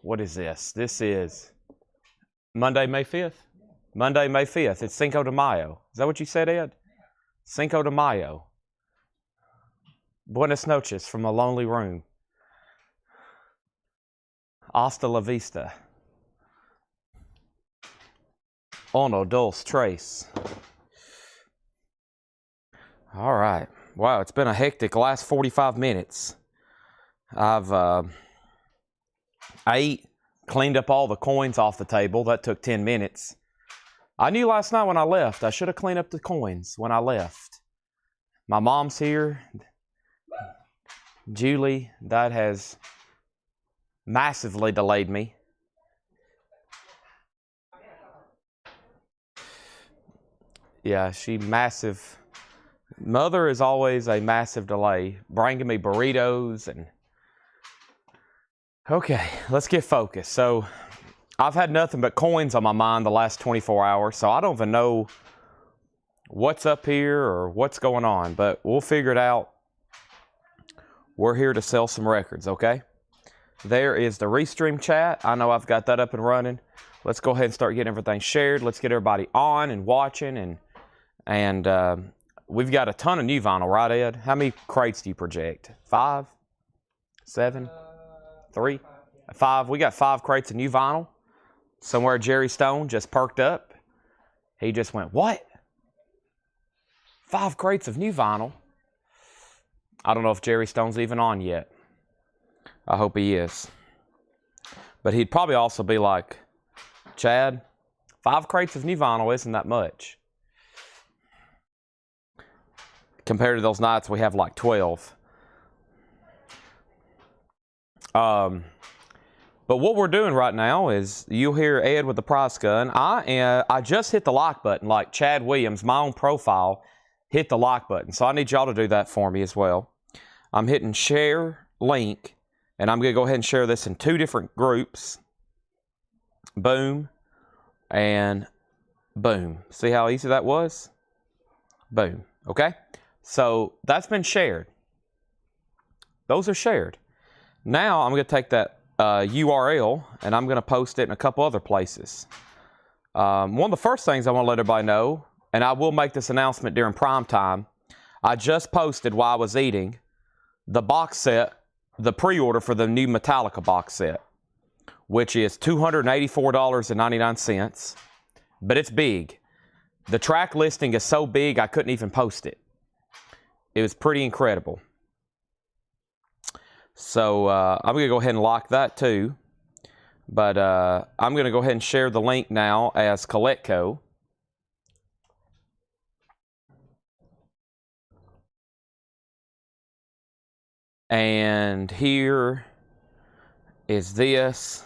what is this? This is Monday, May 5th? Monday, May 5th. It's Cinco de Mayo. Is that what you said, Ed? Cinco de Mayo. Buenas noches from a lonely room. Hasta la vista. Uno, dos, tres. All right. Wow, it's been a hectic last 45 minutes. I've ate, cleaned up all the coins off the table. That took 10 minutes. I knew last night when I left, I should have cleaned up the coins when I left. My mom's here. Julie, that has massively delayed me. Yeah, Mother is always a massive delay, bringing me burritos and... Okay, let's get focused. So, I've had nothing but coins on my mind the last 24 hours, so I don't even know what's up here or what's going on, but we'll figure it out. We're here to sell some records, okay? There is the Restream chat. I know I've got that up and running. Let's go ahead and start getting everything shared. Let's get everybody on and watching, and we've got a ton of new vinyl, right, Ed? How many crates do you project? 5? 7? 3? 5? We got 5 crates of new vinyl. Somewhere Jerry Stone just perked up. He just went, what? 5 crates of new vinyl? I don't know if Jerry Stone's even on yet. I hope he is. But he'd probably also be like, Chad, 5 crates of new vinyl isn't that much. Compared to those nights we have like 12. But what we're doing right now is, you'll hear Ed with the price gun. I just hit the like button, like Chad Williams, my own profile, hit the like button. So I need y'all to do that for me as well. I'm hitting share link, and I'm going to go ahead and share this in 2 different groups. Boom, and boom. See how easy that was? Boom, okay? So that's been shared. Those are shared. Now I'm going to take that URL, and I'm going to post it in a couple other places. One of the first things I want to let everybody know, and I will make this announcement during prime time, I just posted while I was eating the box set, the pre-order for the new Metallica box set, which is $284.99, but it's big. The track listing is so big I couldn't even post it. It was pretty incredible. So I'm going to go ahead and lock that too. But I'm going to go ahead and share the link now as Collectibles. And here is this.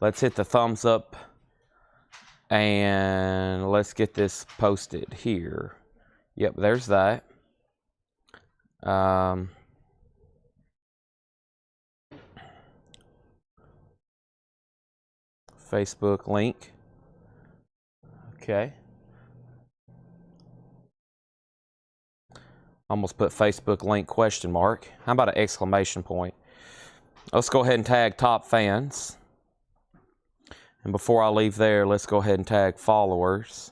Let's hit the thumbs up. And let's get this posted here. Yep, there's that. Facebook link. Okay. Almost put Facebook link question mark. How about an exclamation point? Let's go ahead and tag top fans. And before I leave there, let's go ahead and tag followers.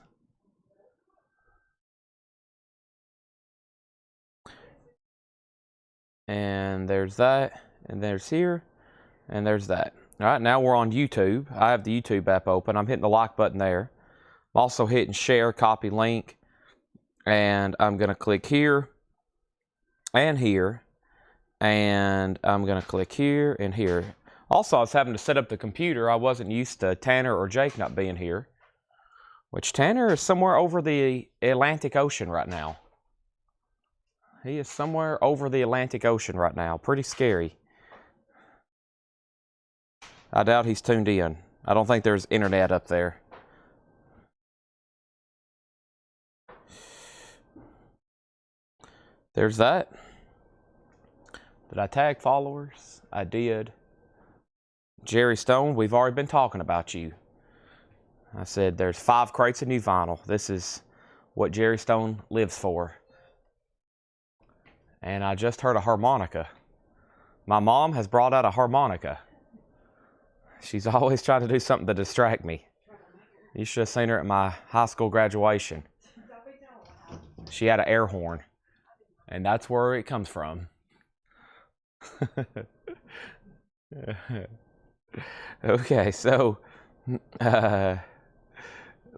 And there's that, and there's here, and there's that. All right, now we're on YouTube. I have the YouTube app open. I'm hitting the like button there. I'm also hitting share, copy link, and I'm going to click here and here, and I'm going to click here and here. Also, I was having to set up the computer. I wasn't used to Tanner or Jake not being here, which Tanner is somewhere over the Atlantic Ocean right now. He is somewhere over the Atlantic Ocean right now. Pretty scary. I doubt he's tuned in. I don't think there's internet up there. There's that. Did I tag followers? I did. Jerry Stone, we've already been talking about you. I said there's 5 crates of new vinyl. This is what Jerry Stone lives for. And I just heard a harmonica. My mom has brought out a harmonica. She's always trying to do something to distract me. You should have seen her at my high school graduation. She had an air horn. And that's where it comes from. Okay, so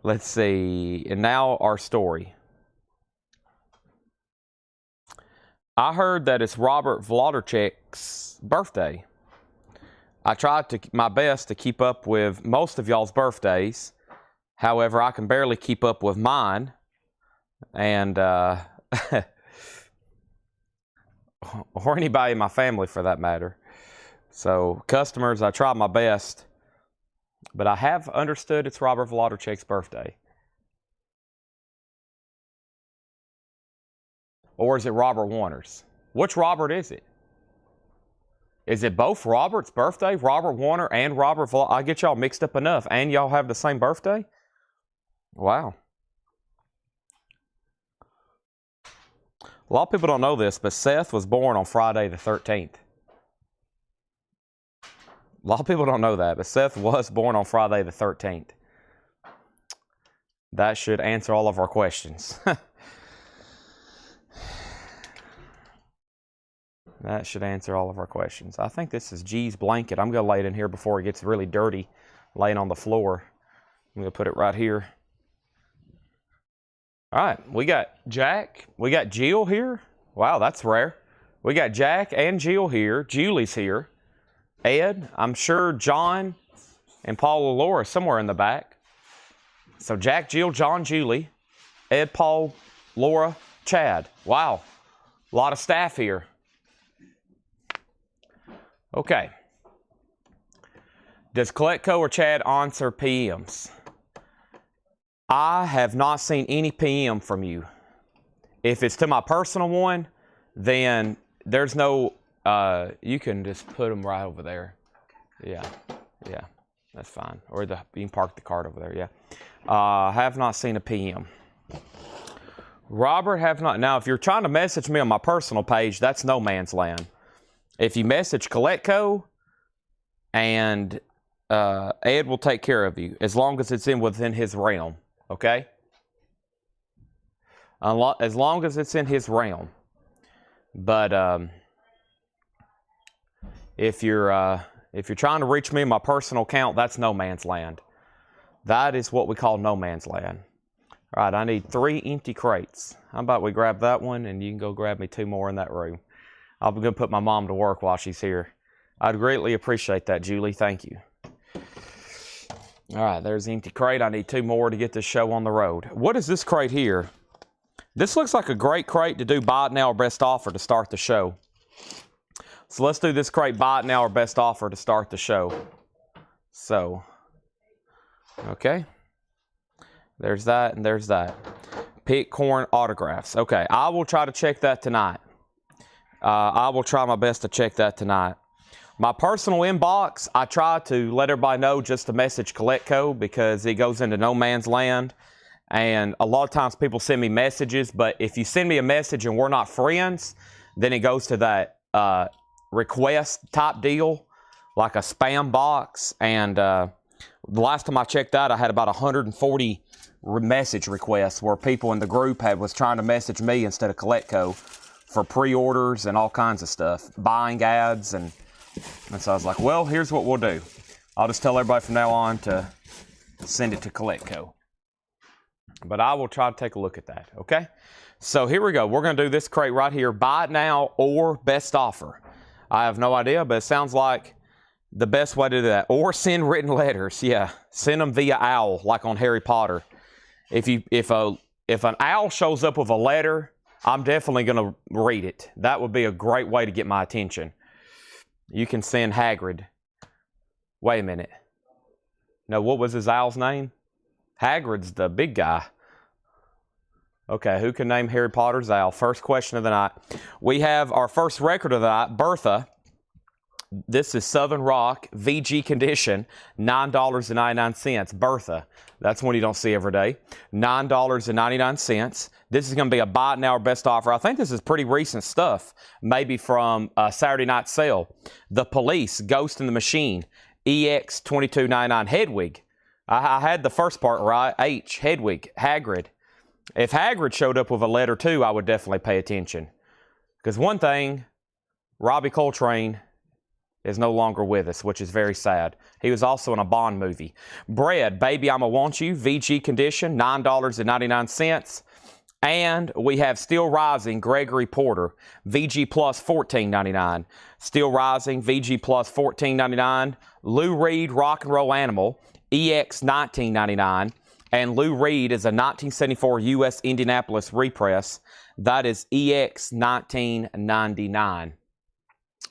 let's see. And now our story. I heard that it's Robert Wlodarczyk's birthday. I tried my best to keep up with most of y'all's birthdays. However, I can barely keep up with mine. And, or anybody in my family for that matter. So, customers, I tried my best. But I have understood it's Robert Wlodarczyk's birthday. Or is it Robert Warner's? Which Robert is it? Is it both Robert's birthday, Robert Warner and Robert Wlodarczyk? I get y'all mixed up enough, and y'all have the same birthday? Wow. A lot of people don't know this, but Seth was born on Friday the 13th. A lot of people don't know that, but Seth was born on Friday the 13th. That should answer all of our questions. That should answer all of our questions. I think this is G's blanket. I'm going to lay it in here before it gets really dirty, laying on the floor. I'm going to put it right here. All right, we got Jack. We got Jill here. Wow, that's rare. We got Jack and Jill here. Julie's here. Ed, I'm sure John and Paul and Laura somewhere in the back. So Jack, Jill, John, Julie, Ed, Paul, Laura, Chad. Wow, a lot of staff here. Okay. Does Colecco or Chad answer PMs? I have not seen any PM from you. If it's to my personal one, then there's no, you can just put them right over there. Yeah, that's fine. Or you can park the cart over there, yeah. Have not seen a PM. Robert, have not. Now, if you're trying to message me on my personal page, that's no man's land. If you message Colecco, and Ed will take care of you, as long as it's within his realm, okay? As long as it's in his realm. But if you're trying to reach me in my personal account, that's no man's land. That is what we call no man's land. All right, I need 3 empty crates. How about we grab that one, and you can go grab me 2 more in that room. I'm going to put my mom to work while she's here. I'd greatly appreciate that, Julie. Thank you. All right, there's the empty crate. I need 2 more to get this show on the road. What is this crate here? This looks like a great crate to do buy it now or best offer to start the show. So let's do this crate buy it now or best offer to start the show. So, okay. There's that and there's that. Pick corn autographs. Okay, I will try to check that tonight. I will try my best to check that tonight. My personal inbox, I try to let everybody know just to message Colecco because it goes into no man's land. And a lot of times people send me messages, but if you send me a message and we're not friends, then it goes to that request type deal, like a spam box. And the last time I checked that, I had about 140 message requests where people in the group was trying to message me instead of Colecco for pre-orders and all kinds of stuff, buying ads. And so I was like, well, here's what we'll do. I'll just tell everybody from now on to send it to Colecco. But I will try to take a look at that, okay? So here we go. We're going to do this crate right here. Buy it now or best offer. I have no idea, but it sounds like the best way to do that. Or send written letters. Yeah, send them via owl, like on Harry Potter. If an owl shows up with a letter, I'm definitely going to read it. That would be a great way to get my attention. You can send Hagrid. Wait a minute. No, what was his owl's name? Hagrid's the big guy. Okay, who can name Harry Potter's owl? First question of the night. We have our first record of the night, Bertha. This is Southern Rock, VG condition, $9.99. Bertha, that's one you don't see every day. $9.99. This is going to be a buy it now or best offer. I think this is pretty recent stuff, maybe from a Saturday night sale. The Police, Ghost in the Machine, EX $22.99. Hedwig, I had the first part right. H, Hedwig, Hagrid. If Hagrid showed up with a letter too, I would definitely pay attention. Because one thing, Robbie Coltrane is no longer with us, which is very sad. He was also in a Bond movie. Bread, Baby I'ma Want You, VG condition, $9.99. And we have Still Rising, Gregory Porter, VG Plus, $14.99. Still Rising, VG Plus, $14.99. Lou Reed, Rock and Roll Animal, EX, $19.99. And Lou Reed is a 1974 U.S. Indianapolis repress. That is EX, $19.99.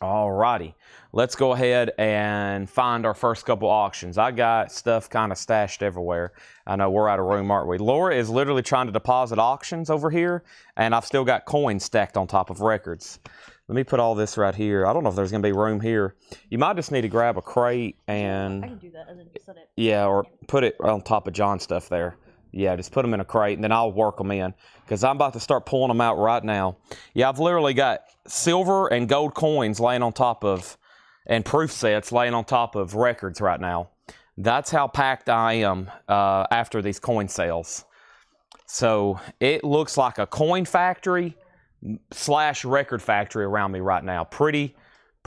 All righty. Let's go ahead and find our first couple auctions. I got stuff kind of stashed everywhere. I know we're out of room, aren't we? Laura is literally trying to deposit auctions over here, and I've still got coins stacked on top of records. Let me put all this right here. I don't know if there's going to be room here. You might just need to grab a crate and... I can do that and then set it. Yeah, or put it on top of John's stuff there. Yeah, just put them in a crate, and then I'll work them in, because I'm about to start pulling them out right now. Yeah, I've literally got silver and gold coins laying on top of, and proof sets laying on top of records right now. That's how packed I am after these coin sales. So it looks like a coin factory / record factory around me right now. Pretty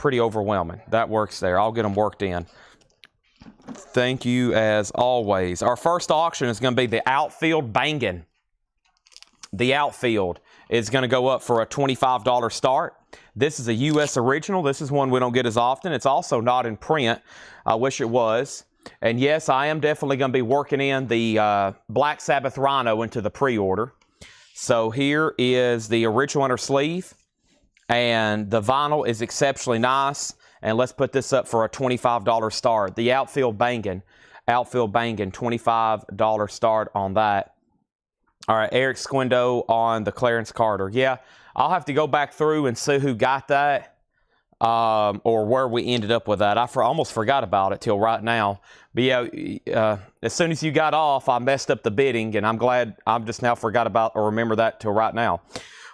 overwhelming. That works there. I'll get them worked in. Thank you as always. Our first auction is going to be the outfield banging. The outfield is going to go up for a $25 start. This is a U.S. original. This is one we don't get as often. It's also not in print. I wish it was. And yes, I am definitely going to be working in the Black Sabbath Rhino into the pre-order. So here is the original inner sleeve. And the vinyl is exceptionally nice. And let's put this up for a $25 start. The outfield banging, $25 start on that. All right, Eric Squindo on the Clarence Carter. Yeah, I'll have to go back through and see who got that or where we ended up with that. I almost forgot about it till right now. But yeah, as soon as you got off, I messed up the bidding, and I'm glad I just now forgot about or remember that till right now.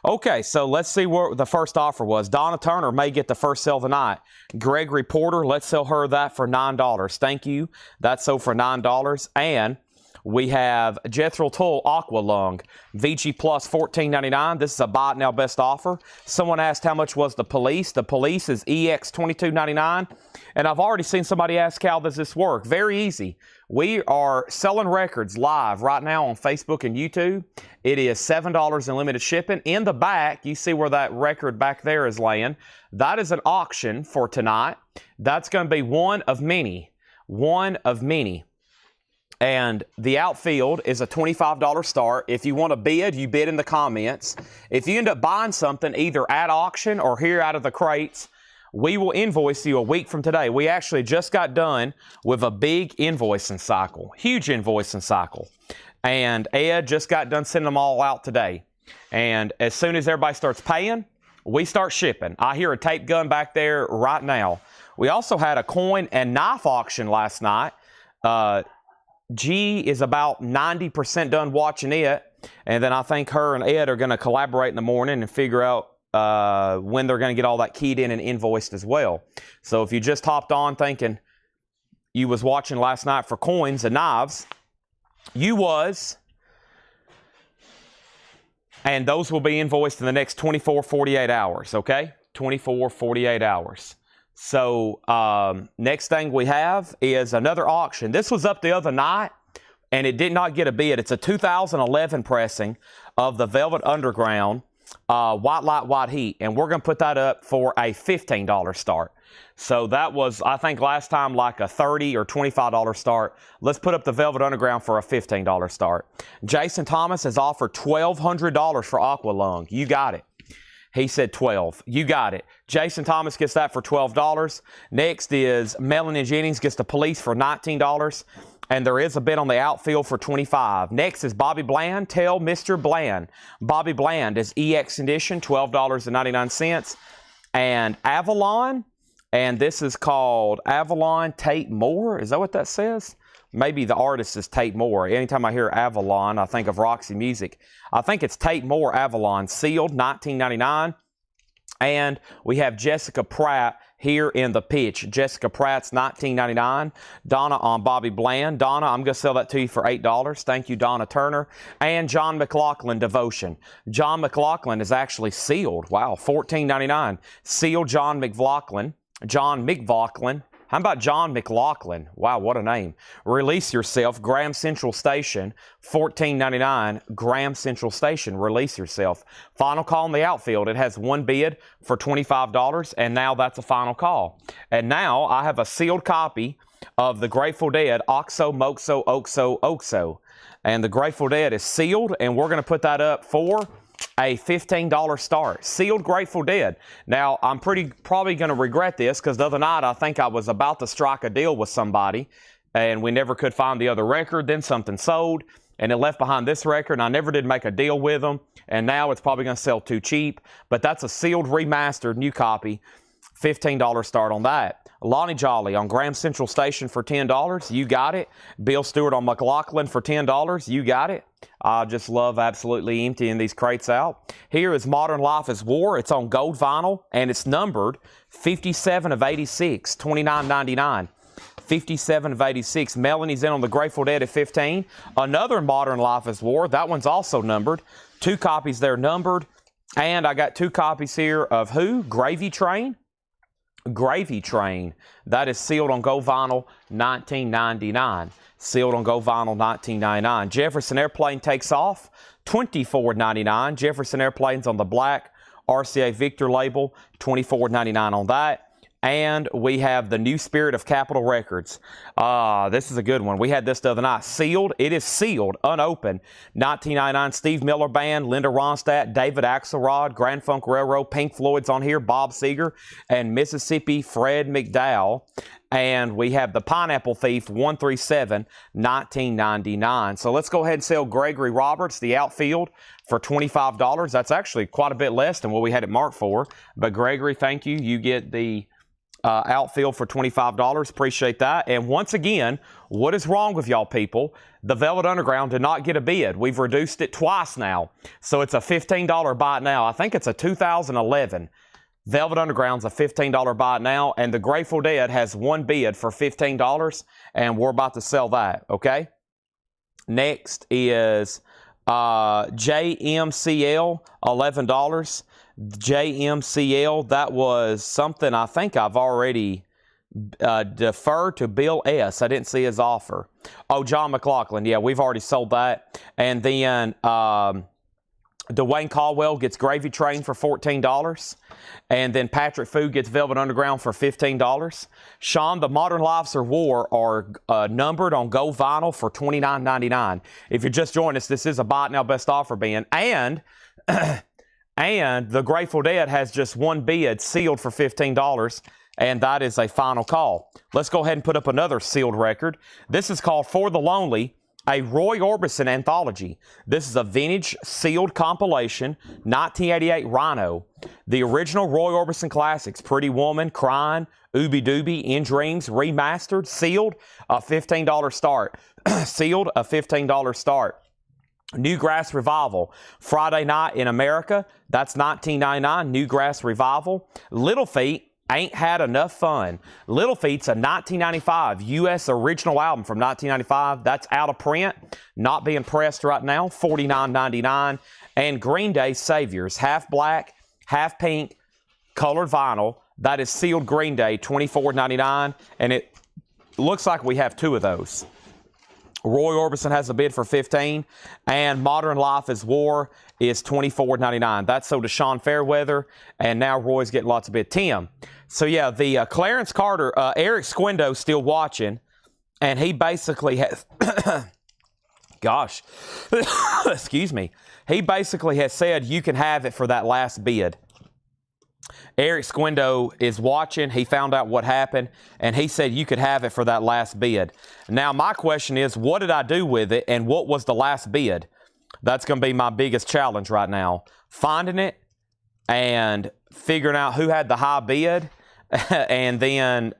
Okay, so let's see what the first offer was. Donna Turner may get the first sale of the night. Gregory Porter, let's sell her that for $9. Thank you. That's sold for $9. And we have Jethro Tull Aqua Lung, VG Plus, $14.99. This is a buy it now best offer. Someone asked how much was the Police. The Police is EX $22.99. And I've already seen somebody ask how does this work. Very easy. We are selling records live right now on Facebook and YouTube. It is $7 in limited shipping. In the back, you see where that record back there is laying. That is an auction for tonight. That's going to be one of many. One of many. And the outfield is a $25 start. If you want to bid, you bid in the comments. If you end up buying something either at auction or here out of the crates, we will invoice you a week from today. We actually just got done with a big invoicing cycle, huge invoicing cycle. And Ed just got done sending them all out today. And as soon as everybody starts paying, we start shipping. I hear a tape gun back there right now. We also had a coin and knife auction last night. G is about 90% done watching it. And then I think her and Ed are going to collaborate in the morning and figure out when they're going to get all that keyed in and invoiced as well. So if you just hopped on thinking you was watching last night for coins and knives, you was. And those will be invoiced in the next 24, 48 hours, okay? 24, 48 hours. So next thing we have is another auction. This was up the other night, and it did not get a bid. It's a 2011 pressing of the Velvet Underground White Light, White Heat, and we're going to put that up for a $15 start. So that was, I think, last time like a $30 or $25 start. Let's put up the Velvet Underground for a $15 start. Jason Thomas has offered $1,200 for Aqua Lung. You got it. He said 12. You got it. Jason Thomas gets that for $12. Next is Melanie Jennings gets the Police for $19. And there is a bid on the outfield for $25. Next is Bobby Bland. Tell Mr. Bland. Bobby Bland is EX Edition, $12.99. And Avalon And this is called Avalon Tate Moore. Is that what that says? Maybe the artist is Tate Moore. Anytime I hear Avalon, I think of Roxy Music. I think it's Tate Moore Avalon, sealed, 1999. And we have Jessica Pratt here in the pitch. Jessica Pratt's 1999. Donna on Bobby Bland. Donna, I'm going to sell that to you for $8. Thank you, Donna Turner. And John McLaughlin, Devotion. John McLaughlin is actually sealed. Wow, $14.99. Sealed John McLaughlin. John McLaughlin. How about John McLaughlin? Wow, what a name. Release Yourself, Graham Central Station, $14.99. Graham Central Station, Release Yourself. Final call in the outfield. It has one bid for $25, and now that's a final call. And now I have a sealed copy of the Grateful Dead, Oxo, Moxo, Oxo, Oxo. And the Grateful Dead is sealed, and we're going to put that up for a $15 start. Sealed Grateful Dead. Now, I'm probably going to regret this because the other night I think I was about to strike a deal with somebody and we never could find the other record. Then something sold and it left behind this record and I never did make a deal with them. And now it's probably going to sell too cheap. But that's a sealed, remastered, new copy. $15 start on that. Lonnie Jolly on Graham Central Station for $10. You got it. Bill Stewart on McLaughlin for $10. You got it. I just love absolutely emptying these crates out. Here is Modern Life is War. It's on gold vinyl, and it's numbered 57 of 86, $29.99. 57 of 86. Melanie's in on the Grateful Dead at 15. Another Modern Life is War. That one's also numbered. 2 copies there numbered. And I got 2 copies here of who? Gravy Train. Gravy Train. That is sealed on gold vinyl, $19.99. Sealed on gold vinyl, $19.99. Jefferson Airplane Takes Off, $24.99. Jefferson Airplane's on the black RCA Victor label, $24.99 on that. And we have the New Spirit of Capitol Records. This is a good one. We had this the other night. Sealed. It is sealed, unopened. 1999 Steve Miller Band, Linda Ronstadt, David Axelrod, Grand Funk Railroad, Pink Floyd's on here, Bob Seger, and Mississippi Fred McDowell. And we have the Pineapple Thief 137, $19.99. So let's go ahead and sell Gregory Roberts, the outfield, for $25. That's actually quite a bit less than what we had it marked for. But Gregory, thank you. You get the outfield for $25. Appreciate that. And once again, what is wrong with y'all people? The Velvet Underground did not get a bid. We've reduced it twice now. So it's a $15 buy it now. I think it's a 2011. Velvet Underground's a $15 buy it now. And the Grateful Dead has one bid for $15. And we're about to sell that. Okay. Next is JMCL, $11. JMCL, that was something I think I've already deferred to Bill S. I didn't see his offer. Oh, John McLaughlin. Yeah, we've already sold that. And then Dwayne Caldwell gets Gravy Train for $14. And then Patrick Fu gets Velvet Underground for $15. Sean, the Modern Lives of War are numbered on gold vinyl for $29.99. If you're just joining us, this is a buy it now best offer bin. And and the Grateful Dead has just one bid sealed for $15, and that is a final call. Let's go ahead and put up another sealed record. This is called For the Lonely, a Roy Orbison anthology. This is a vintage sealed compilation, 1988 Rhino. The original Roy Orbison classics, Pretty Woman, Crying, Ooby Dooby, In Dreams, remastered, sealed, a $15 start. Sealed, a $15 start. Newgrass Revival, Friday Night in America, that's $19.99, Newgrass Revival. Little Feat, Ain't Had Enough Fun. Little Feat's a 1995 U.S. original album from 1995. That's out of print, not being pressed right now, $49.99. And Green Day Saviors, half black, half pink, colored vinyl. That is sealed Green Day, $24.99. And it looks like we have 2 of those. Roy Orbison has a bid for $15, and Modern Life is War is $24.99. That's sold to Sean Fairweather, and now Roy's getting lots of bid. Tim. So, yeah, the Clarence Carter, Eric Squindo still watching, and he basically has, gosh, excuse me. He basically has said you can have it for that last bid. Eric Squindo is watching. He found out what happened, and he said you could have it for that last bid. Now, my question is, what did I do with it, and what was the last bid? That's going to be my biggest challenge right now. Finding it and figuring out who had the high bid and then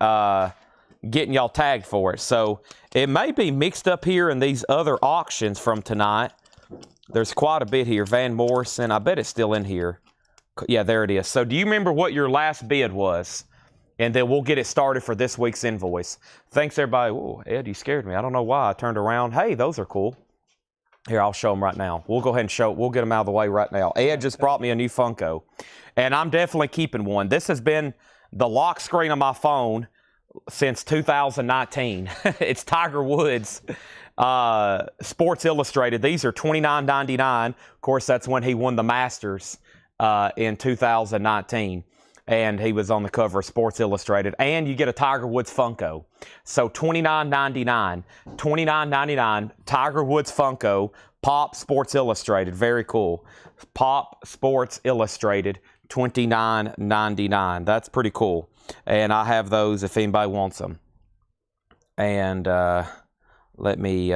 getting y'all tagged for it. So it may be mixed up here in these other auctions from tonight. There's quite a bit here. Van Morrison, I bet it's still in here. Yeah, there it is. So do you remember what your last bid was? And then we'll get it started for this week's invoice. Thanks, everybody. Whoa, Ed, you scared me. I don't know why. I turned around. Hey, those are cool. Here, I'll show them right now. We'll go ahead and we'll get them out of the way right now. Ed just brought me a new Funko, and I'm definitely keeping one. This has been the lock screen on my phone since 2019. It's Tiger Woods Sports Illustrated. These are $29.99. Of course, that's when he won the Masters in 2019. And he was on the cover of Sports Illustrated. And you get a Tiger Woods Funko. So $29.99. $29.99 Tiger Woods Funko. Pop Sports Illustrated. Very cool. Pop Sports Illustrated. $29.99. That's pretty cool. And I have those if anybody wants them. And let me...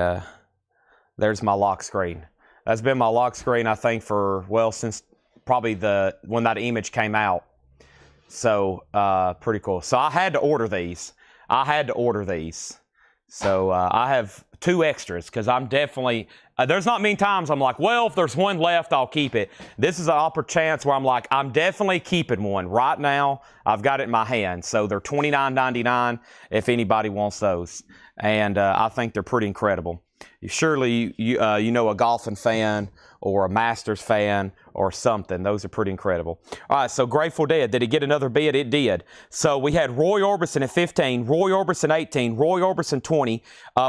there's my lock screen. That's been my lock screen, I think, for, well, since probably when that image came out. So, pretty cool. So, I had to order these. So, I have 2 extras because I'm definitely, there's not many times I'm like, well, if there's one left, I'll keep it. This is an opportunity chance where I'm like, I'm definitely keeping one. Right now, I've got it in my hand. So, they're $29.99 if anybody wants those. And I think they're pretty incredible. Surely, you know, a golfing fan or a Masters fan or something. Those are pretty incredible. All right, so Grateful Dead. Did it get another bid? It did. So we had Roy Orbison at 15, Roy Orbison 18, Roy Orbison 20.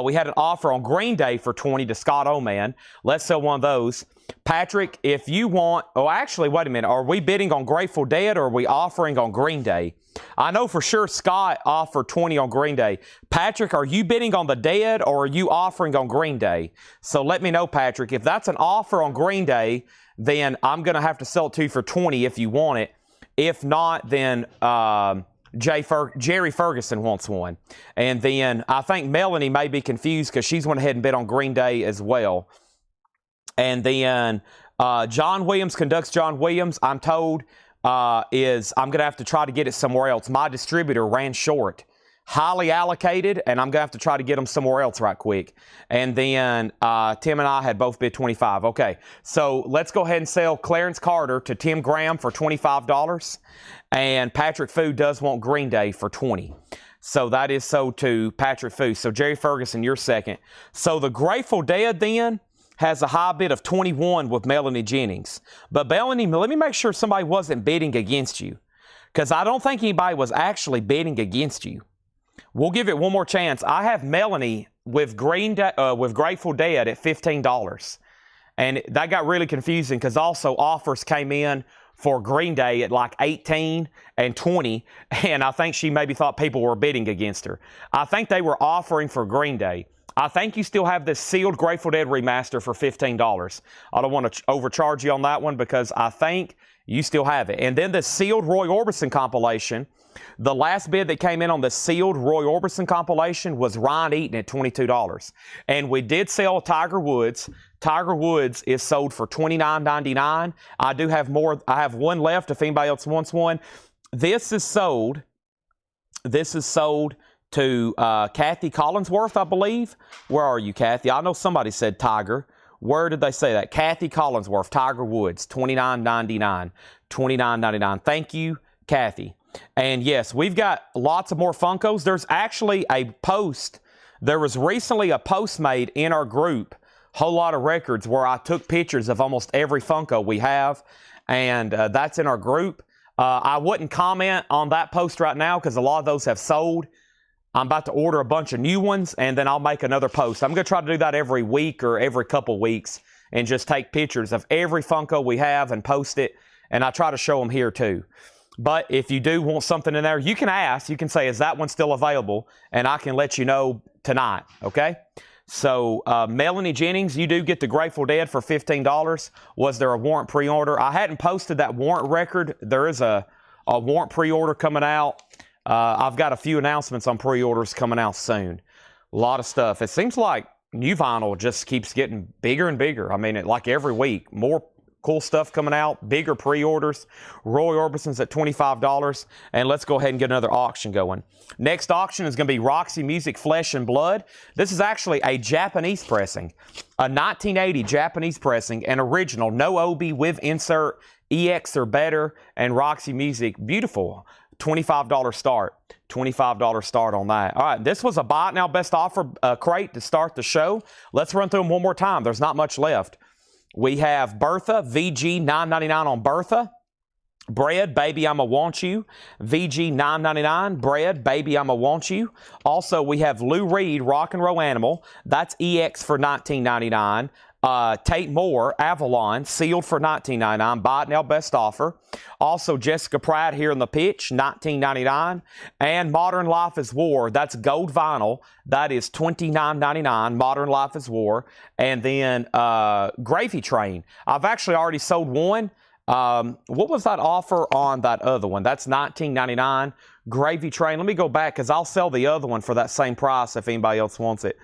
We had an offer on Green Day for 20 to Scott Oman. Let's sell one of those. Patrick, if you want... Oh, actually, wait a minute. Are we bidding on Grateful Dead or are we offering on Green Day? I know for sure Scott offered 20 on Green Day. Patrick, are you bidding on the Dead or are you offering on Green Day? So let me know, Patrick. If that's an offer on Green Day, then I'm going to have to sell it to you for 20 if you want it. If not, then Jerry Ferguson wants one. And then I think Melanie may be confused because she's went ahead and bid on Green Day as well. And then John Williams conducts John Williams, I'm told, I'm going to have to try to get it somewhere else. My distributor ran short. Highly allocated, and I'm going to have to try to get them somewhere else right quick. And then Tim and I had both bid $25. Okay, so let's go ahead and sell Clarence Carter to Tim Graham for $25. And Patrick Fu does want Green Day for $20. So that is sold to Patrick Fu. So Jerry Ferguson, you're second. So the Grateful Dead then has a high bid of 21 with Melanie Jennings. But Melanie, let me make sure somebody wasn't bidding against you, because I don't think anybody was actually bidding against you. We'll give it one more chance. I have Melanie with Grateful Dead at $15. And that got really confusing because also offers came in for Green Day at like 18 and 20. And I think she maybe thought people were bidding against her. I think they were offering for Green Day. I think you still have this sealed Grateful Dead remaster for $15. I don't want to overcharge you on that one because I think you still have it. And then the sealed Roy Orbison compilation, the last bid that came in on the sealed Roy Orbison compilation was Ryan Eaton at $22. And we did sell Tiger Woods. Tiger Woods is sold for $29.99. I do have more. I have one left if anybody else wants one. This is sold to Kathy Collinsworth, I believe. Where are you, Kathy? I know somebody said Tiger. Where did they say that? Kathy Collinsworth, Tiger Woods, $29.99. $29.99. Thank you, Kathy. And yes, we've got lots of more Funkos. There's actually a post. There was recently a post made in our group, Whole Lot of Records, where I took pictures of almost every Funko we have. And that's in our group. I wouldn't comment on that post right now because a lot of those have sold. I'm about to order a bunch of new ones, and then I'll make another post. I'm going to try to do that every week or every couple weeks and just take pictures of every Funko we have and post it, and I try to show them here too. But if you do want something in there, you can ask. You can say, is that one still available? And I can let you know tonight, okay? So, Melanie Jennings, you do get the Grateful Dead for $15. Was there a warrant pre-order? I hadn't posted that warrant record. There is a warrant pre-order coming out. I've got a few announcements on pre-orders coming out soon. A lot of stuff. It seems like new vinyl just keeps getting bigger and bigger. I mean, like every week, cool stuff coming out, bigger pre-orders. Roy Orbison's at $25, and let's go ahead and get another auction going. Next auction is going to be Roxy Music Flesh and Blood. This is actually a Japanese pressing, a 1980 Japanese pressing, an original, no OB with insert, EX or better, and Roxy Music, beautiful. $25 start. $25 start on that. All right, this was a buy it now best offer crate to start the show. Let's run through them one more time. There's not much left. We have Bertha, VG $9.99 on Bertha. Bread, Baby I'ma Want You, VG $9.99. Bread, Baby I'ma Want You. Also, we have Lou Reed, Rock and Roll Animal. That's EX for $19.99. Tate Moore, Avalon, sealed for $19.99. Buy it now, best offer. Also, Jessica Pratt here in the pitch, $19.99. And Modern Life is War, that's gold vinyl. That is $29.99. Modern Life is War. And then Gravy Train. I've actually already sold one. What was that offer on that other one? That's $19.99. Gravy Train. Let me go back because I'll sell the other one for that same price if anybody else wants it.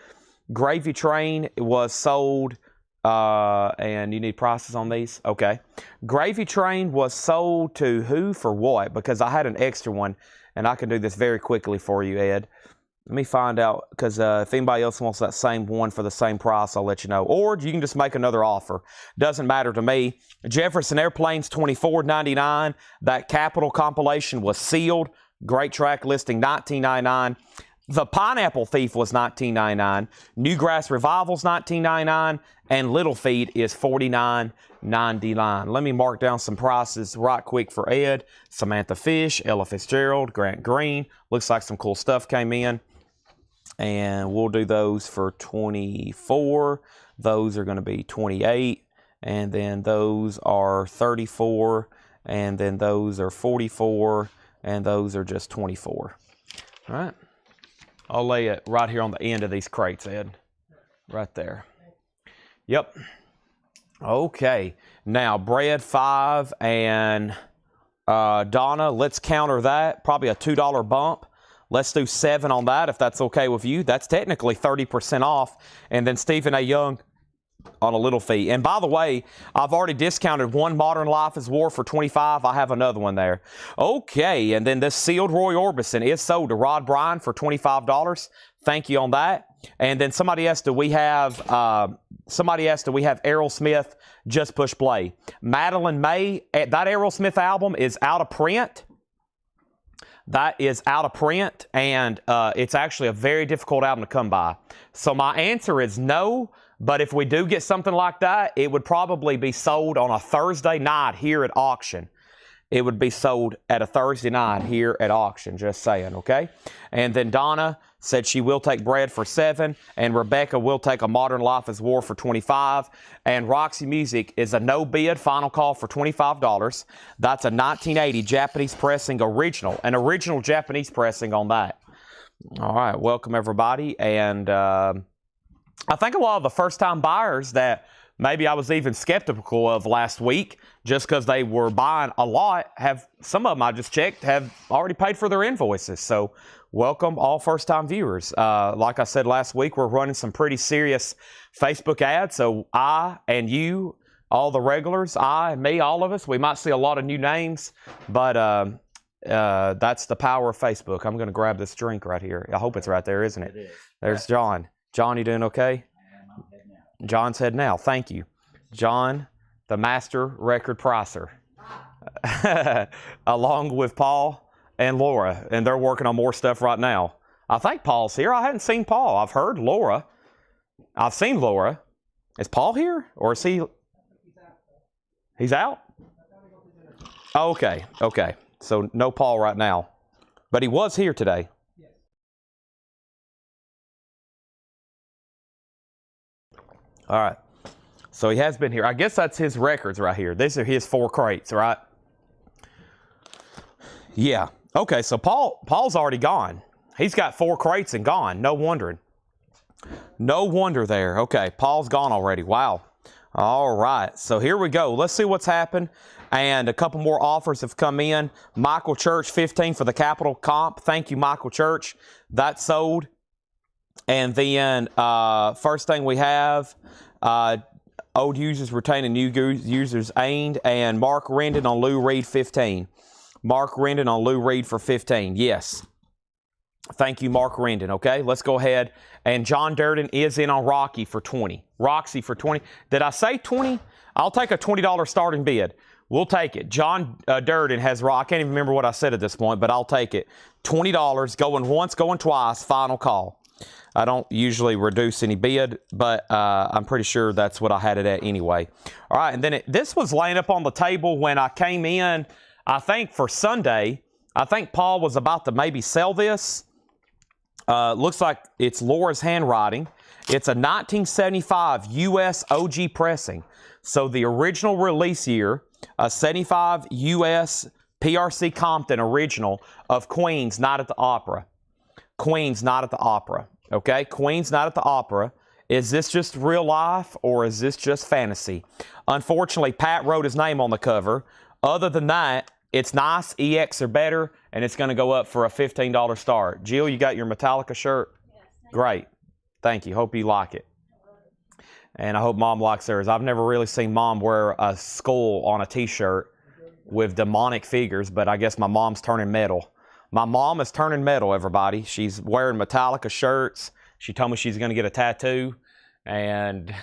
Gravy Train was sold. And you need prices on these? Okay. Gravy Train was sold to who for what? Because I had an extra one, and I can do this very quickly for you, Ed. Let me find out, because if anybody else wants that same one for the same price, I'll let you know. Or you can just make another offer. Doesn't matter to me. Jefferson Airplanes, $24.99. That Capitol compilation was sealed. Great track listing, $19.99. The Pineapple Thief was $19.99. Newgrass Revival's $19.99. And Little Feed is $49.99. Let me mark down some prices right quick for Ed. Samantha Fish, Ella Fitzgerald, Grant Green. Looks like some cool stuff came in. And we'll do those for $24. Those are going to be $28. And then those are $34. And then those are $44. And those are just $24. All right. I'll lay it right here on the end of these crates, Ed. Right there. Yep. Okay. Now, Bread 5 and Donna, let's counter that. Probably a $2 bump. Let's do 7 on that if that's okay with you. That's technically 30% off. And then Stephen A. Young on a little fee. And by the way, I've already discounted one Modern Life is War for $25. I have another one there. Okay, and then this sealed Roy Orbison is sold to Rod Bryan for $25. Thank you on that. And then somebody asked, do we have Aerosmith Just Push Play? Madeline May, that Aerosmith album is out of print. That is out of print, and it's actually a very difficult album to come by. So my answer is no. But if we do get something like that, it would probably be sold on a Thursday night here at auction. It would be sold at a Thursday night here at auction, just saying, okay? And then Donna said she will take Bread for 7, and Rebecca will take a Modern Life is War for 25, and Roxy Music is a no bid final call for $25. That's a 1980 Japanese pressing original, an original Japanese pressing on that. All right, welcome everybody, and I think a lot of the first-time buyers that maybe I was even skeptical of last week just because they were buying a lot, some of them I just checked have already paid for their invoices. So welcome all first-time viewers. Like I said last week, we're running some pretty serious Facebook ads. So I and you, all the regulars, I and me, all of us, we might see a lot of new names, but that's the power of Facebook. I'm going to grab this drink right here. I hope it's right there, isn't it? It is. There's John. John, you doing okay? John's head now. Thank you. John, the master record pricer, along with Paul and Laura, and they're working on more stuff right now. I think Paul's here. I hadn't seen Paul. I've heard Laura. I've seen Laura. Is Paul here, or is he? He's out? Okay, okay. So no Paul right now, but he was here today. All right, so he has been here. I guess that's his records right here. These are his 4 crates, right? Yeah. Okay, so Paul's already gone. He's got 4 crates and gone. No wondering. No wonder there. Okay, Paul's gone already. Wow. All right, so here we go. Let's see what's happened. And a couple more offers have come in. Michael Church, 15 for the Capitol comp. Thank you, Michael Church. That sold. And then first thing we have, Old users retaining new users aimed. And Mark Rendon on Lou Reed 15. Mark Rendon on Lou Reed for 15. Yes. Thank you, Mark Rendon. Okay, let's go ahead. And John Durden is in on Rocky for 20. Roxy for 20. Did I say 20? I'll take a $20 starting bid. We'll take it. John Durden has I can't even remember what I said at this point, but I'll take it. $20, going once, going twice, final call. I don't usually reduce any bid, but I'm pretty sure that's what I had it at anyway. All right, and then this was laying up on the table when I came in, I think for Sunday. I think Paul was about to maybe sell this. Looks like it's Laura's handwriting. It's a 1975 U.S. OG pressing. So the original release year, a 75 U.S. PRC Compton original of Queen's Night at the Opera. Queen's Night at the Opera. Okay, Queen's Night at the Opera. Is this just real life or is this just fantasy? Unfortunately, Pat wrote his name on the cover. Other than that, it's nice, EX or better, and it's going to go up for a $15 start. Jill, you got your Metallica shirt? Yes. Great. Thank you. Hope you like it. And I hope Mom likes hers. I've never really seen Mom wear a skull on a T-shirt with demonic figures, but I guess my mom's turning metal. My mom is turning metal, everybody. She's wearing Metallica shirts. She told me she's going to get a tattoo, and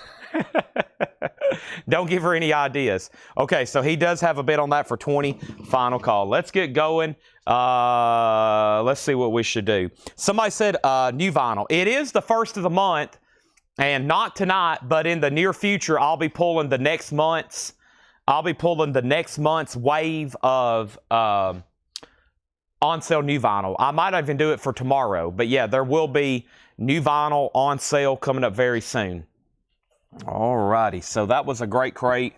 don't give her any ideas. Okay, so he does have a bid on that for 20. Final call. Let's get going. Let's see what we should do. Somebody said new vinyl. It is the first of the month, and not tonight, but in the near future, I'll be pulling the next month's. Wave of on sale new vinyl. I might even do it for tomorrow, but yeah, there will be new vinyl on sale coming up very soon. Alrighty, so that was a great crate.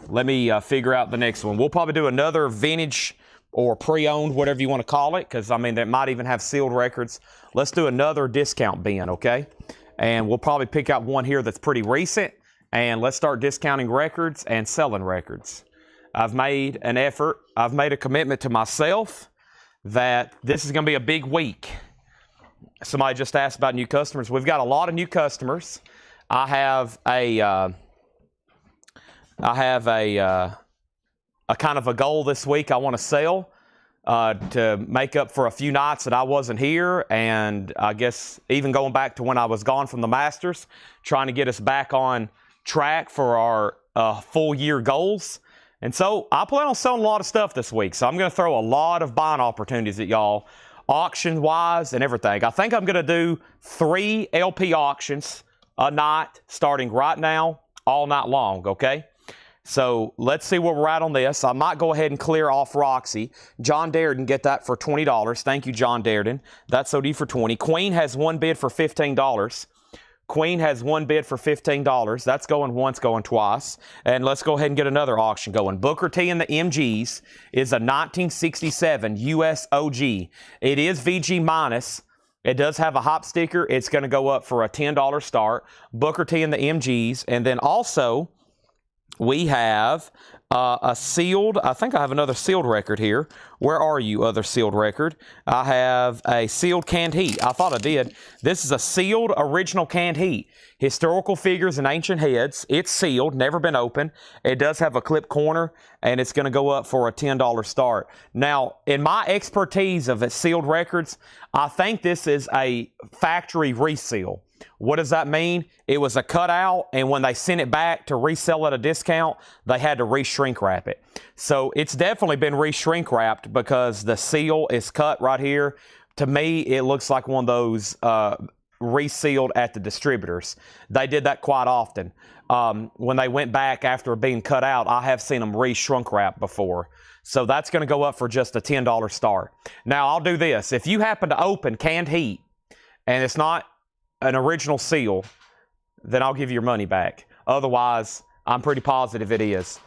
Let me figure out the next one. We'll probably do another vintage or pre-owned, whatever you want to call it, because I mean, that might even have sealed records. Let's do another discount bin, okay? And we'll probably pick out one here that's pretty recent, and let's start discounting records and selling records. I've made an effort. I've made a commitment to myself that this is going to be a big week. Somebody just asked about new customers. We've got a lot of new customers. I have a kind of a goal this week I want to sell to make up for a few nights that I wasn't here, and I guess even going back to when I was gone from the Masters, trying to get us back on track for our full year goals. And so I plan on selling a lot of stuff this week, so I'm going to throw a lot of buying opportunities at y'all, auction-wise and everything. I think I'm going to do 3 LP auctions a night, starting right now, all night long, okay? So let's see where we're at on this. I might go ahead and clear off Roxy. John Darden, get that for $20. Thank you, John Darden. That's OD for 20. Queen has one bid for $15. Queen has one bid for $15. That's going once, going twice. And let's go ahead and get another auction going. Booker T and the MGs is a 1967 US OG. It is VG minus. It does have a hop sticker. It's going to go up for a $10 start. Booker T and the MGs. And then also, we have a sealed, I think I have another sealed record here. Where are you, other sealed record? I have a sealed canned heat. I thought I did. This is a sealed original canned heat. Historical figures and ancient heads. It's sealed, never been opened. It does have a clip corner, and it's going to go up for a $10 start. Now, in my expertise of sealed records, I think this is a factory reseal. What does that mean? It was a cutout, and when they sent it back to resell at a discount, they had to re-shrink wrap it. So it's definitely been re-shrink wrapped because the seal is cut right here. To me, it looks like one of those resealed at the distributors. They did that quite often. When they went back after being cut out, I have seen them re-shrunk wrap before. So that's going to go up for just a $10 start. Now, I'll do this. If you happen to open canned heat and it's not an original seal, then I'll give you your money back. Otherwise, I'm pretty positive it is.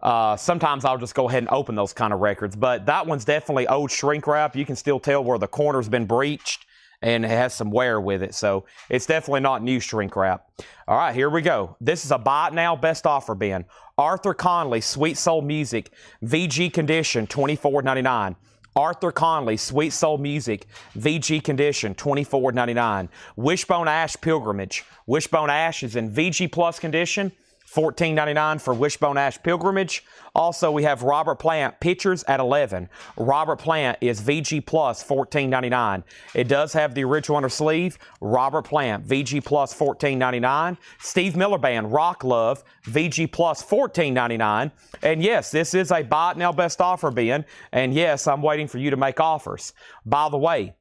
Sometimes I'll just go ahead and open those kind of records, but that one's definitely old shrink wrap. You can still tell where the corner's been breached and it has some wear with it, so it's definitely not new shrink wrap. All right, here we go. This is a buy it now best offer bin. Arthur Conley, Sweet Soul Music, VG condition, $24.99. Arthur Conley, Sweet Soul Music, VG condition, $24.99. Wishbone Ash Pilgrimage. Wishbone Ash is in VG Plus condition, $14.99 for Wishbone Ash Pilgrimage. Also, we have Robert Plant Pictures at $11. Robert Plant is VG Plus $14.99. It does have the original under sleeve. Robert Plant VG Plus $14.99. Steve Miller Band Rock Love VG Plus $14.99. And yes, this is a buy it now best offer bin. And yes, I'm waiting for you to make offers. By the way,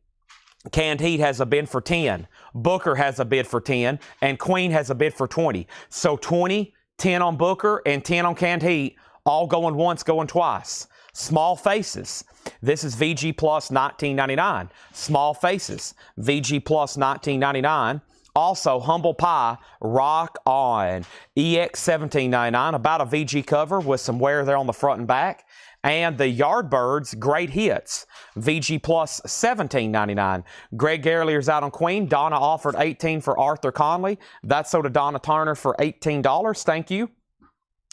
Canned Heat has a bid for 10. Booker has a bid for 10. And Queen has a bid for 20. So 20, 10 on Booker, and 10 on Canned Heat, all going once, going twice. Small Faces. This is VG Plus $19.99. Small Faces. VG Plus $19.99. Also, Humble Pie, Rock On. EX $17.99. About a VG cover with some wear there on the front and back. And the Yardbirds Great Hits, VG Plus $17.99. Greg Garlier's out on Queen. Donna offered $18 for Arthur Conley. That's sold to Donna Turner for $18. Thank you.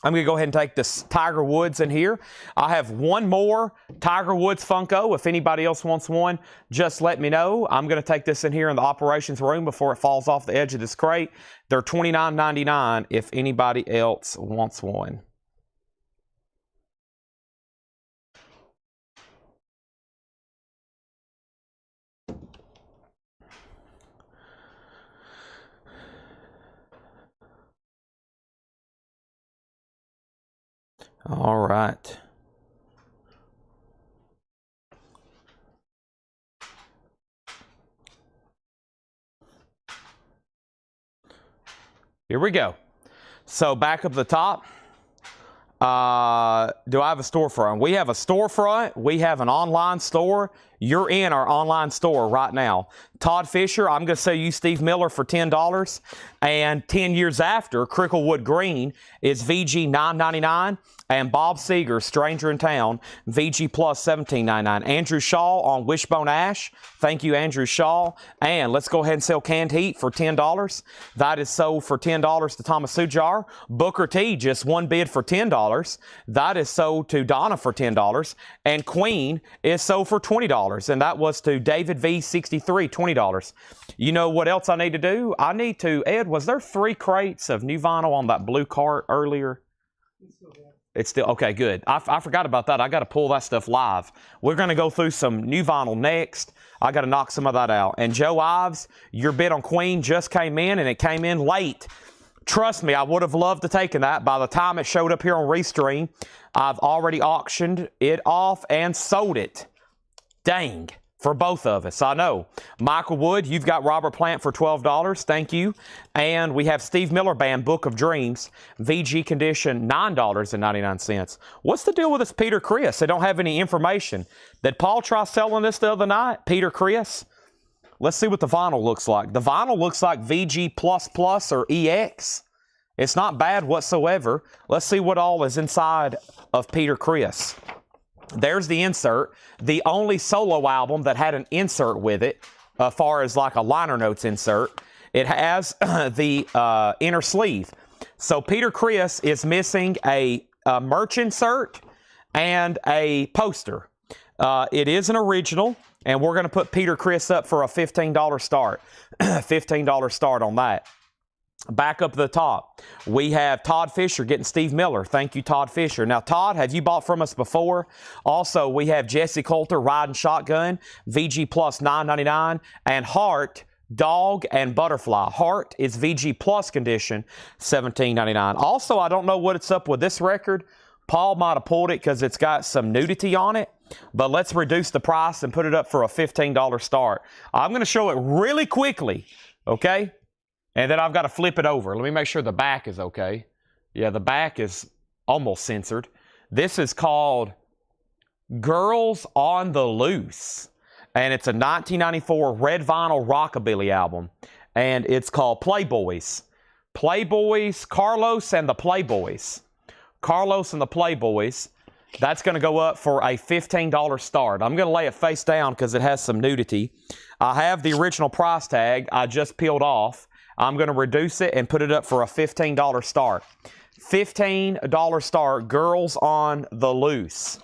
I'm going to go ahead and take this Tiger Woods in here. I have one more Tiger Woods Funko. If anybody else wants one, just let me know. I'm going to take this in here in the operations room before it falls off the edge of this crate. They're $29.99 if anybody else wants one. All right. Here we go. So back up the top. Do I have a storefront? We have a storefront. We have an online store. You're in our online store right now. Todd Fisher, I'm going to sell you Steve Miller for $10. And 10 years after, Cricklewood Green is VG $9.99. And Bob Seeger, Stranger in Town, VG Plus $17.99. Andrew Shaw on Wishbone Ash. Thank you, Andrew Shaw. And let's go ahead and sell Canned Heat for $10. That is sold for $10 to Thomas Sujar. Booker T, just one bid for $10. That is sold to Donna for $10. And Queen is sold for $20. And that was to David V63, $20. You know what else I need to do? I need to, Ed, was there 3 crates of new vinyl on that blue cart earlier? It's still, okay, good. I forgot about that. I got to pull that stuff live. We're going to go through some new vinyl next. I got to knock some of that out. And Joe Ives, your bid on Queen just came in, and it came in late. Trust me, I would have loved to taken that. By the time it showed up here on Restream, I've already auctioned it off and sold it. Dang. For both of us, I know. Michael Wood, you've got Robert Plant for $12. Thank you. And we have Steve Miller Band, Book of Dreams, VG condition, $9.99. What's the deal with this Peter Chris? They don't have any information. Did Paul try selling this the other night? Peter Chris? Let's see what the vinyl looks like. The vinyl looks like VG++ or EX. It's not bad whatsoever. Let's see what all is inside of Peter Chris. There's the insert. The only solo album that had an insert with it, as far as like a liner notes insert. It has the inner sleeve. So Peter Chris is missing a merch insert and a poster. It is an original, and we're going to put Peter Chris up for a $15 start. $15 start on that. Back up to the top, we have Todd Fisher getting Steve Miller. Thank you, Todd Fisher. Now, Todd, have you bought from us before? Also, we have Jesse Coulter riding shotgun, VG Plus $9.99, and Heart, Dog, and Butterfly. Heart is VG Plus condition, $17.99. Also, I don't know what it's up with this record. Paul might have pulled it because it's got some nudity on it. But let's reduce the price and put it up for a $15 start. I'm going to show it really quickly, okay? And then I've got to flip it over. Let me make sure the back is okay. Yeah, the back is almost censored. This is called Girls on the Loose. And it's a 1994 red vinyl rockabilly album. And it's called Playboys. Playboys, Carlos and the Playboys. Carlos and the Playboys. That's going to go up for a $15 start. I'm going to lay it face down because it has some nudity. I have the original price tag I just peeled off. I'm going to reduce it and put it up for a $15 start. $15 start, Girls on the Loose.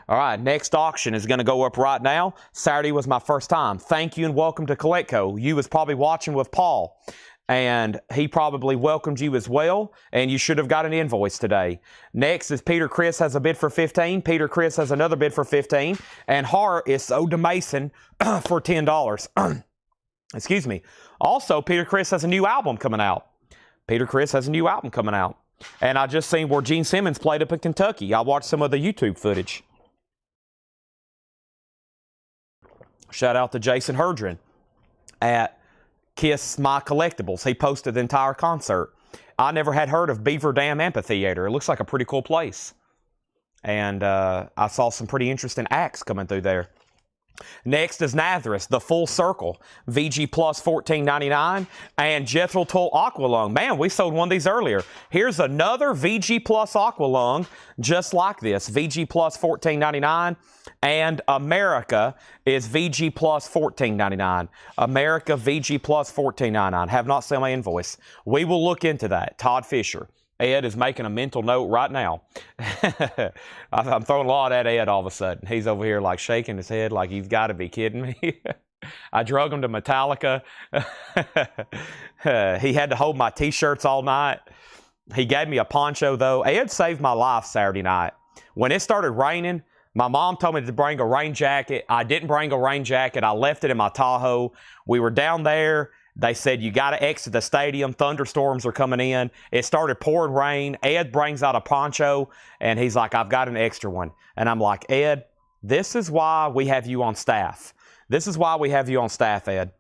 All right, next auction is going to go up right now. Saturday was my first time. Thank you and welcome to Collectibles. You was probably watching with Paul. and he probably welcomed you as well, and you should have got an invoice today. Next is Peter Chris has a bid for 15. Peter Chris has another bid for 15, and Hart is so Mason for $10. Excuse me. Also, Peter Chris has a new album coming out. Peter Chris has a new album coming out. And I just seen where Gene Simmons played up in Kentucky. I watched some of the YouTube footage. Shout out to Jason Herdren at Kiss My Collectibles. He posted the entire concert. I never had heard of Beaver Dam Amphitheater. It looks like a pretty cool place. And I saw some pretty interesting acts coming through there. Next is Nazareth, the Full Circle, VG Plus $14.99, and Jethro Tull Aqualung. Man, we sold one of these earlier. Here's another VG Plus Aqualung, just like this, VG Plus $14.99, and America is VG Plus $14.99. America VG Plus $14.99. Have not sent my invoice. We will look into that. Todd Fisher. Ed is making a mental note right now. I'm throwing a lot at Ed all of a sudden. He's over here like shaking his head like you've got to be kidding me. I drug him to Metallica. He had to hold my t-shirts all night. He gave me a poncho though. Ed saved my life Saturday night. When it started raining, my mom told me to bring a rain jacket. I didn't bring a rain jacket. I left it in my Tahoe. We were down there. They said, you got to exit the stadium. Thunderstorms are coming in. It started pouring rain. Ed brings out a poncho, and he's like, I've got an extra one. And I'm like, Ed, this is why we have you on staff. This is why we have you on staff, Ed.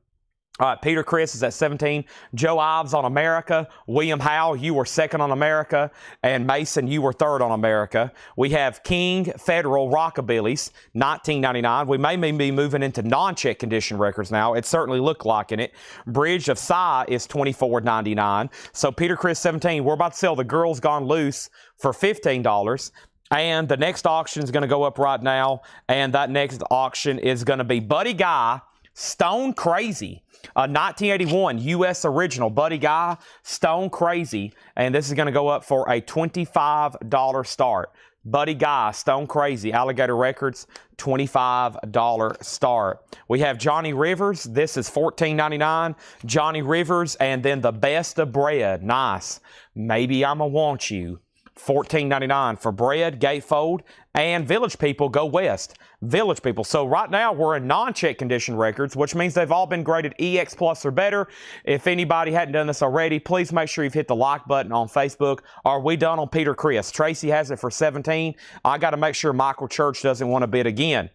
All right, Peter Chris is at 17. Joe Ives on America. William Howe, you were second on America. And Mason, you were third on America. We have King Federal Rockabillys, $19.99. We may be moving into non-check condition records now. It certainly looked like in it. Bridge of Sigh is $24.99. So Peter Chris, 17. We're about to sell the Girls Gone Loose for $15. And the next auction is going to go up right now. And that next auction is going to be Buddy Guy, Stone Crazy. 1981 U.S. original, Buddy Guy, Stone Crazy. And this is going to go up for a $25 start. Buddy Guy, Stone Crazy, Alligator Records, $25 start. We have Johnny Rivers. This is $14.99. Johnny Rivers, and then the Best of Bread. Nice. Maybe I'ma Want You. $14.99 for Bread, Gatefold, and Village People Go West. Village People. So right now we're in non-check condition records, which means they've all been graded EX Plus or better. If anybody hadn't done this already, please make sure you've hit the like button on Facebook. Are we done on Peter Chris? Tracy has it for 17. I got to make sure Michael Church doesn't want to bid again.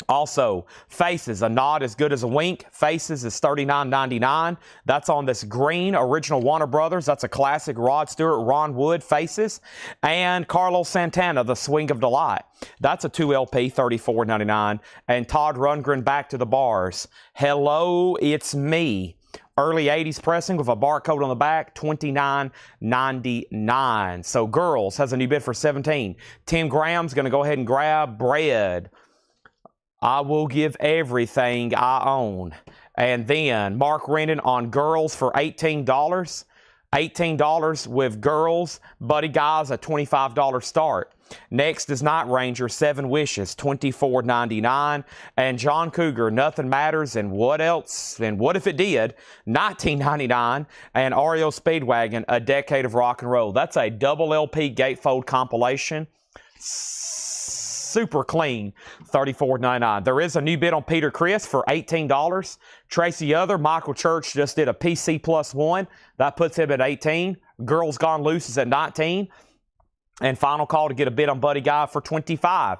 Also, Faces, a nod as good as a wink. Faces is $39.99. That's on this green original Warner Brothers. That's a classic Rod Stewart, Ron Wood, Faces. And Carlos Santana, The Swing of Delight. That's a 2LP, $34.99. And Todd Rundgren, Back to the Bars. Hello, It's Me. Early 80s pressing with a barcode on the back, $29.99. So Girls has a new bid for 17. Tim Graham's going to go ahead and grab Bread. I will give everything I own. And then Mark Rendon on Girls for $18. $18 with Girls. Buddy Guys, a $25 start. Next is Night Ranger, 7 Wishes, $24.99. And John Cougar, Nothing Matters, and What Else? And What If It Did? $19.99. And REO Speedwagon, A Decade of Rock and Roll. That's a double LP gatefold compilation. Super clean, $34.99. There is a new bid on Peter Chris for $18. Tracy Other, Michael Church just did a PC plus one. That puts him at 18. Girls Gone Loose is at 19. And final call to get a bid on Buddy Guy for 25.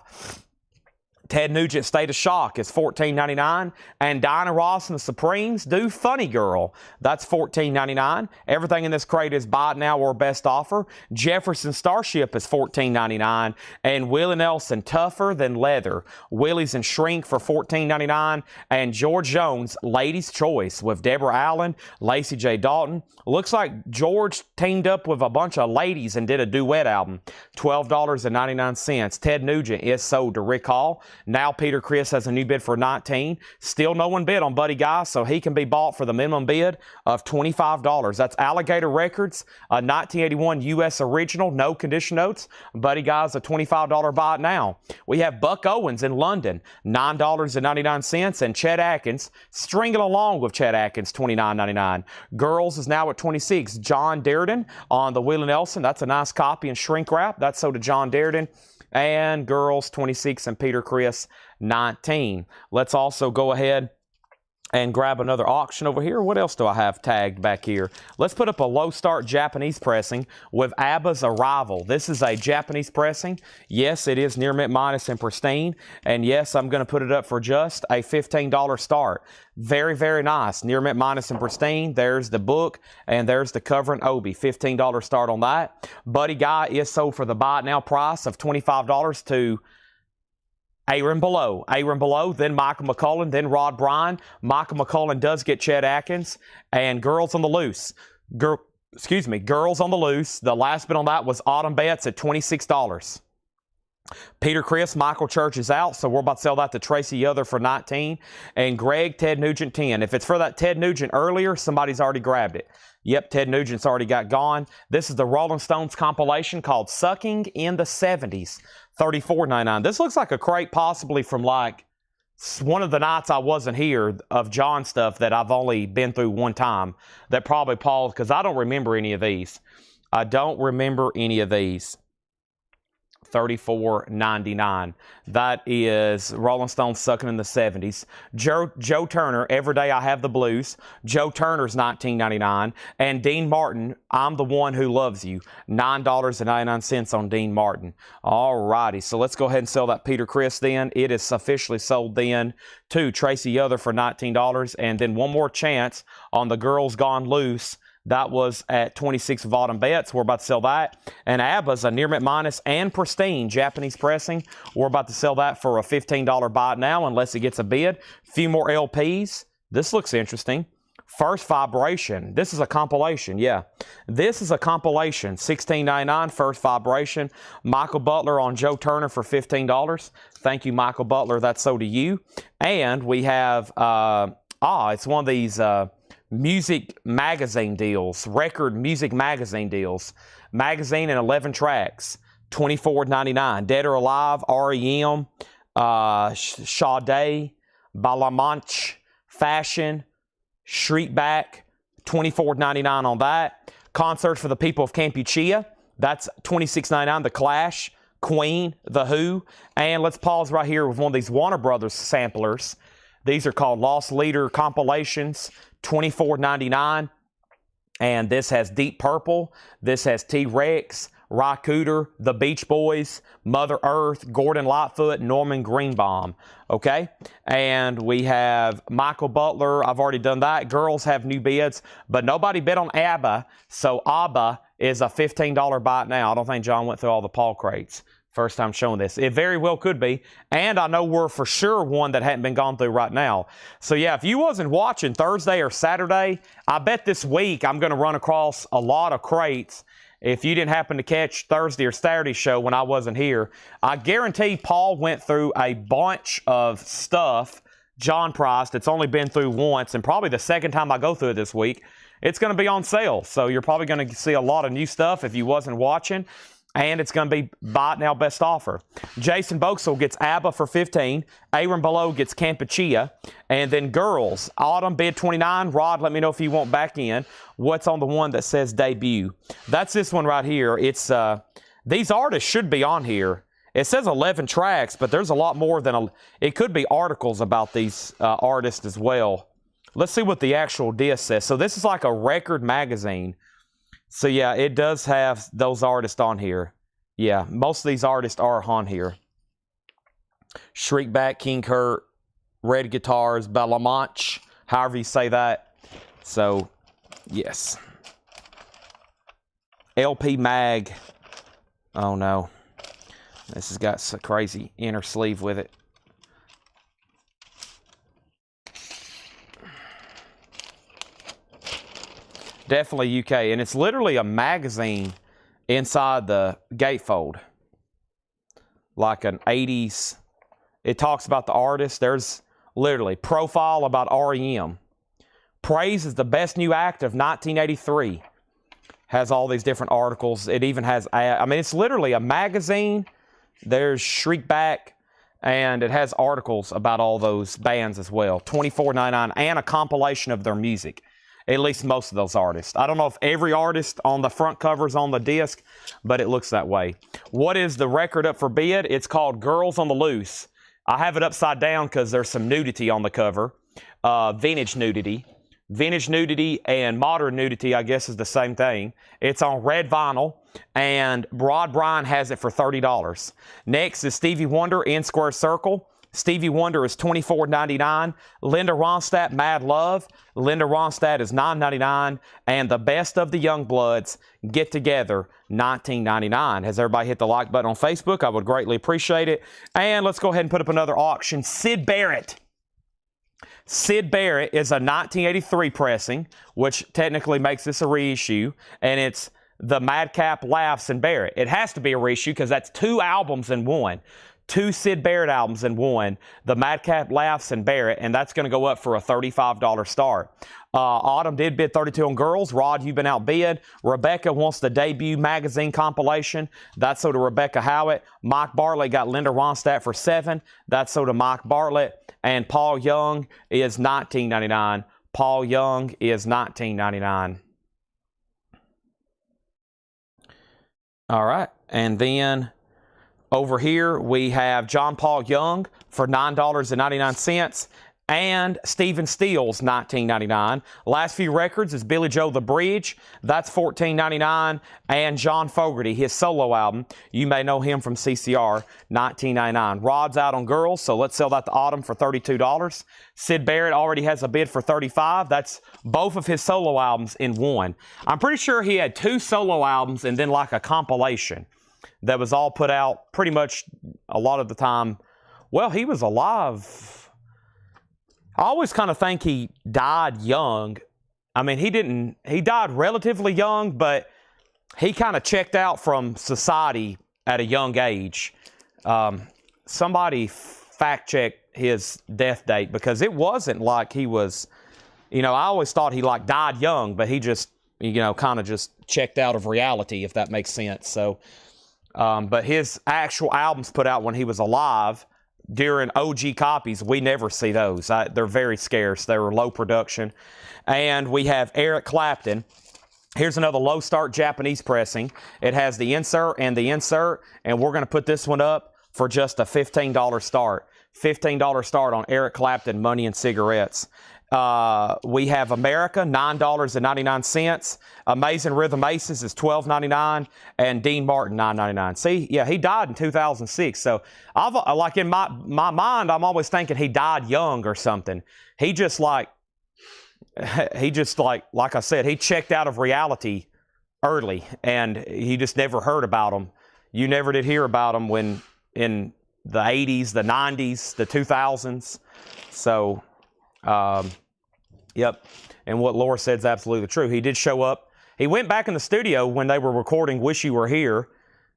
Ted Nugent, State of Shock is $14.99. And Diana Ross and the Supremes do Funny Girl. That's $14.99. Everything in this crate is buy it now or best offer. Jefferson Starship is $14.99. And Willie Nelson, Tougher Than Leather. Willie's and Shrink for $14.99. And George Jones, Ladies' Choice with Deborah Allen, Lacey J. Dalton. Looks like George teamed up with a bunch of ladies and did a duet album. $12.99. Ted Nugent is sold to Rick Hall. Now Peter Chris has a new bid for 19. Still no one bid on Buddy Guy, so he can be bought for the minimum bid of $25. That's Alligator Records, a 1981 U.S. original, no condition notes. Buddy Guy's a $25 buy now. We have Buck Owens in London, $9.99, and Chet Atkins, stringing along with Chet Atkins, $29.99. Girls is now at 26. John Darden on the Willie Nelson. That's a nice copy in shrink wrap. That's sold to John Darden. And girls 26 and Peter Chris 19. Let's also go ahead and grab another auction over here. What else do I have tagged back here? Let's put up a low start Japanese pressing with ABBA's Arrival. This is a Japanese pressing. Yes, it is near mint minus and pristine. And yes, I'm going to put it up for just a $15 start. Very, very nice. Near mint minus and pristine. There's the book and there's the cover and Obi. $15 start on that. Buddy Guy is sold for the buy it now price of $25 to Aaron Below, then Michael McCullen, then Rod Bryan. Michael McCullen does get Chet Atkins. And Girls on the Loose. Girls on the Loose. The last bid on that was Autumn Betts at $26. Peter Chris, Michael Church is out, so we're about to sell that to Tracy Yother for 19. And Greg, Ted Nugent, 10. If it's for that Ted Nugent earlier, somebody's already grabbed it. Yep, Ted Nugent's already got gone. This is the Rolling Stones compilation called Sucking in the 70s. $34.99. This looks like a crate possibly from like one of the nights I wasn't here of John stuff that I've only been through one time. That probably paused because I don't remember any of these. I don't remember any of these. $34.99. That is Rolling Stones Sucking in the 70s. Joe Turner, Every Day I Have the Blues. Joe Turner's $19.99. And Dean Martin, I'm the One Who Loves You. $9.99 on Dean Martin. All righty, so let's go ahead and sell that Peter Chris then. It is officially sold then to Tracy Yother for $19. And then one more chance on the Girls Gone Loose. That was at 26 of Autumn Betts. We're about to sell that. And ABBA's a near mint minus and pristine Japanese pressing. We're about to sell that for a $15 buy now unless it gets a bid. Few more LPs. This looks interesting. First Vibration. This is a compilation, yeah. This is a compilation. $16.99, First Vibration. Michael Butler on Joe Turner for $15. Thank you, Michael Butler. That's sold to you. And we have, it's one of these music magazine deals, record music magazine deals. Magazine and 11 tracks, $24.99. Dead or Alive, REM, Sade, Balamanch, Fashion, Shriekback, $24.99 on that. Concerts for the People of Kampuchea, that's $26.99. The Clash, Queen, The Who. And let's pause right here with one of these Warner Brothers samplers. These are called Lost Leader compilations, $24.99. And this has Deep Purple. This has T-Rex, Ry Cooder, The Beach Boys, Mother Earth, Gordon Lightfoot, Norman Greenbaum. Okay? And we have Michael Butler. I've already done that. Girls have new bids, but nobody bid on ABBA. So ABBA is a $15 buy now. I don't think John went through all the Paul crates. First time showing this. It very well could be. And I know we're for sure one that hadn't been gone through right now. So yeah, if you wasn't watching Thursday or Saturday, I bet this week I'm going to run across a lot of crates. If you didn't happen to catch Thursday or Saturday show when I wasn't here, I guarantee Paul went through a bunch of stuff, John priced. It's only been through once, and probably the second time I go through it this week. It's going to be on sale. So you're probably going to see a lot of new stuff if you wasn't watching. And it's going to be buy it now best offer. Jason Boxell gets ABBA for $15. Aaron Below gets Kampuchea. And then Girls, Autumn bid $29. Rod, let me know if you want back in. What's on the one that says debut? That's this one right here. It's these artists should be on here. It says 11 tracks, but there's a lot more than it could be articles about these artists as well. Let's see what the actual disc says. So this is like a record magazine. So yeah, it does have those artists on here. Yeah, most of these artists are on here. Shriekback, King Kurt, Red Guitars, Balamanch, however you say that. So, yes. LP Mag. Oh no. This has got some crazy inner sleeve with it. Definitely UK, and it's literally a magazine inside the gatefold, like an 80s It talks about the artist. There's literally profile about REM. Praise is the best new act of 1983. Has all these different articles. It even has, I mean, it's literally a magazine. There's Shriekback, and it has articles about all those bands as well. $24.99, and a compilation of their music. At least most of those artists. I don't know if every artist on the front cover's on the disc, but it looks that way. What is the record up for bid? It's called Girls on the Loose. I have it upside down because there's some nudity on the cover. Vintage nudity. Vintage nudity and modern nudity, I guess, is the same thing. It's on red vinyl, and Rod Bryan has it for $30. Next is Stevie Wonder, N Square Circle. Stevie Wonder is $24.99. Linda Ronstadt, Mad Love. Linda Ronstadt is $9.99. And the Best of the Youngbloods, Get Together, $19.99. Has everybody hit the like button on Facebook? I would greatly appreciate it. And let's go ahead and put up another auction. Syd Barrett. Syd Barrett is a 1983 pressing, which technically makes this a reissue, and it's the Madcap Laughs and Barrett. It has to be a reissue because that's 2 albums in one. 2 Syd Barrett albums in one, the Madcap Laughs and Barrett, and that's going to go up for a $35 start. Autumn did bid $32 on Girls. Rod, you've been outbid. Rebecca wants the debut magazine compilation. That's so to Rebecca Howitt. Mike Bartlett got Linda Ronstadt for $7. That's so to Mike Bartlett. And Paul Young is $19.99. Paul Young is $19.99. All right, and then over here, we have John Paul Young for $9.99 and Stephen Stills, $19.99. Last few records is Billy Joe the Bridge. That's $14.99. And John Fogerty, his solo album. You may know him from CCR, $19.99. Rod's out on Girls, so let's sell that to Autumn for $32. Syd Barrett already has a bid for $35. That's both of his solo albums in one. I'm pretty sure he had 2 solo albums and then like a compilation that was all put out pretty much a lot of the time. Well, he was alive. I always kind of think he died young. I mean, he died relatively young, but he kind of checked out from society at a young age. Somebody fact check his death date, because it wasn't like he was, I always thought he like died young, but he just, kind of just checked out of reality, if that makes sense. So, but his actual albums put out when he was alive during OG copies, we never see those. They're very scarce. They were low production. And we have Eric Clapton. Here's another low start Japanese pressing. It has the insert and the insert, and we're going to put this one up for just a $15 start. $15 start on Eric Clapton, Money and Cigarettes. We have America, $9.99. Amazing Rhythm Aces is $12.99, and Dean Martin, $9.99. See, yeah, he died in 2006. So, like in my mind, I'm always thinking he died young or something. He just like I said, he checked out of reality early, and he just never heard about him. You never did hear about him when in the 80s, the 90s, the 2000s. So, yep. And what Laura said is absolutely true. He did show up. He went back in the studio when they were recording Wish You Were Here.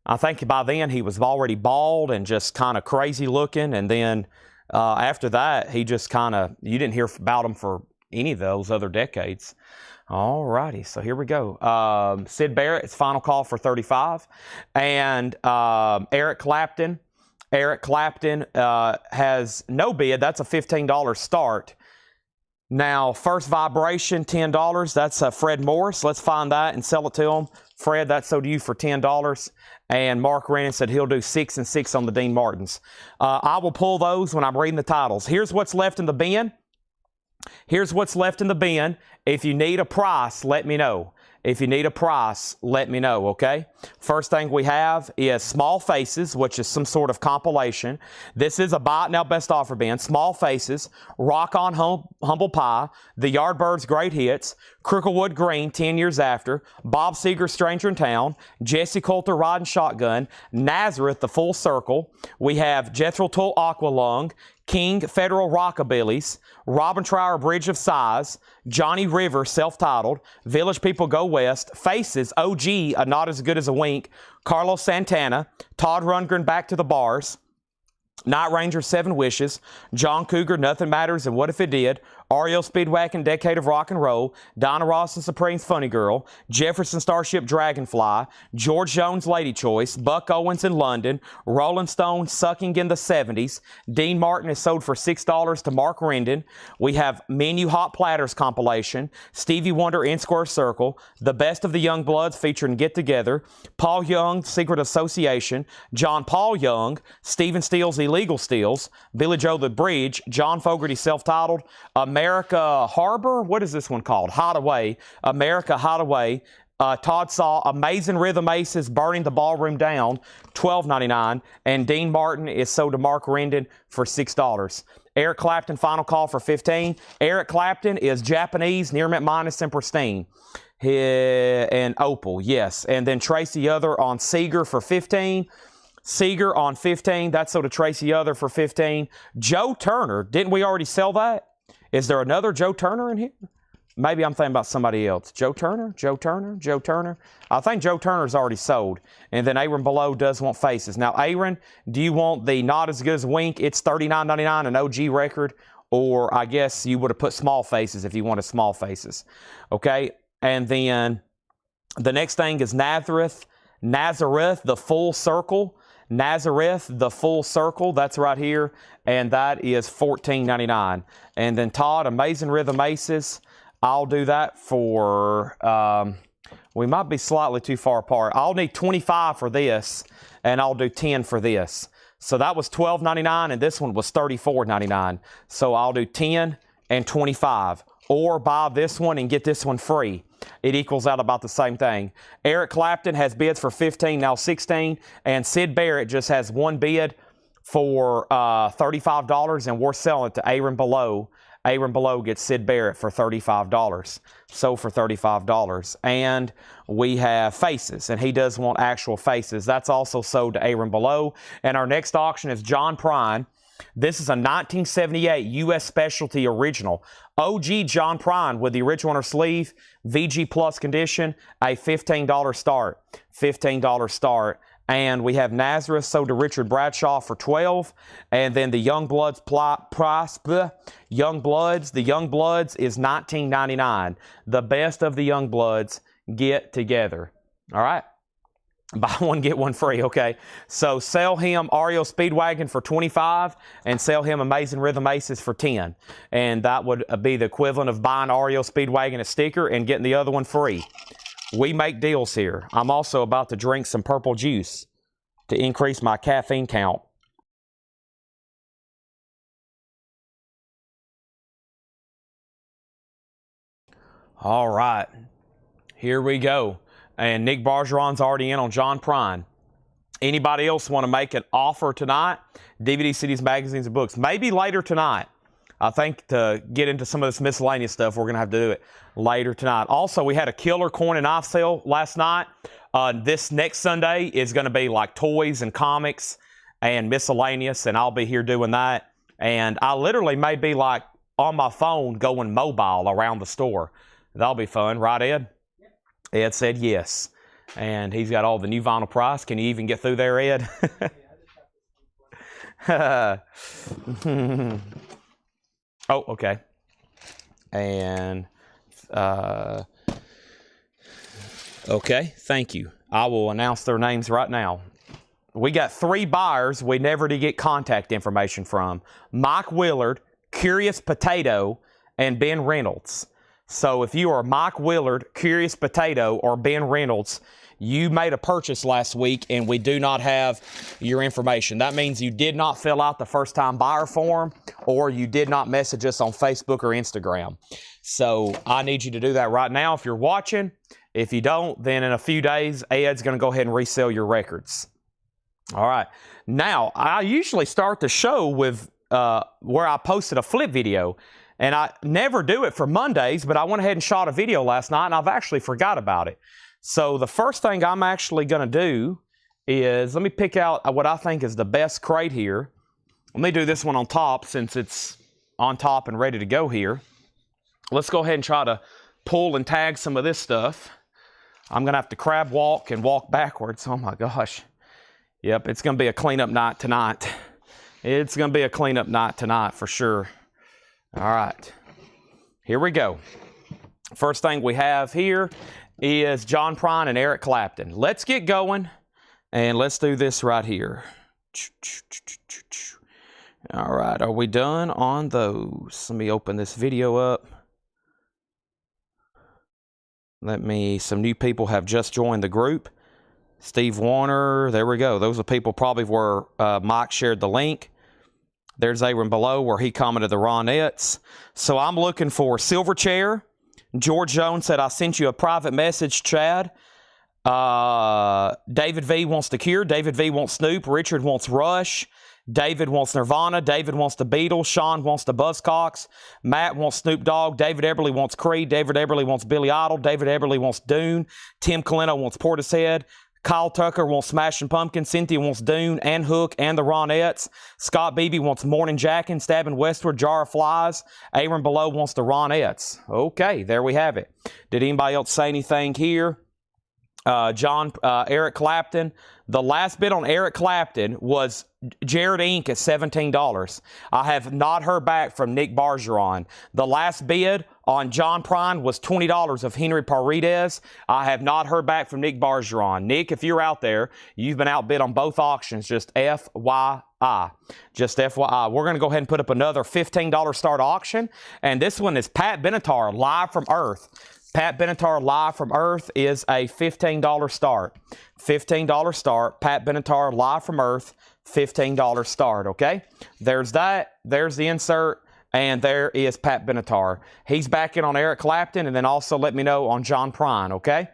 I think by then he was already bald and just kind of crazy looking. And then after that, he just kind of, you didn't hear about him for any of those other decades. All righty. So here we go. Syd Barrett, it's final call for $35. And Eric Clapton. Eric Clapton has no bid. That's a $15 start. Now, First Vibration, $10. That's Fred Morris. Let's find that and sell it to him. Fred, that's sold to you for $10. And Mark Rennan said he'll do 6 and 6 on the Dean Martins. I will pull those when I'm reading the titles. Here's what's left in the bin. Here's what's left in the bin. If you need a price, let me know. If you need a price, let me know, okay? First thing we have is Small Faces, which is some sort of compilation. This is a Buy It Now Best Offer bin. Small Faces, Rock On Humble Pie, The Yardbirds' Great Hits, Cricklewood Green, 10 Years After, Bob Seger's Stranger in Town, Jesse Coulter Riding Shotgun, Nazareth, The Full Circle. We have Jethro Tull Aqualung, King Federal Rockabillys, Robin Trower Bridge of Sighs, Johnny River Self-Titled, Village People Go West, Faces, OG, A Not As Good As a Wink, Carlos Santana, Todd Rundgren Back to the Bars, Night Ranger, 7 Wishes, John Cougar, Nothing Matters and What If It Did, REO Speedwagon, Decade of Rock and Roll, Donna Ross and Supreme's Funny Girl, Jefferson Starship Dragonfly, George Jones Lady Choice, Buck Owens in London, Rolling Stone Sucking in the 70s, Dean Martin is sold for $6 to Mark Rendon. We have Menu Hot Platters compilation, Stevie Wonder in Square Circle, The Best of the Young Bloods featuring Get Together, Paul Young Secret Association, John Paul Young, Stephen Steele's Illegal Steals, Billy Joe the Bridge, John Fogerty self-titled, America Harbor, what is this one called? Hideaway, America Hideaway. Todd saw Amazing Rhythm Aces, Burning the Ballroom Down, $12.99, and Dean Martin is sold to Mark Rendon for $6. Eric Clapton, Final Call for $15. Eric Clapton is Japanese, Near Mint Minus and Pristine. And Opal, yes. And then Tracy Other on Seeger for $15. Seeger on $15. That's sold to Tracy Other for $15. Joe Turner, didn't we already sell that? Is there another Joe Turner in here? Maybe I'm thinking about somebody else. Joe Turner? Joe Turner? Joe Turner? I think Joe Turner's already sold. And then Aaron Below does want Faces. Now, Aaron, do you want the Not As Good As Wink? It's $39.99, an OG record. Or I guess you would have put Small Faces if you wanted Small Faces. Okay? And then the next thing is Nazareth, The Full Circle. Nazareth, The Full Circle, that's right here, and that is $14.99. And then Todd, Amazing Rhythm Aces, I'll do that for, we might be slightly too far apart. I'll need 25 for this, and I'll do 10 for this. So that was $12.99, and this one was $34.99. So I'll do 10 and 25, or buy this one and get this one free. It equals out about the same thing. Eric Clapton has bids for $15, now $16, and Sid Barrett just has one bid for $35, and we're selling it to Aaron Below. Aaron Below gets Sid Barrett for $35, so for $35. And we have Faces, and he does want actual Faces. That's also sold to Aaron Below. And our next auction is John Prine. This is a 1978 U.S. Specialty Original. OG John Prine with the original inner sleeve, VG Plus condition, a $15 start. $15 start. And we have Nazareth sold to Richard Bradshaw for $12. And then the Young Bloods price, the Young Bloods is $19.99. The best of the Young Bloods get together. All right. Buy one, get one free, okay? So sell him REO Speedwagon for $25 and sell him Amazing Rhythm Aces for $10. And that would be the equivalent of buying REO Speedwagon a sticker and getting the other one free. We make deals here. I'm also about to drink some purple juice to increase my caffeine count. All right, here we go. And Nick Bargeron's already in on John Prine. Anybody else want to make an offer tonight? DVD, CDs, magazines, and books. Maybe later tonight. I think to get into some of this miscellaneous stuff, we're going to have to do it later tonight. Also, we had a killer coin and knife sale last night. This next Sunday is going to be like toys and comics and miscellaneous, and I'll be here doing that. And I literally may be like on my phone going mobile around the store. That'll be fun, right, Ed? Ed said yes. And he's got all the new vinyl price. Can you even get through there, Ed? Oh, okay. And, okay, thank you. I will announce their names right now. We got 3 buyers we never did get contact information from. Mike Willard, Curious Potato, and Ben Reynolds. So if you are Mike Willard, Curious Potato, or Ben Reynolds, you made a purchase last week and we do not have your information. That means you did not fill out the first-time buyer form or you did not message us on Facebook or Instagram. So I need you to do that right now if you're watching. If you don't, then in a few days, Ed's going to go ahead and resell your records. All right. Now, I usually start the show with where I posted a flip video. And I never do it for Mondays, but I went ahead and shot a video last night, and I've actually forgot about it. So the first thing I'm actually going to do is, let me pick out what I think is the best crate here. Let me do this one on top since it's on top and ready to go here. Let's go ahead and try to pull and tag some of this stuff. I'm going to have to crab walk and walk backwards. Oh, my gosh. Yep, it's going to be a cleanup night tonight. It's going to be a cleanup night tonight for sure. All right. Here we go. First thing we have here is John Prine and Eric Clapton. Let's get going, and let's do this right here. All right, are we done on those? Let me open this video up. Some new people have just joined the group. Steve Warner, there we go. Those are people probably where Mike shared the link. There's Aaron below where he commented the Ronettes. So I'm looking for Silverchair. George Jones said, I sent you a private message, Chad. David V wants The Cure. David V wants Snoop. Richard wants Rush. David wants Nirvana. David wants the Beatles. Sean wants the Buzzcocks. Matt wants Snoop Dogg. David Eberly wants Creed. David Eberly wants Billy Idol. David Eberly wants Dune. Tim Colino wants Portishead. Kyle Tucker wants Smashing Pumpkins. Cynthia wants Dune and Hook and the Ronettes. Scott Beebe wants Morning Jackin', Stabbing Westward, Jar of Flies. Aaron below wants the Ronettes. Okay, there we have it. Did anybody else say anything here? Eric Clapton. The last bid on Eric Clapton was Jared Inc. at $17. I have not heard back from Nick Bargeron. The last bid on John Prine was $20 of Henry Paredes. I have not heard back from Nick Bargeron. Nick, if you're out there, you've been outbid on both auctions. Just FYI. Just FYI. We're going to go ahead and put up another $15 start auction. And this one is Pat Benatar, live from Earth. Pat Benatar live from Earth is a $15 start. $15 start. Pat Benatar live from Earth, $15 start, okay? There's that. There's the insert. And there is Pat Benatar. He's back in on Eric Clapton, and then also let me know on John Prine, okay?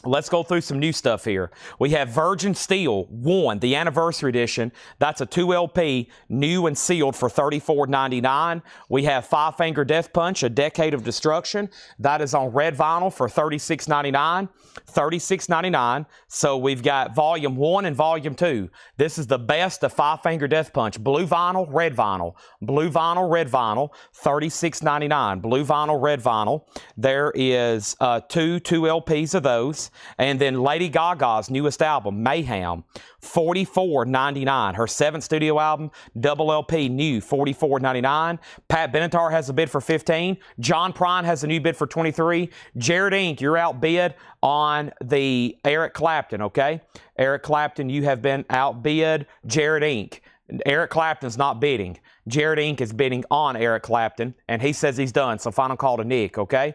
Let's go through some new stuff here. We have Virgin Steel 1, the anniversary edition. That's a 2 LP, new and sealed for $34.99. We have Five Finger Death Punch, A Decade of Destruction. That is on red vinyl for $36.99. $36.99. So we've got Volume 1 and Volume 2. This is the best of Five Finger Death Punch. Blue vinyl, red vinyl. Blue vinyl, red vinyl, $36.99. Blue vinyl, red vinyl. There is two LPs of those. And then Lady Gaga's newest album, Mayhem, $44.99. Her 7th studio album, double LP, new, $44.99. Pat Benatar has a bid for $15. John Prine has a new bid for $23. Jared Inc., you're outbid on the Eric Clapton, okay? Eric Clapton, you have been outbid. Jared Inc. Eric Clapton's not bidding. Jared Inc. is bidding on Eric Clapton, and he says he's done, so final call to Nick, okay?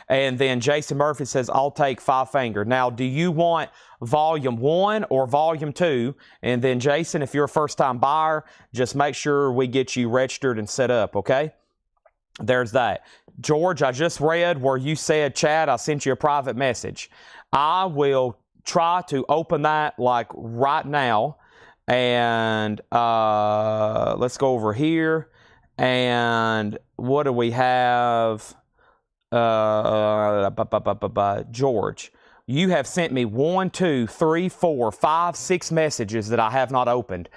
And then Jason Murphy says, I'll take Five Finger. Now, do you want Volume 1 or Volume 2? And then, Jason, if you're a first-time buyer, just make sure we get you registered and set up, okay? There's that. George, I just read where you said, Chad, I sent you a private message. I will try to open that, like, right now. And let's go over here. And what do we have? George, you have sent me 1, 2, 3, 4, 5, 6 messages that I have not opened.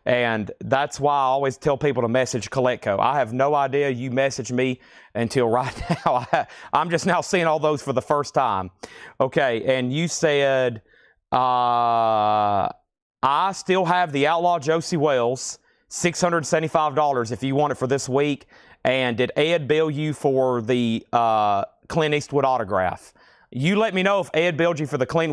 And that's why I always tell people to message Collectco. I have no idea you messaged me until right now. I'm just now seeing all those for the first time. Okay, and you said, I still have the Outlaw Josie Wells, $675 if you want it for this week. And did Ed bill you for the Clint Eastwood autograph? You let me know if Ed billed you for the Clint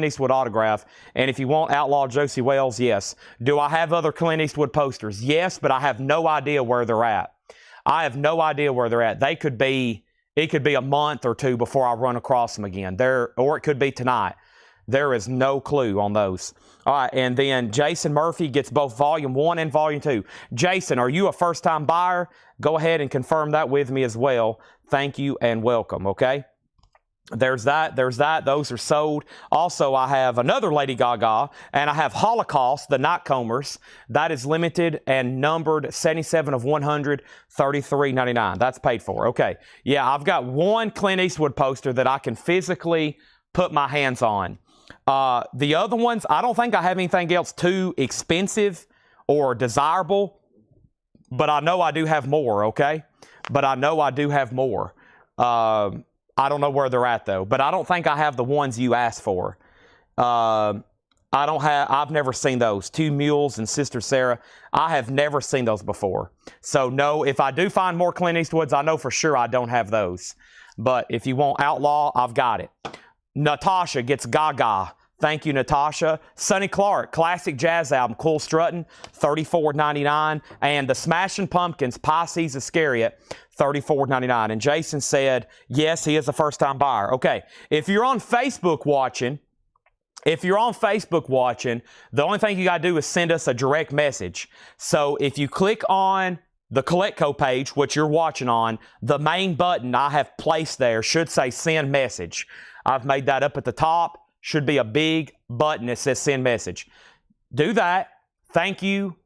Eastwood autograph. And if you want Outlaw Josie Wells, yes. Do I have other Clint Eastwood posters? Yes, but I have no idea where they're at. I have no idea where they're at. It could be a month or two before I run across them again. Or it could be tonight. There is no clue on those. All right, and then Jason Murphy gets both Volume 1 and Volume 2. Jason, are you a first-time buyer? Go ahead and confirm that with me as well. Thank you and welcome, okay? There's that. Those are sold. Also, I have another Lady Gaga, and I have Holocaust, the Nightcombers. That is limited and numbered 77 of 100, $33.99. That's paid for. Okay. Yeah, I've got one Clint Eastwood poster that I can physically put my hands on. The other ones, I don't think I have anything else too expensive or desirable, but I know I do have more, okay? But I know I do have more. I don't know where they're at, though. But I don't think I have the ones you asked for. I've never seen those. Two Mules and Sister Sarah. I have never seen those before. So no, if I do find more Clint Eastwoods, I know for sure I don't have those. But if you want Outlaw, I've got it. Natasha gets Gaga. Thank you, Natasha. Sonny Clark, classic jazz album, Cool Struttin', $34.99. And the Smashing Pumpkins, Pisces Iscariot, $34.99. And Jason said, yes, he is a first-time buyer. Okay, if you're on Facebook watching, the only thing you got to do is send us a direct message. So if you click on the Collectibles page, which you're watching on, the main button I have placed there should say send message. I've made that up at the top. Should be a big button that says send message. Do that. Thank you.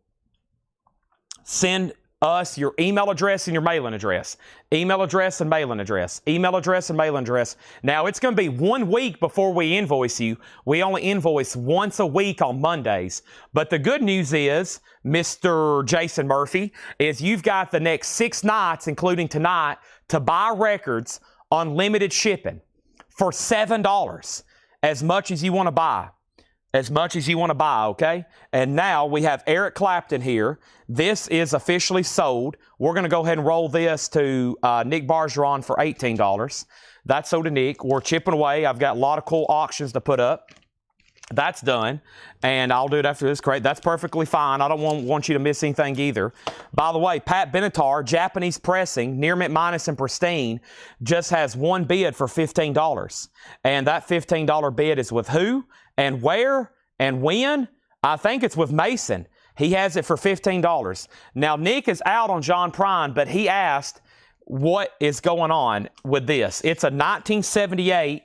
Send us your email address and your mailing address. Email address and mailing address. Email address and mailing address. Now, it's going to be 1 week before we invoice you. We only invoice once a week on Mondays. But the good news is, Mr. Jason Murphy, is you've got the next 6 nights, including tonight, to buy records on limited shipping for $7. As much as you want to buy. As much as you want to buy, okay? And now we have Eric Clapton here. This is officially sold. We're going to go ahead and roll this to Nick Bargeron for $18. That's sold to Nick. We're chipping away. I've got a lot of cool auctions to put up. That's done. And I'll do it after this. Great. That's perfectly fine. I don't want you to miss anything either. By the way, Pat Benatar, Japanese pressing, near mint minus and pristine, just has one bid for $15. And that $15 bid is with who and where and when? I think it's with Mason. He has it for $15. Now, Nick is out on John Prine, but he asked what is going on with this. It's a 1978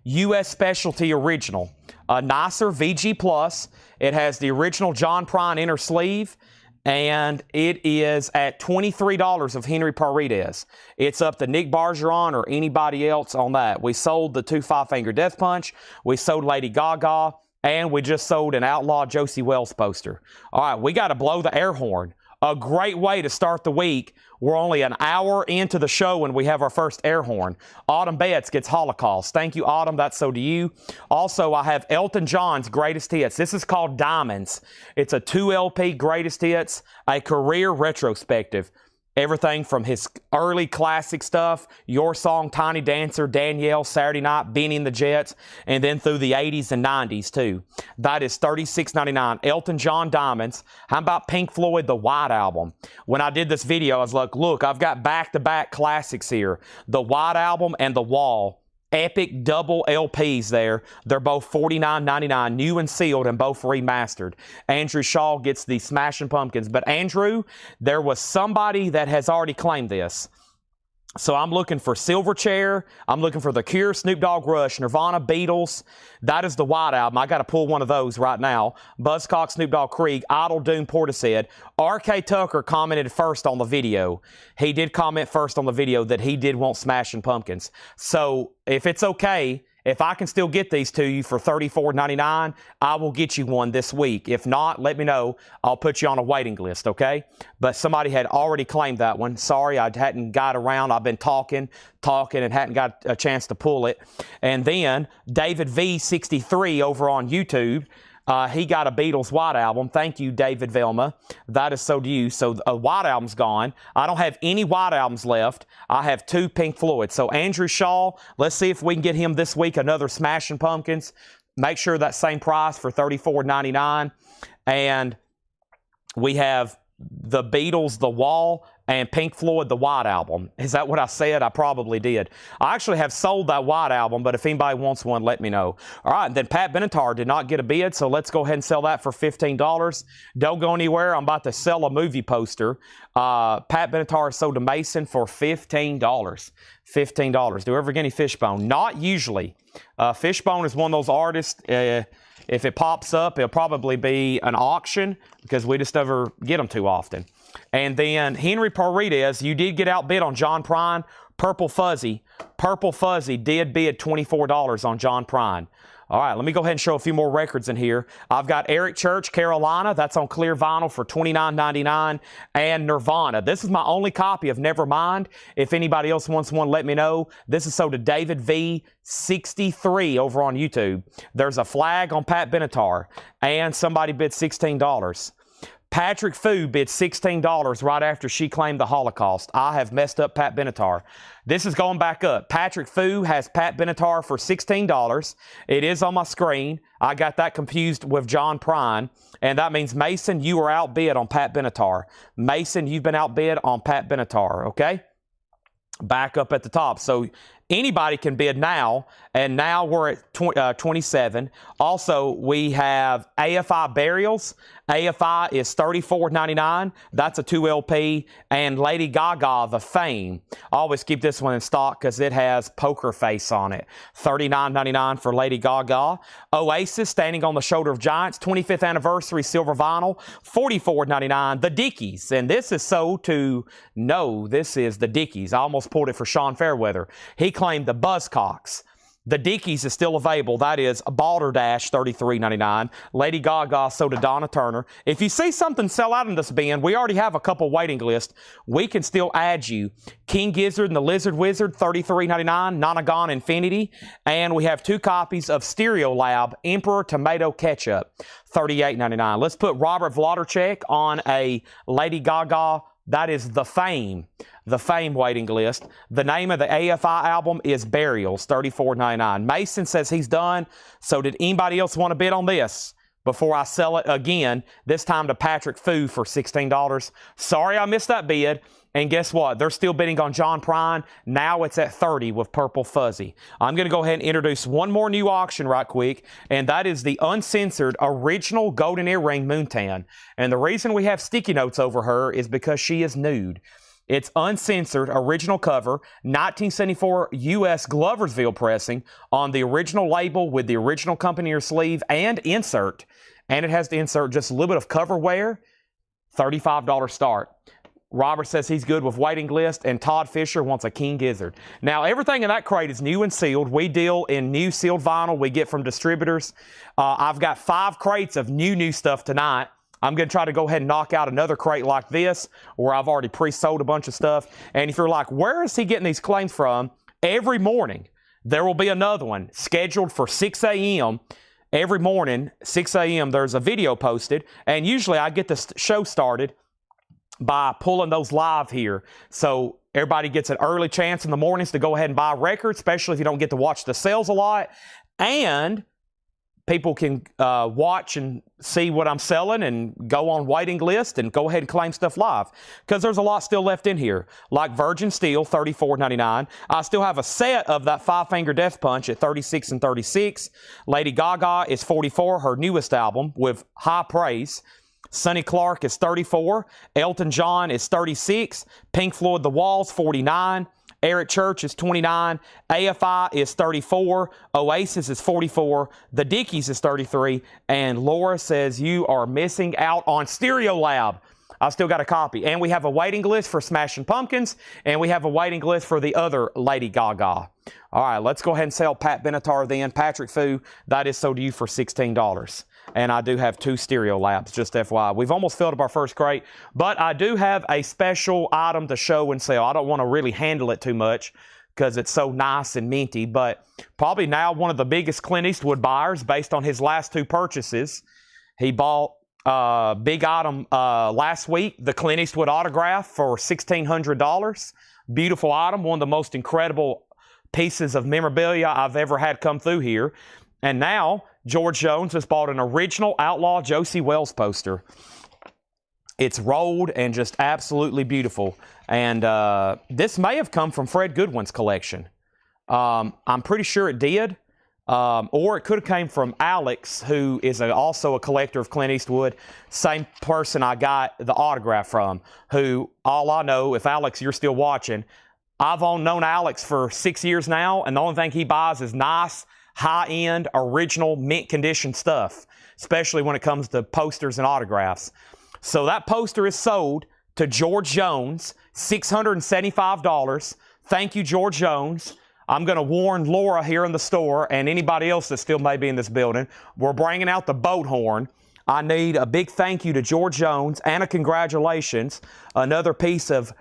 U.S. Specialty Original. A nicer VG Plus. It has the original John Prine inner sleeve, and it is at $23 of Henry Paredes. It's up to Nick Bargeron or anybody else on that. We sold the 2 5-Finger Death Punch. We sold Lady Gaga, and we just sold an Outlaw Josie Wells poster. All right, we got to blow the air horn. A great way to start the week. We're only an hour into the show when we have our first air horn. Autumn Betts gets Holocaust. Thank you, Autumn. That's so to you. Also, I have Elton John's Greatest Hits. This is called Diamonds. It's a 2 LP Greatest Hits, a career retrospective. Everything from his early classic stuff, Your Song, Tiny Dancer, Danielle, Saturday Night, Benny and the Jets, and then through the 80s and 90s too. That is $36.99. Elton John Diamonds. How about Pink Floyd, the White Album? When I did this video, I was like, look, I've got back-to-back classics here. The White Album and The Wall. Epic double LPs there. They're both $49.99, new and sealed, and both remastered. Andrew Shaw gets the Smashing Pumpkins. But Andrew, there was somebody that has already claimed this. So I'm looking for Silverchair. I'm looking for The Cure, Snoop Dogg, Rush, Nirvana, Beatles. That is the White Album. I got to pull one of those right now. Buzzcock, Snoop Dogg, Krieg, Idle, Doom, Portishead. R.K. Tucker commented first on the video. He did comment first on the video that he did want Smashing Pumpkins. So if it's okay, if I can still get these to you for $34.99, I will get you one this week. If not, let me know. I'll put you on a waiting list, okay? But somebody had already claimed that one. Sorry, I hadn't got around. I've been talking, and hadn't got a chance to pull it. And then David V63 over on YouTube, he got a Beatles White Album. Thank you, David Velma. That is so to you. So a White Album's gone. I don't have any White Albums left. I have 2 Pink Floyd. So Andrew Shaw, let's see if we can get him this week another Smashing Pumpkins. Make sure that same price for $34.99. And we have the Beatles, The Wall, and Pink Floyd, the White Album. Is that what I said? I probably did. I actually have sold that White Album, but if anybody wants one, let me know. All right, then Pat Benatar did not get a bid, so let's go ahead and sell that for $15. Don't go anywhere. I'm about to sell a movie poster. Pat Benatar sold to Mason for $15. $15. Do we ever get any Fishbone? Not usually. Fishbone is one of those artists, if it pops up, it'll probably be an auction because we just never get them too often. And then Henry Paredes, you did get outbid on John Prine. Purple Fuzzy did bid $24 on John Prine. All right, let me go ahead and show a few more records in here. I've got Eric Church, Carolina. That's on clear vinyl for $29.99. And Nirvana. This is my only copy of Nevermind. If anybody else wants one, let me know. This is sold to David V63 over on YouTube. There's a flag on Pat Benatar. And somebody bid $16. Patrick Fu bid $16 right after she claimed the Holocaust. I have messed up Pat Benatar. This is going back up. Patrick Fu has Pat Benatar for $16. It is on my screen. I got that confused with John Prine. And that means, Mason, you are outbid on Pat Benatar. Mason, you've been outbid on Pat Benatar, okay? Back up at the top. So anybody can bid now, and now we're at 27. Also, we have AFI Burials. AFI is $34.99. That's a 2LP. And Lady Gaga, The Fame. I always keep this one in stock because it has Poker Face on it. $39.99 for Lady Gaga. Oasis, Standing on the Shoulder of Giants, 25th anniversary silver vinyl, $44.99. The Dickies, and this is sold to, no, this is the Dickies. I almost pulled it for Sean Fairweather. He claimed the Buzzcocks. The Dickies is still available. That is Balderdash, $33.99. Lady Gaga sold to Donna Turner. If you see something sell out in this bin, we already have a couple waiting lists. We can still add you. King Gizzard and the Lizard Wizard, $33.99. Nonagon Infinity. And we have 2 copies of Stereo Lab Emperor Tomato Ketchup, $38.99. Let's put Robert Vlodarchek on a Lady Gaga. That is The Fame waiting list. The name of the AFI album is Burials, $34.99. Mason says he's done. So did anybody else want to bid on this before I sell it again, this time to Patrick Fu for $16? Sorry I missed that bid. And guess what? They're still bidding on John Prine. Now it's at $30 with Purple Fuzzy. I'm going to go ahead and introduce one more new auction right quick, and that is the uncensored original golden earring Moontan. And the reason we have sticky notes over her is because she is nude. It's uncensored, original cover, 1974 U.S. Gloversville pressing on the original label with the original company or sleeve and insert. And it has to insert just a little bit of cover wear, $35 start. Robert says he's good with waiting list, and Todd Fisher wants a King Gizzard. Now, everything in that crate is new and sealed. We deal in new sealed vinyl we get from distributors. I've got 5 crates of new stuff tonight. I'm going to try to go ahead and knock out another crate like this where I've already pre-sold a bunch of stuff. And if you're like, where is he getting these claims from? Every morning, there will be another one scheduled for 6 a.m. Every morning, 6 a.m., there's a video posted. And usually I get the show started by pulling those live here. So everybody gets an early chance in the mornings to go ahead and buy records, especially if you don't get to watch the sales a lot. And people can watch and see what I'm selling and go on waiting list and go ahead and claim stuff live. Because there's a lot still left in here. Like Virgin Steel, $34.99. I still have a set of that 5-Finger Death Punch at $36 and $36. Lady Gaga is $44, her newest album, with high praise. Sonny Clark is $34. Elton John is $36. Pink Floyd The Wall's $49. Eric Church is $29. AFI is $34. Oasis is $44. The Dickies is $33. And Laura says you are missing out on Stereo Lab. I still got a copy. And we have a waiting list for Smashing Pumpkins. And we have a waiting list for the other Lady Gaga. All right, let's go ahead and sell Pat Benatar then. Patrick Fu, that is sold to you for $16. And I do have 2 Stereo Labs, just FYI. We've almost filled up our first crate, but I do have a special item to show and sell. I don't want to really handle it too much because it's so nice and minty, but probably now one of the biggest Clint Eastwood buyers based on his last 2 purchases. He bought a big item last week, the Clint Eastwood autograph for $1,600. Beautiful item, one of the most incredible pieces of memorabilia I've ever had come through here. And now George Jones has bought an original Outlaw Josie Wells poster. It's rolled and just absolutely beautiful. And this may have come from Fred Goodwin's collection. I'm pretty sure it did. Or it could have came from Alex, who is also a collector of Clint Eastwood. Same person I got the autograph from, who, all I know, if Alex, you're still watching, I've known Alex for 6 years now, and the only thing he buys is nice, high-end, original, mint condition stuff, especially when it comes to posters and autographs. So that poster is sold to George Jones, $675. Thank you, George Jones. I'm going to warn Laura here in the store and anybody else that still may be in this building. We're bringing out the boat horn. I need a big thank you to George Jones and a congratulations. Another piece of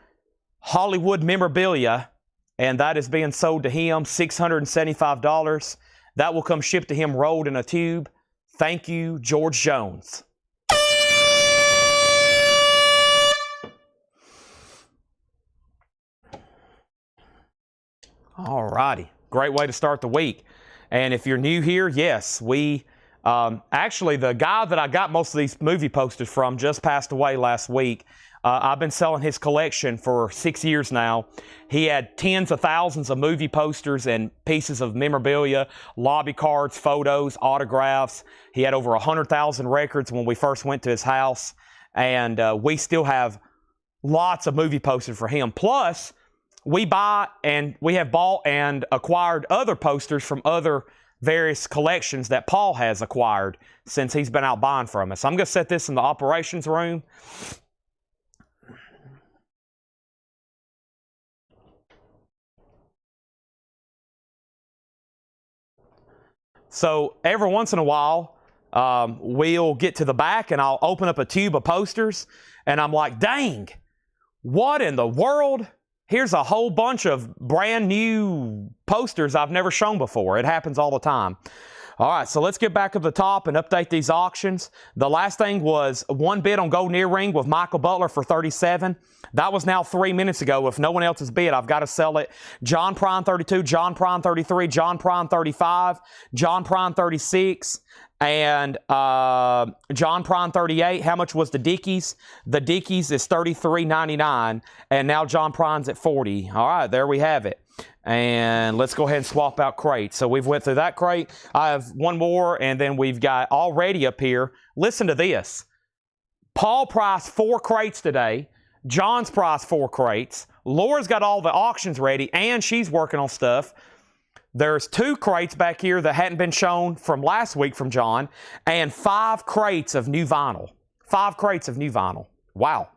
Hollywood memorabilia, and that is being sold to him, $675. That will come shipped to him rolled in a tube. Thank you, George Jones. All righty. Great way to start the week. And if you're new here, yes, actually, the guy that I got most of these movie posters from just passed away last week. I've been selling his collection for 6 years now. He had tens of thousands of movie posters and pieces of memorabilia, lobby cards, photos, autographs. He had over 100,000 records when we first went to his house. And we still have lots of movie posters for him. Plus, we have bought and acquired other posters from other various collections that Paul has acquired since he's been out buying from us. I'm going to set this in the operations room. So every once in a while, we'll get to the back and I'll open up a tube of posters and I'm like, dang, what in the world? Here's a whole bunch of brand new posters I've never shown before. It happens all the time. All right, so let's get back up the top and update these auctions. The last thing was one bid on Golden Earring with Michael Butler for $37. That was now 3 minutes ago. If no one else has bid, I've got to sell it. John Prine 32, John Prine 33, John Prine 35, John Prine 36, and John Prine 38. How much was the Dickies? The Dickies is $33.99, and now John Prine's at $40. All right, there we have it. And let's go ahead and swap out crates. So we've went through that crate. I have one more, and then we've got already up here. Listen to this. Paul priced 4 crates today. John's priced 4 crates. Laura's got all the auctions ready, and she's working on stuff. There's 2 crates back here that hadn't been shown from last week from John, and 5 crates of new vinyl. 5 crates of new vinyl. Wow.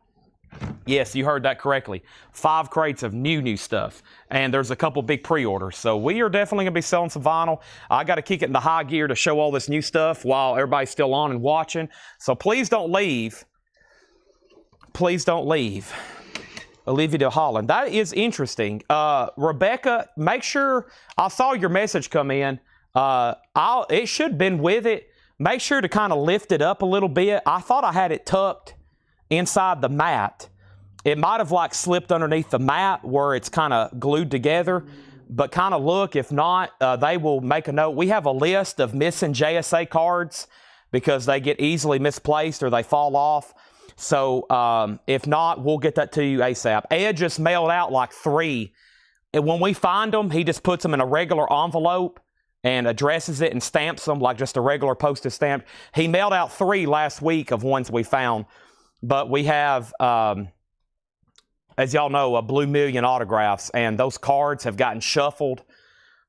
Yes, you heard that correctly. 5 crates of new stuff. And there's a couple big pre-orders. So we are definitely going to be selling some vinyl. I got to kick it into high gear to show all this new stuff while everybody's still on and watching. So please don't leave. Please don't leave. Olivia de Holland. That is interesting. Rebecca, make sure, I saw your message come in. It should have been with it. Make sure to kind of lift it up a little bit. I thought I had it tucked inside the mat. It might have like slipped underneath the mat where it's kind of glued together, but kind of look. If not, they will make a note. We have a list of missing JSA cards because they get easily misplaced or they fall off. So if not, we'll get that to you ASAP. Ed just mailed out like 3. And when we find them, he just puts them in a regular envelope and addresses it and stamps them like just a regular postage stamp. He mailed out 3 last week of ones we found. But we have, as y'all know, a Blue Million autographs, and those cards have gotten shuffled.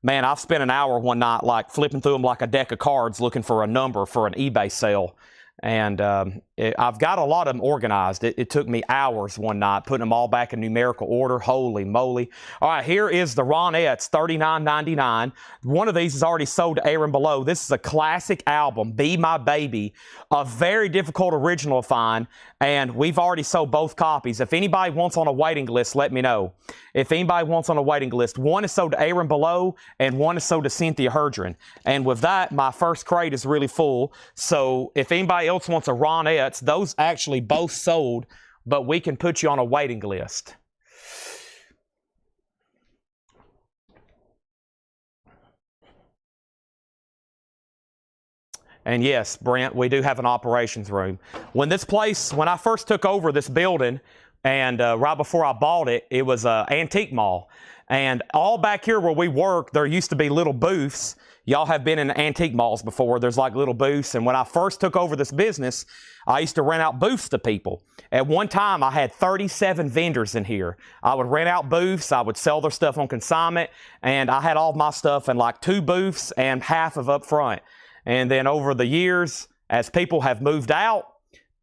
Man, I've spent an hour one night like flipping through them like a deck of cards looking for a number for an eBay sale. And I've got a lot of them organized. It took me hours one night putting them all back in numerical order. Holy moly. All right, here is the Ronettes, $39.99. One of these is already sold to Aaron below. This is a classic album, Be My Baby. A very difficult original to find, and we've already sold both copies. If anybody wants on a waiting list, let me know. If anybody wants on a waiting list, one is sold to Aaron below, and one is sold to Cynthia Herdren. And with that, my first crate is really full. So if anybody else wants a Ronettes, those actually both sold, but we can put you on a waiting list. And yes, Brent, we do have an operations room. When I first took over this building, and right before I bought it, it was an antique mall. And all back here where we work, there used to be little booths. Y'all have been in antique malls before. There's like little booths. And when I first took over this business, I used to rent out booths to people. At one time, I had 37 vendors in here. I would rent out booths. I would sell their stuff on consignment. And I had all my stuff in like 2 booths and half of up front. And then over the years, as people have moved out,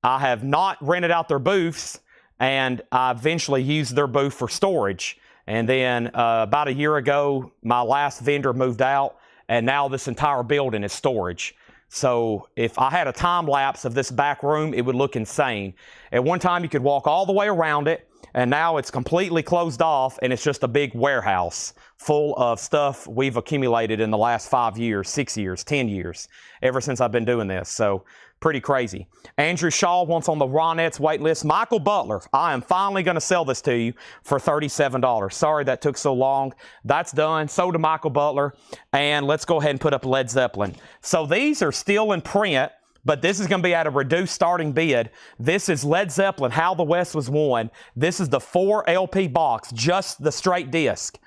I have not rented out their booths, and I eventually used their booth for storage. And then about a year ago, my last vendor moved out, and now this entire building is storage. So if I had a time lapse of this back room, it would look insane. At one time, you could walk all the way around it, and now it's completely closed off, and it's just a big warehouse full of stuff we've accumulated in the last 5 years, 6 years, 10 years, ever since I've been doing this. So pretty crazy. Andrew Shaw wants on the Ronettes wait list. Michael Butler, I am finally going to sell this to you for $37. Sorry that took so long. That's done. So to Michael Butler. And let's go ahead and put up Led Zeppelin. So these are still in print, but this is going to be at a reduced starting bid. This is Led Zeppelin, How the West Was Won. This is the 4 LP box, just the straight disc.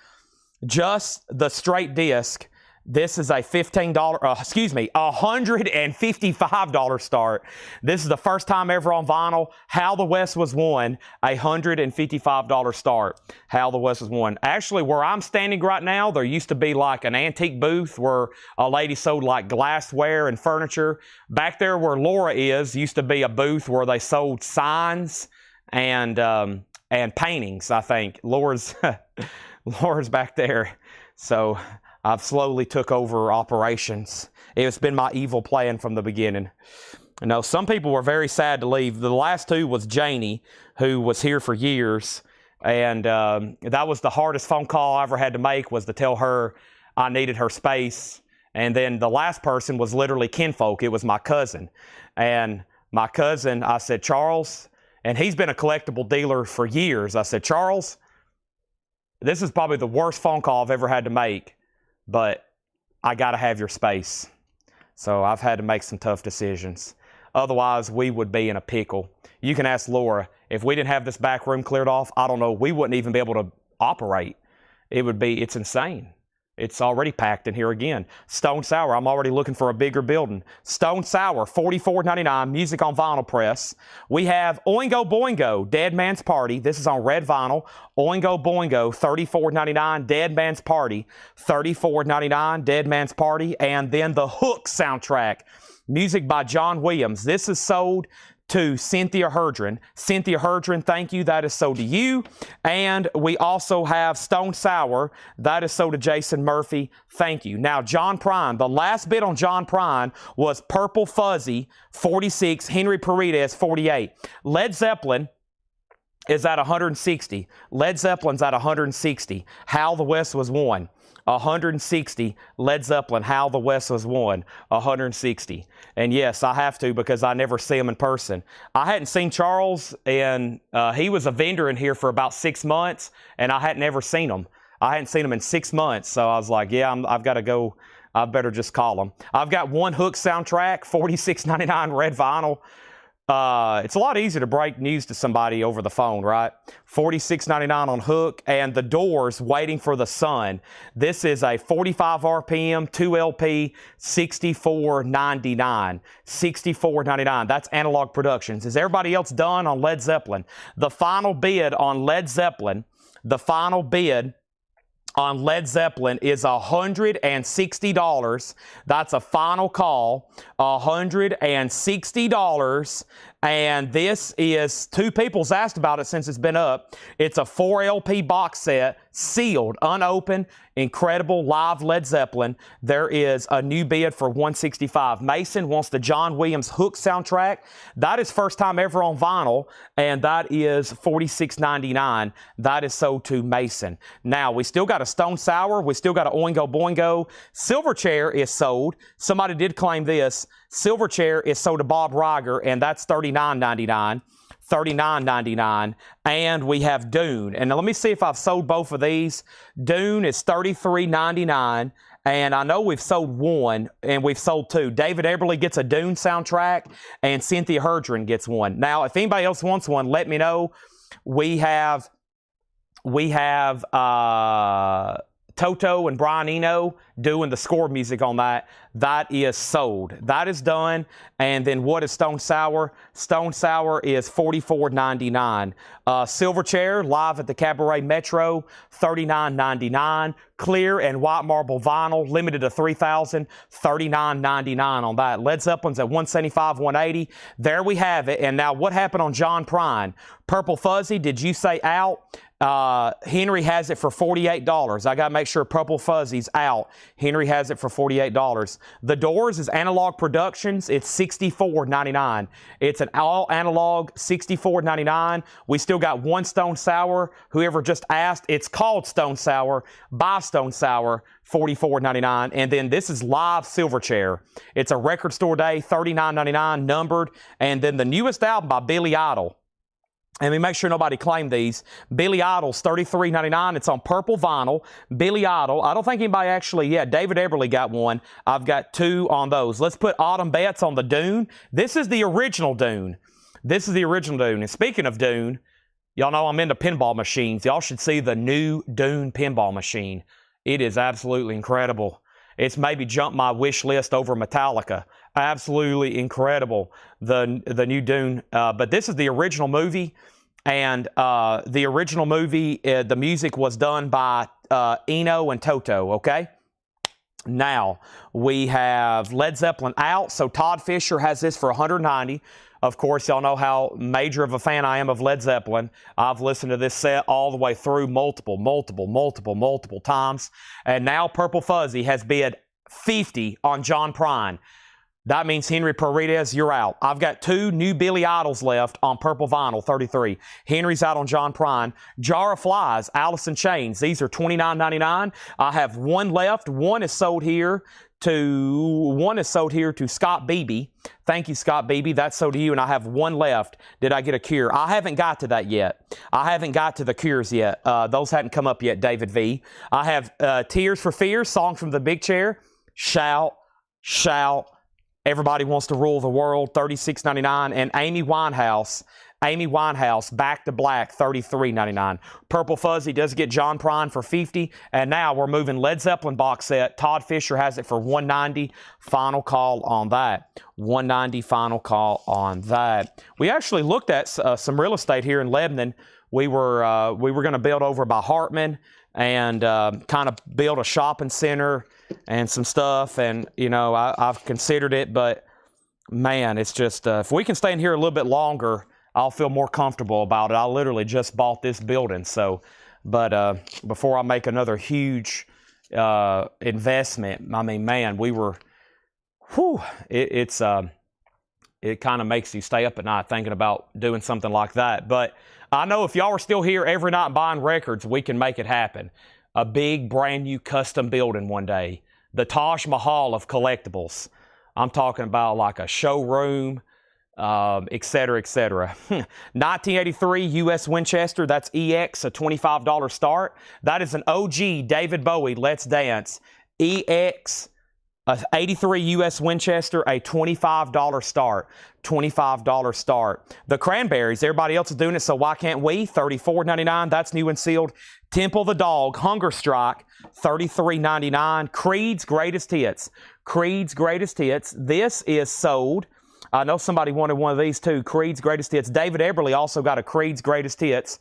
Just the straight disc. This is a $155 start. This is the first time ever on vinyl. How the West Was Won, a $155 start. How the West Was Won. Actually, where I'm standing right now, there used to be like an antique booth where a lady sold like glassware and furniture. Back there where Laura is, used to be a booth where they sold signs and paintings, I think. Laura's back there. So I've slowly took over operations. It's been my evil plan from the beginning. You know, some people were very sad to leave. The last two was Janie, who was here for years. And that was the hardest phone call I ever had to make, was to tell her I needed her space. And then the last person was literally kinfolk. It was my cousin. And my cousin, I said, Charles, and he's been a collectible dealer for years. I said, Charles, this is probably the worst phone call I've ever had to make, but I got to have your space. So I've had to make some tough decisions. Otherwise, we would be in a pickle. You can ask Laura, if we didn't have this back room cleared off, I don't know, we wouldn't even be able to operate. It's insane. It's already packed in here again. Stone Sour, I'm already looking for a bigger building. Stone Sour, $44.99, music on vinyl press. We have Oingo Boingo, Dead Man's Party. This is on red vinyl. Oingo Boingo, $34.99, Dead Man's Party. $34.99, Dead Man's Party. And then the Hook soundtrack, music by John Williams. This is sold to Cynthia Herdron. Cynthia Herdron, thank you. That is sold to you. And we also have Stone Sour. That is sold to Jason Murphy. Thank you. Now, John Prine. The last bid on John Prine was Purple Fuzzy, 46. Henry Paredes, 48. Led Zeppelin is at 160. Led Zeppelin's at 160. How the West Was Won, 160. Led Zeppelin, How the West Was Won, 160. And yes, I have to, because I never see him in person. I hadn't seen Charles, and he was a vendor in here for about 6 months, and I hadn't ever seen him. I hadn't seen him in 6 months, so I was like, yeah, I've got to go. I better just call him. I've got one Hook soundtrack, $46.99 red vinyl. It's a lot easier to break news to somebody over the phone, right? $46.99 on Hook. And The Doors, Waiting for the Sun. This is a 45 RPM, 2 LP, $64.99. $64.99. That's Analog Productions. Is everybody else done on Led Zeppelin? The final bid on Led Zeppelin, is $160. That's a final call, $160. And this is, 2 people's asked about it since it's been up. It's a 4 LP box set, sealed, unopened, incredible live Led Zeppelin. There is a new bid for $165. Mason wants the John Williams Hook soundtrack. That is first time ever on vinyl, and that is $46.99. That is sold to Mason. Now, we still got a Stone Sour. We still got an Oingo Boingo. Silverchair is sold. Somebody did claim this. Silverchair is sold to Bob Riger, and that's $39.99. $39.99. And we have Dune. And now let me see if I've sold both of these. Dune is $33.99. And I know we've sold one, and we've sold 2. David Eberly gets a Dune soundtrack, and Cynthia Herdron gets one. Now, if anybody else wants one, let me know. We have Toto and Brian Eno doing the score music on that. That is sold. That is done. And then what is Stone Sour? Stone Sour is $44.99. Silverchair, live at the Cabaret Metro, $39.99. Clear and white marble vinyl, limited to 3,000, $39.99 on that. Led Zeppelin's at $175, $180. There we have it. And now what happened on John Prine? Purple Fuzzy, did you say out? Henry has it for $48. I got to make sure Purple Fuzzy's out. Henry has it for $48. The Doors is Analog Productions. It's $64.99. It's an all analog $64.99. We still got one Stone Sour. Whoever just asked, it's called Stone Sour by Stone Sour, $44.99. And then this is Live Silverchair. It's a record store day, $39.99, numbered. And then the newest album by Billy Idol. And we make sure nobody claimed these. Billy Idol's $33.99. It's on purple vinyl. Billy Idol. I don't think anybody actually, David Eberly got one. I've got two on those. Let's put Autumn Betts on the Dune. This is the original Dune. This is the original Dune. And speaking of Dune, y'all know I'm into pinball machines. Y'all should see the new Dune pinball machine. It is absolutely incredible. It's maybe jumped my wish list over Metallica. Absolutely incredible, the new Dune. But this is the original movie, and the original movie, the music was done by Eno and Toto, okay? Now, we have Led Zeppelin out, so Todd Fisher has this for $190. Of course, y'all know how major of a fan I am of Led Zeppelin. I've listened to this set all the way through multiple times. And now Purple Fuzzy has bid $50 on John Prine. That means Henry Paredes, you're out. I've got two new Billy Idols left on purple vinyl, $33. Henry's out on John Prine. Jar of Flies, Alice in Chains. These are $29.99. I have one left. One is sold here to Scott Beebe. Thank you, Scott Beebe. That's sold to you, and I have one left. Did I get a cure? I haven't got to that yet. I haven't got to the cures yet. Those hadn't come up yet, David V. I have Tears for Fears, Song from the Big Chair. Shout, shout. Everybody Wants to Rule the World, $36.99. And Amy Winehouse, Back to Black, $33.99. Purple Fuzzy does get John Prine for $50. And now we're moving Led Zeppelin box set. Todd Fisher has it for $190. Final call on that. $190, final call on that. We actually looked at some real estate here in Lebanon. We were going to build over by Hartman and kind of build a shopping center and some stuff. And, you know, I've considered it, but, man, it's just, if we can stay in here a little bit longer, I'll feel more comfortable about it. I literally just bought this building, so, but before I make another huge investment, I mean, man, we were, it kind of makes you stay up at night thinking about doing something like that. But I know if y'all are still here every night buying records, we can make it happen. A big, brand new custom building one day. The Taj Mahal of collectibles. I'm talking about like a showroom, et cetera, et cetera. 1983 U.S. Winchester, that's EX, a $25 start. That is an OG David Bowie Let's Dance. EX, 83 U.S. Winchester, a $25 start. $25 start. The Cranberries, everybody else is doing it, so why can't we? $34.99, that's new and sealed. Temple the Dog, Hunger Strike, $33.99. Creed's Greatest Hits. Creed's Greatest Hits. This is sold. I know somebody wanted one of these too. Creed's Greatest Hits. David Eberly also got a Creed's Greatest Hits.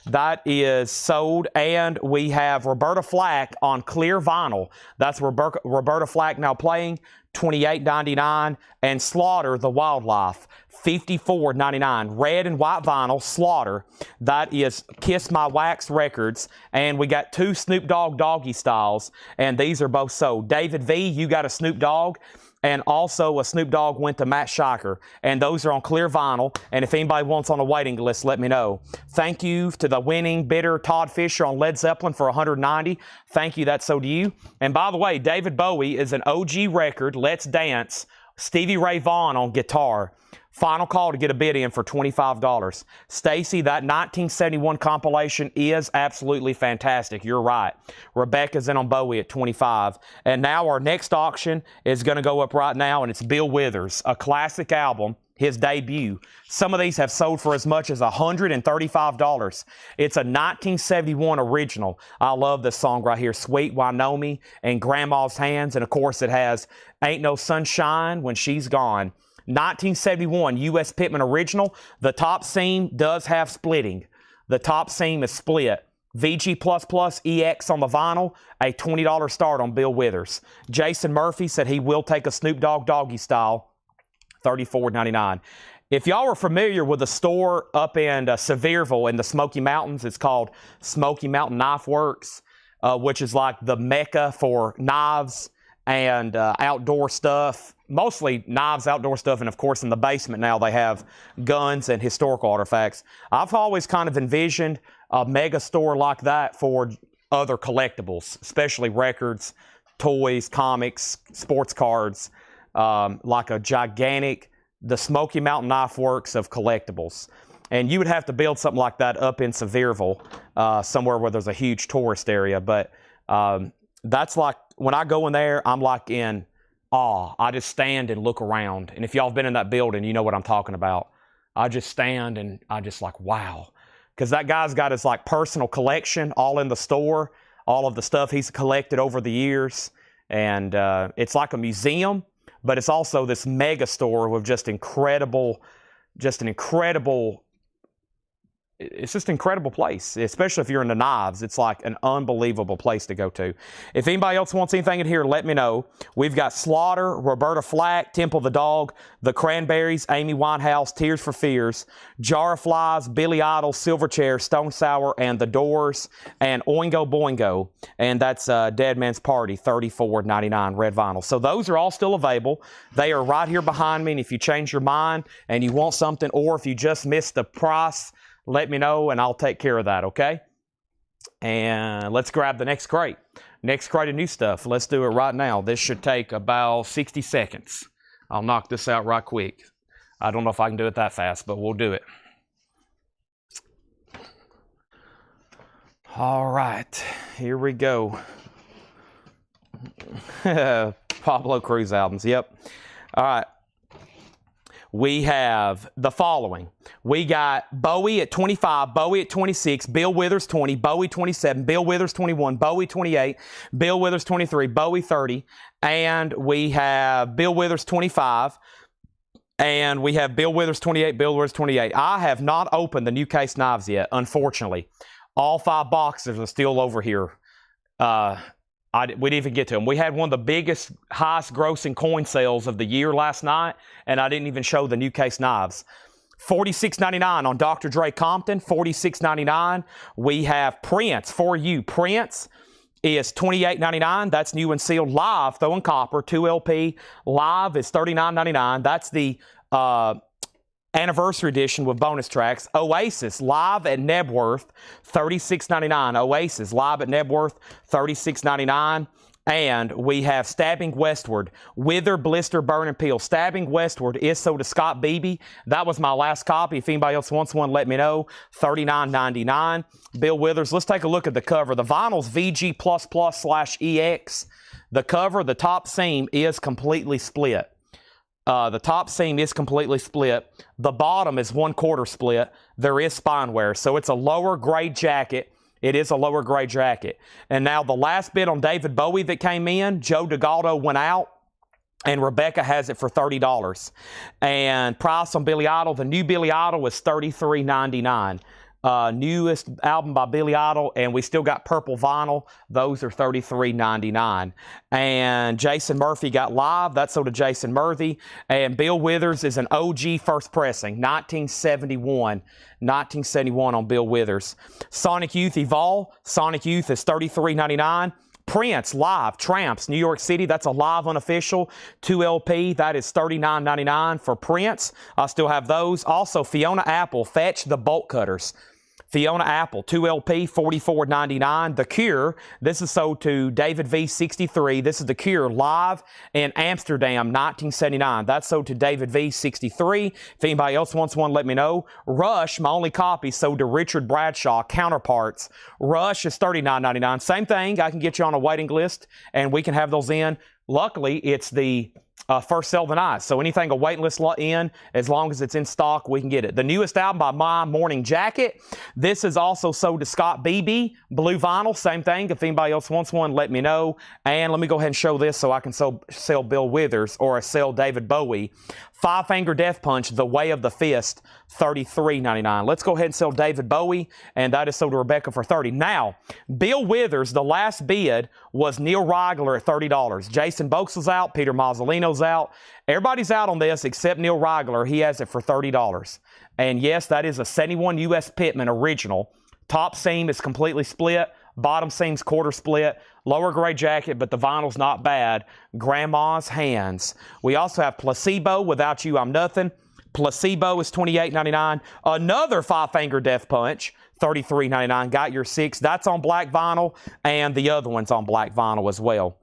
That is sold. And we have Roberta Flack on clear vinyl. That's Roberta Flack now playing. $28.99. And Slaughter, the Wildlife, $54.99. Red and white vinyl, Slaughter. That is Kiss My Wax Records. And we got two Snoop Dogg Doggy Styles. And these are both sold. David V, you got a Snoop Dogg. And also a Snoop Dogg went to Matt Shiker. And those are on clear vinyl. And if anybody wants on a waiting list, let me know. Thank you to the winning bidder, Todd Fisher, on Led Zeppelin for $190. Thank you, that's so to you. And by the way, David Bowie is an OG record, Let's Dance. Stevie Ray Vaughan on guitar. Final call to get a bid in for $25. Stacy, that 1971 compilation is absolutely fantastic. You're right. Rebecca's in on Bowie at $25. And now our next auction is going to go up right now, and it's Bill Withers, a classic album, his debut. Some of these have sold for as much as $135. It's a 1971 original. I love this song right here, Sweet Wyoming and Grandma's Hands. And, of course, it has Ain't No Sunshine When She's Gone. 1971 U.S. Pittman original. The top seam does have splitting. The top seam is split. VG++ EX on the vinyl, a $20 start on Bill Withers. Jason Murphy said he will take a Snoop Dogg Doggy Style, $34.99. If y'all are familiar with a store up in Sevierville in the Smoky Mountains, it's called Smoky Mountain Knife Works, which is like the mecca for knives and outdoor stuff. Mostly knives, outdoor stuff, and of course in the basement now they have guns and historical artifacts. I've always kind of envisioned a mega store like that for other collectibles, especially records, toys, comics, sports cards, like a gigantic, the Smoky Mountain Knife Works of collectibles. And you would have to build something like that up in Sevierville, somewhere where there's a huge tourist area. But that's like, when I go in there, I'm like in awe. I just stand and look around. And if y'all have been in that building, you know what I'm talking about. I just stand and I just like, wow. Because that guy's got his like personal collection all in the store, all of the stuff he's collected over the years. And it's like a museum, but it's also this mega store with just an incredible it's just an incredible place, especially if you're into knives. It's like an unbelievable place to go to. If anybody else wants anything in here, let me know. We've got Slaughter, Roberta Flack, Temple the Dog, The Cranberries, Amy Winehouse, Tears for Fears, Jar of Flies, Billy Idol, Silverchair, Stone Sour, and The Doors, and Oingo Boingo. And that's Dead Man's Party, $34.99 red vinyl. So those are all still available. They are right here behind me. And if you change your mind and you want something, or if you just missed the price, let me know and I'll take care of that, okay? And let's grab the next crate. Next crate of new stuff. Let's do it right now. This should take about 60 seconds. I'll knock this out right quick. I don't know if I can do it that fast, but we'll do it. All right, here we go. Pablo Cruz albums, yep. All right. We have the following. We got Bowie at 25, Bowie at 26, Bill Withers 20, Bowie 27, Bill Withers 21, Bowie 28, Bill Withers 23, Bowie 30, and we have Bill Withers 25, and we have Bill Withers 28, Bill Withers 28. I have not opened the new case knives yet, unfortunately. All 5 boxes are still over here. We didn't even get to them. We had one of the biggest, highest grossing coin sales of the year last night, and I didn't even show the new case knives. $46.99 on Dr. Dre Compton, $46.99. We have Prince for you. Prince is $28.99. That's new and sealed. Live, Throwing Copper, 2LP. Live is $39.99. That's the anniversary edition with bonus tracks. Oasis live at Nebworth, $36.99. Oasis live at Nebworth, $36.99. And we have Stabbing Westward, Wither, Blister, Burn, and Peel. Stabbing Westward is sold to Scott Beebe. That was my last copy. If anybody else wants one, let me know. $39.99. Bill Withers. Let's take a look at the cover. The vinyl's VG++/EX. The cover, the top seam is completely split. The top seam is completely split. The bottom is 1/4 split. There is spine wear, so it's a lower grade jacket. It is a lower grade jacket. And now the last bit on David Bowie that came in, Joe DeGaldo went out, and Rebecca has it for $30. And price on Billy Idol, the new Billy Idol is $33.99. Newest album by Billy Idol, and we still got purple vinyl. Those are $33.99. And Jason Murphy got live. That's sold to Jason Murphy. And Bill Withers is an OG first pressing, 1971. 1971 on Bill Withers. Sonic Youth Evol. Sonic Youth is $33.99. Prince live, Tramps, New York City. That's a live unofficial 2LP. That is $39.99 for Prince. I still have those. Also, Fiona Apple, Fetch the Bolt Cutters. Fiona Apple, 2LP, $44.99. The Cure, this is sold to David V63. This is The Cure live in Amsterdam, 1979. That's sold to David V63. If anybody else wants one, let me know. Rush, my only copy, sold to Richard Bradshaw, Counterparts. Rush is $39.99. Same thing, I can get you on a waiting list, and we can have those in. Luckily, it's the first sell of the night. So anything a waiting list in, as long as it's in stock, we can get it. The newest album by My Morning Jacket. This is also sold to Scott Beebe. Blue vinyl, same thing. If anybody else wants one, let me know. And let me go ahead and show this so I can sell Bill Withers or sell David Bowie. Five Finger Death Punch, The Way of the Fist, $33.99. Let's go ahead and sell David Bowie, and that is sold to Rebecca for $30. Now, Bill Withers, the last bid was Neil Reigler at $30. Jason Boxell's out. Peter Mazzolino's out. Everybody's out on this except Neil Reigler. He has it for $30. And yes, that is a 71 U.S. Pittman original. Top seam is completely split. Bottom seam's quarter split. Lower grade jacket, but the vinyl's not bad. Grandma's Hands. We also have Placebo, Without You I'm Nothing. Placebo is $28.99. Another Five Finger Death Punch, $33.99. Got your 6. That's on black vinyl, and the other one's on black vinyl as well.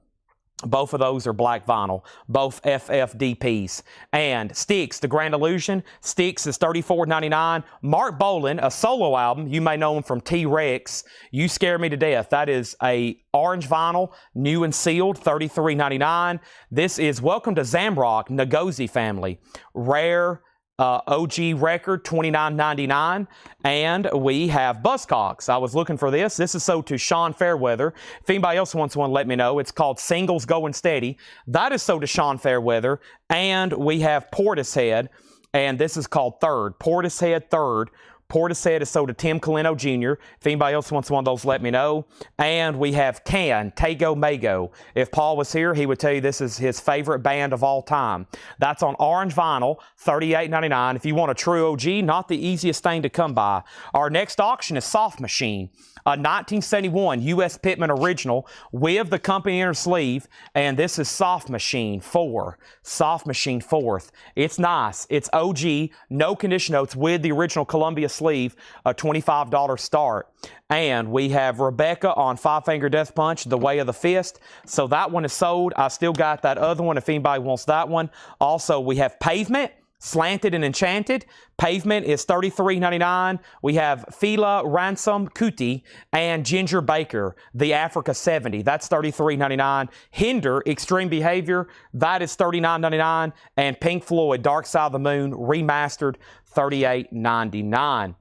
Both of those are black vinyl, both FFDPs. And Styx, The Grand Illusion. Styx is $34.99. Mark Bolan, a solo album. You may know him from T-Rex. You Scare Me to Death. That is a orange vinyl, new and sealed, $33.99. This is Welcome to Zamrock, Ngozi Family. Rare OG record, $29.99. And we have Buzzcocks. I was looking for this. This is sold to Sean Fairweather. If anybody else wants one, let me know. It's called Singles Going Steady. That is sold to Sean Fairweather. And we have Portishead, and this is called Third. Portishead Third. Portishead is sold to Tim Colino Jr. If anybody else wants one of those, let me know. And we have Can, Tago Mago. If Paul was here, he would tell you this is his favorite band of all time. That's on orange vinyl, $38.99. If you want a true OG, not the easiest thing to come by. Our next auction is Soft Machine, a 1971 U.S. Pittman original with the company inner sleeve. And this is Soft Machine 4. Soft Machine 4th. It's nice. It's OG, no condition notes with the original Columbia sleeve, a $25 start. And we have Rebecca on Five Finger Death Punch, The Way of the Fist. So that one is sold. I still got that other one if anybody wants that one. Also, we have Pavement, Slanted and Enchanted. Pavement is $33.99. We have Fila Ransom Kuti and Ginger Baker, the Africa 70. That's $33.99. Hinder, Extreme Behavior. That is $39.99. And Pink Floyd, Dark Side of the Moon, remastered, $38.99.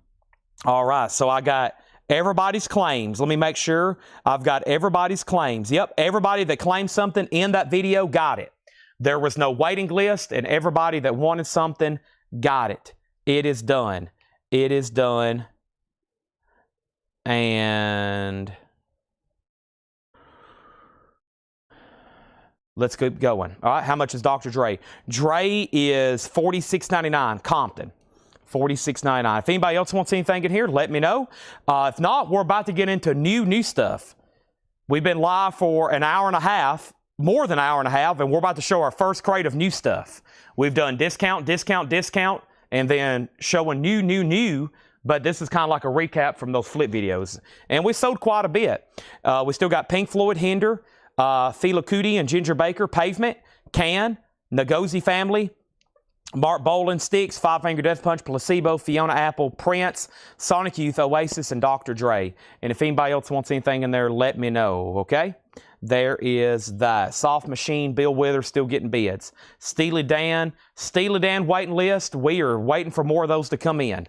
All right, so I got everybody's claims. Let me make sure I've got everybody's claims. Yep, everybody that claimed something in that video got it. There was no waiting list, and everybody that wanted something got it. It is done. It is done. And let's keep going. All right, how much is Dr. Dre? Dre is $46.99, Compton. $46.99. If anybody else wants anything in here, let me know. If not, we're about to get into new stuff. We've been live for an hour and a half, more than an hour and a half, and we're about to show our first crate of new stuff. We've done discount, and then showing new, but this is kind of like a recap from those flip videos. And we sold quite a bit. We still got Pink Floyd, Hinder, Fela Kuti and Ginger Baker, Pavement, Can, Ngozi Family, Mark Bolan, Styx, Five Finger Death Punch, Placebo, Fiona Apple, Prince, Sonic Youth, Oasis, and Dr. Dre. And if anybody else wants anything in there, let me know, okay? There is that. Soft Machine, Bill Withers still getting bids. Steely Dan waiting list. We are waiting for more of those to come in.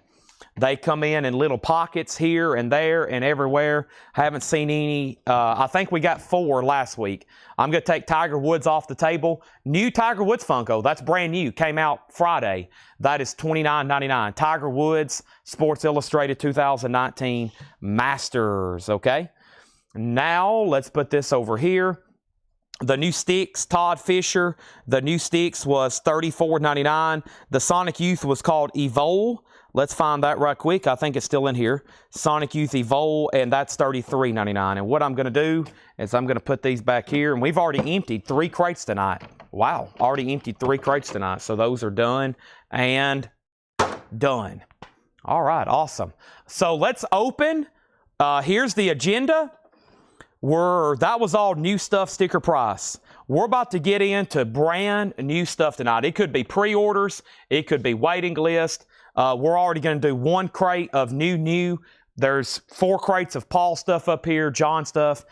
They come in little pockets here and there and everywhere. Haven't seen any. I think we got 4 last week. I'm going to take Tiger Woods off the table. New Tiger Woods Funko. That's brand new. Came out Friday. That is $29.99. Tiger Woods, Sports Illustrated 2019 Masters. Okay. Now, let's put this over here. The new Styx, Todd Fisher. The new Styx was $34.99. The Sonic Youth was called Evol. Let's find that right quick. I think it's still in here. Sonic Youth Evol, and that's $33.99. And what I'm going to do is I'm going to put these back here. And we've already emptied 3 crates tonight. Wow, already emptied 3 crates tonight. So those are done and done. All right, awesome. So let's open. Here's the agenda. That was all new stuff sticker price. We're about to get into brand new stuff tonight. It could be pre-orders. It could be waiting list. We're already going to do 1 crate of new. There's 4 crates of Paul stuff up here, John stuff,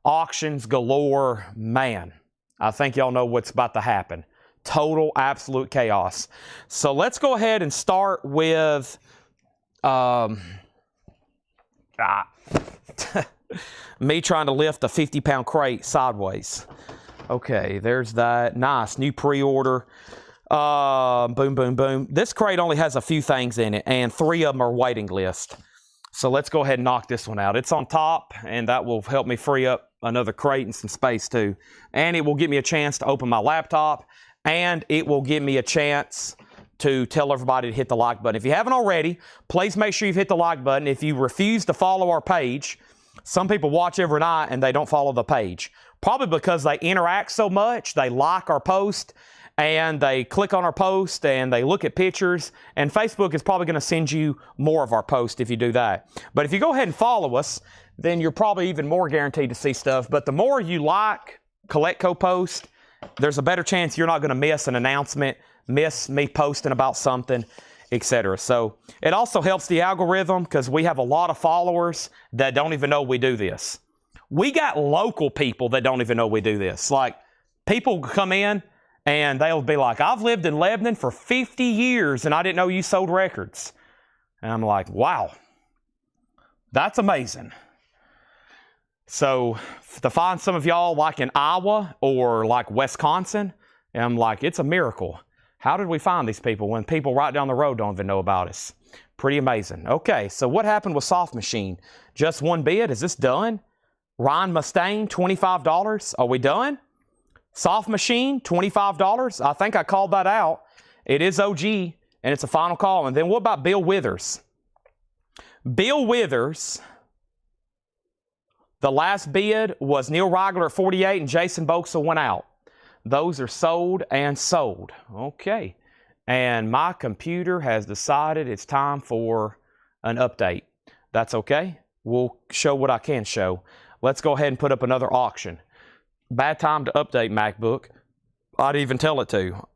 auctions galore. Man, I think y'all know what's about to happen. Total, absolute chaos. So let's go ahead and start with me trying to lift a 50-pound crate sideways. Okay, there's that. Nice. New pre-order. Boom, boom, boom. This crate only has a few things in it, and 3 of them are waiting list. So let's go ahead and knock this one out. It's on top, and that will help me free up another crate and some space too. And it will give me a chance to open my laptop, and it will give me a chance to tell everybody to hit the like button. If you haven't already, please make sure you've hit the like button. If you refuse to follow our page, some people watch every night and they don't follow the page. Probably because they interact so much, they like our post, and they click on our post, and they look at pictures, and Facebook is probably going to send you more of our posts if you do that. But if you go ahead and follow us, then you're probably even more guaranteed to see stuff. But the more you like Collectibles post, there's a better chance you're not going to miss an announcement, miss me posting about something, etc. So it also helps the algorithm because we have a lot of followers that don't even know we do this. We got local people that don't even know we do this. Like, people come in and they'll be like, I've lived in Lebanon for 50 years and I didn't know you sold records. And I'm like, wow, that's amazing. So to find some of y'all like in Iowa or like Wisconsin, I'm like, it's a miracle. How did we find these people when people right down the road don't even know about us? Pretty amazing. Okay, so what happened with Soft Machine? Just one bid? Is this done? Ryan Mustaine, $25. Are we done? Soft Machine, $25. I think I called that out. It is OG, and it's a final call. And then what about Bill Withers? Bill Withers, the last bid was Neil Reigler at 48, and Jason Boxall went out. Those are sold and sold. Okay. And my computer has decided it's time for an update. That's okay. We'll show what I can show. Let's go ahead and put up another auction. Bad time to update MacBook. I'd even tell it to.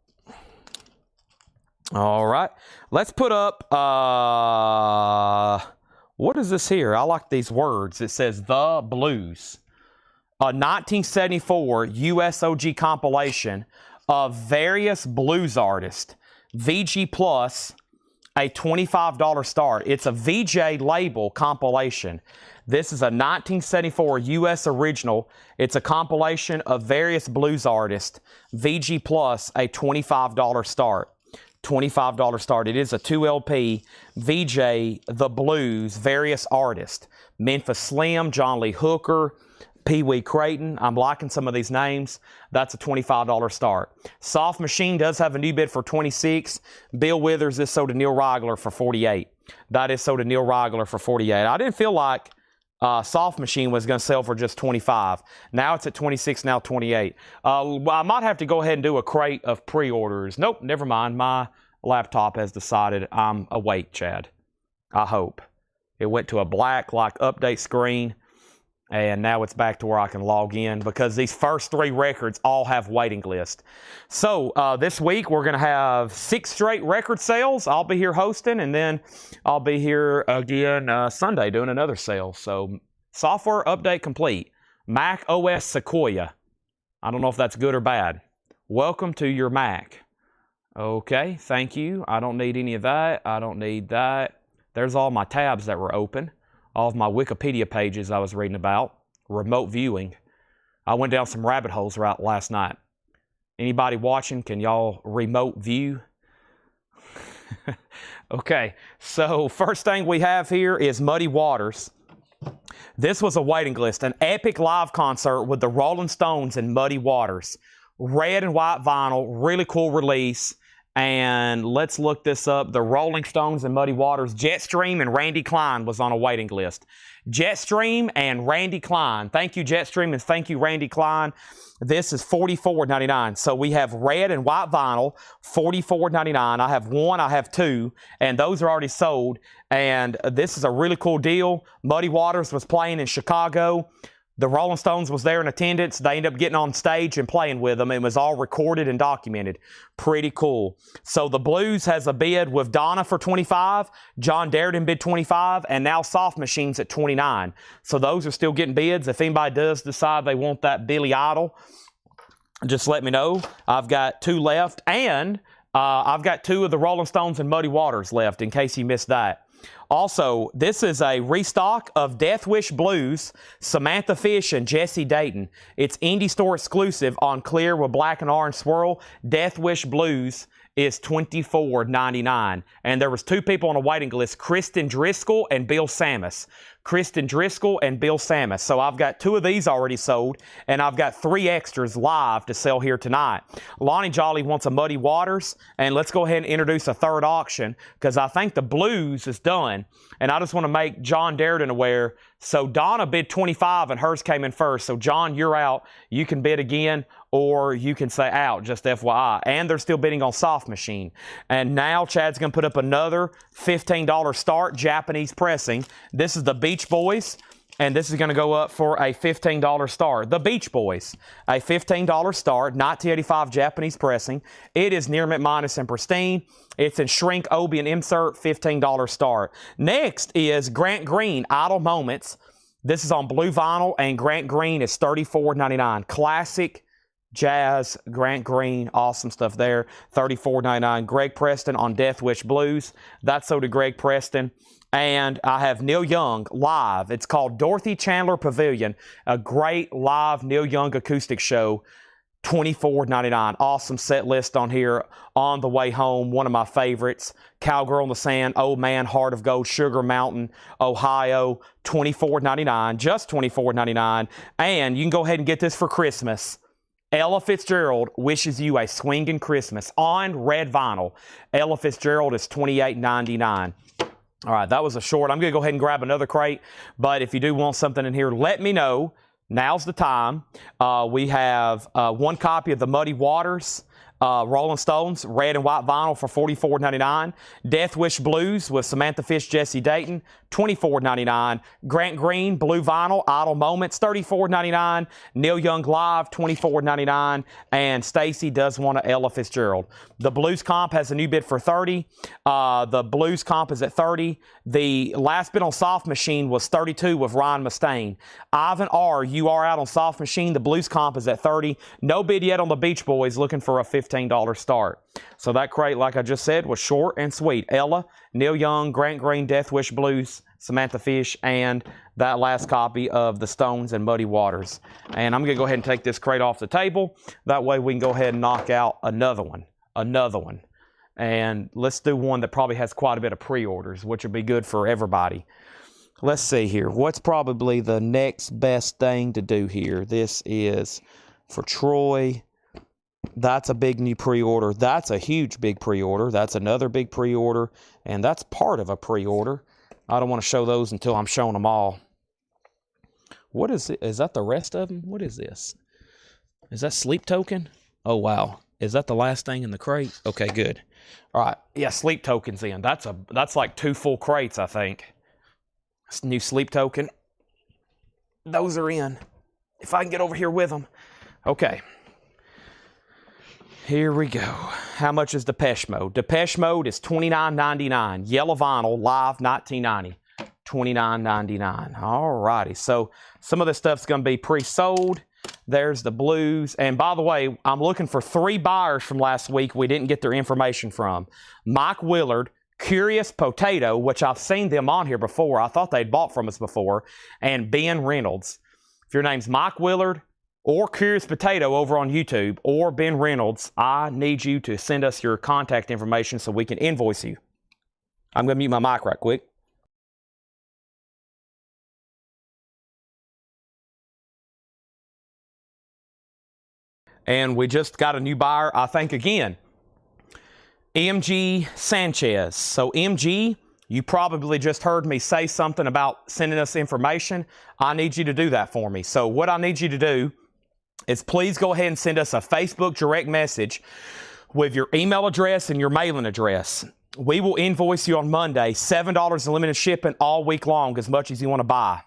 All right. Let's put up, what is this here? I like these words. It says The Blues. A 1974 USOG compilation of various blues artists. VG Plus, a $25 start. It's a VJ label compilation. This is a 1974 US original. It's a compilation of various blues artists. VG Plus, a $25 start. $25 start. It is a 2 LP. VJ, The Blues, various artists. Memphis Slim, John Lee Hooker, Pee Wee Creighton. I'm liking some of these names. That's a $25 start. Soft Machine does have a new bid for $26. Bill Withers is sold to Neil Reigler for $48. That is sold to Neil Reigler for $48. I didn't feel like Soft Machine was going to sell for just $25. Now it's at $26, now $28. I might have to go ahead and do a crate of pre-orders. Nope, never mind. My laptop has decided I'm awake, Chad. I hope. It went to a black, like, update screen, and now it's back to where I can log in because these first 3 records all have waiting list. So this week we're going to have 6 straight record sales. I'll be here hosting, and then I'll be here again Sunday doing another sale. So software update complete. Mac OS Sequoia. I don't know if that's good or bad. Welcome to your Mac. Okay, thank you. I don't need any of that. I don't need that. There's all my tabs that were open. All of my Wikipedia pages I was reading about. Remote viewing. I went down some rabbit holes right last night. Anybody watching, can y'all remote view? Okay, so first thing we have here is Muddy Waters. This was a waiting list, an epic live concert with the Rolling Stones and Muddy Waters. Red and white vinyl, really cool release. And let's look this up. The Rolling Stones and Muddy Waters. Jetstream and Randy Klein was on a waiting list. Jetstream and Randy Klein. Thank you, Jetstream, and thank you, Randy Klein. This is $44.99. So we have red and white vinyl, $44.99. I have 1, I have 2, and those are already sold. And this is a really cool deal. Muddy Waters was playing in Chicago. The Rolling Stones was there in attendance. They ended up getting on stage and playing with them. It was all recorded and documented. Pretty cool. So the Blues has a bid with Donna for $25, John Darden bid $25, and now Soft Machine's at $29. So those are still getting bids. If anybody does decide they want that Billy Idol, just let me know. I've got 2 left, and I've got 2 of the Rolling Stones and Muddy Waters left in case you missed that. Also, this is a restock of Death Wish Blues, Samantha Fish and Jesse Dayton. It's indie store exclusive on clear with black and orange swirl. Death Wish Blues is $24.99. And there was 2 people on a waiting list, Kristen Driscoll and Bill Samus. Kristen Driscoll and Bill Samus. So I've got 2 of these already sold, and I've got 3 extras live to sell here tonight. Lonnie Jolly wants a Muddy Waters, and let's go ahead and introduce a 3rd auction, because I think the blues is done, and I just want to make John Darden aware. So Donna bid 25 and hers came in first. So John, you're out. You can bid again, or you can say out, just FYI. And they're still bidding on Soft Machine. And now Chad's going to put up another $15 start, Japanese pressing. This is the Beach Boys, and this is going to go up for a $15 start. The Beach Boys, a $15 start, 1985 Japanese pressing. It is near mint minus and pristine. It's in shrink, Obi, and insert, $15 start. Next is Grant Green, Idle Moments. This is on blue vinyl, and Grant Green is $34.99. Classic Jazz, Grant Green, awesome stuff there, $34.99. Greg Preston on Death Wish Blues. That's so to Greg Preston. And I have Neil Young live. It's called Dorothy Chandler Pavilion, a great live Neil Young acoustic show. $24.99. Awesome set list on here. On the Way Home, one of my favorites. Cowgirl in the Sand, Old Man, Heart of Gold, Sugar Mountain, Ohio, $24.99. Just $24.99. And you can go ahead and get this for Christmas. Ella Fitzgerald wishes you a swinging Christmas on red vinyl. Ella Fitzgerald is $28.99. All right, that was a short. I'm going to go ahead and grab another crate. But if you do want something in here, let me know. Now's the time. We have 1 copy of the Muddy Waters Rolling Stones, red and white vinyl for $44.99. Death Wish Blues with Samantha Fish, Jesse Dayton, $24.99. Grant Green, blue vinyl, Idle Moments, $34.99. Neil Young Live, $24.99. And Stacy does want a Ella Fitzgerald. The Blues Comp has a new bid for $30. The Blues Comp is at $30. The last bid on Soft Machine was $32 with Ryan Mustaine. Ivan R., you are out on Soft Machine. The Blues Comp is at $30. No bid yet on the Beach Boys, looking for a $15 start. So that crate, like I just said, was short and sweet. Ella, Neil Young, Grant Green, Death Wish Blues, Samantha Fish, and that last copy of the Stones and Muddy Waters. And I'm going to go ahead and take this crate off the table. That way we can go ahead and knock out another one. And let's do one that probably has quite a bit of pre-orders, which would be good for everybody. Let's see here. What's probably the next best thing to do here? This is for Troy. That's a big new pre-order. That's a huge big pre-order. That's another big pre-order. And that's part of a pre-order. I don't want to show those until I'm showing them all. What is it? Is that the rest of them? What is this? Is that Sleep Token? Oh, wow. Is that the last thing in the crate? Okay, good. All right. Yeah, Sleep Token's in. That's like 2 full crates, I think. It's new Sleep Token. Those are in. If I can get over here with them. Okay. Here we go. How much is Depeche Mode? Depeche Mode is $29.99. Yellow vinyl, live, 1990. $29.99. All righty. So some of this stuff's going to be pre-sold. There's the blues. And by the way, I'm looking for 3 buyers from last week we didn't get their information from. Mike Willard, Curious Potato, which I've seen them on here before. I thought they'd bought from us before. And Ben Reynolds. If your name's Mike Willard or Curious Potato over on YouTube or Ben Reynolds, I need you to send us your contact information so we can invoice you. I'm going to mute my mic right quick. And we just got a new buyer, I think, again. MG Sanchez. So MG, you probably just heard me say something about sending us information. I need you to do that for me. So what I need you to do is please go ahead and send us a Facebook direct message with your email address and your mailing address. We will invoice you on Monday, $7 in limited shipping all week long, as much as you want to buy.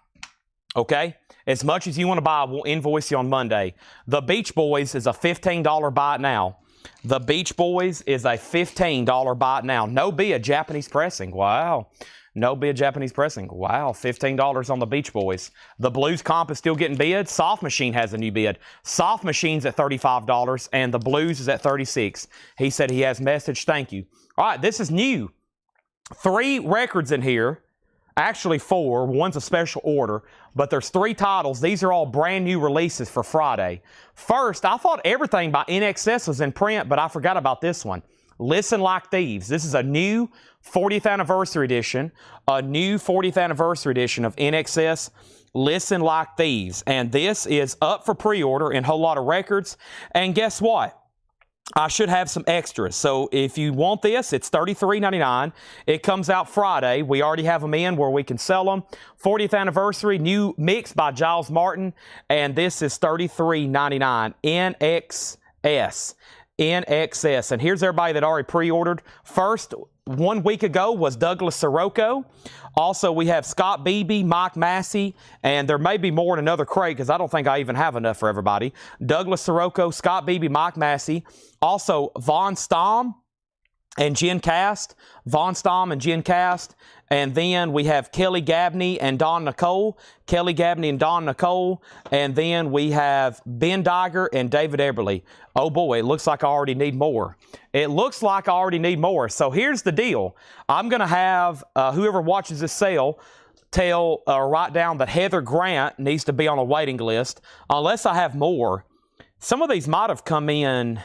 Okay? As much as you want to buy, we'll invoice you on Monday. The Beach Boys is a $15 buy it now. The Beach Boys is a $15 buy it now. No bid, Japanese pressing. Wow. No bid, Japanese pressing. Wow. $15 on the Beach Boys. The Blues Comp is still getting bid. Soft Machine has a new bid. Soft Machine's at $35 and the Blues is at $36. He said he has message. Thank you. All right, this is new. 3 records in here. Actually 4. One's a special order, but there's 3 titles. These are all brand new releases for Friday. First, I thought everything by NXS was in print, but I forgot about this one. Listen Like Thieves. This is a new 40th anniversary edition, of NXS Listen Like Thieves. And this is up for pre-order in Whole Lotta Records. And guess what? I should have some extras. So if you want this, it's $33.99. It comes out Friday. We already have them in where we can sell them. 40th anniversary, new mix by Giles Martin. And this is $33.99. NXS. And here's everybody that already pre-ordered. First, 1 week ago was Douglas Sirocco. Also, we have Scott Beebe, Mike Massey, and there may be more in another crate because I don't think I even have enough for everybody. Douglas Sirocco, Scott Beebe, Mike Massey. Also, Von Stom and Jen Cast. Von Stom and Jen Cast. And then we have Kelly Gabney and Don Nicole. Kelly Gabney and Don Nicole. And then we have Ben Diger and David Eberly. Oh boy, it looks like I already need more. So here's the deal. I'm going to have whoever watches this sale write down that Heather Grant needs to be on a waiting list unless I have more. Some of these might have come in.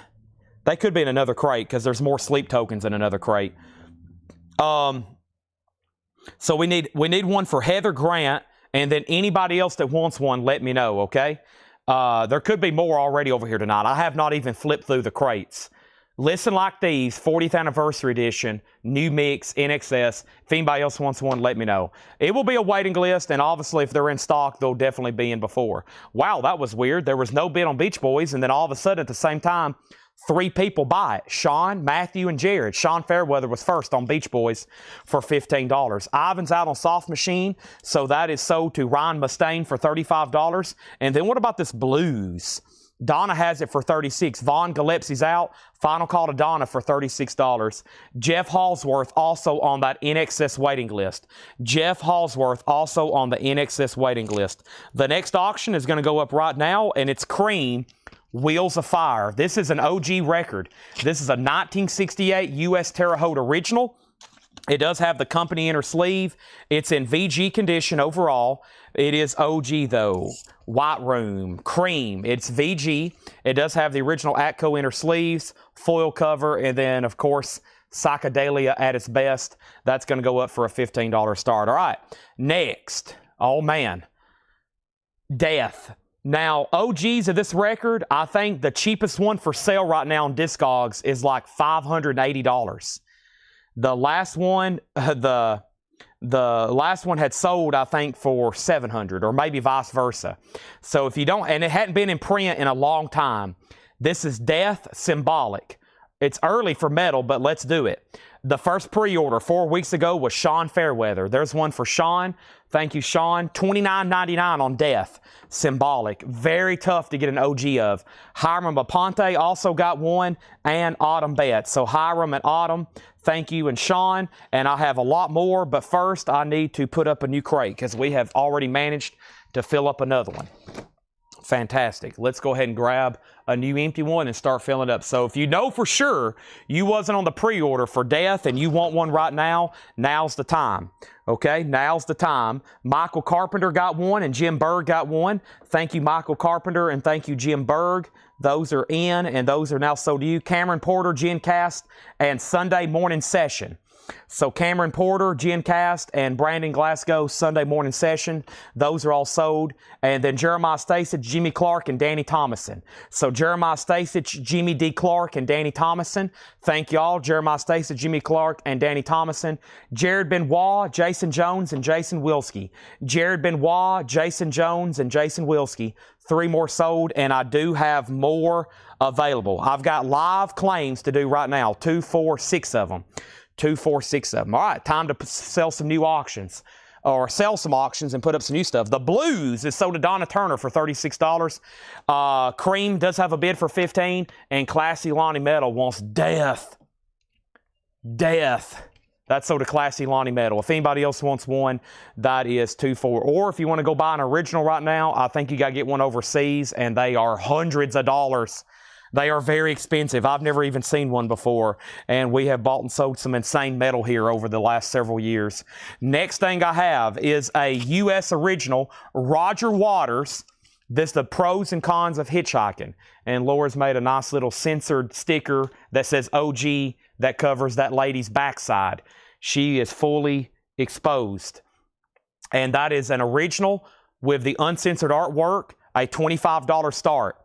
They could be in another crate because there's more sleep tokens in another crate. So we need one for Heather Grant, and then anybody else that wants one, let me know, okay? There could be more already over here tonight. I have not even flipped through the crates. Listen Like Thieves, 40th anniversary edition, new mix, NXS. If anybody else wants one, let me know. It will be a waiting list, and obviously if they're in stock, they'll definitely be in before. Wow, that was weird. There was no bid on Beach Boys, and then all of a sudden at the same time, 3 people buy it. Sean, Matthew, and Jared. Sean Fairweather was first on Beach Boys for $15. Ivan's out on Soft Machine, so that is sold to Ryan Mustaine for $35. And then what about this Blues? Donna has it for $36. Vaughn Gillespie's out. Final call to Donna for $36. Jeff Hallsworth also on that NXS waiting list. The next auction is going to go up right now, and it's Cream Wheels of Fire. This is an OG record. This is a 1968 U.S. Terre Haute original. It does have the company inner sleeve. It's in VG condition overall. It is OG though. White Room, Cream. It's VG. It does have the original Atco inner sleeves, foil cover, and then of course Psychedelia at its best. That's going to go up for a $15 start. All right, next. Oh man, Death. Now, OGs of this record, I think the cheapest one for sale right now on Discogs is like $580. The last one, the last one had sold, I think, for $700, or maybe vice versa. So if you don't, and it hadn't been in print in a long time, this is Death Symbolic. It's early for metal, but let's do it. The first pre-order 4 weeks ago was Sean Fairweather. There's one for Sean. Thank you, Sean. $29.99 on Death Symbolic. Very tough to get an OG of. Hiram Aponte also got one, and Autumn Betts. So Hiram and Autumn, thank you, and Sean. And I have a lot more, but first I need to put up a new crate because we have already managed to fill up another one. Fantastic. Let's go ahead and grab a new empty one and start filling it up. So if you know for sure you wasn't on the pre-order for Death and you want one right now, now's the time. Okay, now's the time. Michael Carpenter got one and Jim Berg got one. Thank you, Michael Carpenter, and thank you, Jim Berg. Those are in, and those are now sold to you. Cameron Porter, Jen Cast, and Sunday Morning Session. So Cameron Porter, Jen Cast, and Brandon Glasgow, Sunday Morning Session. Those are all sold. And then Jeremiah Stasich, Jimmy Clark, and Danny Thomason. So Jeremiah Stasich, Jimmy D. Clark, and Danny Thomason. Thank y'all. Jeremiah Stasich, Jimmy Clark, and Danny Thomason. Jared Benoit, Jason Jones, and Jason Wilski. Jared Benoit, Jason Jones, and Jason Wilski. 3 more sold, and I do have more available. I've got live claims to do right now. 2, 4, 6 of them. 2, 4, 6 of them. All right, time to sell some new auctions, or sell some auctions and put up some new stuff. The Blues is sold to Donna Turner for $36. Cream does have a bid for $15, and Classy Lonnie Metal wants Death. Death. That's sold to Classy Lonnie Metal. If anybody else wants one, that is 2, 4. Or if you want to go buy an original right now, I think you got to get one overseas, and they are hundreds of dollars. They are very expensive. I've never even seen one before, and we have bought and sold some insane metal here over the last several years. Next thing I have is a U.S. original, Roger Waters, This is the pros and cons of hitchhiking. And Laura's made a nice little censored sticker that says OG that covers that lady's backside. She is fully exposed. And that is an original with the uncensored artwork, a $25 start.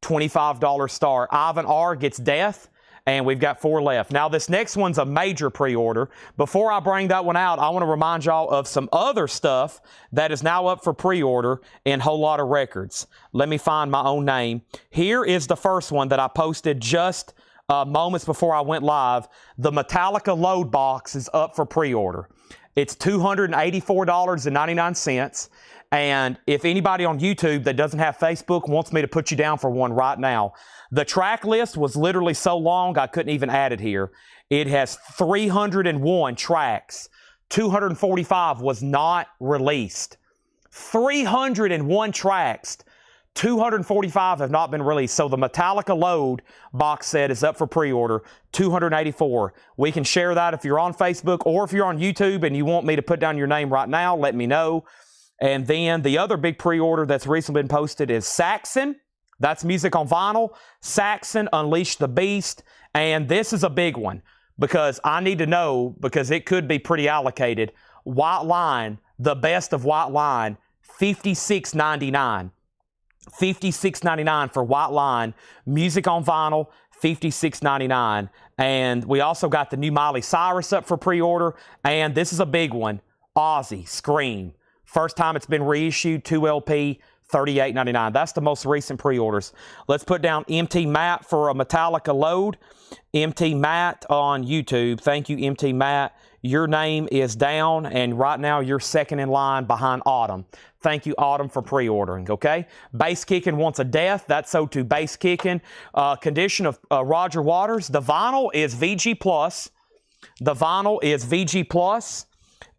$25 start. Ivan R gets death, and we've got 4 left. Now, this next one's a major pre-order. Before I bring that one out, I want to remind y'all of some other stuff that is now up for pre-order in Whole Lotta Records. Let me find my own name. Here is the first one that I posted just moments before I went live. The Metallica Load Box is up for pre-order. It's $284.99. And if anybody on YouTube that doesn't have Facebook wants me to put you down for one right now, the track list was literally so long I couldn't even add it here. It has 301 tracks. 245 was not released. 301 tracks. 245 have not been released. So the Metallica Load box set is up for pre-order. 284. We can share that if you're on Facebook, or if you're on YouTube and you want me to put down your name right now, let me know. And then the other big pre-order that's recently been posted is Saxon. That's music on vinyl. Saxon, Unleash the Beast. And this is a big one because I need to know, because it could be pretty allocated. White Line, the best of White Line, $56.99. $56.99 for White Line. Music on vinyl, $56.99. And we also got the new Miley Cyrus up for pre-order. And this is a big one. Ozzy, Scream. First time it's been reissued, 2 LP, $38.99. That's the most recent pre-orders. Let's put down MT Matt for a Metallica Load. MT Matt on YouTube. Thank you, MT Matt. Your name is down, and right now you're second in line behind Autumn. Thank you, Autumn, for pre-ordering, okay? Bass Kicking wants a death. That's so to Bass Kicking. Condition of Roger Waters. The vinyl is VG+. The vinyl is VG+.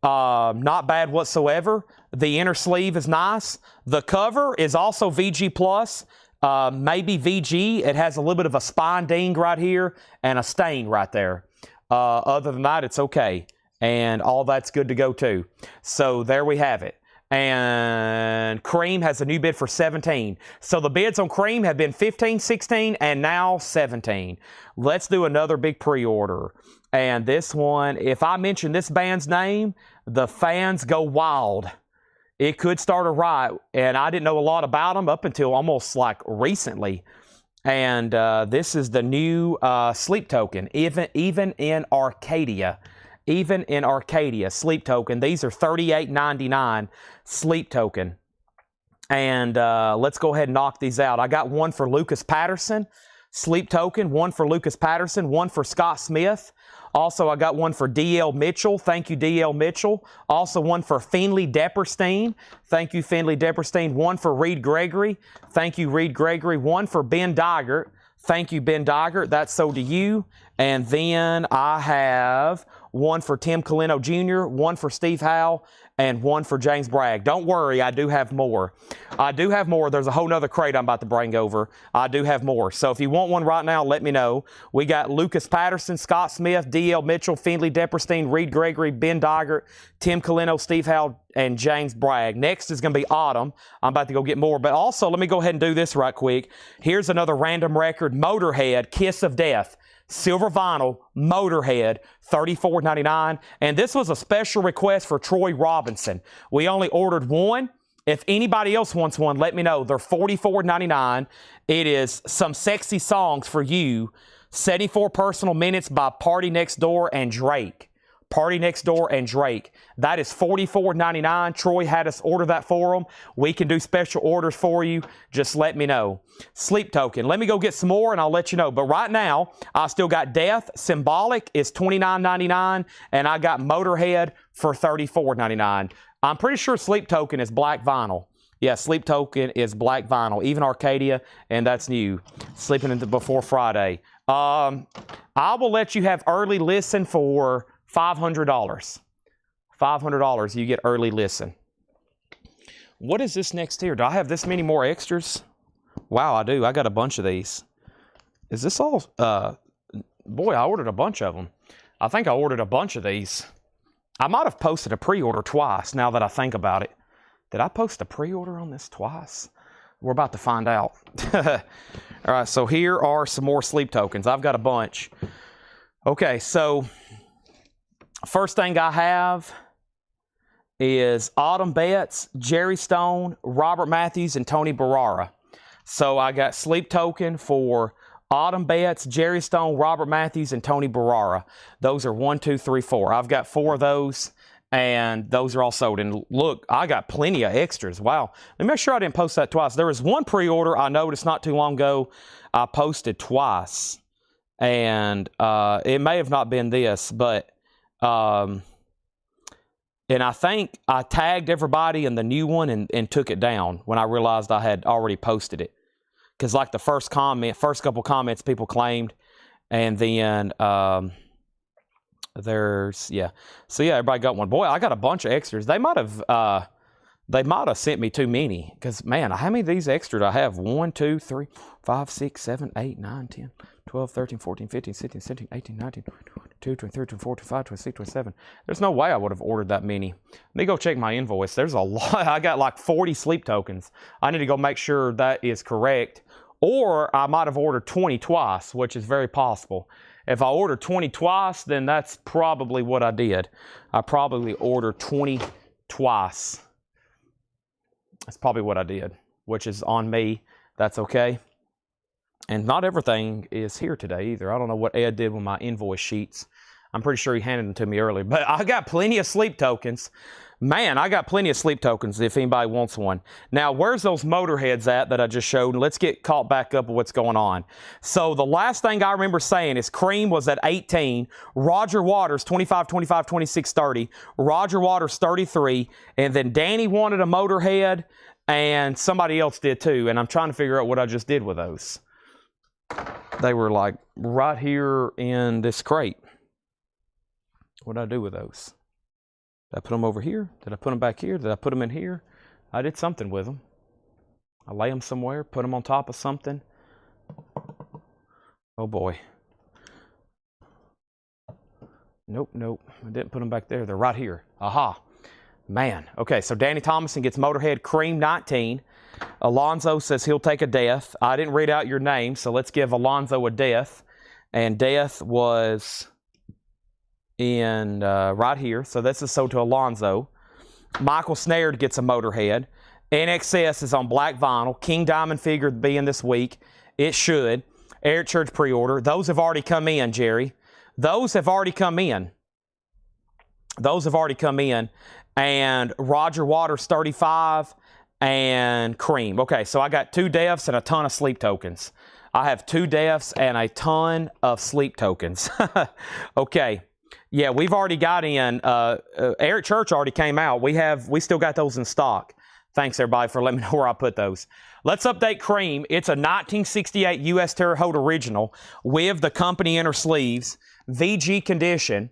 Not bad whatsoever. The inner sleeve is nice. The cover is also VG+, maybe VG. It has a little bit of a spine ding right here and a stain right there. Other than that, it's okay. And all that's good to go too. So there we have it. And Cream has a new bid for 17. So the bids on Cream have been 15, 16, and now 17. Let's do another big pre-order. And this one, if I mention this band's name, the fans go wild. It could start a riot, and I didn't know a lot about them up until almost like recently. And this is the new Sleep Token, even in Arcadia. Even in Arcadia, Sleep Token. These are $38.99 Sleep Token. And let's go ahead and knock these out. I got one for Lucas Patterson, Sleep Token, one for Lucas Patterson, one for Scott Smith. Also, I got one for D.L. Mitchell. Thank you, D.L. Mitchell. Also, one for Finley Depperstein. Thank you, Finley Depperstein. One for Reed Gregory. Thank you, Reed Gregory. One for Ben Digert. Thank you, Ben Digert. That's so to you. And then I have one for Tim Colino Jr., one for Steve Howe, and one for James Bragg. Don't worry, I do have more. I do have more. There's a whole nother crate I'm about to bring over. I do have more. So if you want one right now, let me know. We got Lucas Patterson, Scott Smith, D.L. Mitchell, Finley Depperstein, Reed Gregory, Ben Digert, Tim Colino, Steve Howe, and James Bragg. Next is going to be Autumn. I'm about to go get more. But also, let me go ahead and do this right quick. Here's another random record, Motorhead, Kiss of Death. Silver vinyl, Motorhead, $34.99. And this was a special request for Troy Robinson. We only ordered one. If anybody else wants one, let me know. They're $44.99. It is Some Sexy Songs for You. 74 Personal Minutes by Party Next Door and Drake. Party Next Door and Drake. That is $44.99. Troy had us order that for them. We can do special orders for you. Just let me know. Sleep Token. Let me go get some more and I'll let you know. But right now, I still got Death. Symbolic is $29.99. And I got Motorhead for $34.99. I'm pretty sure Sleep Token is black vinyl. Yeah, Sleep Token is black vinyl. Even Arcadia, and that's new. Sleeping into Before Friday. I will let you have early listen for $500. $500, you get early listen. What is this next here? Do I have this many more extras? Wow, I do. I got a bunch of these. Is this all? Boy, I ordered a bunch of them. I think I ordered a bunch of these. I might have posted a pre-order twice now that I think about it. Did I post a pre-order on this twice? We're about to find out. All right, so here are some more sleep tokens. I've got a bunch. Okay, so first thing I have is Autumn Betts, Jerry Stone, Robert Matthews, and Tony Barrara. So I got sleep token for Autumn Betts, Jerry Stone, Robert Matthews, and Tony Barrara. Those are 1, 2, 3, 4. I've got 4 of those, and those are all sold. And look, I got plenty of extras. Wow. Let me make sure I didn't post that twice. There was one pre-order I noticed not too long ago I posted twice. And it may have not been this, but... and I think I tagged everybody in the new one and took it down when I realized I had already posted it. Because like the first couple comments people claimed. And then there's, yeah. So yeah, everybody got one. Boy, I got a bunch of extras. They might have sent me too many. Because man, how many of these extras do I have? 1, 2, 3, 5, 6, 7, 8, 9, 10, 12, 13, 14, 15, 16, 17, 18, 19, 20, 22, 23, 24, 25, 26, 27. There's no way I would have ordered that many. Let me go check my invoice. There's a lot. I got like 40 sleep tokens. I need to go make sure that is correct. Or I might have ordered 20 twice, which is very possible. If I ordered 20 twice, then that's probably what I did. I probably ordered 20 twice. That's probably what I did, which is on me. That's okay. And not everything is here today either. I don't know what Ed did with my invoice sheets. I'm pretty sure he handed them to me earlier. But I got plenty of sleep tokens. Man, I got plenty of sleep tokens if anybody wants one. Now, where's those Motorheads at that I just showed? Let's get caught back up with what's going on. So the last thing I remember saying is Cream was at 18, Roger Waters 25, 25, 26, 30, Roger Waters 33, and then Danny wanted a Motorhead, and somebody else did too. And I'm trying to figure out what I just did with those. They were like right here in this crate. What did I do with those? Did I put them over here? Did I put them back here? Did I put them in here? I did something with them. I lay them somewhere, put them on top of something. Oh boy. Nope, nope. I didn't put them back there. They're right here. Aha. Man. Okay, so Danny Thomason gets Motorhead Cream 19. Alonzo says he'll take a death. I didn't read out your name, so let's give Alonzo a death. And death was in right here. So this is sold to Alonzo. Michael Snared gets a Motorhead. NXS is on black vinyl. King Diamond figure being this week. It should. Eric Church pre-order. Those have already come in, Jerry. Those have already come in. Those have already come in. And Roger Waters 35 and Cream. Okay, so I got 2 deaths and a ton of sleep tokens. I have 2 deaths and a ton of sleep tokens. Okay. Yeah, we've already got in. Eric Church already came out. We still got those in stock. Thanks, everybody, for letting me know where I put those. Let's update Cream. It's a 1968 U.S. Terre Haute original with the company inner sleeves. VG condition.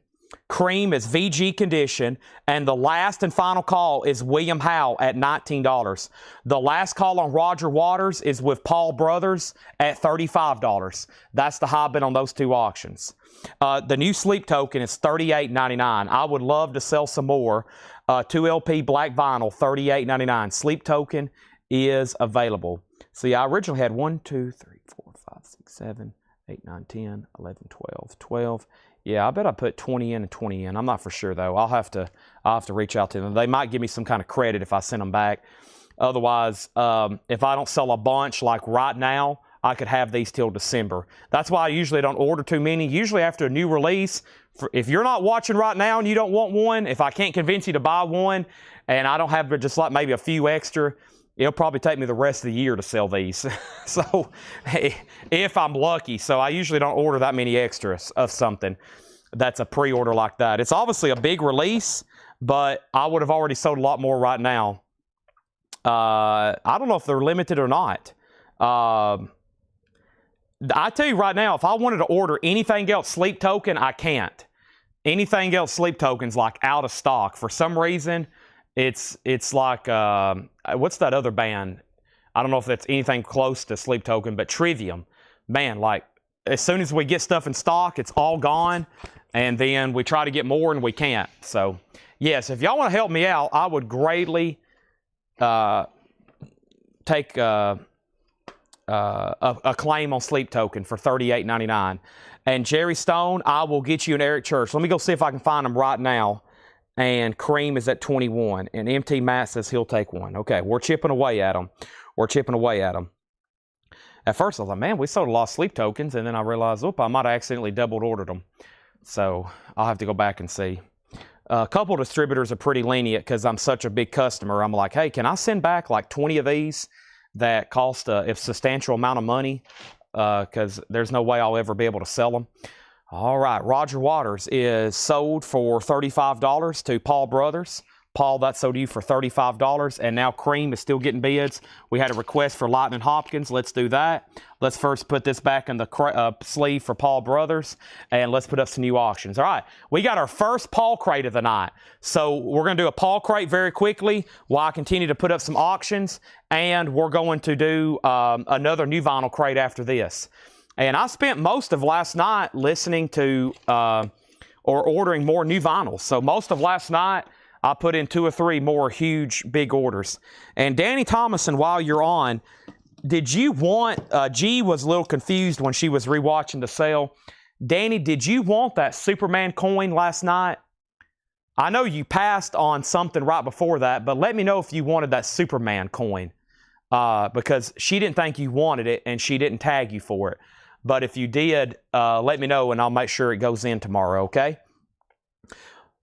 Cream is VG condition. And the last and final call is William Howe at $19. The last call on Roger Waters is with Paul Brothers at $35. That's the high bid on those 2 auctions. The new sleep token is $38.99. I would love to sell some more. 2 LP black vinyl, $38.99. Sleep token is available. So yeah, I originally had 1, 2, 3, 4, 5, 6, 7, 8, 9, 10, 11, 12, 12. Yeah, I bet I put 20 in and 20 in. I'm not for sure though. I'll have to reach out to them. They might give me some kind of credit if I send them back. Otherwise, if I don't sell a bunch like right now, I could have these till December. That's why I usually don't order too many. Usually after a new release, if you're not watching right now and you don't want one, if I can't convince you to buy one and I don't have but just like maybe a few extra, it'll probably take me the rest of the year to sell these. So if I'm lucky. So I usually don't order that many extras of something that's a pre-order like that. It's obviously a big release, but I would have already sold a lot more right now. I don't know if they're limited or not. I tell you right now, if I wanted to order anything else sleep token, I can't. Anything else sleep token's like out of stock. For some reason, it's like, what's that other band? I don't know if that's anything close to sleep token, but Trivium. Man, like, as soon as we get stuff in stock, it's all gone. And then we try to get more and we can't. So, yes, if y'all want to help me out, I would greatly take a claim on Sleep Token for $38.99. And Jerry Stone, I will get you an Eric Church. Let me go see if I can find him right now. And Cream is at 21. And MT Matt says he'll take one. Okay, we're chipping away at him. We're chipping away at him. At first, I was like, man, we sold a lot of Sleep Tokens. And then I realized, I might have accidentally doubled ordered them. So I'll have to go back and see. A couple of distributors are pretty lenient because I'm such a big customer. I'm like, hey, can I send back like 20 of these that cost a substantial amount of money? Because there's no way I'll ever be able to sell them. All right, Roger Waters is sold for $35 to Paul Brothers. Paul, that sold to you for $35, and now Cream is still getting bids. We had a request for Lightning Hopkins. Let's do that. Let's first put this back in the sleeve for Paul Brothers, and let's put up some new auctions. All right, we got our first Paul crate of the night. So we're going to do a Paul crate very quickly while I continue to put up some auctions, and we're going to do another new vinyl crate after this. And I spent most of last night listening to or ordering more new vinyls. So most of last night, I put in 2 or 3 more huge, big orders. And Danny Thomason, while you're on, did you want, G was a little confused when she was rewatching the sale. Danny, did you want that Superman coin last night? I know you passed on something right before that, but let me know if you wanted that Superman coin. Because she didn't think you wanted it, and she didn't tag you for it. But if you did, let me know, and I'll make sure it goes in tomorrow, okay?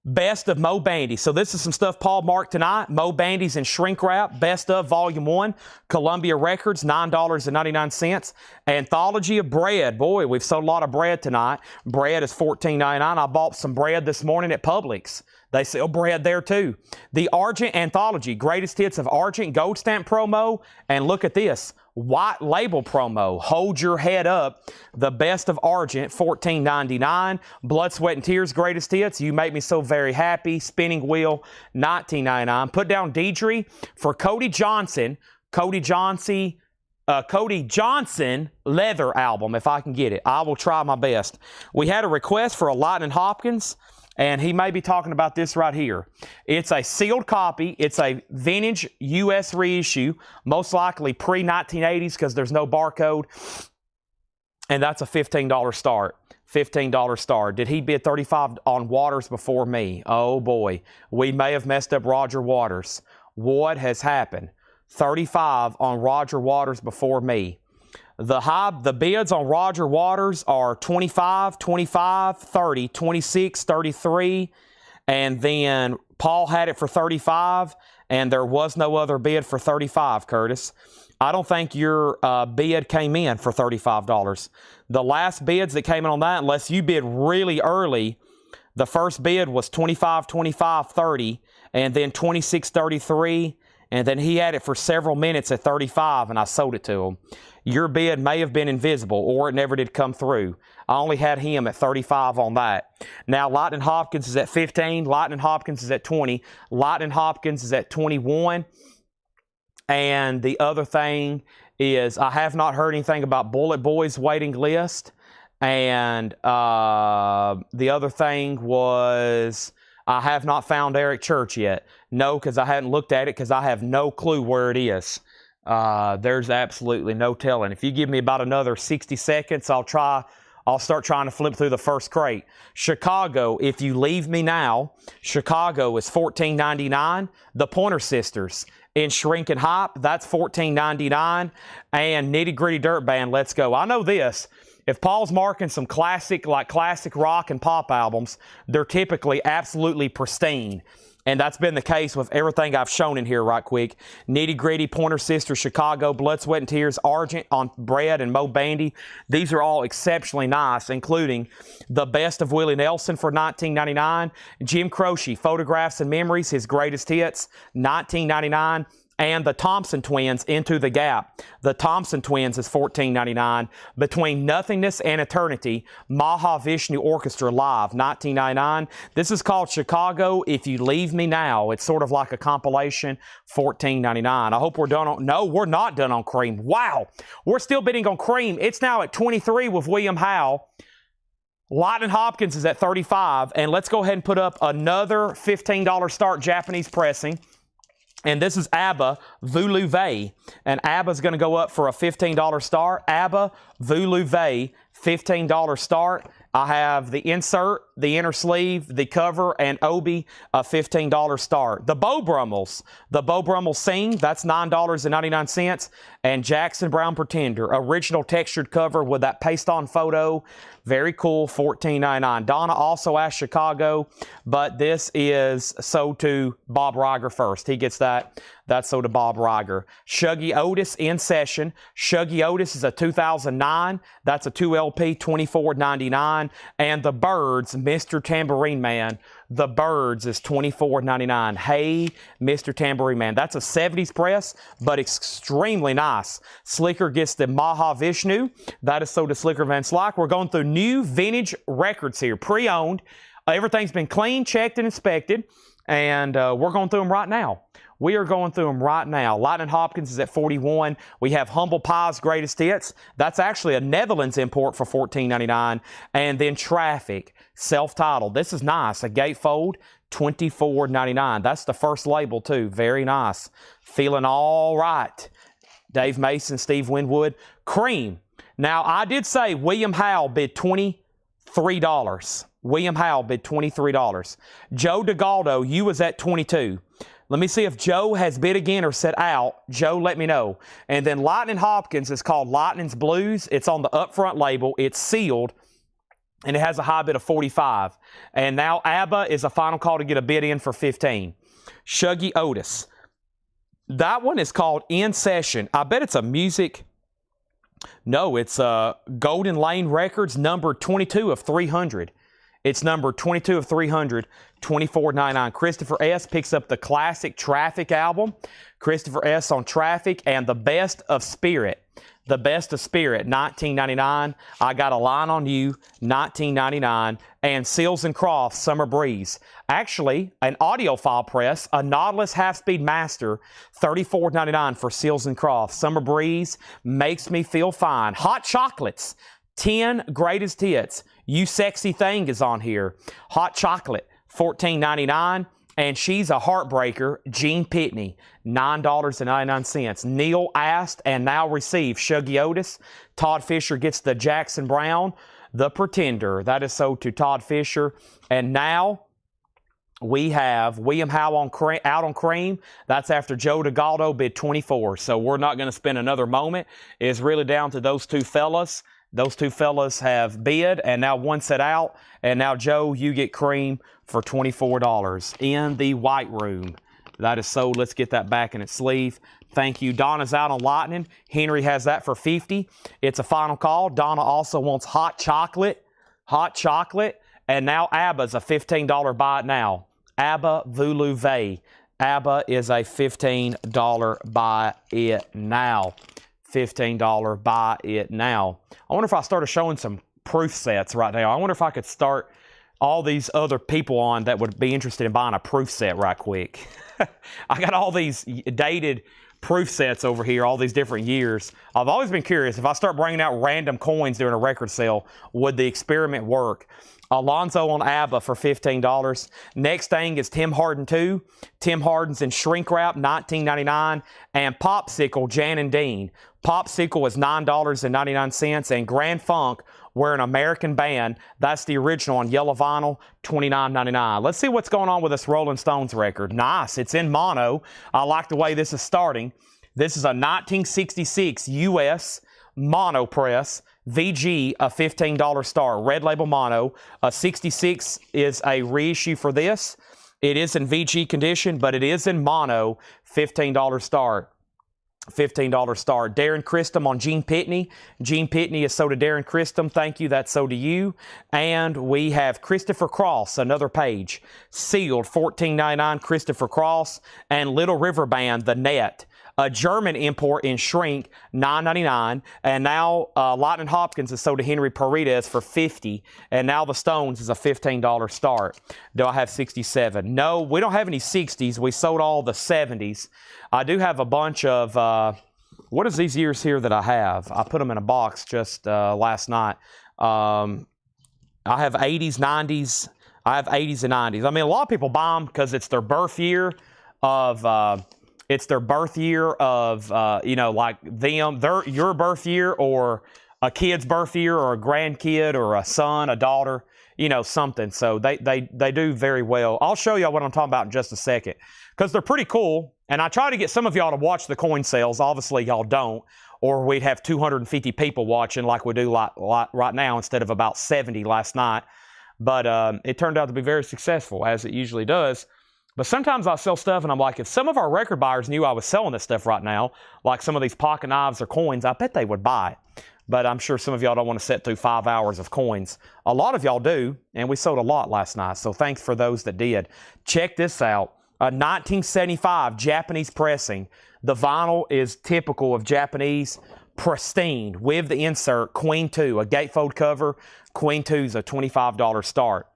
Best of Mo Bandy. So this is some stuff Paul marked tonight. Mo Bandy's in shrink wrap. Best of Volume 1. Columbia Records, $9.99. Anthology of Bread. Boy, we've sold a lot of bread tonight. Bread is $14.99. I bought some bread this morning at Publix. They sell bread there too. The Argent Anthology. Greatest hits of Argent. Gold stamp promo. And look at this. White label promo. Hold your head up. The best of Argent, $14.99. Blood, Sweat, and Tears, greatest hits. You Make Me So Very Happy. Spinning Wheel, $19.99. Put down Deidre for Cody Johnson. Cody Johnson leather album, if I can get it. I will try my best. We had a request for a Lightning Hopkins. And he may be talking about this right here. It's a sealed copy. It's a vintage U.S. reissue, most likely pre-1980s because there's no barcode. And that's a $15 start. $15 start. Did he bid $35 on Waters before me? Oh, boy. We may have messed up Roger Waters. What has happened? $35 on Roger Waters before me. The bids on Roger Waters are 25, 25, 30, 26, 33, and then Paul had it for 35, and there was no other bid for 35, Curtis. I don't think your bid came in for $35. The last bids that came in on that, unless you bid really early, the first bid was 25, 25, 30, and then 26, 33, and then he had it for several minutes at 35, and I sold it to him. Your bid may have been invisible, or it never did come through. I only had him at 35 on that. Now, Lightning Hopkins is at 15. Lightning Hopkins is at 20. Lightning Hopkins is at 21. And the other thing is I have not heard anything about Bullet Boy's waiting list. And the other thing was I have not found Eric Church yet. No, because I hadn't looked at it because I have no clue where it is. There's absolutely no telling. If you give me about another 60 seconds, I'll start trying to flip through the first crate. Chicago, If You Leave Me Now, Chicago is $14.99. The Pointer Sisters in Shrink and Hype, that's $14.99. And Nitty Gritty Dirt Band, Let's Go. I know this. If Paul's marking some classic rock and pop albums, they're typically absolutely pristine. And that's been the case with everything I've shown in here right quick. Nitty Gritty, Pointer Sisters, Chicago, Blood, Sweat, and Tears, Argent on Bread, and Mo Bandy. These are all exceptionally nice, including The Best of Willie Nelson for $19.99. Jim Croce, Photographs and Memories, his greatest hits, $19.99. And the Thompson Twins, Into the Gap. The Thompson Twins is $14.99. Between Nothingness and Eternity, Mahavishnu Orchestra Live, $19.99. This is called Chicago, If You Leave Me Now. It's sort of like a compilation, $14.99. I hope we're done on... No, we're not done on Cream. Wow! We're still bidding on Cream. It's now at 23 with William Howe. Lightning Hopkins is at 35. And let's go ahead and put up another $15 start Japanese pressing. And this is ABBA Voulez-Vous. And ABBA's going to go up for a $15 start. ABBA Voulez-Vous, $15 start. I have the insert, the inner sleeve, the cover, and Obi, a $15 start. The Beau Brummel Sing, that's $9.99. And Jackson Brown Pretender, original textured cover with that paste-on photo. Very cool, $14.99. Donna also asked Chicago, but this is sold to Bob Riger first. He gets that. That's sold to Bob Riger. Shuggy Otis in session. Shuggy Otis is a 2009. That's a 2LP, $24.99. And the Birds, Mr. Tambourine Man. The Birds is $24.99. Hey, Mr. Tambourine Man. That's a 70s press, but extremely nice. Slicker gets the Maha Vishnu. That is sold to Slicker Van Slyke. We're going through new vintage records here, pre-owned. Everything's been clean, checked, and inspected, and we're going through them right now. We are going through them right now. Lightning Hopkins is at 41. We have Humble Pie's Greatest Hits. That's actually a Netherlands import for $14.99. And then Traffic, self-titled. This is nice. A gatefold, $24.99. That's the first label, too. Very nice. Feeling all right. Dave Mason, Steve Winwood. Cream. Now, I did say William Howell bid $23. William Howell bid $23. Joe DeGaldo, you was at 22. Let me see if Joe has bid again or said out. Joe, let me know. And then Lightning Hopkins is called Lightning's Blues. It's on the upfront label. It's sealed, and it has a high bid of 45. And now ABBA is a final call to get a bid in for 15. Shuggy Otis. That one is called In Session. I bet it's a music. No, it's Golden Lane Records, number 22 of 300. It's number 22 of 300, $24.99. Christopher S. picks up the classic Traffic album. Christopher S. on Traffic, and The Best of Spirit. The Best of Spirit, $19.99. I Got a Line on You, $19.99. And Seals and Crofts, Summer Breeze. Actually, an audiophile press, a Nautilus half-speed master, $34.99 for Seals and Crofts. Summer Breeze, Makes Me Feel Fine. Hot Chocolates, 10 Greatest Hits. You Sexy Thing is on here. Hot Chocolate, $14.99. And She's a Heartbreaker, Gene Pitney, $9.99. Neil asked and now received Shuggy Otis. Todd Fisher gets the Jackson Brown, The Pretender. That is sold to Todd Fisher. And now we have William Howell out on Cream. That's after Joe DeGaldo bid 24. So we're not going to spend another moment. It's really down to those two fellas. Those two fellas have bid, and now one set out. And now, Joe, you get Cream for $24 in the white room. That is sold. Let's get that back in its sleeve. Thank you. Donna's out on Lightning. Henry has that for 50. It's a final call. Donna also wants Hot Chocolate. Hot Chocolate. And now ABBA's a $15 buy it now. ABBA Voulez-Vous. ABBA is a $15 buy it now. $15 buy it now. I wonder if I started showing some proof sets right now. I wonder if I could start all these other people on that would be interested in buying a proof set right quick. I got all these dated proof sets over here, all these different years. I've always been curious, if I start bringing out random coins during a record sale, would the experiment work? Alonzo on ABBA for $15. Next thing is Tim Harden 2. Tim Harden's in shrink wrap, $19.99. And Popsicle, Jan and Dean. Popsicle is $9.99. And Grand Funk, We're an American Band. That's the original on yellow vinyl, $29.99. Let's see what's going on with this Rolling Stones record. Nice. It's in mono. I like the way this is starting. This is a 1966 U.S. mono press. VG, a $15 star, red label mono. A 66 is a reissue for this. It is in VG condition, but it is in mono, $15 star. $15 star. Darren Christum on Gene Pitney. Gene Pitney is sold to Darren Christum. Thank you. That's sold to you. And we have Christopher Cross, another page. Sealed, $14.99, Christopher Cross. And Little River Band, The Net. A German import in shrink, $9.99. And now Lightning Hopkins is sold to Henry Paredes for $50. And now the Stones is a $15 start. Do I have 67? No, we don't have any 60s. We sold all the 70s. I do have a bunch of, what is these years here that I have? I put them in a box just last night. I have 80s, 90s. I have 80s and 90s. I mean, a lot of people buy them because it's their birth year of It's their birth year of, like your birth year or a kid's birth year or a grandkid or a son, a daughter, something. So they do very well. I'll show y'all what I'm talking about in just a second because they're pretty cool. And I try to get some of y'all to watch the coin sales. Obviously, y'all don't, or we'd have 250 people watching like we do right now instead of about 70 last night. But it turned out to be very successful, as it usually does. But sometimes I'll sell stuff, and I'm like, if some of our record buyers knew I was selling this stuff right now, like some of these pocket knives or coins, I bet they would buy it. But I'm sure some of y'all don't want to sit through 5 hours of coins. A lot of y'all do, and we sold a lot last night, so thanks for those that did. Check this out. A 1975 Japanese pressing. The vinyl is typical of Japanese, pristine, with the insert, Queen 2, a gatefold cover. Queen 2 is a $25 start.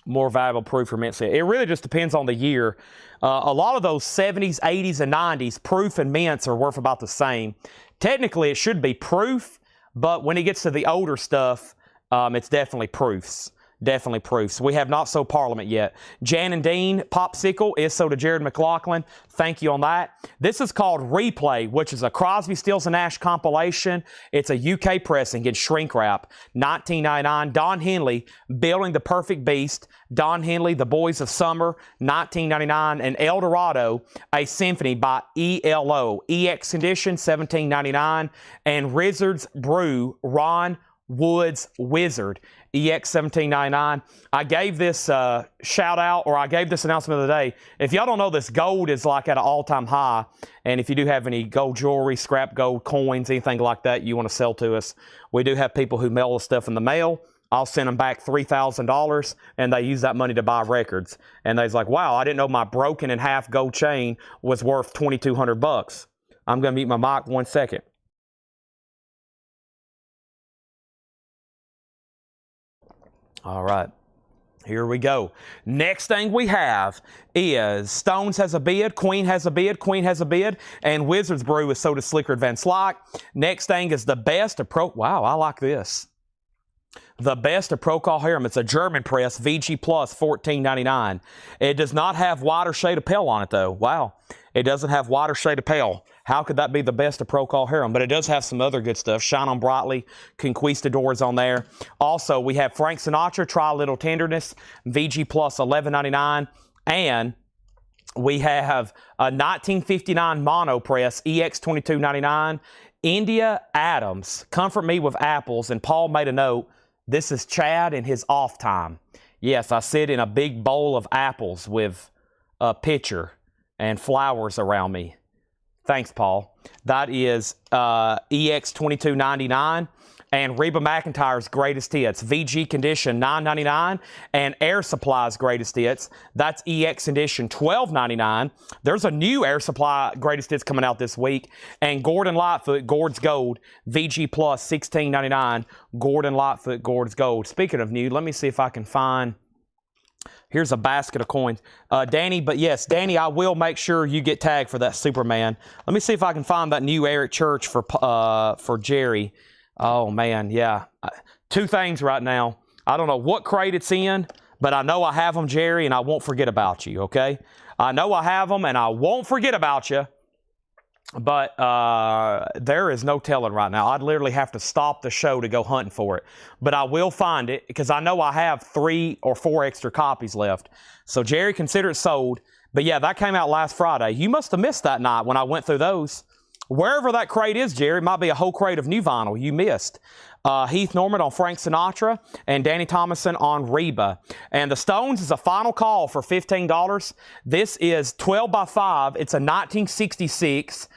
More valuable proof for mint set. It really just depends on the year. A lot of those 70s, 80s, and 90s, proof and mints are worth about the same. Technically, it should be proof, but when it gets to the older stuff, it's definitely proofs. Definitely proofs. We have not sold Parliament yet. Jan and Dean Popsicle is sold to Jared McLaughlin. Thank you on that. This is called Replay, which is a Crosby, Stills & Nash compilation. It's a UK pressing in shrink wrap. $19.99. Don Henley, Building the Perfect Beast. Don Henley, The Boys of Summer. $19.99. And El Dorado, a symphony by ELO. EX edition, $17.99. And Wizard's Brew, Ron Wood's Wizard, EX $17.99. I gave this shout out, or I gave this announcement of the day. If y'all don't know this, gold is like at an all-time high. And if you do have any gold jewelry, scrap gold coins, anything like that you want to sell to us, we do have people who mail us stuff in the mail. I'll send them back $3,000, and they use that money to buy records. And they's like, wow, I didn't know my broken in half gold chain was worth $2,200. I'm going to mute my mic 1 second. All right, here we go. Next thing we have is Stones has a bid, Queen has a bid, Queen has a bid, and Wizard's Brew is sold to Slickard Van Slyke. Next thing is the best of wow, I like this. The best of Procol Harum. It's a German press, VG Plus, $14.99. It does not have wider shade of pale on it, though. Wow. It doesn't have wider shade of pale. How could that be the best of Procol Harum? But it does have some other good stuff. Shine On Brightly, Conquistadors on there. Also, we have Frank Sinatra, Try a Little Tenderness, VG Plus, $11.99. And we have a 1959 Mono Press, EX $22.99. India Adams, Comfort Me with Apples. And Paul made a note. This is Chad in his off time. Yes, I sit in a big bowl of apples with a pitcher and flowers around me. Thanks, Paul. That is EX $22.99. And Reba McEntire's Greatest Hits, VG Condition, $9.99. And Air Supply's Greatest Hits, that's EX Edition, $12.99. There's a new Air Supply Greatest Hits coming out this week. And Gordon Lightfoot, Gord's Gold, VG Plus, $16.99. Gordon Lightfoot, Gord's Gold. Speaking of new, let me see if I can find... Here's a basket of coins. Danny, but yes, Danny, I will make sure you get tagged for that Superman. Let me see if I can find that new Eric Church for Jerry. Oh, man, yeah. Two things right now. I don't know what crate it's in, but I know I have them, Jerry, and I won't forget about you, okay? I know I have them, and I won't forget about you, but there is no telling right now. I'd literally have to stop the show to go hunting for it. But I will find it, because I know I have 3 or 4 extra copies left. So, Jerry, consider it sold. But, yeah, that came out last Friday. You must have missed that night when I went through those. Wherever that crate is, Jerry, it might be a whole crate of new vinyl you missed. Heath Norman on Frank Sinatra and Danny Thomason on Reba. And the Stones is a final call for $15. This is 12 by 5. It's a 1966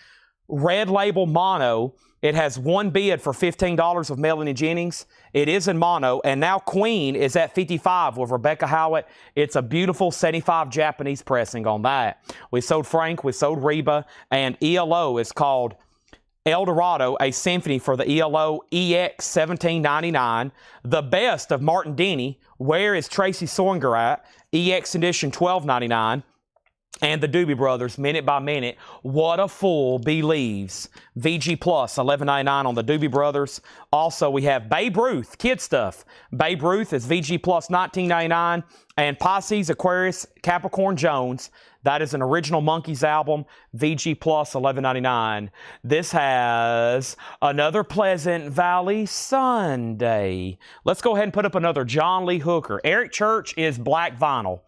red label mono. It has one bid for $15 of Melanie Jennings. It is in mono. And now Queen is at 55 with Rebecca Howitt. It's a beautiful 75 Japanese pressing on that. We sold Frank. We sold Reba. And ELO is called El Dorado, a symphony for the ELO EX $17.99. The best of Martin Denny. Where is Tracy Soinger at? EX edition $12.99. And the Doobie Brothers, Minute by Minute. What a Fool Believes. VG Plus, $11.99 on the Doobie Brothers. Also, we have Babe Ruth, kid stuff. Babe Ruth is VG Plus, $19.99. And Pisces, Aquarius, Capricorn, Jones. That is an original Monkees album, VG Plus, $11.99. This has another Pleasant Valley Sunday. Let's go ahead and put up another John Lee Hooker. Eric Church is black vinyl.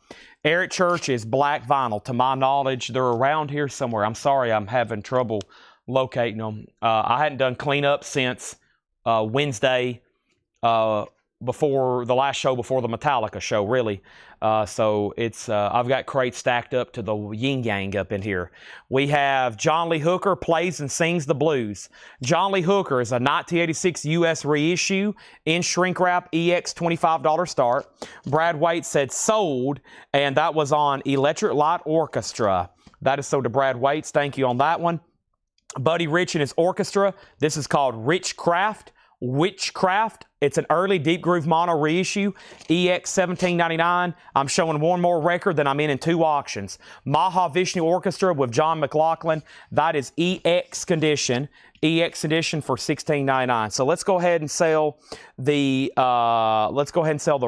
Eric Church is black vinyl. To my knowledge, they're around here somewhere. I'm sorry, I'm having trouble locating them. I hadn't done cleanup since Wednesday before the last show, before the Metallica show, really. So it's I've got crates stacked up to the yin yang up in here. We have John Lee Hooker Plays and Sings the Blues. John Lee Hooker is a 1986 U.S. reissue in shrink wrap, EX $25 start. Brad Waite said sold, and that was on Electric Light Orchestra. That is sold to Brad Waite. Thank you on that one. Buddy Rich and his orchestra. This is called Witchcraft. It's an early Deep Groove mono reissue, EX $17.99. I'm showing one more record than I'm in 2 auctions. Mahavishnu Orchestra with John McLaughlin. That is EX condition for $16.99. So let's go ahead and sell the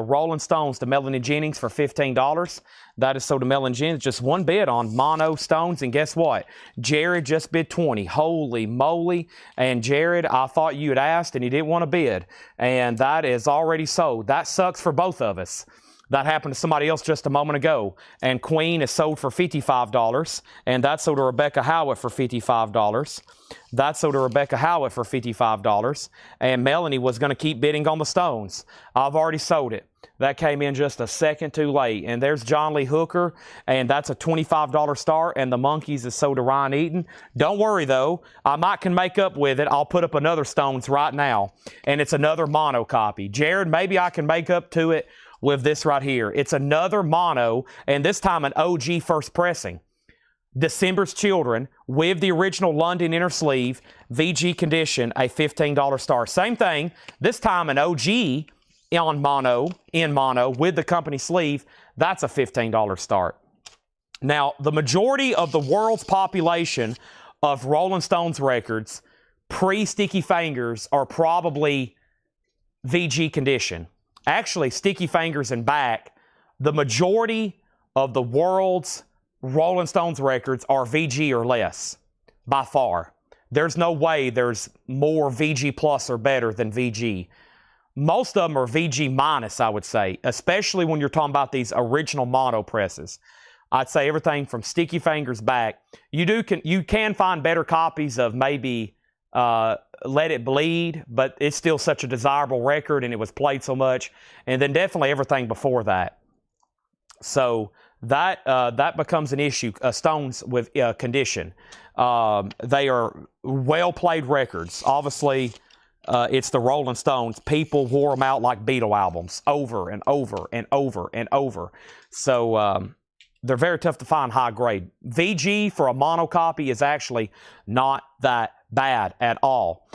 Rolling Stones to Melanie Jennings for $15. That is sold to Melanie Jennings. Just one bid on mono Stones, and guess what? Jared just bid 20. Holy moly! And Jared, I thought you had asked and you didn't want to bid, and that is already sold. That sucks for both of us. That happened to somebody else just a moment ago. And Queen is sold for $55. And that's sold to Rebecca Howitt for $55. That's sold to Rebecca Howitt for $55. And Melanie was going to keep bidding on the Stones. I've already sold it. That came in just a second too late. And there's John Lee Hooker, and that's a $25 start, and the Monkees is sold to Ryan Eaton. Don't worry, though. I might can make up with it. I'll put up another Stones right now, and it's another mono copy. Jared, maybe I can make up to it with this right here. It's another mono, and this time an OG first pressing. December's Children with the original London inner sleeve, VG condition, a $15 start. Same thing, this time an OG in mono with the company sleeve. That's a $15 start. Now, the majority of the world's population of Rolling Stones records pre-Sticky Fingers are probably VG condition. Actually, Sticky Fingers and back, the majority of the world's Rolling Stones records are VG or less, by far. There's no way there's more VG plus or better than VG. Most of them are VG minus, I would say, especially when you're talking about these original mono presses. I'd say everything from Sticky Fingers back. You can find better copies of maybe Let It Bleed, but it's still such a desirable record and it was played so much. And then definitely everything before that. So that becomes an issue. Stones with condition. They are well-played records. Obviously, it's the Rolling Stones. People wore them out like Beatle albums over and over and over and over. So they're very tough to find high grade. VG for a mono copy is actually not that bad at all.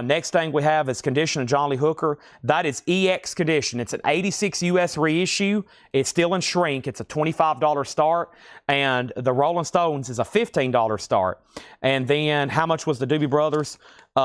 Next thing we have is condition of John Lee Hooker. That is EX condition. It's an 86 US reissue. It's still in shrink. It's a $25 start. And the Rolling Stones is a $15 start. And then how much was the Doobie Brothers?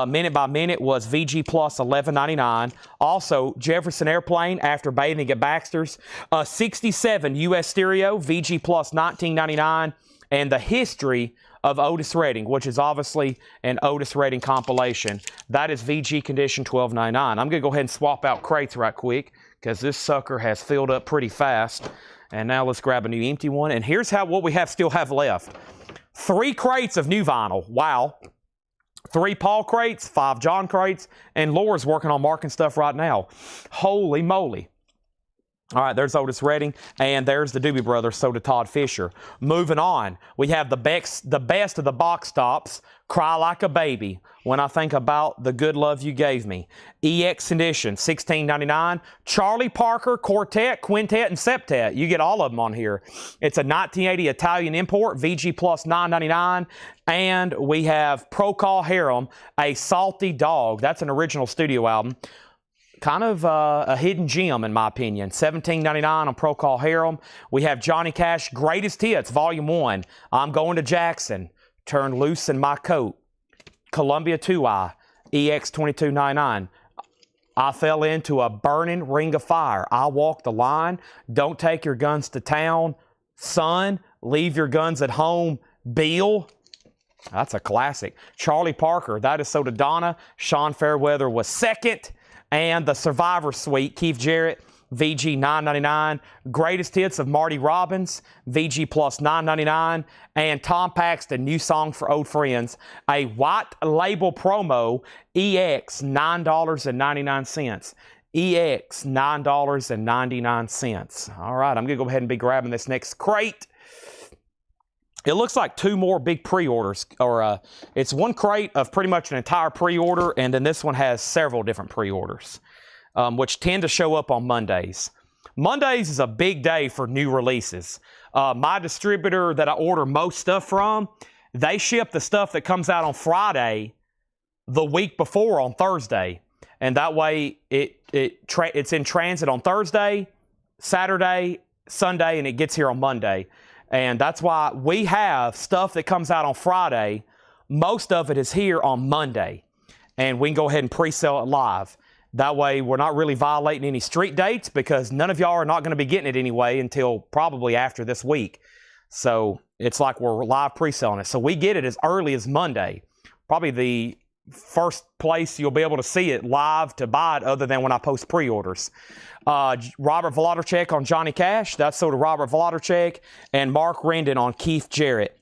Minute by Minute was VG plus $11.99. Also, Jefferson Airplane, After Bathing at Baxter's, 67 US stereo, VG plus $19.99. And the history of Otis Redding, which is obviously an Otis Redding compilation. That is VG condition $12.99. I'm going to go ahead and swap out crates right quick because this sucker has filled up pretty fast. And now let's grab a new empty one. And here's what we still have left. 3 crates of new vinyl. Wow. 3 Paul crates, 5 John crates, and Laura's working on marking stuff right now. Holy moly. All right, there's Otis Redding, and there's the Doobie Brothers, so to Todd Fisher. Moving on, we have the best of the box tops, Cry Like a Baby, When I Think About the Good Love You Gave Me. EX edition, $16.99. Charlie Parker, Quartet, Quintet, and Septet. You get all of them on here. It's a 1980 Italian import, VG plus $9.99. And we have Procol Harum, A Salty Dog. That's an original studio album. kind of a hidden gem, in my opinion. $17.99 on Pro Call Harem. We have Johnny Cash Greatest Hits, Volume 1. I'm Going to Jackson. Turn Loose in My Coat. Columbia 2i, EX 22.99. I fell into a burning ring of fire. I walk the line. Don't take your guns to town. Son, leave your guns at home. Bill. That's a classic. Charlie Parker, That Is So to Donna. Sean Fairweather was second. And the Survivor Suite, Keith Jarrett, VG $9.99. Greatest Hits of Marty Robbins, VG plus $9.99. And Tom Paxton, New Song for Old Friends, a white label promo, EX $9.99. EX $9.99. All right, I'm going to go ahead and be grabbing this next crate. It looks like two more big pre-orders, or it's one crate of pretty much an entire pre-order, and then this one has several different pre-orders, which tend to show up on Mondays. Mondays is a big day for new releases. My distributor that I order most stuff from, they ship the stuff that comes out on Friday the week before on Thursday, and that way it's in transit on Thursday, Saturday, Sunday, and it gets here on Monday. And that's why we have stuff that comes out on Friday. Most of it is here on Monday. And we can go ahead and pre-sell it live. That way, we're not really violating any street dates because none of y'all are not going to be getting it anyway until probably after this week. So it's like we're live pre-selling it. So we get it as early as Monday. Probably the first place you'll be able to see it live to buy it other than when I post pre-orders. Robert Wlodarczyk on Johnny Cash. That's so to Robert Wlodarczyk. And Mark Rendon on Keith Jarrett.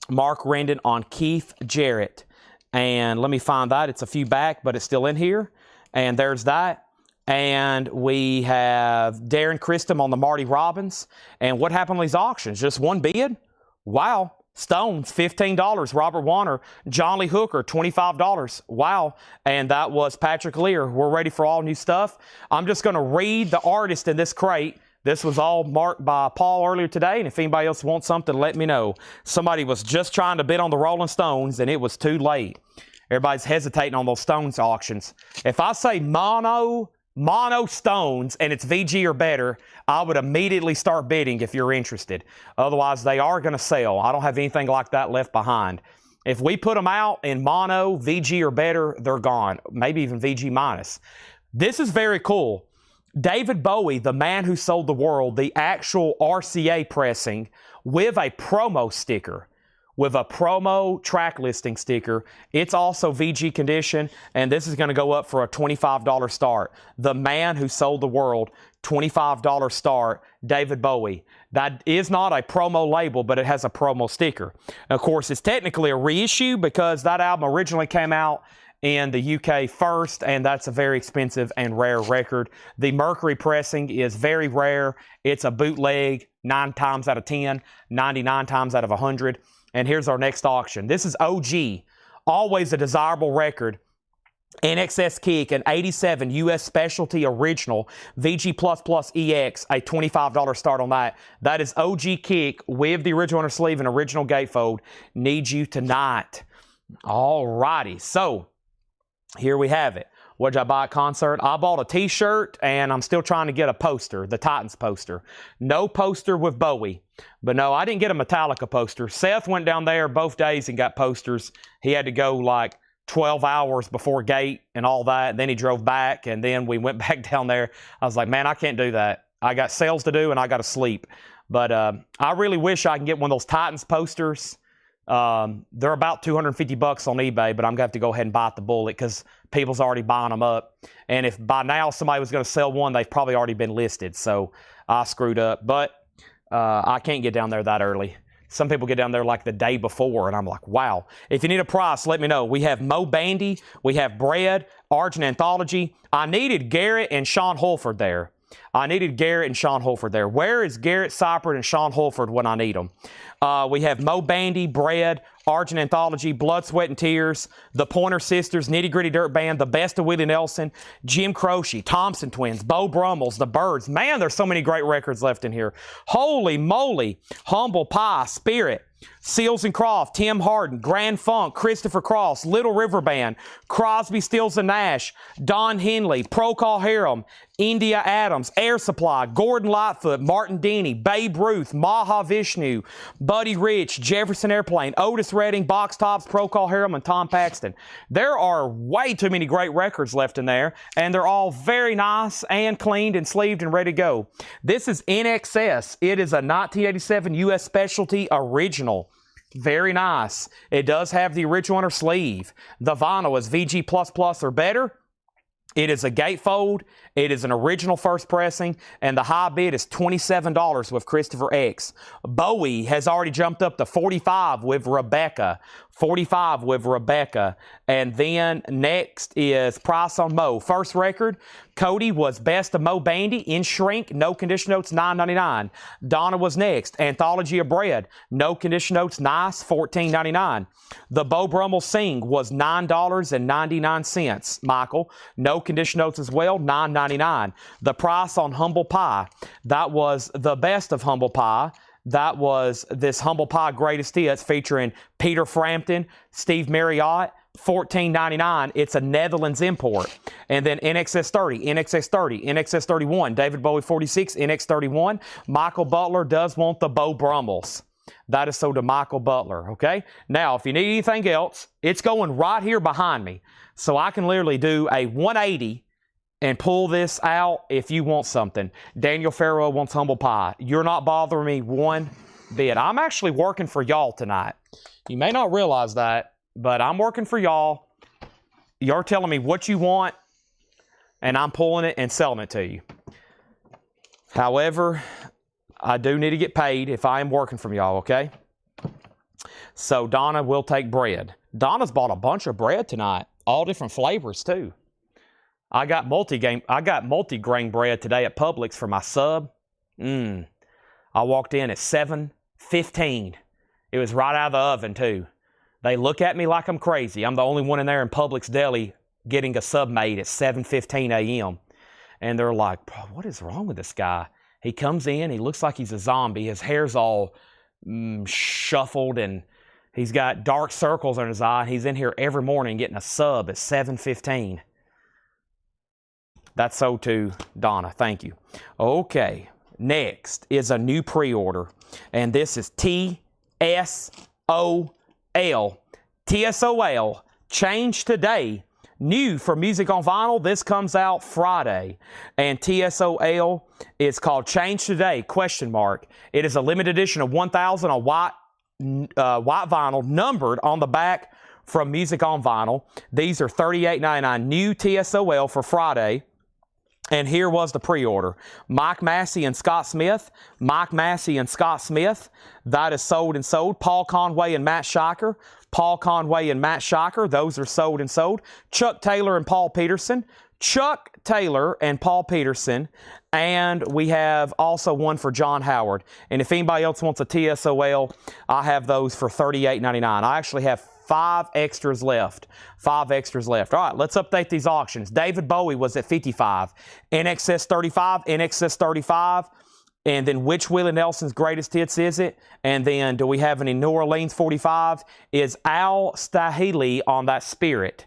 Mark Rendon on Keith Jarrett. And let me find that. It's a few back, but it's still in here. And there's that. And we have Darren Christum on the Marty Robbins. And what happened on these auctions? Just one bid? Wow. Stones, $15. Robert Warner. John Lee Hooker, $25. Wow. And that was Patrick Lear. We're ready for all new stuff. I'm just going to read the artist in this crate. This was all marked by Paul earlier today, and if anybody else wants something, let me know. Somebody was just trying to bid on the Rolling Stones, and it was too late. Everybody's hesitating on those Stones auctions. If I say mono Stones and it's VG or better, I would immediately start bidding if you're interested. Otherwise, they are going to sell. I don't have anything like that left behind. If we put them out in mono, VG or better, they're gone. Maybe even VG minus. This is very cool. David Bowie, the man who sold the world, the actual RCA pressing with a promo sticker. With a promo track listing sticker. It's also VG condition, and this is going to go up for a $25 start. The man who sold the world, $25 start, David Bowie. That is not a promo label, but it has a promo sticker. Of course, it's technically a reissue because that album originally came out in the UK first, and that's a very expensive and rare record. The Mercury pressing is very rare. It's a bootleg 9 times out of 10, 99 times out of 100. And here's our next auction. This is OG, always a desirable record. NXS Kick, an 87 US Specialty Original, VG++ EX, a $25 start on that. That is OG Kick with the original inner sleeve and original gatefold. Need you tonight. All righty, so here we have it. What did I buy at concert? I bought a t-shirt, and I'm still trying to get a poster, the Titans poster. No poster with Bowie. But no, I didn't get a Metallica poster. Seth went down there both days and got posters. He had to go like 12 hours before gate and all that. Then he drove back, and then we went back down there. I was like, man, I can't do that. I got sales to do, and I got to sleep. But I really wish I can get one of those Titans posters. They're about $250 on eBay, but I'm going to have to go ahead and bite the bullet because people's already buying them up. And if by now somebody was going to sell one, they've probably already been listed. So I screwed up. But I can't get down there that early. Some people get down there like the day before, and I'm like, wow. If you need a price, let me know. We have Mo Bandy. We have Bread, Argent Anthology. I needed Garrett and Sean Holford there. Where is Garrett Seifert and Sean Holford when I need them? We have Mo Bandy, Bread, Argent Anthology, Blood, Sweat, and Tears, The Pointer Sisters, Nitty Gritty Dirt Band, The Best of Willie Nelson, Jim Croce, Thompson Twins, Bo Brummels, The Byrds. Man, there's so many great records left in here. Holy moly. Humble Pie, Spirit, Seals and Croft, Tim Harden, Grand Funk, Christopher Cross, Little River Band, Crosby, Stills and Nash, Don Henley, Procol Harum, India Adams, Air Supply, Gordon Lightfoot, Martin Denny, Babe Ruth, Mahavishnu, Buddy Rich, Jefferson Airplane, Otis Redding, Box Tops, Procol Harum, and Tom Paxton. There are way too many great records left in there, and they're all very nice and cleaned and sleeved and ready to go. This is NXS. It is a 1987 U.S. Specialty Original. Very nice. It does have the original inner sleeve. The vinyl is VG++ or better. It is a gatefold. It is an original first pressing, and the high bid is $27 with Christopher X. Bowie has already jumped up to $45 with Rebecca. $45 with Rebecca. And then next is Price on Mo. First record, Cody was Best of Mo Bandy in shrink, no condition notes, $9.99. Donna was next, Anthology of Bread, no condition notes, nice, $14.99. The Beau Brummel Sing was $9.99. Michael, no condition notes as well, $9.99. The price on Humble Pie, that was the best of Humble Pie. That was this Humble Pie Greatest Hits featuring Peter Frampton, Steve Marriott, $14.99. It's a Netherlands import. And then NXS 30, NXS 30, NXS 31, David Bowie 46, NX 31. Michael Butler does want the Beau Brummels. That is so to Michael Butler, okay? Now, if you need anything else, it's going right here behind me. So I can literally do a 180 and pull this out if you want something. Daniel Farrow wants Humble Pie. You're not bothering me one bit. I'm actually working for y'all tonight. You may not realize that, but I'm working for y'all. You're telling me what you want, and I'm pulling it and selling it to you. However, I do need to get paid if I am working from y'all, okay? So Donna will take bread. Donna's bought a bunch of bread tonight, all different flavors too. I got multi-grain bread today at Publix for my sub. I walked in at 7:15. It was right out of the oven too. They look at me like I'm crazy. I'm the only one in there in Publix Deli getting a sub made at 7:15 a.m. And they're like, what is wrong with this guy? He comes in, he looks like he's a zombie. His hair's all shuffled, and he's got dark circles in his eye. He's in here every morning getting a sub at 7:15. That's so too, Donna. Thank you. Okay, next is a new pre-order, and this is TSOL. TSOL, Change Today. New for Music on Vinyl. This comes out Friday. And TSOL is called Change Today, ? It is a limited edition of 1,000 on white vinyl, numbered on the back from Music on Vinyl. These are $38.99. New TSOL for Friday. And here was the pre-order. Mike Massey and Scott Smith. Mike Massey and Scott Smith. That is sold and sold. Paul Conway and Matt Shiker. Paul Conway and Matt Shiker. Those are sold and sold. Chuck Taylor and Paul Peterson. Chuck Taylor and Paul Peterson. And we have also one for John Howard. And if anybody else wants a TSOL, I have those for $38.99. I actually have 5 extras left. 5 extras left. All right, let's update these auctions. David Bowie was at 55. NXS 35, NXS 35. And then which Willie Nelson's greatest hits is it? And then do we have any New Orleans 45? Is Al Stahili on that Spirit?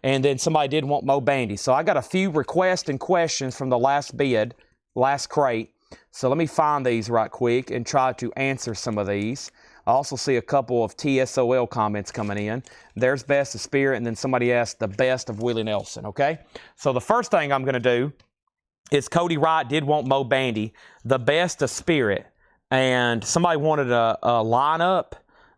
And then somebody did want Mo Bandy. So I got a few requests and questions from the last bid, last crate. So let me find these right quick and try to answer some of these. I also see a couple of TSOL comments coming in. There's Best of Spirit, and then somebody asked the best of Willie Nelson, okay? So the first thing I'm going to do is Cody Wright did want Mo Bandy, the best of Spirit. And somebody wanted a lineup.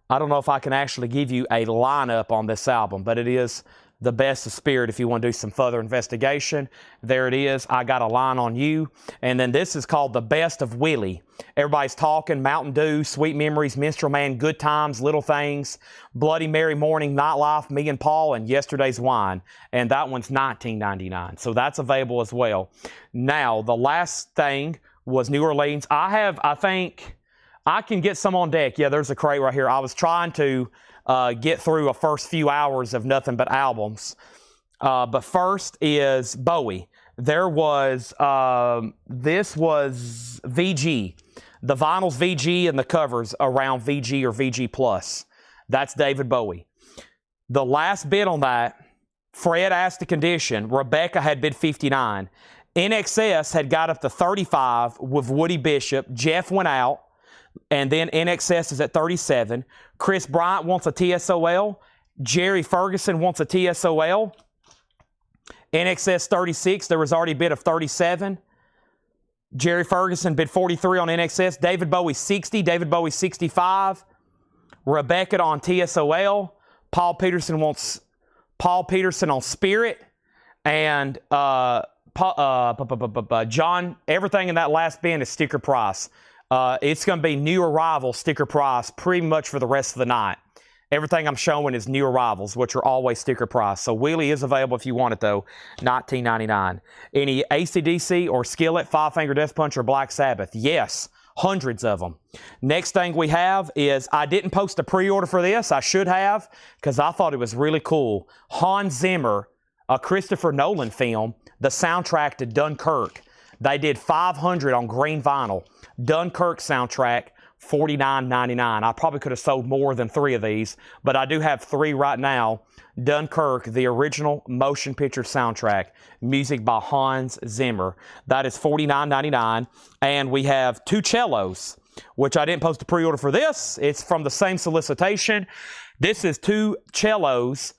I don't know if I can actually give you a lineup on this album, but it is the best of Spirit if you want to do some further investigation. There it is. I got a line on you. And then this is called the best of Willie. Everybody's talking Mountain Dew, Sweet Memories, Minstrel Man, Good Times, Little Things, Bloody Mary Morning, Nightlife, Me and Paul, and Yesterday's Wine. And that one's $19.99. So that's available as well. Now, the last thing was New Orleans. I think I can get some on deck. Yeah, there's a crate right here. I was trying to get through a first few hours of nothing but albums. But first is Bowie. There was, this was VG. The vinyl's VG and the cover's around VG or VG plus. That's David Bowie. The last bid on that, Fred asked the condition. Rebecca had bid 59. NXS had got up to 35 with Woody Bishop. Jeff went out, and then NXS is at 37. Chris Bryant wants a TSOL. Jerry Ferguson wants a TSOL. NXS 36, there was already a bid of 37. Jerry Ferguson bid 43 on NXS. David Bowie 60. David Bowie 65. Rebecca on TSOL. Paul Peterson wants Paul Peterson on Spirit. And John, everything in that last bin is sticker price. It's going to be new arrival sticker price pretty much for the rest of the night. Everything I'm showing is new arrivals, which are always sticker price. So Wheelie is available if you want it, though, $19.99. Any AC/DC or Skillet, Five Finger Death Punch, or Black Sabbath? Yes, hundreds of them. Next thing we have is, I didn't post a pre-order for this. I should have, because I thought it was really cool. Hans Zimmer, a Christopher Nolan film, the soundtrack to Dunkirk. They did 500 on green vinyl. Dunkirk soundtrack, $49.99. I probably could have sold more than 3 of these, but I do have 3 right now. Dunkirk, the original motion picture soundtrack, music by Hans Zimmer. That is $49.99. And we have 2 cellos, which I didn't post a pre-order for this. It's from the same solicitation. This is 2 cellos,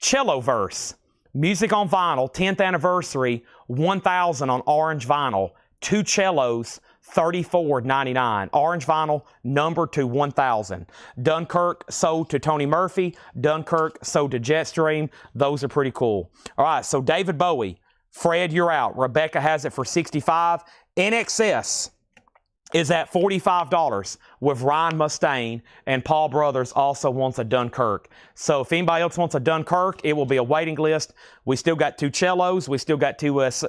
cello verse. Music on vinyl, 10th anniversary, 1000 on orange vinyl. 2 cellos, $34.99. Orange vinyl, numbered to 1000. Dunkirk sold to Tony Murphy. Dunkirk sold to Jetstream. Those are pretty cool. All right, so David Bowie. Fred, you're out. Rebecca has it for $65. NXS is at $45 with Ryan Mustaine, and Paul Brothers also wants a Dunkirk. So if anybody else wants a Dunkirk, it will be a waiting list. We still got 2 cellos. We still got two TSOL,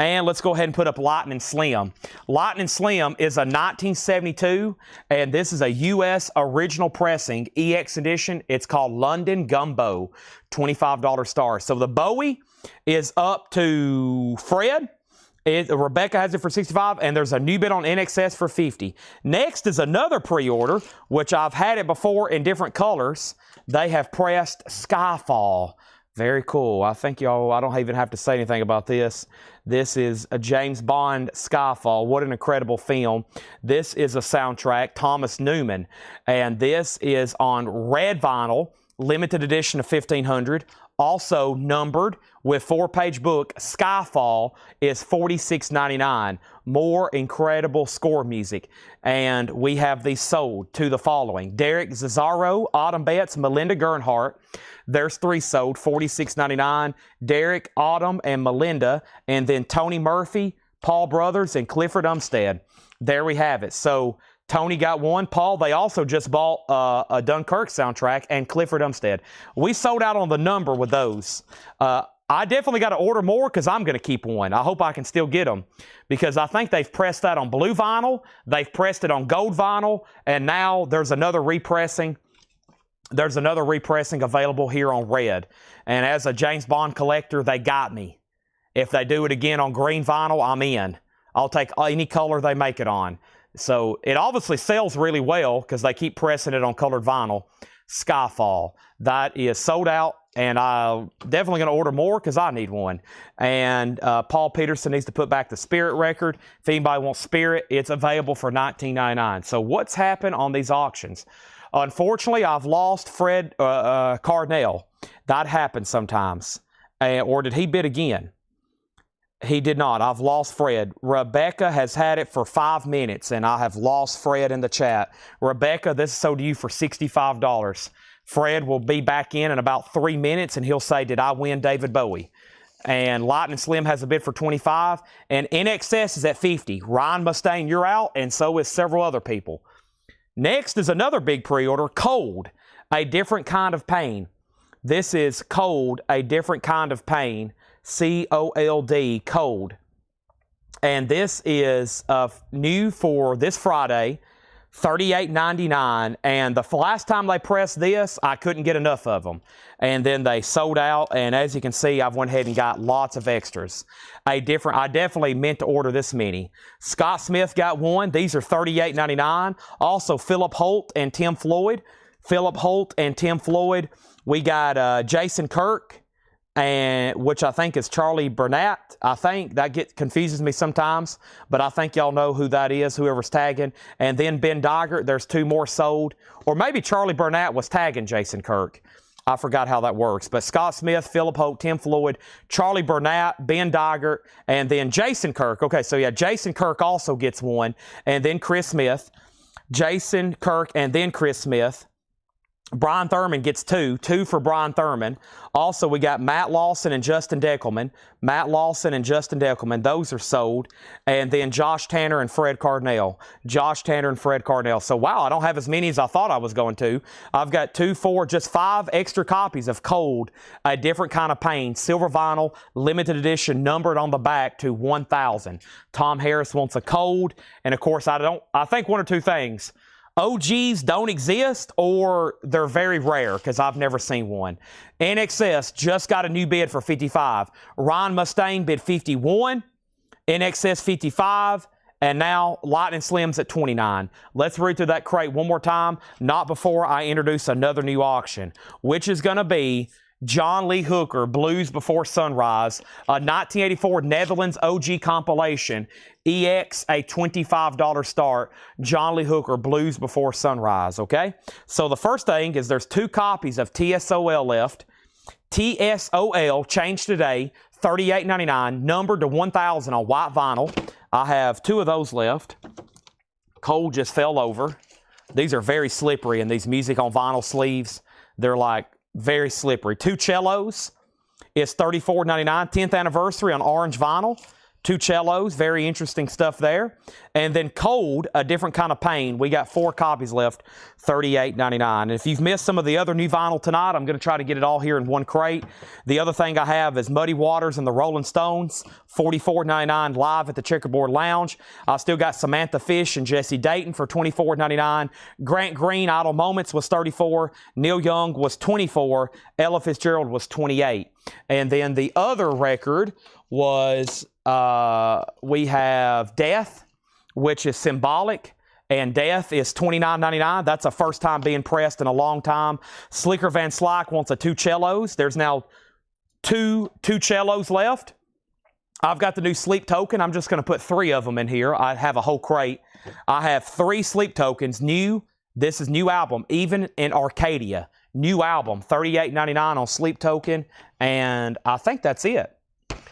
and let's go ahead and put up Lightning Slim. Lightning Slim is a 1972, and this is a U.S. original pressing EX edition. It's called London Gumbo, $25 star. So the Bowie is up to Fred. Rebecca has it for $65, and there's a new bid on NXS for $50. Next is another pre-order, which I've had it before in different colors. They have pressed Skyfall. Very cool. I think y'all, I don't even have to say anything about this. This is a James Bond Skyfall. What an incredible film. This is a soundtrack, Thomas Newman, and this is on red vinyl, limited edition of 1500. Also numbered with 4-page book. Skyfall is $46.99. More incredible score music. And we have these sold to the following: Derek Zazzaro, Autumn Betts, Melinda Gernhardt. There's 3 sold, $46.99. Derek, Autumn, and Melinda. And then Tony Murphy, Paul Brothers, and Clifford Umstead. There we have it. So Tony got 1. Paul, they also just bought a Dunkirk soundtrack, and Clifford Umstead. We sold out on the number with those. I definitely got to order more because I'm going to keep 1. I hope I can still get them, because I think they've pressed that on blue vinyl. They've pressed it on gold vinyl, and now there's another repressing. There's another repressing available here on red. And as a James Bond collector, they got me. If they do it again on green vinyl, I'm in. I'll take any color they make it on. So it obviously sells really well because they keep pressing it on colored vinyl. Skyfall. That is sold out, and I'm definitely going to order more because I need 1. And Paul Peterson needs to put back the Spirit record. If anybody wants Spirit, it's available for $19.99. So what's happened on these auctions? Unfortunately, I've lost Fred Carnell. That happens sometimes. Or did he bid again? He did not. I've lost Fred. Rebecca has had it for 5 minutes, and I have lost Fred in the chat. Rebecca, this is sold to you for $65. Fred will be back in about 3 minutes, and he'll say, did I win David Bowie? And Lightning Slim has a bid for $25, and NXS is at $50. Ryan Mustaine, you're out, and so is several other people. Next is another big pre-order, Cold, A Different Kind of Pain. This is Cold, A Different Kind of Pain. C-O-L-D, Cold. And this is new for this Friday, $38.99, and the last time they pressed this, I couldn't get enough of them, and then they sold out. And as you can see, I've went ahead and got lots of extras. I definitely meant to order this many. Scott Smith got one. These are $38.99. Also Philip Holt and Tim Floyd. We got Jason Kirk, and which I think is Charlie Burnett. I think that confuses me sometimes, but I think y'all know who that is, whoever's tagging. And then Ben Doggart, there's 2 more sold. Or maybe Charlie Burnett was tagging Jason Kirk. I forgot how that works. But Scott Smith, Philip Holt, Tim Floyd, Charlie Burnett, Ben Doggart, and then Jason Kirk. Okay, so yeah, Jason Kirk also gets one. And then Chris Smith. Jason Kirk and then Chris Smith. Brian Thurman gets 2 for Brian Thurman. Also, we got Matt Lawson and Justin Deckelman. Those are sold. And then Josh Tanner and Fred Cardinal. So, wow, I don't have as many as I thought I was going to. I've got just 5 extra copies of Cold, a different kind of paint, silver vinyl, limited edition, numbered on the back to 1,000. Tom Harris wants a Cold. And, of course, I think one or two things. OGs don't exist, or they're very rare because I've never seen one. NXS just got a new bid for 55. Ryan Mustaine bid 51, NXS 55, and now Lightning Slims at 29. Let's read through that crate one more time, not before I introduce another new auction, which is going to be John Lee Hooker, Blues Before Sunrise, a 1984 Netherlands OG compilation, EX, a $25 start, John Lee Hooker, Blues Before Sunrise, okay? So the first thing is there's 2 copies of TSOL left. TSOL, changed today, $38.99, numbered to 1,000 on white vinyl. I have 2 of those left. Cold just fell over. These are very slippery, and these music on vinyl sleeves, they're like very slippery. 2 cellos is $34.99. 10th anniversary on orange vinyl. 2 cellos, very interesting stuff there. And then Cold, a different kind of pain. We got 4 copies left, $38.99. And if you've missed some of the other new vinyl tonight, I'm going to try to get it all here in one crate. The other thing I have is Muddy Waters and the Rolling Stones, $44.99 live at the Checkerboard Lounge. I still got Samantha Fish and Jesse Dayton for $24.99. Grant Green, Idle Moments was $34. Neil Young was $24. Ella Fitzgerald was $28. And then the other record was we have Death, which is Symbolic, and Death is $29.99. That's a first time being pressed in a long time. Slicker Van Slyke wants 2 cellos. There's now two cellos left. I've got the new Sleep Token. I'm just going to put 3 of them in here. I have a whole crate. I have 3 Sleep Tokens, new. This is new album, even in Arcadia. New album, $38.99 on Sleep Token, and I think that's it.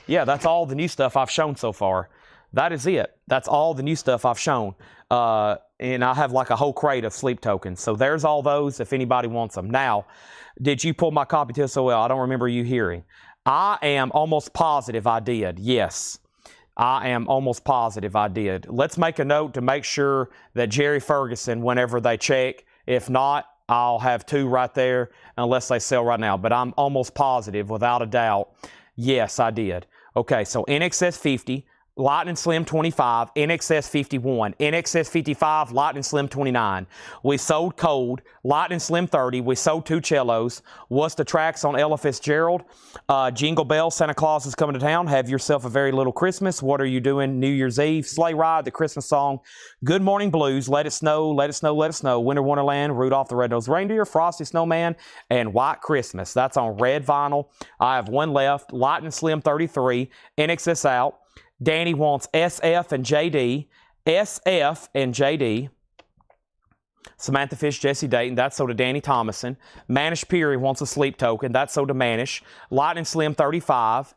Yeah, that's all the new stuff I've shown so far. That is it. That's all the new stuff I've shown. And I have like a whole crate of Sleep Tokens. So there's all those if anybody wants them. Now, did you pull my copy to SOL? I don't remember you hearing. I am almost positive I did. Yes, I am almost positive I did. Let's make a note to make sure that Jerry Ferguson, whenever they check, if not, I'll have 2 right there unless they sell right now. But I'm almost positive, without a doubt. Yes, I did. Okay, so NXS 50, Lightning Slim 25, NXS 51, NXS 55, Lightning Slim 29. We sold Cold, Lightning Slim 30. We sold 2 cellos. What's the tracks on Ella Fitzgerald? Jingle Bells, Santa Claus is coming to town. Have yourself a very little Christmas. What are you doing New Year's Eve? Sleigh Ride, the Christmas song. Good Morning Blues, Let It Snow, Let It Snow, Let It Snow. Winter Wonderland, Rudolph the Red-Nosed Reindeer, Frosty Snowman, and White Christmas. That's on red vinyl. I have 1 left. Lightning Slim 33, NXS out. Danny wants SF and JD. SF and JD. Samantha Fish, Jesse Dayton. That's sold to Danny Thomason. Manish Peary wants a Sleep Token. That's sold to Manish. Lightning Slim 35.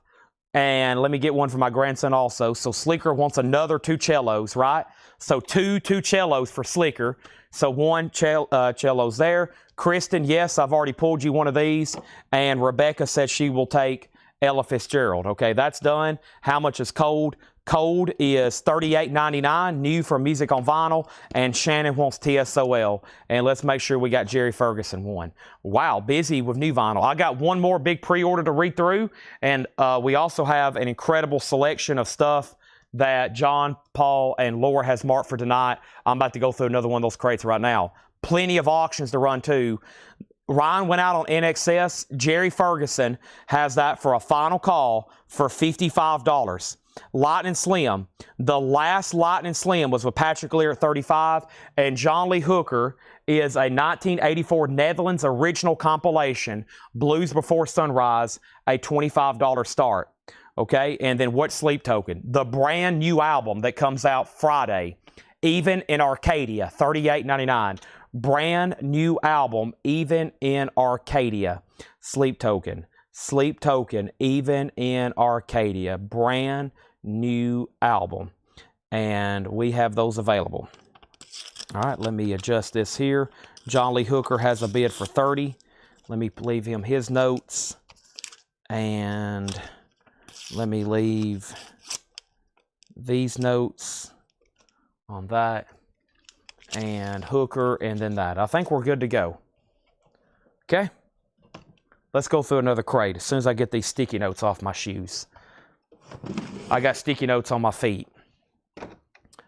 And let me get one for my grandson also. So Slicker wants another 2 cellos, right? So two cellos for Slicker. So 1 cellos there. Kristen, yes, I've already pulled you one of these. And Rebecca said she will take Ella Fitzgerald. Okay, that's done. How much is Cold? Cold is $38.99, new from Music on Vinyl, and Shannon wants TSOL. And let's make sure we got Jerry Ferguson one. Wow, busy with new vinyl. I got one more big pre-order to read through, and we also have an incredible selection of stuff that John, Paul, and Laura has marked for tonight. I'm about to go through another one of those crates right now. Plenty of auctions to run too. Ryan went out on NXS. Jerry Ferguson has that for a final call for $55. Lightning Slim. The last Lightning Slim was with Patrick Lear at 35, and John Lee Hooker is a 1984 Netherlands original compilation, Blues Before Sunrise, a $25 start. Okay, and then What Sleep Token? The brand new album that comes out Friday, Even in Arcadia, $38.99. Brand new album, Even in Arcadia. Sleep Token. Sleep Token, Even in Arcadia. Brand new album. And we have those available. All right, let me adjust this here. John Lee Hooker has a bid for $30. Let me leave him his notes. And let me leave these notes on that. And Hooker, and then that. I think we're good to go. Okay? Let's go through another crate as soon as I get these sticky notes off my shoes. I got sticky notes on my feet.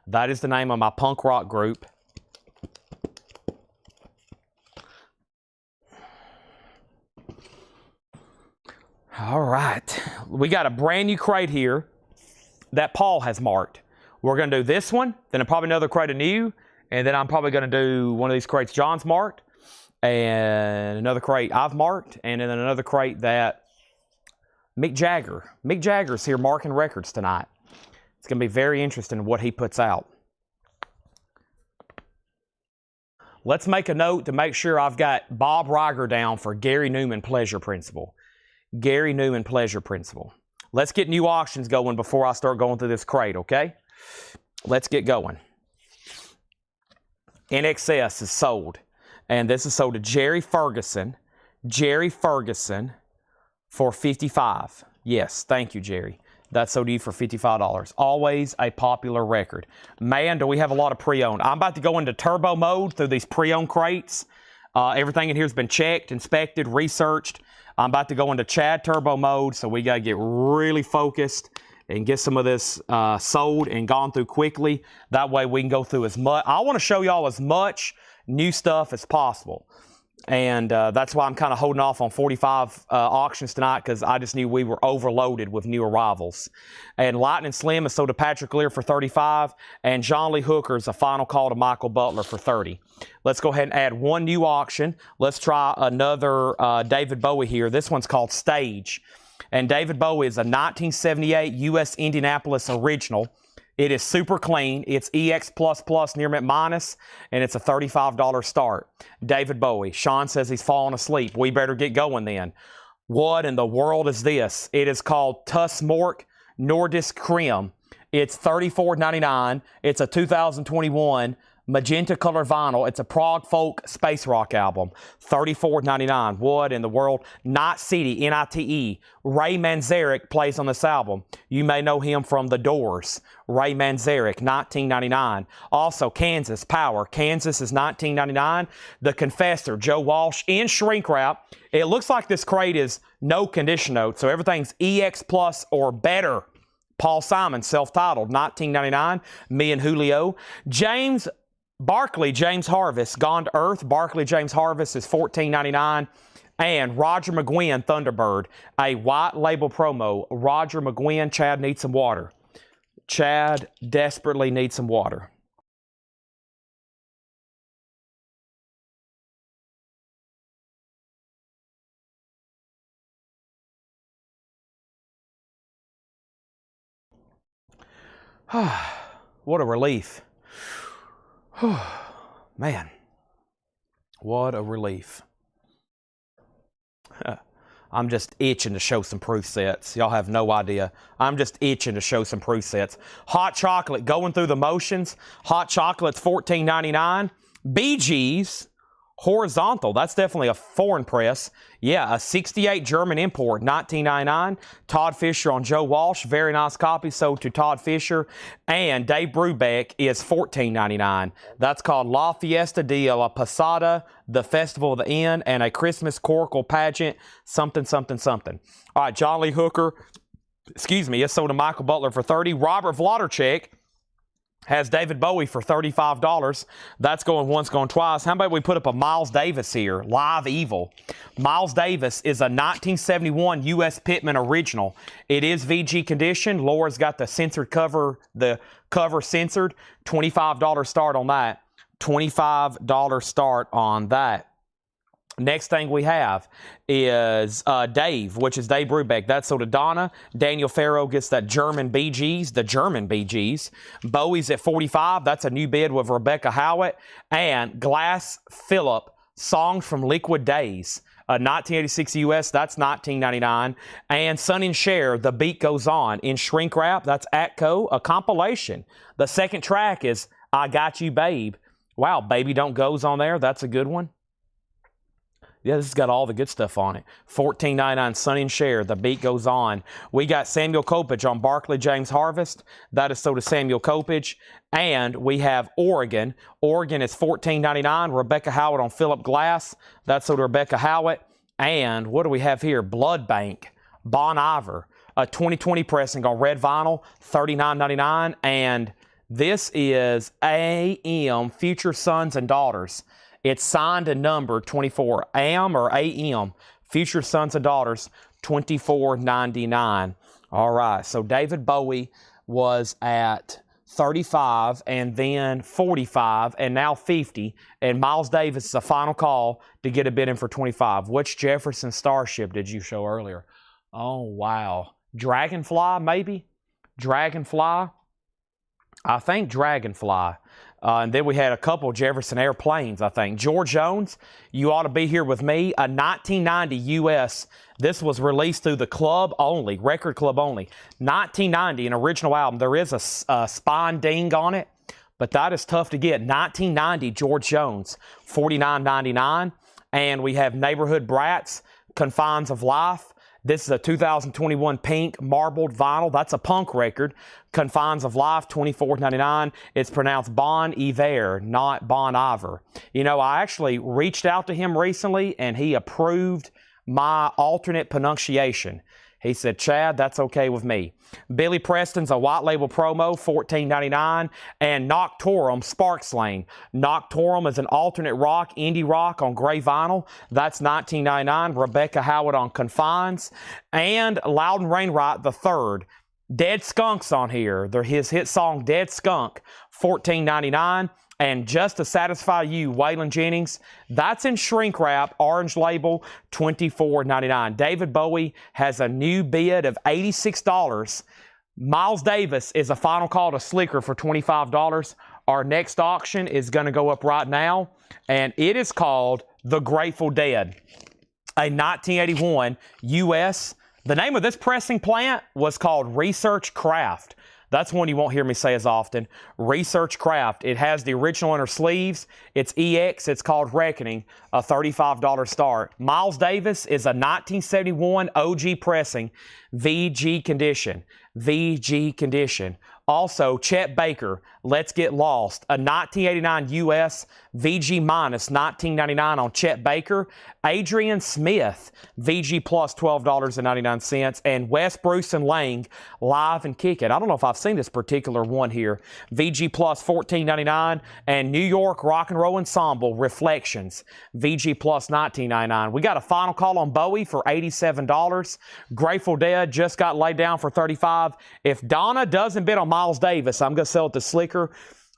That is the name of my punk rock group. All right. We got a brand new crate here that Paul has marked. We're going to do this one, then probably another crate of new, and then I'm probably going to do one of these crates John's marked, and another crate I've marked, and then another crate that Mick Jagger's here marking records tonight. It's going to be very interesting what he puts out. Let's make a note to make sure I've got Bob Riger down for Gary Newman Pleasure Principle. Gary Newman Pleasure Principle. Let's get new auctions going before I start going through this crate, okay? Let's get going. NXS is sold. And this is sold to Jerry Ferguson. Jerry Ferguson for $55. Yes, thank you, Jerry. That's sold to you for $55. Always a popular record. Man, do we have a lot of pre-owned. I'm about to go into turbo mode through these pre-owned crates. Everything in here has been checked, inspected, researched. I'm about to go into Chad turbo mode, so we got to get really focused and get some of this sold and gone through quickly. That way we can go through as much. I want to show y'all as much new stuff as possible. And that's why I'm kind of holding off on 45 auctions tonight, because I just knew we were overloaded with new arrivals. And Lightning Slim is sold to Patrick Lear for $35, and John Lee Hooker's a final call to Michael Butler for $30. Let's go ahead and add one new auction. Let's try another David Bowie here. This one's called Stage. And David Bowie is a 1978 U.S. Indianapolis original. It is super clean. It's EX++ near mint minus, and it's a $35 start. David Bowie. Sean says he's falling asleep. We better get going then. What in the world is this? It is called Tussmork Nordisk Krim. It's $34.99. It's a 2021 magenta color vinyl. It's a prog folk space rock album. $34.99. What in the world? Night City, N-I-T-E. Ray Manzarek plays on this album. You may know him from The Doors. Ray Manzarek, $19.99. Also, Kansas, Power. Kansas is $19.99. The Confessor, Joe Walsh, in shrink wrap. It looks like this crate is no condition note, so everything's EX+ or better. Paul Simon, self-titled, $19.99. Me and Julio. James Barkley, James Harvest, Gone to Earth. Barkley, James Harvest is $14.99. And Roger McGuinn, Thunderbird, a white label promo. Roger McGuinn, Chad needs some water. Chad desperately needs some water. What a relief. Man, what a relief. I'm just itching to show some proof sets. Y'all have no idea. I'm just itching to show some proof sets. Hot chocolate, going through the motions. Hot chocolate's $14.99. Bee Gees, horizontal. That's definitely a foreign press. Yeah, a 68 German import, $19.99. Todd Fisher on Joe Walsh. Very nice copy sold to Todd Fisher. And Dave Brubeck is $14.99. That's called La Fiesta de la Posada, the Festival of the Inn, and a Christmas Coracle pageant, something, something, something. All right, John Lee Hooker. Excuse me, it's sold to Michael Butler for $30. Robert Vladarchik has David Bowie for $35. That's going once, going twice. How about we put up a Miles Davis here? Live Evil. Miles Davis is a 1971 U.S. Pittman original. It is VG condition. Laura's got the censored cover, the cover censored. $25 start on that. $25 start on that. Next thing we have is Dave, which is Dave Brubeck. That's sold to Donna. Daniel Farrow gets that German BGs, the German BGs. Bowie's at $45. That's a new bid with Rebecca Howitt. And Glass Phillip, Songs from Liquid Days. 1986 US, that's $19.99. And Son and Cher, The Beat Goes On. In shrink wrap, that's Atco, a compilation. The second track is I Got You, Babe. Wow, Baby Don't Go's on there. That's a good one. Yeah, this has got all the good stuff on it. $14.99, Sonny and Cher, The Beat Goes On. We got Samuel Kopich on Barkley James Harvest. That is sold to Samuel Kopich. And we have Oregon. Oregon is $14.99. Rebecca Howitt on Philip Glass. That's sold to Rebecca Howitt. And what do we have here? Blood Bank, Bon Iver. A 2020 pressing on red vinyl, $39.99. And this is AM, Future Sons and Daughters. It's signed and numbered 24. AM or AM, Future Sons and Daughters, $24.99. All right, so David Bowie was at 35 and then 45 and now 50. And Miles Davis is a final call to get a bid in for 25. Which Jefferson Starship did you show earlier? Oh, wow. Dragonfly, maybe? Dragonfly? I think Dragonfly. And then we had a couple Jefferson airplanes, I think. George Jones, You Ought to Be Here With Me, a 1990 U.S. This was released through the club only, record club only. 1990, an original album. There is a spine ding on it, but that is tough to get. 1990, George Jones, $49.99. And we have Neighborhood Brats, Confines of Life. This is a 2021 pink marbled vinyl. That's a punk record. Confines of Life, $24.99. It's pronounced Bon Iver, not Bon Iver. You know, I actually reached out to him recently, and he approved my alternate pronunciation. He said, Chad, that's okay with me. Billy Preston's a white label promo, $14.99. And Noctorum, Sparks Lane. Noctorum is an alternate rock, indie rock on gray vinyl. That's $19.99. Rebecca Howitt on Confines. And Loudon Rainwright III. Dead Skunk's on here. They're his hit song, Dead Skunk, $14.99. And Just to Satisfy You, Waylon Jennings, that's in shrink wrap, orange label, $24.99. David Bowie has a new bid of $86. Miles Davis is a final call to Slicker for $25. Our next auction is going to go up right now, and it is called The Grateful Dead, a 1981 U.S. The name of this pressing plant was called Research Craft. That's one you won't hear me say as often. Research Craft. It has the original inner sleeves. It's EX. It's called Reckoning. A $35 start. Miles Davis is a 1971 OG pressing. VG condition. VG condition. Also, Chet Baker, Let's Get Lost. A 1989 US VG minus $19.99 on Chet Baker. Adrian Smith, VG plus $12.99. And Wes Bruce and Lang, Live and Kick It. I don't know if I've seen this particular one here. VG plus $14.99. And New York Rock and Roll Ensemble, Reflections, VG plus $19.99. We got a final call on Bowie for $87. Grateful Dead just got laid down for $35. If Donna doesn't bid on Miles Davis, I'm going to sell it to Slicker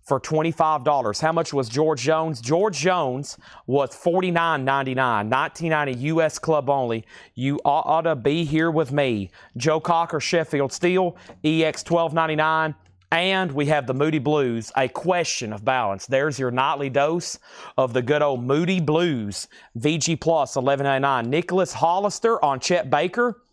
for $25. How much was George Jones? George Jones was $49.99. 1990 U.S. club only. You ought to be here with me. Joe Cocker, Sheffield Steel, EX $12.99. And we have the Moody Blues, A Question of Balance. There's your nightly dose of the good old Moody Blues. VG plus $11.99. Nicholas Hollister on Chet Baker.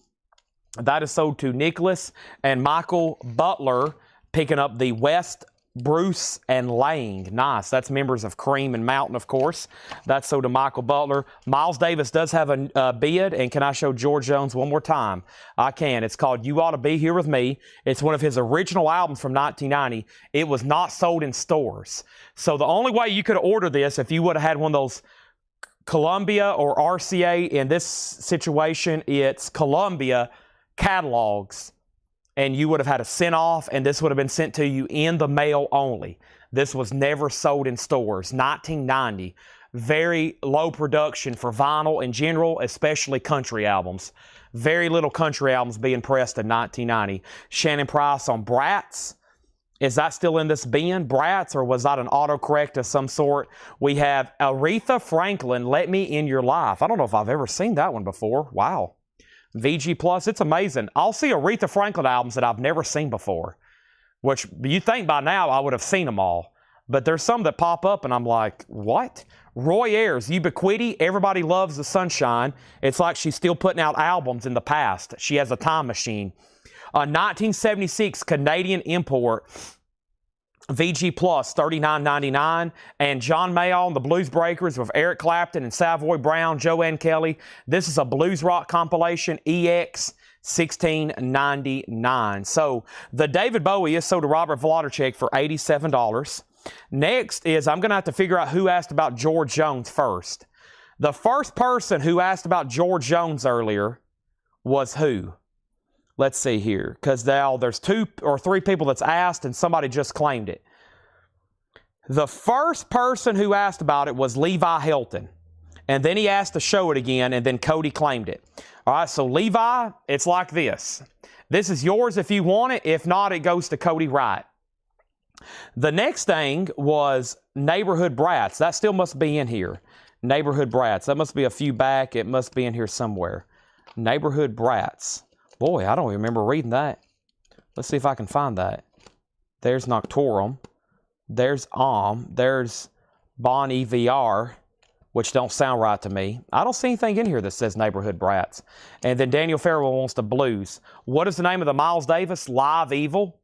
That is sold to Nicholas and Michael Butler, picking up the West Bruce and Lang. Nice. That's members of Cream and Mountain, of course. That's sold to Michael Butler. Miles Davis does have a bid, and can I show George Jones one more time? I can. It's called You Ought to Be Here With Me. It's one of his original albums from 1990. It was not sold in stores. So the only way you could order this, if you would have had one of those Columbia or RCA, in this situation, it's Columbia catalogs. and you would have had a cent off, and this would have been sent to you in the mail only. This was never sold in stores. 1990. Very low production for vinyl in general, especially country albums. Very little country albums being pressed in 1990. Shannon Price on Bratz. Is that still in this bin, Bratz, or was that an autocorrect of some sort? We have Aretha Franklin, Let Me In Your Life. I don't know if I've ever seen that one before. Wow. VG Plus, it's amazing. I'll see Aretha Franklin albums that I've never seen before, which you think by now I would have seen them all. But there's some that pop up and I'm like, what? Roy Ayers, Ubiquity, Everybody Loves the Sunshine. It's like she's still putting out albums in the past. She has a time machine. A 1976 Canadian import, VG Plus, $39.99. And John Mayall and the Blues Breakers with Eric Clapton and Savoy Brown, Joanne Kelly. This is a blues rock compilation, EX. $16.99. So the David Bowie is sold to Robert Wlodarczyk for $87. Next is I'm going to have to figure out who asked about George Jones first. The first person who asked about George Jones earlier was who? Let's see here, because now there's 2 or 3 people that's asked and somebody just claimed it. The first person who asked about it was Levi Helton. And then he asked to show it again, and then Cody claimed it. All right, so Levi, it's like this. This is yours if you want it. If not, it goes to Cody Wright. The next thing was Neighborhood Brats. That still must be in here. Neighborhood Brats. That must be a few back. It must be in here somewhere. Neighborhood Brats. Boy, I don't remember reading that. Let's see if I can find that. There's Noctorum. There's There's Bon EVR, which don't sound right to me. I don't see anything in here that says Neighborhood Brats. And then Daniel Farrell wants the blues. What is the name of the Miles Davis? Live Evil.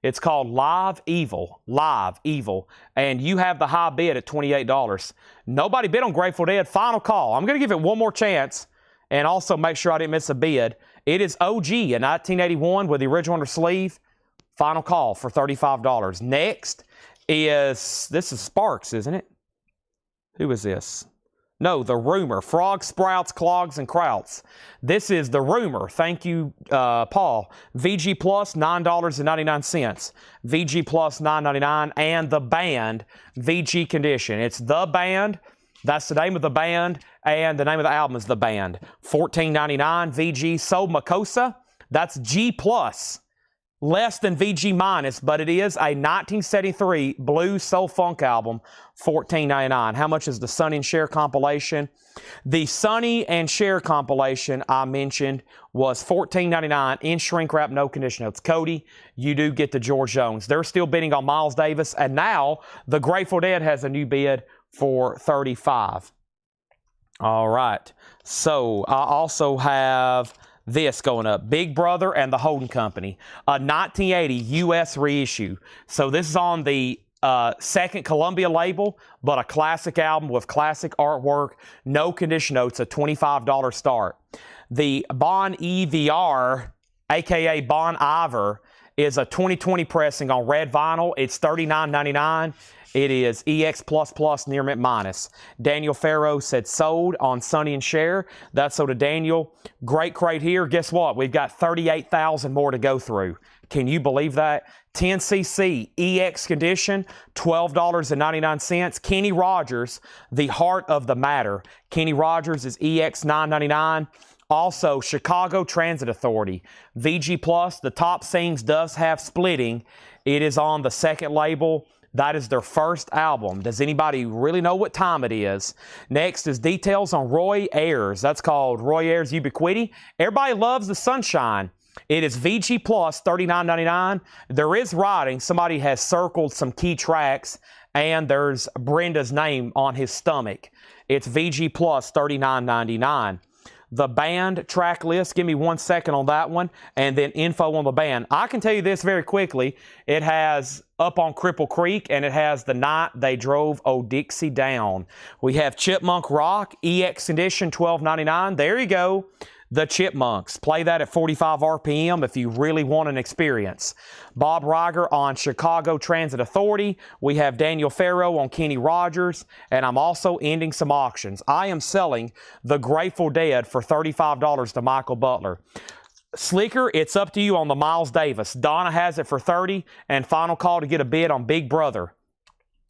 It's called Live Evil. Live Evil. And you have the high bid at $28. Nobody bid on Grateful Dead. Final call. I'm going to give it one more chance and also make sure I didn't miss a bid. It is OG in 1981 with the original under sleeve. Final call for $35. Next is, this is Sparks, isn't it? Who is this? No, The Rumor. Frog, Sprouts, Clogs, and Krauts. This is The Rumor. Thank you, Paul. VG Plus, $9.99. VG Plus, $9.99. And The Band, VG Condition. It's The Band. That's the name of the band. And the name of the album is The Band. $14.99. VG Soul Makosa. That's G Plus. Less than VG minus, but it is a 1973 blues soul funk album, $14.99. How much is the Sonny and Cher compilation? The Sonny and Cher compilation I mentioned was $14.99 in shrink wrap, no condition notes. Cody, you do get the George Jones. They're still bidding on Miles Davis, and now the Grateful Dead has a new bid for $35. All right. So I also have this going up. Big Brother and the Holden Company, a 1980 U.S. reissue. So this is on the second Columbia label, but a classic album with classic artwork, no condition notes, a $25 start. The Bon EVR, a.k.a. Bon Iver, is a 2020 pressing on red vinyl. It's $39.99. It is EX++ near mint minus. Daniel Farrow said sold on Sonny and Cher. That's sold to Daniel. Great crate here. Guess what? We've got 38,000 more to go through. Can you believe that? 10cc EX condition, $12.99. Kenny Rogers, The Heart of the Matter. Kenny Rogers is EX $9.99. Also, Chicago Transit Authority. VG Plus, the top sings does have splitting. It is on the second label. That is their first album. Does anybody really know what time it is? Next is details on Roy Ayers. That's called Roy Ayers Ubiquity. Everybody Loves the Sunshine. It is VG Plus, $39.99. There is writing. Somebody has circled some key tracks, and there's Brenda's name on his stomach. It's VG Plus, $39.99. The band track list, give me 1 second on that one, and then info on the band. I can tell you this very quickly. It has Up on Cripple Creek, and it has The Night They Drove Old Dixie Down. We have Chipmunk Rock, EX condition, $12.99. There you go. The Chipmunks. Play that at 45 RPM if you really want an experience. Bob Riger on Chicago Transit Authority. We have Daniel Farrow on Kenny Rogers. And I'm also ending some auctions. I am selling the Grateful Dead for $35 to Michael Butler. Slicker, it's up to you on the Miles Davis. Donna has it for 30, and final call to get a bid on Big Brother.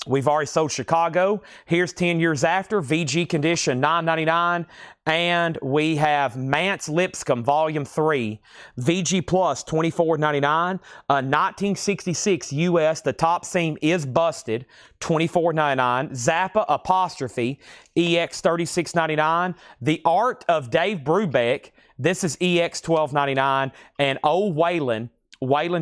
We've already sold Chicago. Here's 10 years after. VG condition, $9.99. And we have Mance Lipscomb, Volume 3. VG Plus, $24.99. 1966 US, the top seam is busted, $24.99. Zappa Apostrophe, EX, $36.99. The Art of Dave Brubeck, this is EX, $12.99. And Old Waylon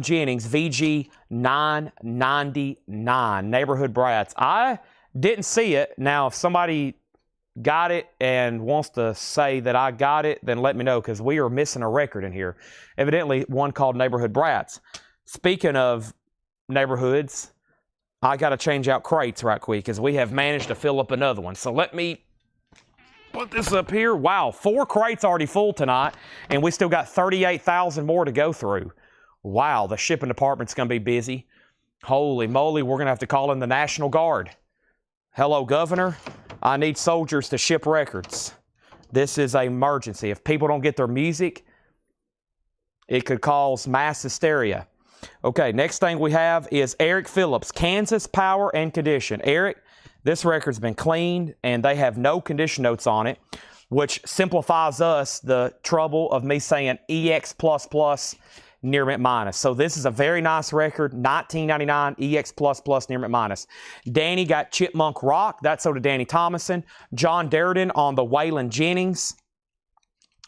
Jennings, VG, $9.99. Neighborhood Brats. I didn't see it. Now, if somebody got it and wants to say that I got it, then let me know, because we are missing a record in here. Evidently, one called Neighborhood Brats. Speaking of neighborhoods, I got to change out crates right quick, because we have managed to fill up another one. So let me put this up here. Wow, 4 crates already full tonight, and we still got 38,000 more to go through. Wow, the shipping department's going to be busy. Holy moly, we're going to have to call in the National Guard. Hello, Governor. I need soldiers to ship records. This is an emergency. If people don't get their music, it could cause mass hysteria. Okay, next thing we have is Eric Phillips, Kansas Power and Condition. Eric, this record's been cleaned, and they have no condition notes on it, which simplifies us the trouble of me saying EX++. Near mint minus. So this is a very nice record, $19.99 EX++ near mint minus. Danny got Chipmunk Rock. That's so to Danny Thomason. John Darden on the Waylon Jennings.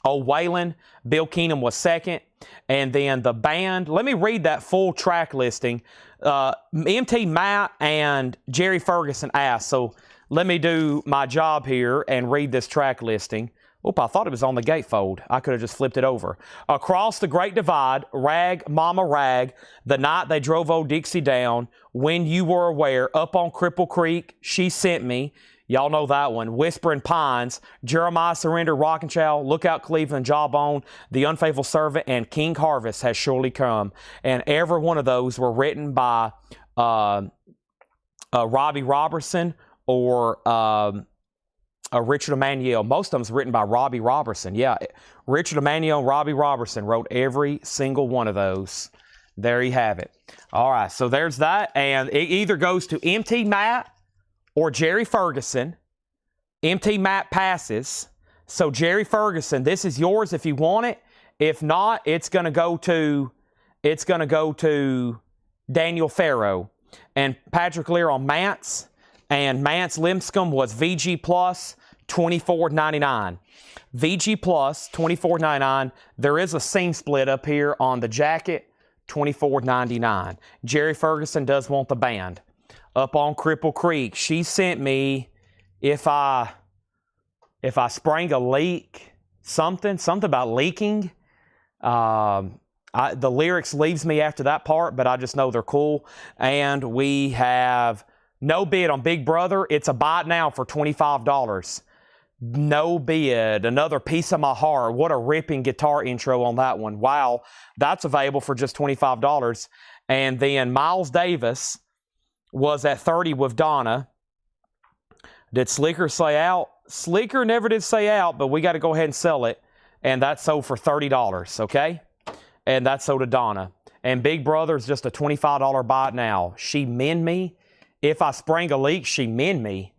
Oh, Waylon. Bill Keenum was second. And then the band, let me read that full track listing. MT Matt and Jerry Ferguson asked. So let me do my job here and read this track listing. Oop, I thought it was on the gatefold. I could have just flipped it over. Across the Great Divide, Rag, Mama Rag, The Night They Drove Old Dixie Down, When You Were Aware, Up on Cripple Creek, She Sent Me. Y'all know that one. Whispering Pines, Jeremiah Surrender, Rockin' Chow, Lookout Cleveland, Jawbone, The Unfaithful Servant, and King Harvest Has Surely Come. And every one of those were written by Robbie Robertson or Richard Emanuel. Most of them's written by Robbie Robertson. Yeah, Richard Emanuel and Robbie Robertson wrote every single one of those. There you have it. All right, so there's that. And it either goes to MT Matt or Jerry Ferguson. MT Matt passes. So Jerry Ferguson, this is yours if you want it. If not, it's going to go to Daniel Farrow. And Patrick Lear on Mance. And Mance Lipscomb was VG Plus, $24.99. VG Plus, $24.99. There is a seam split up here on the jacket, $24.99. Jerry Ferguson does want the band. Up on Cripple Creek, She Sent Me, If I Sprang a Leak, something about leaking. The lyrics leaves me after that part, but I just know they're cool. And we have no bid on Big Brother. It's a buy it now for $25. No bid. Another Piece of My Heart. What a ripping guitar intro on that one. Wow. That's available for just $25. And then Miles Davis was at 30 with Donna. Did Slicker say out? Slicker never did say out, but we got to go ahead and sell it. And that's sold for $30, okay? And that's sold to Donna. And Big Brother is just a $25 buy it now. She Mend Me. If I Sprang a Leak, She Mend Me.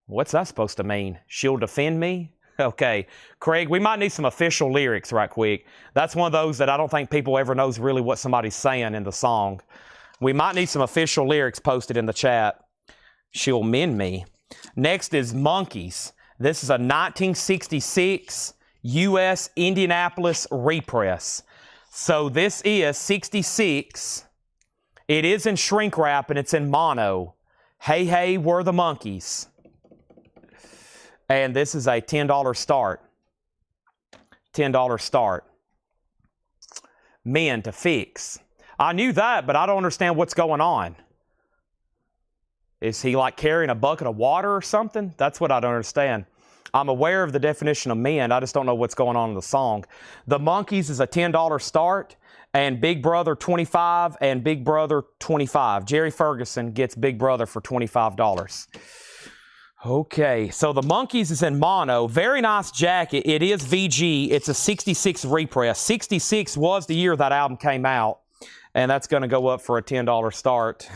What's that supposed to mean? She'll defend me? Okay. Craig, we might need some official lyrics right quick. That's one of those that I don't think people ever knows really what somebody's saying in the song. We might need some official lyrics posted in the chat. She'll mend me. Next is Monkeys. This is a 1966 U.S. Indianapolis repress. So this is 66. It is in shrink wrap and it's in mono. Hey, hey, we're the Monkeys. And this is a $10 start. $10 start. Men to Fix. I knew that, but I don't understand what's going on. Is he like carrying a bucket of water or something? That's what I don't understand. I'm aware of the definition of men. I just don't know what's going on in the song. The Monkeys is a $10 start. And Big Brother 25 and Big Brother 25. Jerry Ferguson gets Big Brother for $25. Okay, so the Monkeys is in mono. Very nice jacket. It is VG. It's a 66 repress. 66 was the year that album came out, and that's going to go up for a $10 start.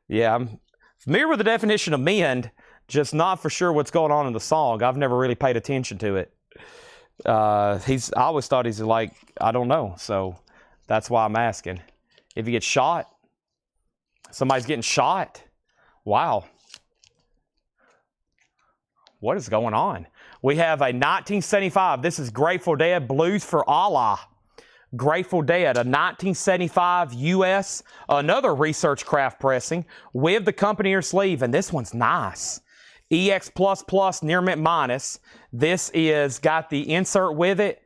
Yeah, I'm familiar with the definition of mend, just not for sure what's going on in the song. I've never really paid attention to it. I always thought he's like, I don't know, so that's why I'm asking. If he gets shot, somebody's getting shot. Wow. What is going on? We have a 1975. This is Grateful Dead, Blues for Allah. Grateful Dead, a 1975 U.S., another Research Craft pressing with the company ear sleeve, and this one's nice. EX++ near mint minus. This is got the insert with it.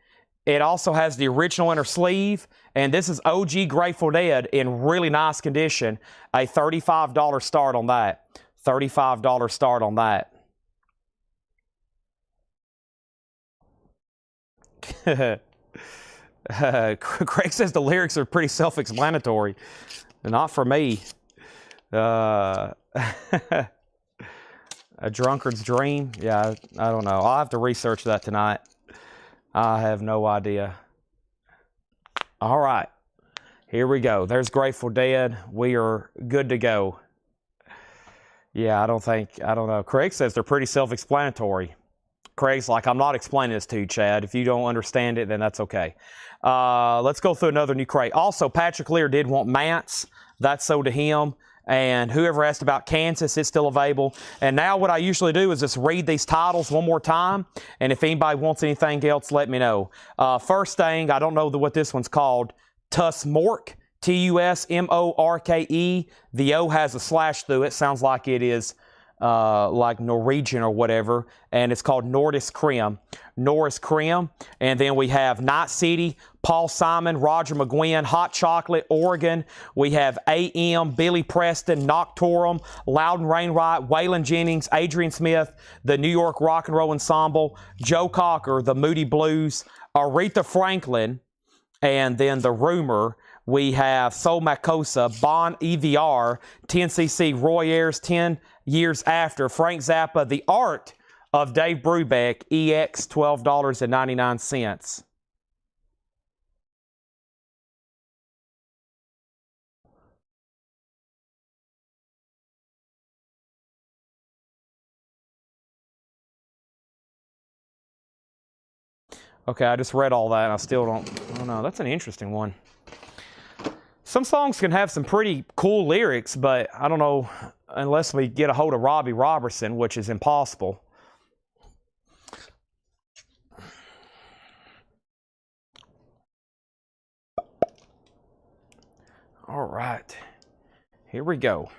It also has the original inner sleeve, and this is OG Grateful Dead in really nice condition. A $35 start on that. $35 start on that. Craig says the lyrics are pretty self-explanatory. Not for me. A drunkard's dream? Yeah, I don't know. I'll have to research that tonight. I have no idea. All right. Here we go. There's Grateful Dead. We are good to go. Yeah, I don't know. Craig says they're pretty self-explanatory. Craig's like, I'm not explaining this to you, Chad. If you don't understand it, then that's okay. Let's go through another new crate. Also, Patrick Lear did want Mance. That's sold to him. And whoever asked about Kansas, it's still available. And now what I usually do is just read these titles one more time. And if anybody wants anything else, let me know. First thing, I don't know what this one's called. Tusmorke. Tusmorke. The O has a slash through it. Sounds like it is like Norwegian or whatever, and it's called Norris Creme. And then we have Night City, Paul Simon, Roger McGuinn, Hot Chocolate, Oregon. We have AM, Billy Preston, Noctorum, Loudon Wainwright, Waylon Jennings, Adrian Smith, the New York Rock and Roll Ensemble, Joe Cocker, the Moody Blues, Aretha Franklin, and then the Rumor. We have Soul Makosa, Bon EVR, 10cc, Roy Ayers, 10 years after, Frank Zappa, The Art of Dave Brubeck, EX, $12.99. Okay, I just read all that and I still don't know. That's an interesting one. Some songs can have some pretty cool lyrics, but I don't know, unless we get a hold of Robbie Robertson, which is impossible. All right, here we go.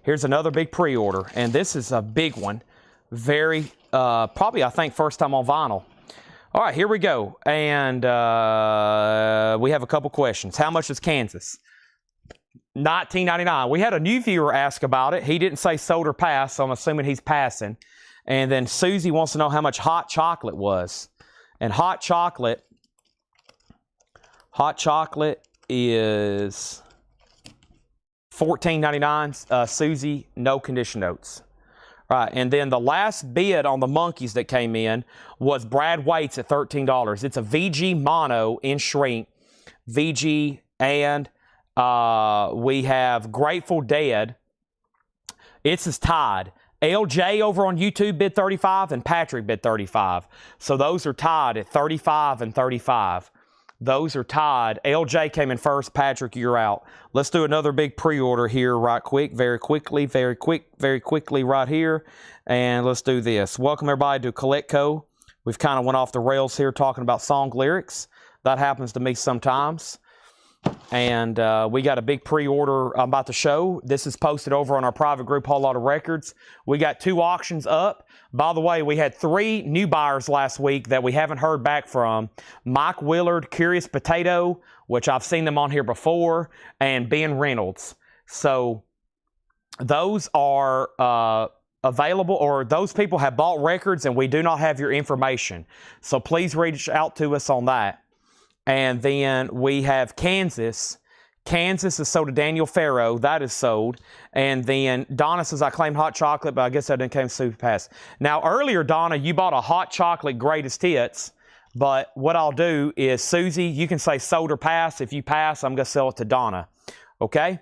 Here's another big pre-order, and this is a big one. Very, probably I think first time on vinyl. All right, here we go, and we have a couple questions. How much is Kansas? $19.99. We had a new viewer ask about it. He didn't say sold or passed, so I'm assuming he's passing. And then Susie wants to know how much Hot Chocolate was. And Hot Chocolate is $14.99. Susie, no condition notes. Right, and then the last bid on the Monkeys that came in was Brad Waits at $13. It's a VG mono in shrink. VG, and we have Grateful Dead. It's tied. LJ over on YouTube bid 35 and Patrick bid 35. So those are tied at 35 and 35. Those are tied. LJ came in first. Patrick, you're out. Let's do another big pre-order here right quick, very quickly right here. And let's do this. Welcome everybody to Collectibles. We've kind of went off the rails here talking about song lyrics. That happens to me sometimes. And we got a big pre-order I'm about to show. This is posted over on our private group, Whole Lot of Records. We got 2 auctions up. By the way, we had 3 new buyers last week that we haven't heard back from. Mike Willard, Curious Potato, which I've seen them on here before, and Ben Reynolds. So those are available, or those people have bought records and we do not have your information. So please reach out to us on that. And then we have Kansas. Kansas is sold to Daniel Farrow. That is sold. And then Donna says, I claimed hot chocolate, but I guess that didn't come super pass. Now, earlier, Donna, you bought a hot chocolate greatest hits. But what I'll do is, Susie, you can say sold or pass. If you pass, I'm going to sell it to Donna. Okay?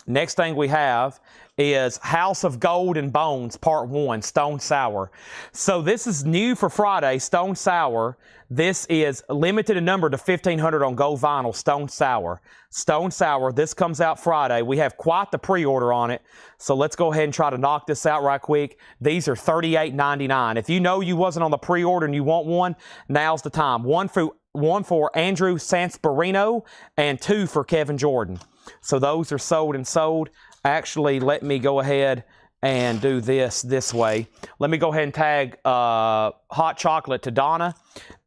Next thing we have is House of Gold and Bones, Part 1, Stone Sour. So this is new for Friday, Stone Sour. This is limited in number to 1,500 on gold vinyl, Stone Sour. Stone Sour, this comes out Friday. We have quite the pre-order on it. So let's go ahead and try to knock this out right quick. These are $38.99. If you know you wasn't on the pre-order and you want one, now's the time. One for Andrew Sansparino and 2 for Kevin Jordan. So those are sold and sold. Actually, let me go ahead and do this way. Let me go ahead and tag hot chocolate to Donna.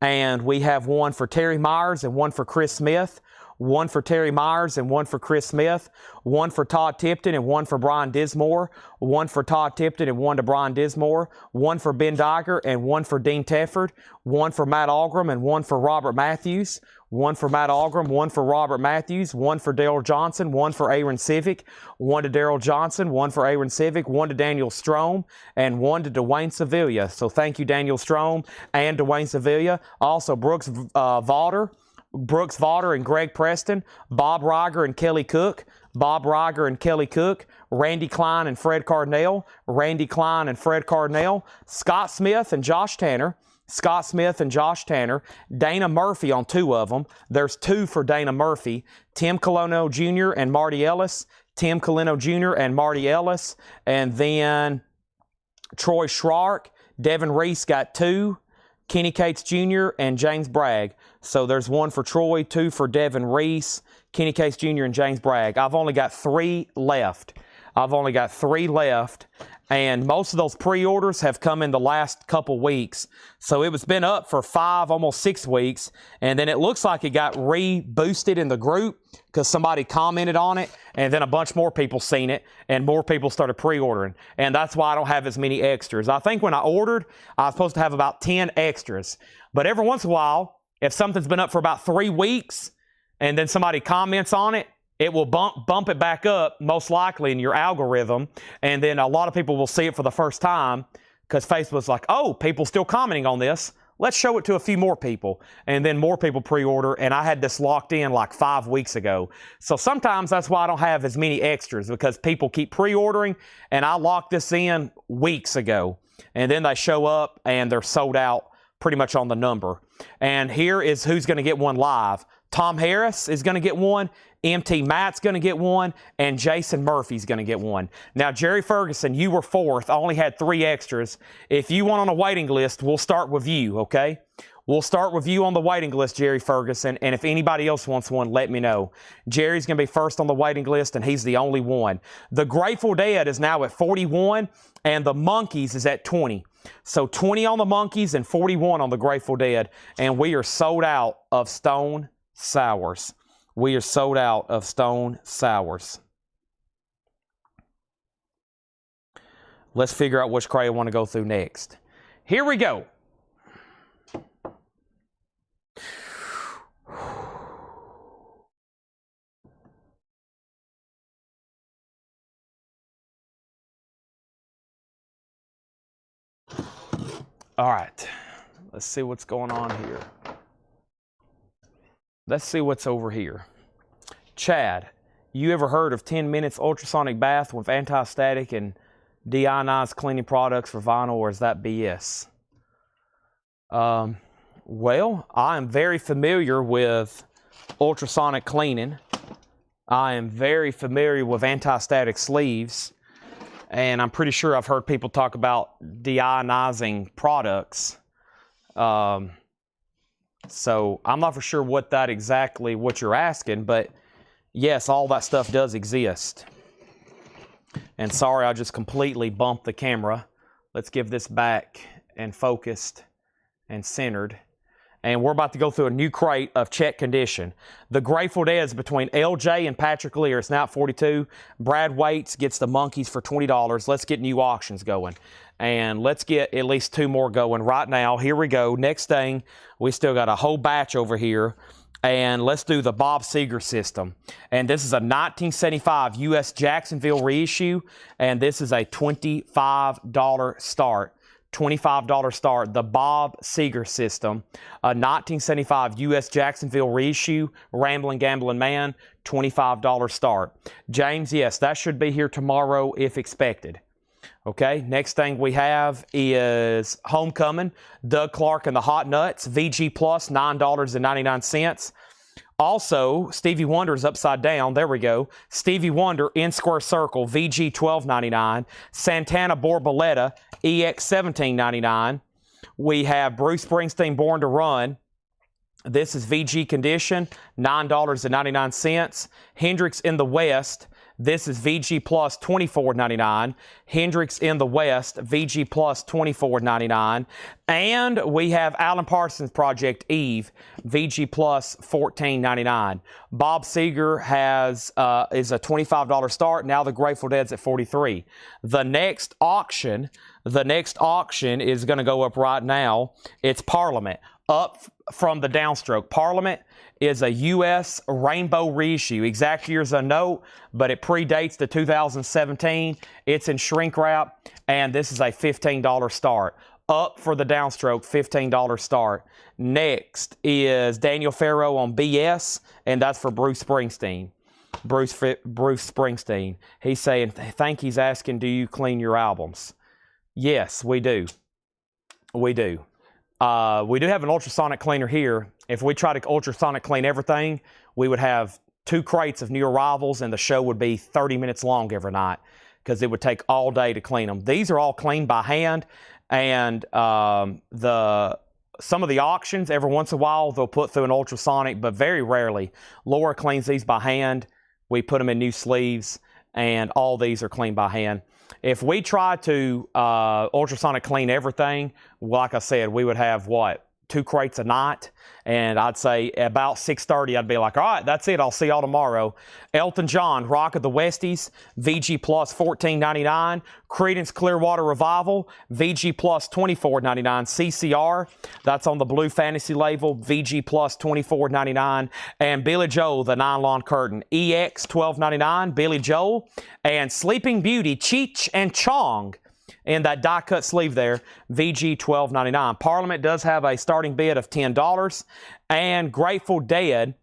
And we have one for Terry Myers and one for Chris Smith. One for Terry Myers and one for Chris Smith. One for Todd Tipton and one for Brian Dismore. One for Todd Tipton and one to Brian Dismore. One for Ben Diger and one for Dean Tefford. One for Matt Algram and one for Robert Matthews. One for Matt Algram, one for Robert Matthews, one for Daryl Johnson, one for Aaron Civic, one to Daryl Johnson, one for Aaron Civic, one to Daniel Strome, and one to Dwayne Sevilla. So thank you, Daniel Strome and Dwayne Sevilla. Also, Brooks Vaughter and Greg Preston, Bob Reiger and Kelly Cook, Bob Reiger and Kelly Cook, Randy Klein and Fred Cardinale, Randy Klein and Fred Cardinale, Scott Smith and Josh Tanner, Scott Smith and Josh Tanner, Dana Murphy on 2 of them. There's 2 for Dana Murphy. Tim Colino Jr. and Marty Ellis. Tim Colino Jr. and Marty Ellis. And then Troy Schrock. Devin Reese got 2. Kenny Cates Jr. and James Bragg. So there's 1 for Troy, 2 for Devin Reese, Kenny Cates Jr. and James Bragg. I've only got 3 left. And most of those pre-orders have come in the last couple weeks. So it was been up for 5, almost 6 weeks. And then it looks like it got reboosted in the group because somebody commented on it. And then a bunch more people seen it. And more people started pre-ordering. And that's why I don't have as many extras. I think when I ordered, I was supposed to have about 10 extras. But every once in a while, if something's been up for about 3 weeks and then somebody comments on it, it will bump it back up, most likely, in your algorithm. And then a lot of people will see it for the first time because Facebook's like, oh, people still commenting on this. Let's show it to a few more people. And then more people pre-order. And I had this locked in like 5 weeks ago. So sometimes that's why I don't have as many extras because people keep pre-ordering. And I locked this in weeks ago. And then they show up and they're sold out pretty much on the number. And here is who's going to get one live. Tom Harris is going to get one. MT Matt's going to get one, and Jason Murphy's going to get one. Now, Jerry Ferguson, you were 4th. I only had 3 extras. If you want on a waiting list, we'll start with you, okay? We'll start with you on the waiting list, Jerry Ferguson, and if anybody else wants one, let me know. Jerry's going to be first on the waiting list, and he's the only one. The Grateful Dead is now at 41, and the Monkees is at 20. So 20 on the Monkees and 41 on the Grateful Dead, and we are sold out of Stone Sours. We are sold out of Stone Sours. Let's figure out which crate I want to go through next. Here we go. All right. Let's see what's going on here. Let's see what's over here. Chad, you ever heard of 10 minutes ultrasonic bath with anti-static and deionized cleaning products for vinyl, or is that BS? Well, I am very familiar with ultrasonic cleaning. I am very familiar with anti-static sleeves. And I'm pretty sure I've heard people talk about deionizing products. So I'm not for sure what you're asking, but yes, all that stuff does exist. And sorry, I just completely bumped the camera. Let's give this back and focused and centered. And we're about to go through a new crate of check condition. The Grateful Dead is between LJ and Patrick Lear. It's now at 42. Brad Waits gets the Monkees for $20. Let's get new auctions going. And let's get at least 2 more going right now. Here we go. Next thing, we still got a whole batch over here And let's do the Bob Seger system. And this is a 1975 U.S. Jacksonville reissue. And this is a $25 start. $25 start. The Bob Seger system. A 1975 U.S. Jacksonville reissue. Ramblin' Gamblin' Man. $25 start. James, yes, that should be here tomorrow if expected. Okay, next thing we have is Homecoming, Doug Clark and the Hot Nuts, VG Plus, $9.99. Also, Stevie Wonder's upside down. There we go. Stevie Wonder in Square Circle, VG $12.99. Santana Borboleta, EX $17.99. We have Bruce Springsteen Born to Run. This is VG Condition, $9.99. Hendrix in the West. This is VG Plus $24.99. Hendrix in the West, VG Plus $24.99. And we have Alan Parsons Project Eve, VG Plus $14.99. Bob Seger is a $25 start. Now the Grateful Dead's at $43. The next auction is going to go up right now. It's Parliament. Up from the downstroke. Parliament is a U.S. rainbow reissue. Exact year's unknown, but it predates the 2017. It's in shrink wrap, and this is a $15 start. Up for the downstroke, $15 start. Next is Daniel Farrow on BS, and that's for Bruce Springsteen. Bruce Springsteen. He's saying, I think he's asking, do you clean your albums? Yes, we do. We do. We do have an ultrasonic cleaner here. If we try to ultrasonic clean everything, we would have 2 crates of new arrivals, and the show would be 30 minutes long every night because it would take all day to clean them. These are all cleaned by hand, and some of the auctions, every once in a while, they'll put through an ultrasonic, but very rarely. Laura cleans these by hand. We put them in new sleeves, and all these are cleaned by hand. If we try to ultrasonic clean everything, like I said, we would have, 2 crates a night, and I'd say about 6:30, I'd be like, all right, that's it. I'll see y'all tomorrow. Elton John, Rock of the Westies, VG Plus $14.99. Creedence Clearwater Revival, VG Plus $24.99. CCR, that's on the Blue Fantasy label, VG Plus $24.99. And Billy Joel, the Nylon Curtain, EX $12.99. Billy Joel and Sleeping Beauty, Cheech and Chong, in that die-cut sleeve there, VG $12.99. Parliament does have a starting bid of $10. And Grateful Dead,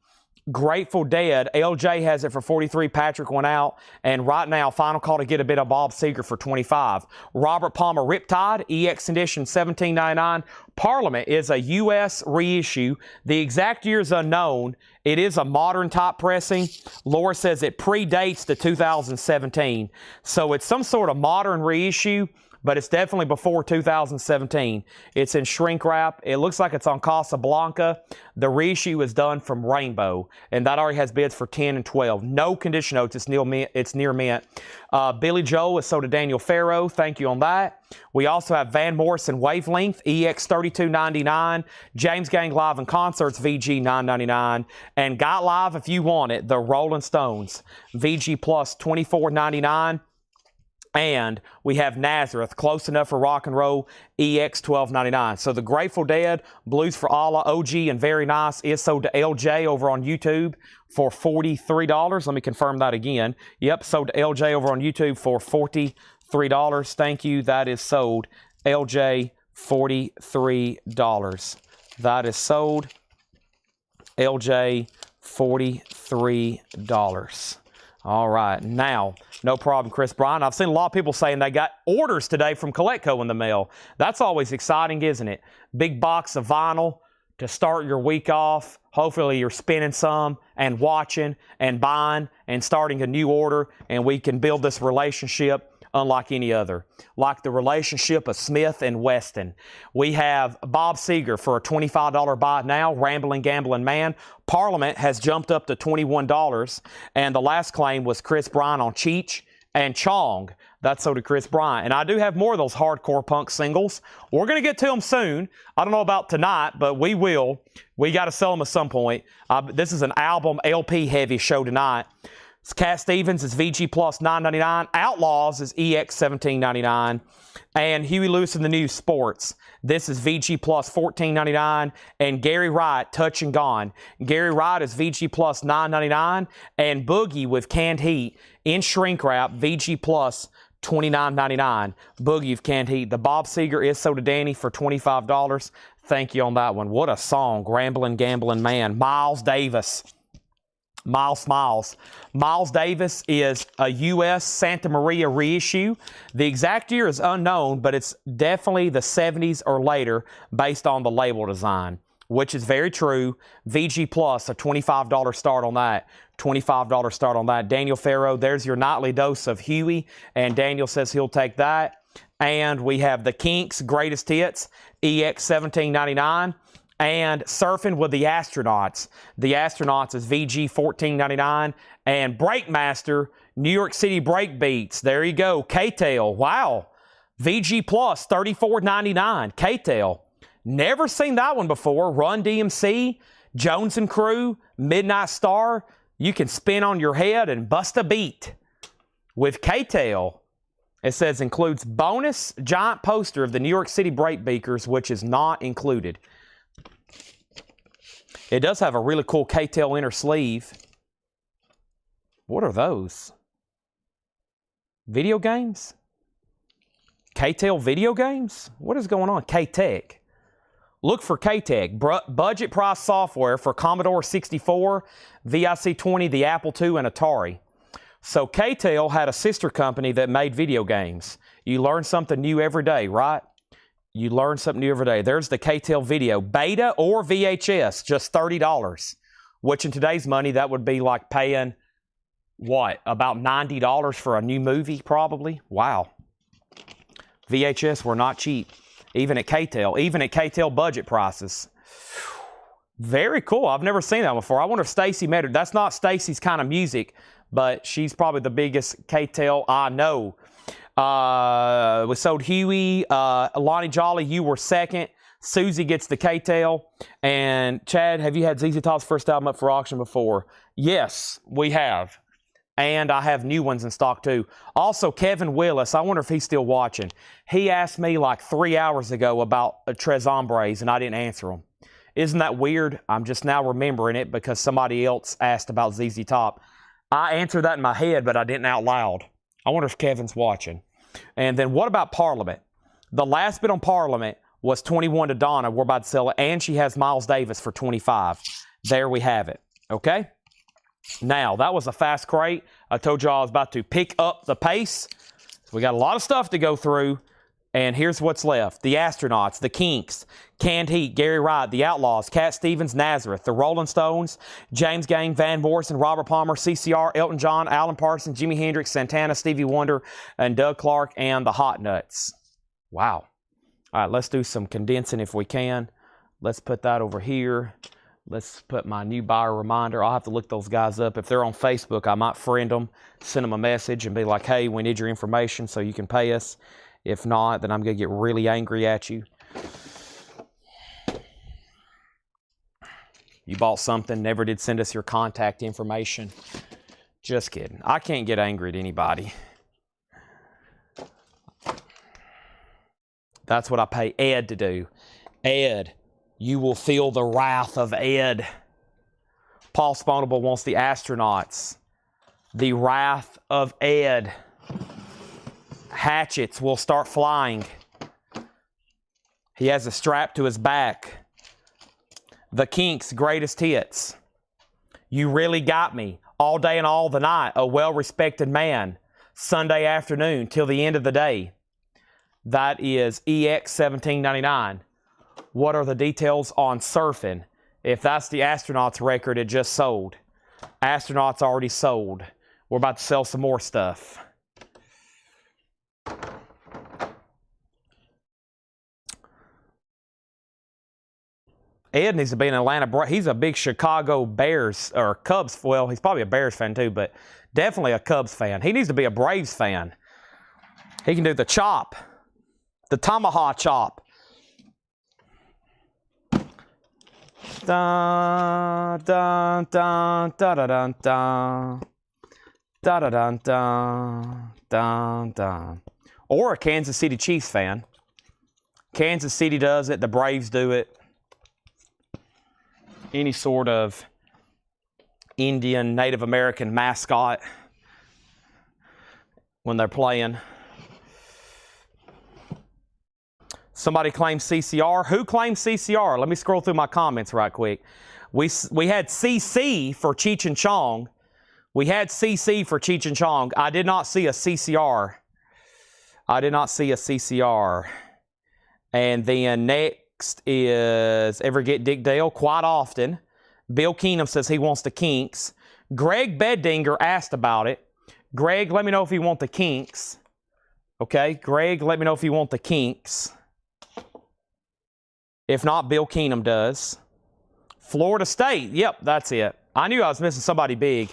LJ has it for $43. Patrick went out. And right now, final call to get a bid of Bob Seger for $25. Robert Palmer Riptide, EX Edition $17.99. Parliament is a U.S. reissue. The exact year is unknown. It is a modern top pressing. Laura says it predates the 2017. So it's some sort of modern reissue, but it's definitely before 2017. It's in shrink wrap. It looks like it's on Casablanca. The reissue is done from Rainbow, and that already has bids for 10 and 12. No condition notes. It's near mint. Billy Joel is sold to Daniel Farrow. Thank you on that. We also have Van Morrison Wavelength, EX $32.99. James Gang Live and Concerts, VG $9.99. And Got Live, if you want it, the Rolling Stones, VG Plus $24.99. And we have Nazareth, Close Enough for Rock and Roll, EX $12.99. So the Grateful Dead, Blues for Allah, OG, and Very Nice is sold to LJ over on YouTube for $43. Let me confirm that again. Yep, sold to LJ over on YouTube for $43. Thank you. That is sold. LJ, $43. That is sold. LJ, $43. All right. Now, no problem, Chris Bryan. I've seen a lot of people saying they got orders today from Collectibles in the mail. That's always exciting, isn't it? Big box of vinyl to start your week off. Hopefully you're spinning some and watching and buying and starting a new order, and we can build this relationship unlike any other. Like the relationship of Smith and Weston. We have Bob Seger for a $25 buy now, Ramblin' Gamblin' Man. Parliament has jumped up to $21, and the last claim was Chris Bryan on Cheech and Chong. That's so to Chris Bryan. And I do have more of those hardcore punk singles. We're going to get to them soon. I don't know about tonight, but we will. We got to sell them at some point. This is an album LP heavy show tonight. Cat Stevens is VG Plus $9.99. Outlaws is EX $17.99. And Huey Lewis and the News Sports. This is VG Plus $14.99. And Gary Wright, Touch and Gone. Gary Wright is VG Plus $9.99. And Boogie with Canned Heat in shrink wrap, VG Plus $29.99. Boogie of Canned Heat. The Bob Seger Is So to Danny for $25. Thank you on that one. What a song. Ramblin' Gambling Man. Miles Davis. Miles Davis is a U.S. Santa Maria reissue. The exact year is unknown, but it's definitely the 70s or later based on the label design, which is very true. VG Plus, a $25 start on that. $25 start on that. Daniel Farrow, there's your nightly dose of Huey, and Daniel says he'll take that. And we have the Kinks Greatest Hits, EX $17.99. And Surfing with the Astronauts. The Astronauts is VG $14.99. And Breakmaster, New York City Break Beats. There you go. K-Tail. Wow. VG Plus $34.99. K-Tail. Never seen that one before. Run DMC, Jones and Crew, Midnight Star. You can spin on your head and bust a beat with K-Tail. It says includes bonus giant poster of the New York City Break Beakers, which is not included. It does have a really cool K-Tail inner sleeve. What are those? Video games? K-Tail video games? What is going on? K-Tech. Look for K-Tech. Budget price software for Commodore 64, VIC-20, the Apple II, and Atari. So K-Tail had a sister company that made video games. You learn something new every day, right? You learn something new every day. There's the K-Tail video. Beta or VHS, just $30. Which in today's money, that would be like paying, what, about $90 for a new movie, probably? Wow. VHS were not cheap. Even at K-Tail budget prices. Very cool. I've never seen that before. I wonder if Stacy met her. That's not Stacy's kind of music, but she's probably the biggest K-Tail I know. We sold Huey, Lonnie Jolly, you were second. Susie gets the K-Tail. And Chad, have you had ZZ Top's first album up for auction before? Yes, we have. And I have new ones in stock too. Also, Kevin Willis, I wonder if he's still watching. He asked me like 3 hours ago about Tres Hombres, and I didn't answer him. Isn't that weird? I'm just now remembering it because somebody else asked about ZZ Top. I answered that in my head, but I didn't out loud. I wonder if Kevin's watching. And then what about Parliament? The last bid on Parliament was 21 to Donna. We're about to sell it. And she has Miles Davis for 25. There we have it. Okay? Now, that was a fast crate. I told you I was about to pick up the pace. We got a lot of stuff to go through. And here's what's left. The Astronauts, the Kinks, Canned Heat, Gary Wright, the Outlaws, Cat Stevens, Nazareth, the Rolling Stones, James Gang, Van Morrison, Robert Palmer, CCR, Elton John, Alan Parsons, Jimi Hendrix, Santana, Stevie Wonder, and Doug Clark, and the Hot Nuts. Wow. All right, let's do some condensing if we can. Let's put that over here. Let's put my new buyer reminder. I'll have to look those guys up. If they're on Facebook, I might friend them, send them a message, and be like, hey, we need your information so you can pay us. If not, then I'm going to get really angry at you. You bought something, never did send us your contact information. Just kidding. I can't get angry at anybody. That's what I pay Ed to do. Ed, you will feel the wrath of Ed. Paul Sponable wants the Astronauts. The wrath of Ed. Hatchets will start flying. He has a strap to his back. The Kinks' Greatest Hits. You Really Got Me. All Day and All the Night. A Well-Respected Man. Sunday Afternoon till the End of the Day. That is EX $17.99. What are the details on Surfing? If that's the Astronauts record, it just sold. Astronauts already sold. We're about to sell some more stuff. Ed needs to be in Atlanta. He's a big Chicago Bears or Cubs. Well, he's probably a Bears fan too, but definitely a Cubs fan. He needs to be a Braves fan. He can do the chop, the tomahawk chop. Dun, dun, dun, dun, dun, dun. Da da dun dun dun dun. Or a Kansas City Chiefs fan. Kansas City does it. The Braves do it. Any sort of Indian, Native American mascot when they're playing. Somebody claims CCR. Who claims CCR? Let me scroll through my comments right quick. We had CC for Cheech and Chong. We had CC for Cheech and Chong. I did not see a CCR. I did not see a CCR. And then next is Ever Get Dick Dale? Quite often. Bill Keenum says he wants the Kinks. Greg Beddinger asked about it. Greg, let me know if you want the Kinks. Okay, Greg, let me know if you want the Kinks. If not, Bill Keenum does. Florida State. Yep, that's it. I knew I was missing somebody big.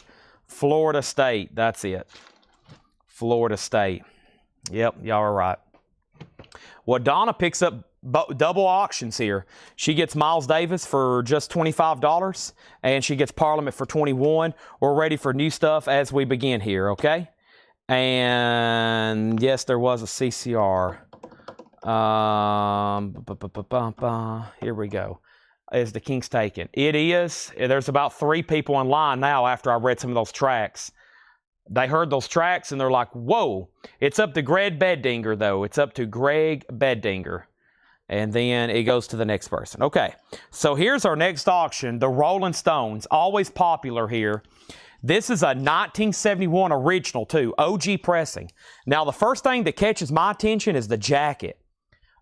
Florida State. That's it. Florida State. Yep, y'all are right. Well, Donna picks up double auctions here. She gets Miles Davis for just $25, and she gets Parliament for $21. We're ready for new stuff as we begin here, okay? And yes, there was a CCR. Here we go. Is the Kings taken? It is. There's about 3 people in line now after I read some of those tracks. They heard those tracks and they're like, whoa. It's up to Greg Beddinger, though. It's up to Greg Beddinger. And then it goes to the next person. Okay, so here's our next auction. The Rolling Stones, always popular here. This is a 1971 original, too. OG pressing. Now, the first thing that catches my attention is the jacket.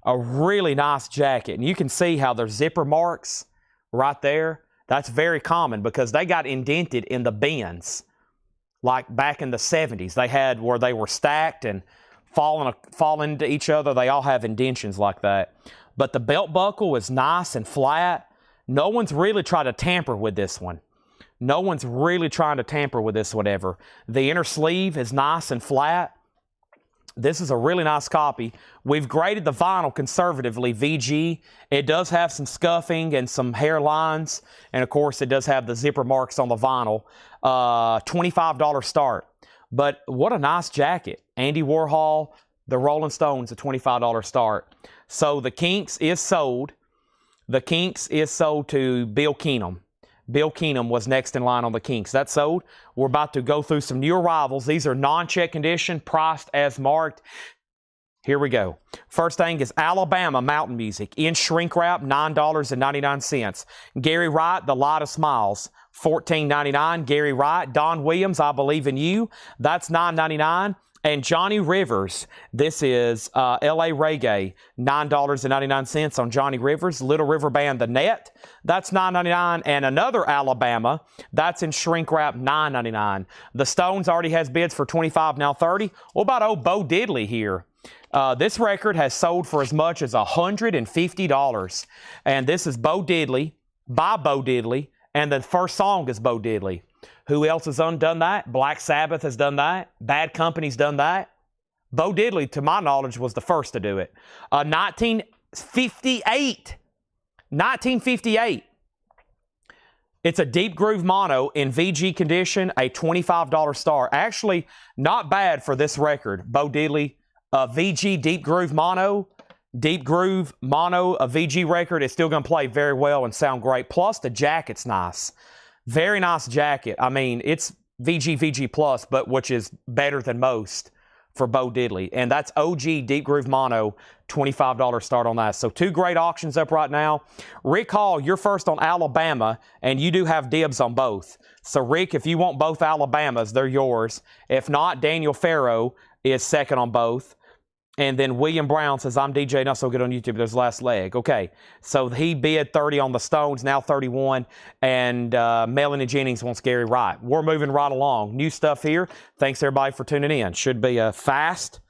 A really nice jacket. And you can see how there's zipper marks right there. That's very common because they got indented in the bins. Like back in the 70s. They had where they were stacked and falling into each other. They all have indentions like that. But the belt buckle is nice and flat. No one's really tried to tamper with this one. No one's really trying to tamper with this one ever. The inner sleeve is nice and flat. This is a really nice copy. We've graded the vinyl conservatively, VG. It does have some scuffing and some hairlines. And, of course, it does have the zipper marks on the vinyl. $25 start. But what a nice jacket. Andy Warhol, the Rolling Stones, a $25 start. So the Kinks is sold. The Kinks is sold to Bill Keenum. Bill Keenum was next in line on the Kinks. That's sold. We're about to go through some new arrivals. These are non-check condition, priced as marked. Here we go. First thing is Alabama Mountain Music. In shrink wrap, $9.99. Gary Wright, The Light of Smiles, $14.99. Gary Wright. Don Williams, I Believe in You. That's $9.99. And Johnny Rivers, this is L.A. Reggae, $9.99 on Johnny Rivers. Little River Band, The Net, that's $9.99. And another Alabama, that's in shrink wrap, $9.99. The Stones already has bids for $25, now $30. What about old Bo Diddley here? This record has sold for as much as $150. And this is Bo Diddley, by Bo Diddley, and the first song is Bo Diddley. Who else has done that? Black Sabbath has done that. Bad Company's done that. Bo Diddley, to my knowledge, was the first to do it. 1958. 1958. It's a deep groove mono in VG condition, a $25 star. Actually, not bad for this record. Bo Diddley, VG deep groove mono. Deep groove mono, a VG record is still going to play very well and sound great. Plus, the jacket's nice. Very nice jacket. I mean, it's VG Plus, but which is better than most for Bo Diddley. And that's OG Deep Groove Mono, $25 start on that. So 2 great auctions up right now. Rick Hall, you're first on Alabama, and you do have dibs on both. So, Rick, if you want both Alabamas, they're yours. If not, Daniel Farrow is second on both. And then William Brown says, I'm DJ, not so good on YouTube. There's last leg. Okay, so he bid 30 on the Stones, now 31. And Melanie Jennings wants Gary Wright. We're moving right along. New stuff here. Thanks, everybody, for tuning in. Should be a fast,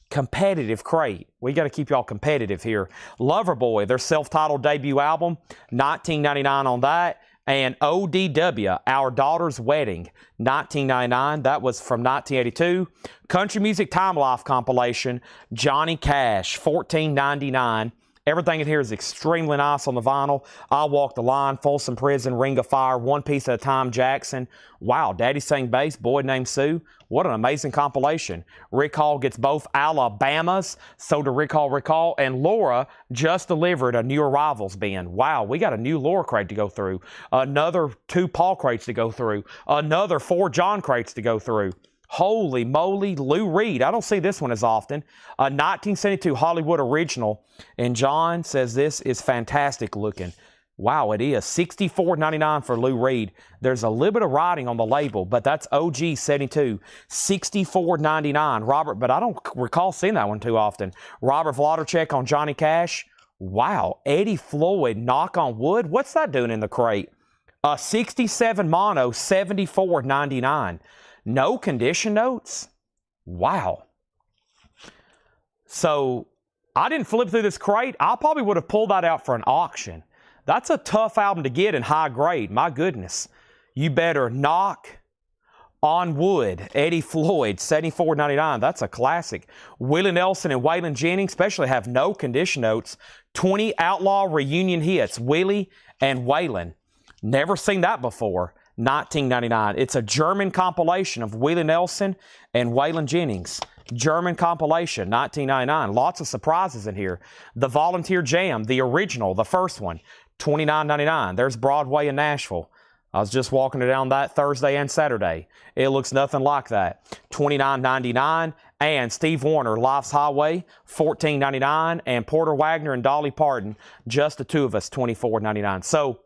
competitive crate. We got to keep y'all competitive here. Loverboy, their self-titled debut album, $19.99 on that. And ODW, Our Daughter's Wedding, $19.99. That was from 1982. Country Music Time Life compilation, Johnny Cash, $14.99. Everything in here is extremely nice on the vinyl. I'll Walk the Line, Folsom Prison, Ring of Fire, One Piece at a Time, Jackson. Wow, Daddy Sang Bass, Boy Named Sue. What an amazing compilation. Rick Hall gets both Alabamas, so to Rick Hall, and Laura just delivered a New Arrivals bin. Wow, we got a new Laura crate to go through. Another 2 Paul crates to go through. Another 4 John crates to go through. Holy moly, Lou Reed. I don't see this one as often. A 1972 Hollywood original. And John says this is fantastic looking. Wow, it is. $64.99 for Lou Reed. There's a little bit of writing on the label, but that's OG 72. $64.99. Robert, but I don't recall seeing that one too often. Robert Vladerchek on Johnny Cash. Wow, Eddie Floyd, Knock on Wood. What's that doing in the crate? 67 mono, $74.99. No condition notes? Wow. So, I didn't flip through this crate. I probably would have pulled that out for an auction. That's a tough album to get in high grade. My goodness. You better Knock on Wood. Eddie Floyd, $74.99. That's a classic. Willie Nelson and Waylon Jennings especially have no condition notes. 20 Outlaw reunion hits. Willie and Waylon. Never seen that before. $19.99. It's a German compilation of Willie Nelson and Waylon Jennings. German compilation, $19.99. Lots of surprises in here. The Volunteer Jam, the original, the first one, $29.99. There's Broadway in Nashville. I was just walking it down that Thursday and Saturday. It looks nothing like that. $29.99. And Steve Wariner, Life's Highway, $14.99. And Porter Wagner and Dolly Parton, just the two of us, $24.99. So,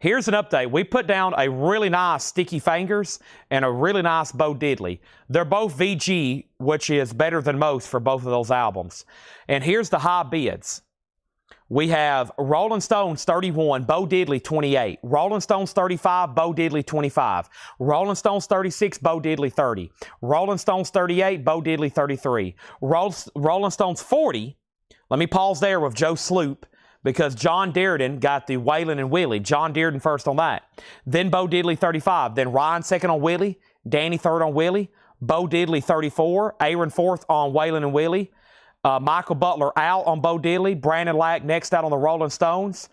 here's an update. We put down a really nice Sticky Fingers and a really nice Bo Diddley. They're both VG, which is better than most for both of those albums. And here's the high bids. We have Rolling Stones 31, Bo Diddley 28. Rolling Stones 35, Bo Diddley 25. Rolling Stones 36, Bo Diddley 30. Rolling Stones 38, Bo Diddley 33. Rolling Stones 40, let me pause there with Joe Sloop, because John Dearden got the Waylon and Willie. John Dearden first on that. Then Bo Diddley 35. Then Ryan second on Willie. Danny third on Willie. Bo Diddley 34. Aaron fourth on Waylon and Willie. Michael Butler out on Bo Diddley. Brandon Lack next out on the Rolling Stones.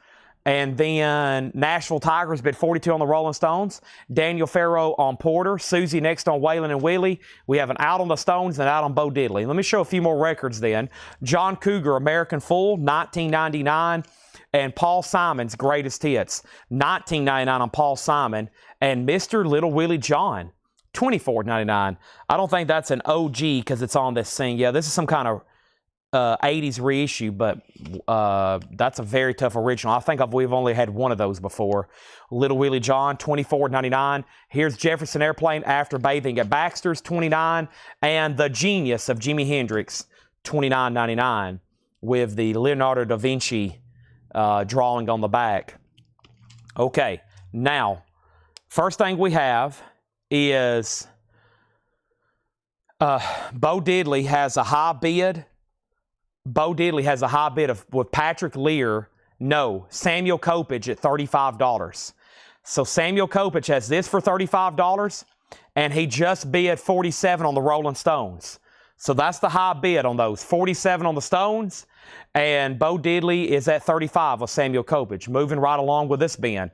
And then Nashville Tigers bid 42 on the Rolling Stones. Daniel Farrow on Porter. Susie next on Waylon and Willie. We have an out on the Stones and out on Bo Diddley. Let me show a few more records then. John Cougar, American Fool, $19.99. And Paul Simon's Greatest Hits, $19.99 on Paul Simon. And Mr. Little Willie John, $24.99. I don't think that's an OG because it's on this thing. Yeah, this is some kind of 80s reissue, but that's a very tough original. I think we've only had one of those before. Little Willie John, $24.99. Here's Jefferson Airplane, After Bathing at Baxter's, $29. And The Genius of Jimi Hendrix, $29.99, with the Leonardo da Vinci drawing on the back. Okay, now, first thing we have is Bo Diddley has a high bid. Bo Diddley has a high bid with Patrick Lear. No, Samuel Kopich at $35. So Samuel Kopich has this for $35, and he just bid $47 on the Rolling Stones. So that's the high bid on those. $47 on the Stones, and Bo Diddley is at $35 with Samuel Kopich. Moving right along with this bin.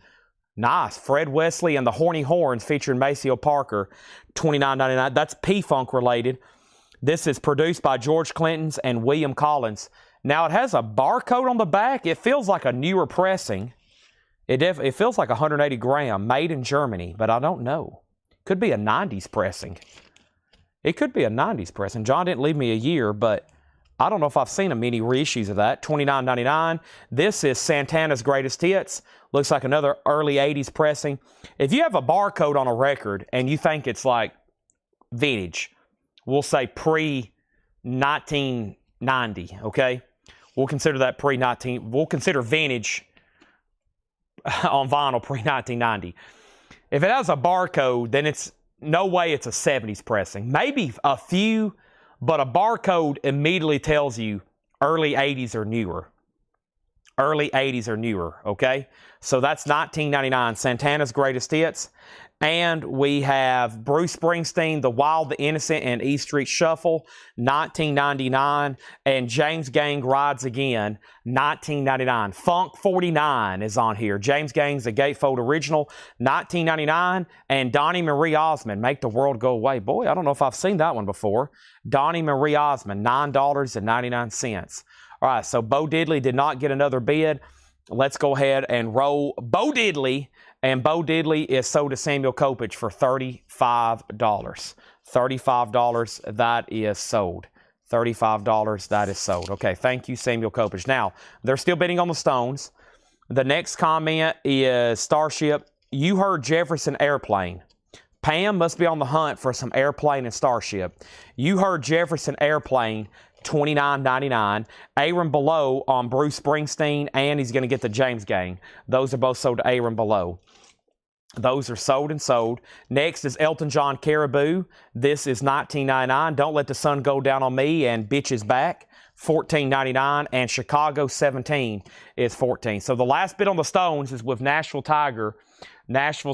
Nice. Fred Wesley and the Horny Horns featuring Maceo Parker, $29.99. That's P-Funk related. This is produced by George Clinton's and William Collins. Now, it has a barcode on the back. It feels like a newer pressing. It feels like 180 gram, made in Germany, but I don't know. Could be a 90s pressing. It could be a 90s pressing. John didn't leave me a year, but I don't know if I've seen many reissues of that. $29.99. This is Santana's Greatest Hits. Looks like another early 80s pressing. If you have a barcode on a record and you think it's like vintage, we'll say pre-1990, okay? We'll consider that we'll consider vintage on vinyl pre-1990. If it has a barcode, then it's no way it's a 70s pressing. Maybe a few, but a barcode immediately tells you early 80s or newer. Early 80s or newer, okay? So that's $19.99, Santana's Greatest Hits. And we have Bruce Springsteen, The Wild, the Innocent, and E Street Shuffle, 1999. And James Gang Rides Again, 1999. Funk 49 is on here. James Gang's a Gatefold original, 1999. And Donnie Marie Osmond, Make the World Go Away. Boy, I don't know if I've seen that one before. Donnie Marie Osmond, $9.99. All right, so Bo Diddley did not get another bid. Let's go ahead and roll Bo Diddley. And Bo Diddley is sold to Samuel Kopich for $35. $35, that is sold. $35, that is sold. Okay, thank you, Samuel Kopich. Now, they're still bidding on the Stones. The next comment is Starship. You heard Jefferson Airplane. Pam must be on the hunt for some Airplane and Starship. You heard Jefferson Airplane, $29.99. Aaron Below on Bruce Springsteen, and he's going to get the James Gang. Those are both sold to Aaron Below. Those are sold and sold. Next is Elton John Caribou. This is $19.99. Don't Let the Sun Go Down on Me and Bitches Back, $14.99. And Chicago 17 is $14. So the last bid on the Stones is with Nashville Tiger, and that's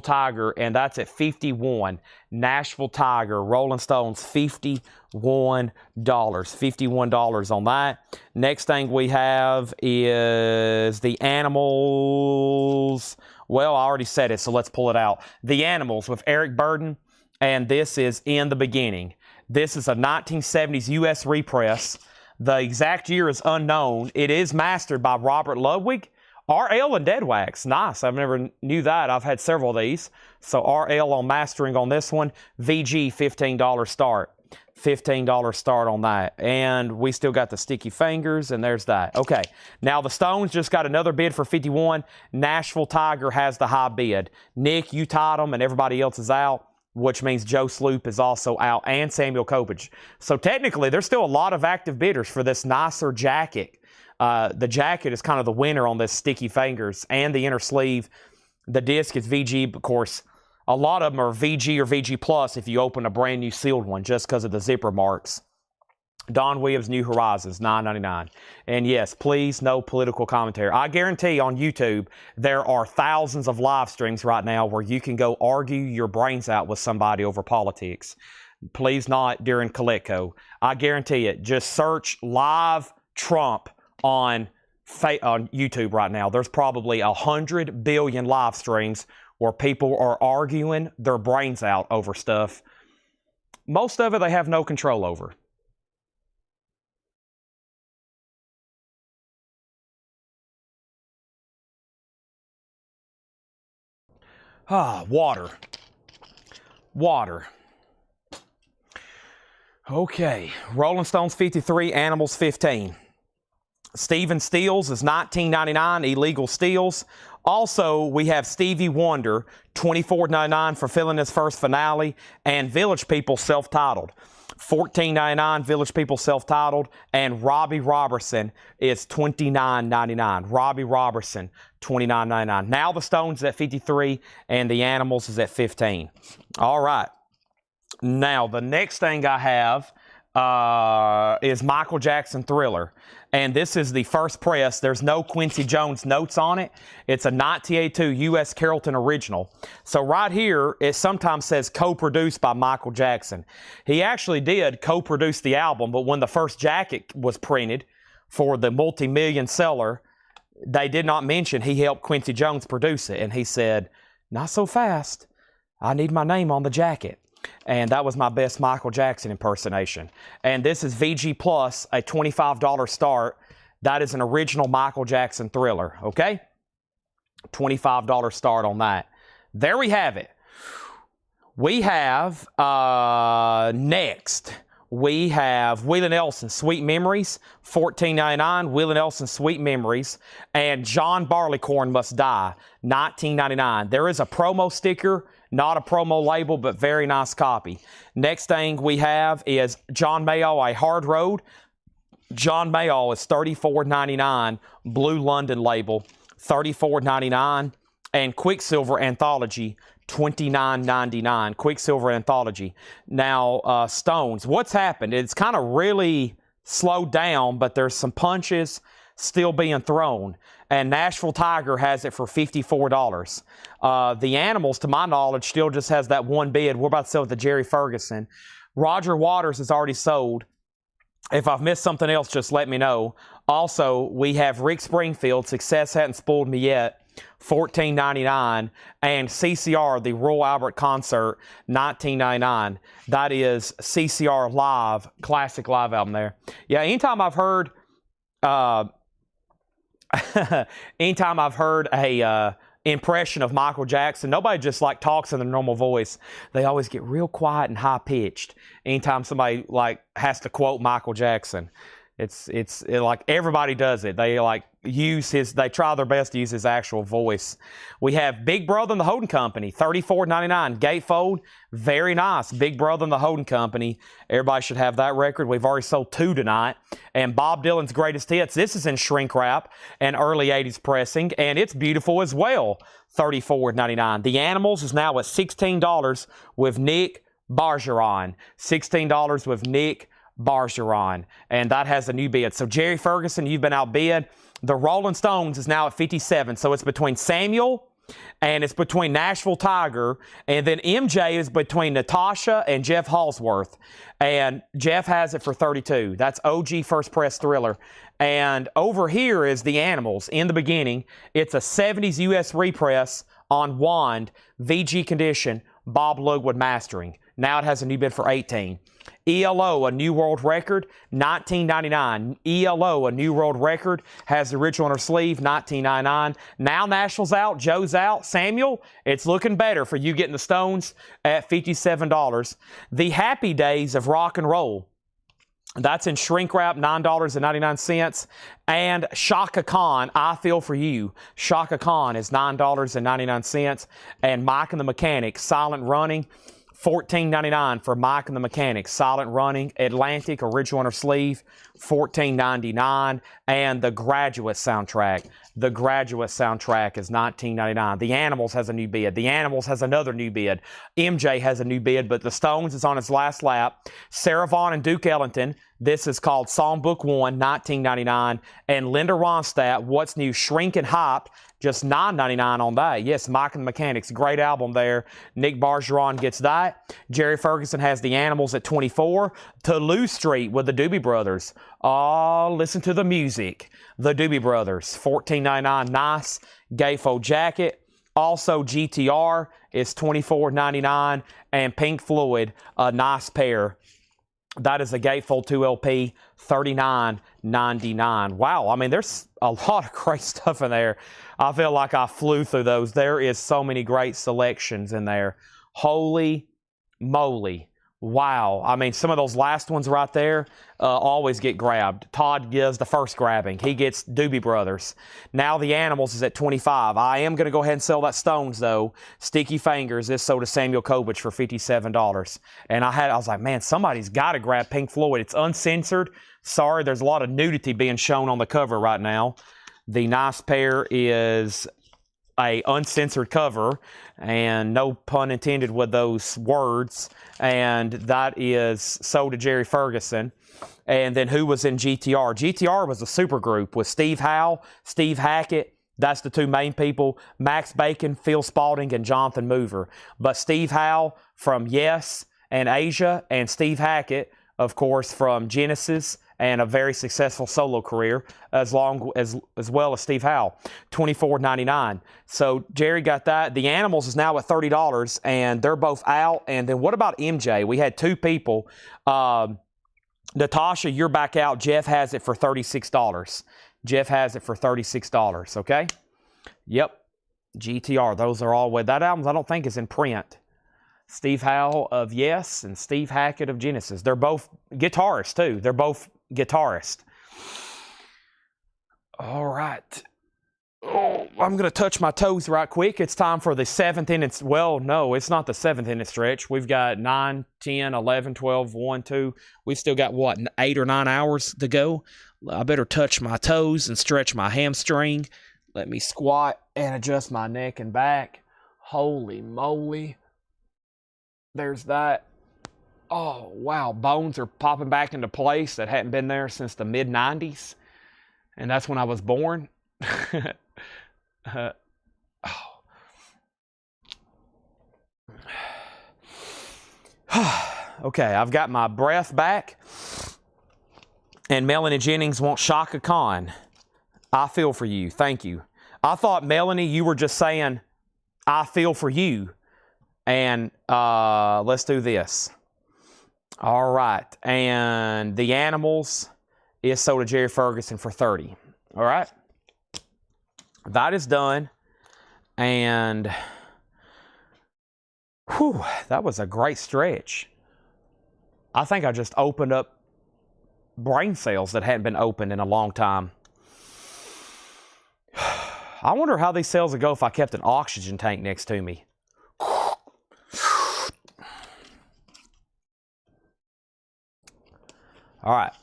at $51. Nashville Tiger, Rolling Stones, $51. $51 on that. Next thing we have is the Animals. Well, I already said it, so let's pull it out. The Animals with Eric Burdon, and this is In the Beginning. This is a 1970s U.S. repress. The exact year is unknown. It is mastered by Robert Ludwig. RL and Dead Wax. Nice. I've never knew that. I've had several of these. So RL on mastering on this one. VG, $15 start. $15 start on that. And we still got the Sticky Fingers, and there's that. Okay. Now the Stones just got another bid for $51. Nashville Tiger has the high bid. Nick, you tied them, and everybody else is out, which means Joe Sloop is also out, and Samuel Kopich. So technically, there's still a lot of active bidders for this nicer jacket. The jacket is kind of the winner on this Sticky Fingers, and the inner sleeve. The disc is VG, of course. A lot of them are VG or VG Plus if you open a brand new sealed one, just because of the zipper marks. Don Williams, New Horizons, $9.99. And yes, please, no political commentary. I guarantee on YouTube, there are thousands of live streams right now where you can go argue your brains out with somebody over politics. Please not during Collectibles. I guarantee it. Just search live Trump on YouTube right now. There's probably 100 billion live streams where people are arguing their brains out over stuff. Most of it they have no control over. Water. Water. Okay, Rolling Stones 53, Animals 15. Stephen Stills is $19.99, Illegal Steals. Also, we have Stevie Wonder, $24.99 for filling his first finale, and Village People self-titled. $14.99, Village People self-titled, and Robbie Robertson is $29.99. Robbie Robertson, $29.99. Now the Stones is at 53, and the Animals is at 15. All right. Now, the next thing I have is Michael Jackson Thriller. And this is the first press. There's no Quincy Jones notes on it. It's a 1982 U.S. Carrollton original. So right here, it sometimes says co-produced by Michael Jackson. He actually did co-produce the album, but when the first jacket was printed for the multi-million seller, they did not mention he helped Quincy Jones produce it. And he said, not so fast. I need my name on the jacket. And that was my best Michael Jackson impersonation. And this is VG Plus, a $25 start. That is an original Michael Jackson Thriller, okay? $25 start on that. There we have it. We have, next, we have Willie Nelson, Sweet Memories, $14.99, Willie Nelson, Sweet Memories, and John Barleycorn Must Die, $19.99. There is a promo sticker, not a promo label, but very nice copy. Next thing we have is John Mayall, A Hard Road. John Mayall is $34.99, Blue London label, $34.99, and Quicksilver Anthology, $29.99. Quicksilver Anthology. Now, Stones, what's happened? It's kind of really slowed down, but there's some punches, still being thrown. And Nashville Tiger has it for $54. The Animals, to my knowledge, still just has that one bid. We're about to sell it to Jerry Ferguson. Roger Waters is already sold. If I've missed something else, just let me know. Also, we have Rick Springfield, Success Hadn't Spoiled Me Yet, $14.99, and CCR, the Royal Albert Concert, $19.99. That is CCR Live, classic live album there. Yeah, anytime I've heard a impression of Michael Jackson, nobody just like talks in their normal voice. They always get real quiet and high pitched anytime somebody like has to quote Michael Jackson. It's like everybody does it. They like they try their best to use his actual voice. We have Big Brother and the Holding Company, $34.99 gatefold, very nice. Big Brother and the Holding Company, everybody should have that record. We've already sold 2 tonight. And Bob Dylan's Greatest Hits, this is in shrink wrap and early 80s pressing, and it's beautiful as well, $34.99. The Animals is now at $16 with Nick Bargeron, $16 with Nick Bargeron, and that has a new bid. So Jerry Ferguson, you've been outbid. The Rolling Stones is now at 57, so it's between Samuel and it's between Nashville Tiger, and then MJ is between Natasha and Jeff Halsworth, and Jeff has it for 32. That's OG First Press Thriller. And over here is the Animals. In the beginning, it's a 70s US repress on wand, VG condition, Bob Lugwood mastering. Now it has a new bid for 18. ELO, a new world record, $19.99. ELO, a new world record, has the original on her sleeve, $19.99. Now Nashville's out, Joe's out, Samuel, it's looking better for you getting the Stones at $57. The Happy Days of Rock and Roll, that's in shrink wrap, $9.99. And Shaka Khan, I Feel For You. Shaka Khan is $9.99. And Mike and the Mechanic, Silent Running, $14.99 for Mike and the Mechanics. Silent Running, Atlantic, original on her sleeve, $14.99. And the Graduate soundtrack. The Graduate soundtrack is $19.99. The Animals has a new bid. The Animals has another new bid. MJ has a new bid, but the Stones is on its last lap. Sarah Vaughan and Duke Ellington. This is called Songbook 1, $19.99. And Linda Ronstadt, What's New, Shrink and Hype, just $9.99 on that. Yes, Mike and the Mechanics, great album there. Nick Bargeron gets that. Jerry Ferguson has the Animals at 24. Toulouse Street with the Doobie Brothers. Oh, listen to the music. The Doobie Brothers, $14.99, nice gatefold jacket. Also, GTR is $24.99. And Pink Floyd, a nice pair. That is a gatefold 2 LP, $39.99. Wow, I mean, there's a lot of great stuff in there. I feel like I flew through those. There is so many great selections in there. Holy moly. Wow. I mean, some of those last ones right there always get grabbed. Todd gives the first grabbing. He gets Doobie Brothers. Now the Animals is at 25. I am going to go ahead and sell that Stones, though. Sticky Fingers. This sold to Samuel Kovich for $57. And I was like, man, somebody's got to grab Pink Floyd. It's uncensored. Sorry, there's a lot of nudity being shown on the cover right now. The nice pair is a uncensored cover, and no pun intended with those words, and that is sold to Jerry Ferguson. And then who was in GTR? GTR was a super group with Steve Howe, Steve Hackett. That's the 2 main people. Max Bacon, Phil Spalding, and Jonathan Mover. But Steve Howe from Yes and Asia, and Steve Hackett, of course, from Genesis, and a very successful solo career, as well as Steve Howe, $24.99. So Jerry got that. The Animals is now at $30, and they're both out. And then what about MJ? We had 2 people. Natasha, you're back out. Jeff has it for $36. Jeff has it for $36, okay? Yep, GTR. Those are all with that album. I don't think is in print. Steve Howe of Yes and Steve Hackett of Genesis. They're both guitarists, too. They're both guitarist. All right. Oh, I'm going to touch my toes right quick. It's time for the 7th inning. Well, no, it's not the 7th inning stretch. We've got 9, 10, 11, 12, 1, 2. We've still got, what, 8 or 9 hours to go? I better touch my toes and stretch my hamstring. Let me squat and adjust my neck and back. Holy moly. There's that. Oh, wow. Bones are popping back into place that hadn't been there since the mid-90s. And that's when I was born. Oh. Okay, I've got my breath back. And Melanie Jennings wants Shaka Khan. I feel for you. Thank you. I thought, Melanie, you were just saying, I feel for you. And let's do this. All right. And the Animals is sold to Jerry Ferguson for $30. All right. That is done. And whew, that was a great stretch. I think I just opened up brain cells that hadn't been opened in a long time. I wonder how these cells would go if I kept an oxygen tank next to me. All right.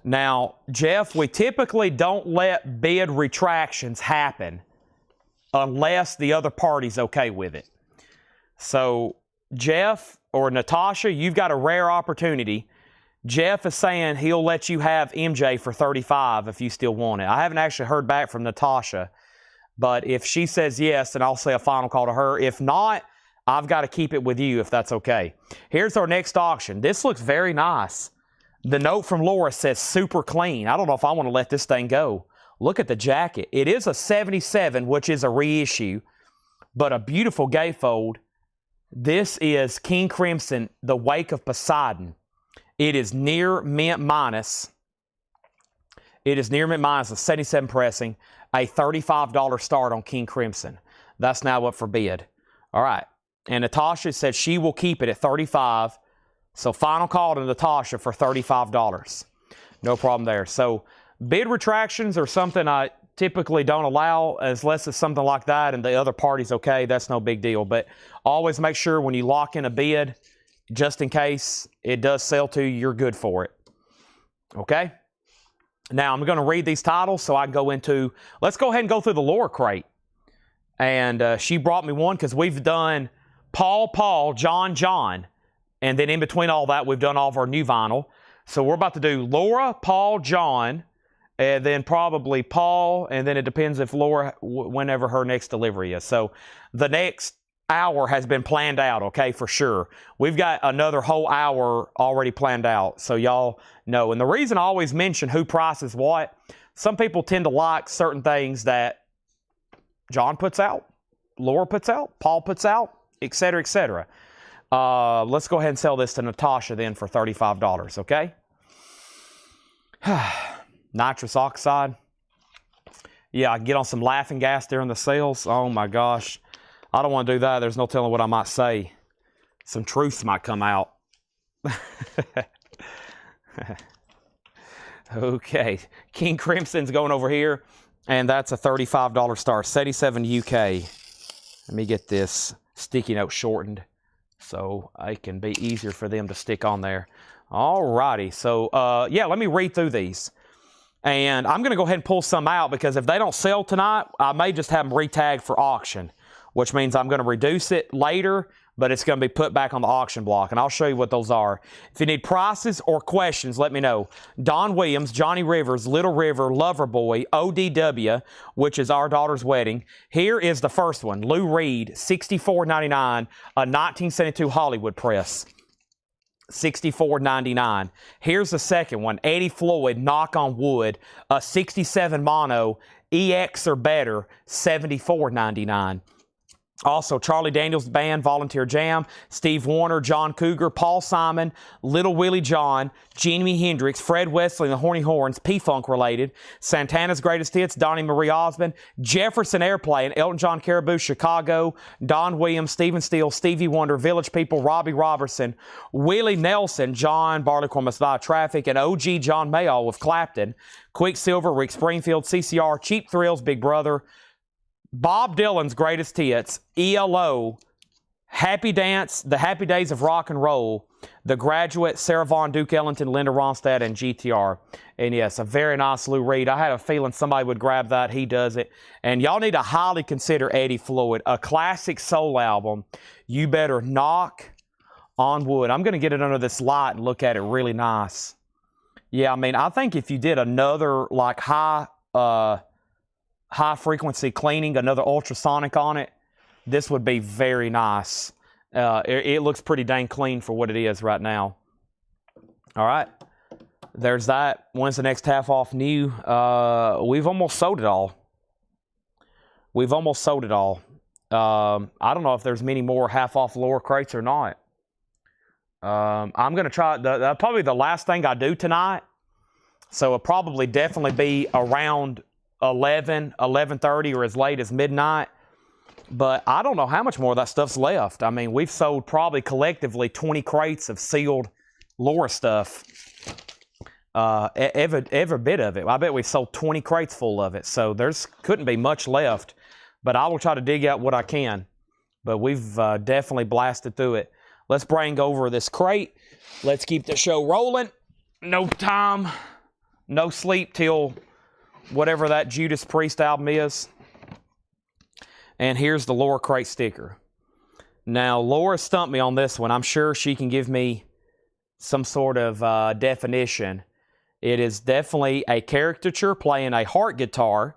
Now, Jeff, we typically don't let bid retractions happen unless the other party's okay with it. So, Jeff or Natasha, you've got a rare opportunity. Jeff is saying he'll let you have MJ for $35 if you still want it. I haven't actually heard back from Natasha, but if she says yes, then I'll say a final call to her. If not, I've got to keep it with you if that's okay. Here's our next auction. This looks very nice. The note from Laura says super clean. I don't know if I want to let this thing go. Look at the jacket. It is a 77, which is a reissue, but a beautiful gatefold. This is King Crimson, The Wake of Poseidon. It is near mint minus. It is near mint minus a 77 pressing, a $35 start on King Crimson. That's now up for bid. All right. And Natasha said she will keep it at $35. So final call to Natasha for $35. No problem there. So bid retractions are something I typically don't allow unless it's something like that and the other party's okay. That's no big deal. But always make sure when you lock in a bid, just in case it does sell to you, you're good for it. Okay? Now I'm going to read these titles so I can go into, let's go ahead and go through the Laura crate. And she brought me one because we've done Paul, John. And then in between all that, we've done all of our new vinyl. So we're about to do Laura, Paul, John, and then probably Paul, and then it depends if Laura, whenever her next delivery is. So the next hour has been planned out, okay, for sure. We've got another whole hour already planned out, so y'all know. And the reason I always mention who prices what, some people tend to like certain things that John puts out, Laura puts out, Paul puts out, etc., etc. Let's go ahead and sell this to Natasha then for $35, okay? Nitrous oxide. Yeah, I can get on some laughing gas during the sales. Oh my gosh. I don't want to do that. There's no telling what I might say. Some truths might come out. Okay. King Crimson's going over here, and that's a $35 start. 77 UK. Let me get this sticky note shortened so it can be easier for them to stick on there. All righty. So, yeah, let me read through these. And I'm going to go ahead and pull some out because if they don't sell tonight, I may just have them re-tagged for auction, which means I'm going to reduce it later, but it's going to be put back on the auction block, and I'll show you what those are. If you need prices or questions, let me know. Don Williams, Johnny Rivers, Little River, Loverboy, ODW, which is Our Daughter's Wedding. Here is the first one, Lou Reed, $64.99, a 1972 Hollywood press. $64.99. Here's the second one, Eddie Floyd, Knock on Wood, a 67 mono, EX or better, $74.99. Also, Charlie Daniels Band, Volunteer Jam, Steve Warner, John Cougar, Paul Simon, Little Willie John, Jimi Hendrix, Fred Wesley and the Horny Horns, P-Funk related, Santana's Greatest Hits, Donnie Marie Osmond, Jefferson Airplane, Elton John Caribou, Chicago, Don Williams, Stephen Steele, Stevie Wonder, Village People, Robbie Robertson, Willie Nelson, John Barleycorn Must Die, Traffic, and OG John Mayall with Clapton, Quicksilver, Rick Springfield, CCR, Cheap Thrills, Big Brother, Bob Dylan's Greatest Hits, ELO, Happy Dance, The Happy Days of Rock and Roll, The Graduate, Sarah Vaughan, Duke Ellington, Linda Ronstadt, and GTR. And yes, a very nice Lou Reed. I had a feeling somebody would grab that. He does it. And y'all need to highly consider Eddie Floyd, a classic soul album. You better knock on wood. I'm going to get it under this light and look at it really nice. Yeah, I mean, I think if you did another like high high frequency cleaning, another ultrasonic on it, this would be very nice. It looks pretty dang clean for what it is right now. All right, there's that. When's the next half off new? We've almost sold it all. I don't know if there's many more half off lower crates or not. I'm going to try, probably the last thing I do tonight. So it'll probably definitely be around 11, 11:30 or as late as midnight. But I don't know how much more of that stuff's left. I mean, we've sold probably collectively 20 crates of sealed Laura stuff. Every bit of it. I bet we've sold 20 crates full of it. So there's couldn't be much left. But I will try to dig out what I can. But we've definitely blasted through it. Let's bring over this crate. Let's keep the show rolling. No time, no sleep till whatever that Judas Priest album is. And here's the Laura crate sticker. Now, Laura stumped me on this one. I'm sure she can give me some sort of definition. It is definitely a caricature playing a heart guitar.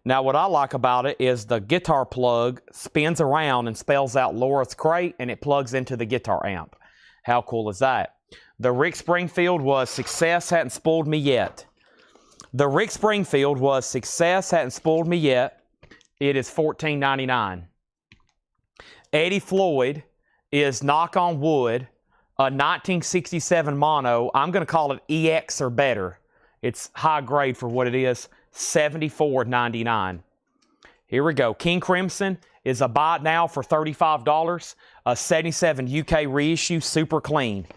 Now, what I like about it is the guitar plug spins around and spells out Laura's crate, and it plugs into the guitar amp. How cool is that? The Rick Springfield was Success Hadn't Spoiled Me Yet. The Rick Springfield was Success Hadn't Spoiled Me Yet. It is $14.99. Eddie Floyd is Knock on Wood, a 1967 mono. I'm going to call it EX or better. It's high grade for what it is. $74.99. Here we go. King Crimson is a buy it now for $35. A 77 UK reissue, super clean.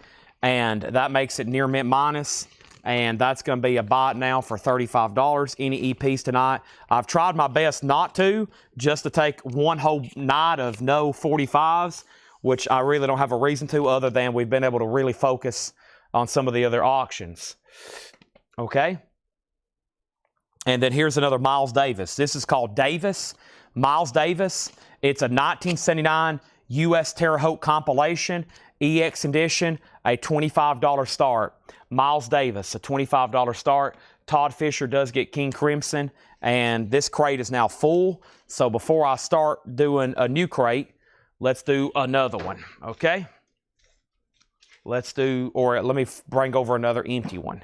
And that makes it near mint minus. And that's going to be a buy it now for $35. Any EPs tonight? I've tried my best not to, just to take one whole night of no 45s, which I really don't have a reason to, other than we've been able to really focus on some of the other auctions. Okay? And then here's another Miles Davis. This is called Davis. Miles Davis. It's a 1979 U.S. Terre Haute compilation, EX edition, a $25 start. Miles Davis, a $25 start. Todd Fisher does get King Crimson, and this crate is now full. So before I start doing a new crate, let's do another one, okay? Let me bring over another empty one.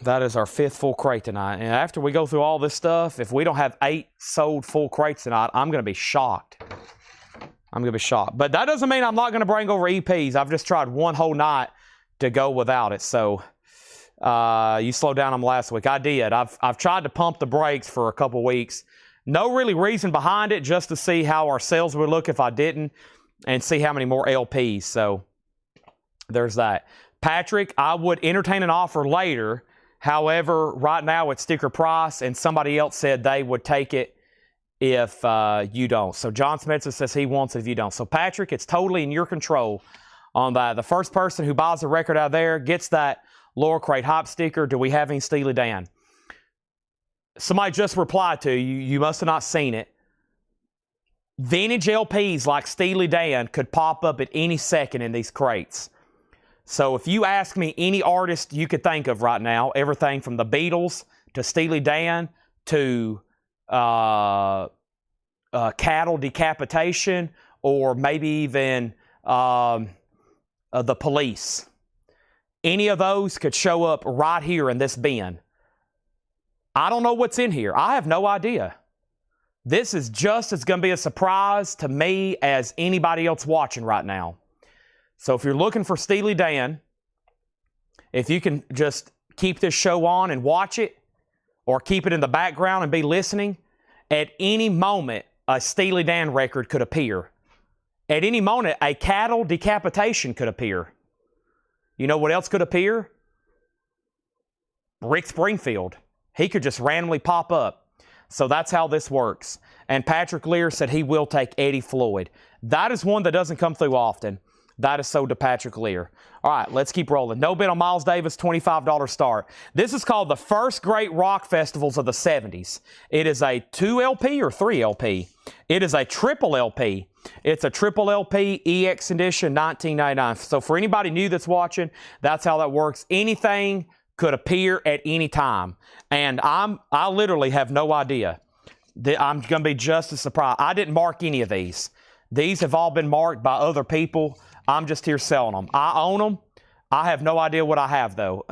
That is our 5th full crate tonight. And after we go through all this stuff, if we don't have 8 sold full crates tonight, I'm going to be shocked. But that doesn't mean I'm not going to bring over EPs. I've just tried one whole night to go without it. So you slowed down on them last week. I did. I've tried to pump the brakes for a couple weeks. No really reason behind it, just to see how our sales would look if I didn't, and see how many more LPs. So there's that. Patrick, I would entertain an offer later. However, right now it's sticker price, and somebody else said they would take it if you don't. So John Smetzer says he wants it if you don't. So Patrick, it's totally in your control on that. The first person who buys a record out there gets that Laura Crate Hype sticker. Do we have any Steely Dan? Somebody just replied to you. You must have not seen it. Vintage LPs like Steely Dan could pop up at any second in these crates. So if you ask me any artist you could think of right now, everything from the Beatles to Steely Dan to Cattle Decapitation, or maybe even the Police, any of those could show up right here in this bin. I don't know what's in here. I have no idea. This is just as going to be a surprise to me as anybody else watching right now. So if you're looking for Steely Dan, if you can just keep this show on and watch it, or keep it in the background and be listening, at any moment a Steely Dan record could appear. At any moment a Cattle Decapitation could appear. You know what else could appear? Rick Springfield. He could just randomly pop up. So that's how this works. And Patrick Lear said he will take Eddie Floyd. That is one that doesn't come through often. That is sold to Patrick Lear. All right, let's keep rolling. No bid on Miles Davis, $25 start. This is called the First Great Rock Festivals of the 70s. It is a 2 LP or 3 LP. It is a triple LP. It's a triple LP EX edition, $19.99. So for anybody new that's watching, that's how that works. Anything could appear at any time. And I literally have no idea. I'm going to be just as surprised. I didn't mark any of these. These have all been marked by other people. I'm just here selling them. I own them. I have no idea what I have, though.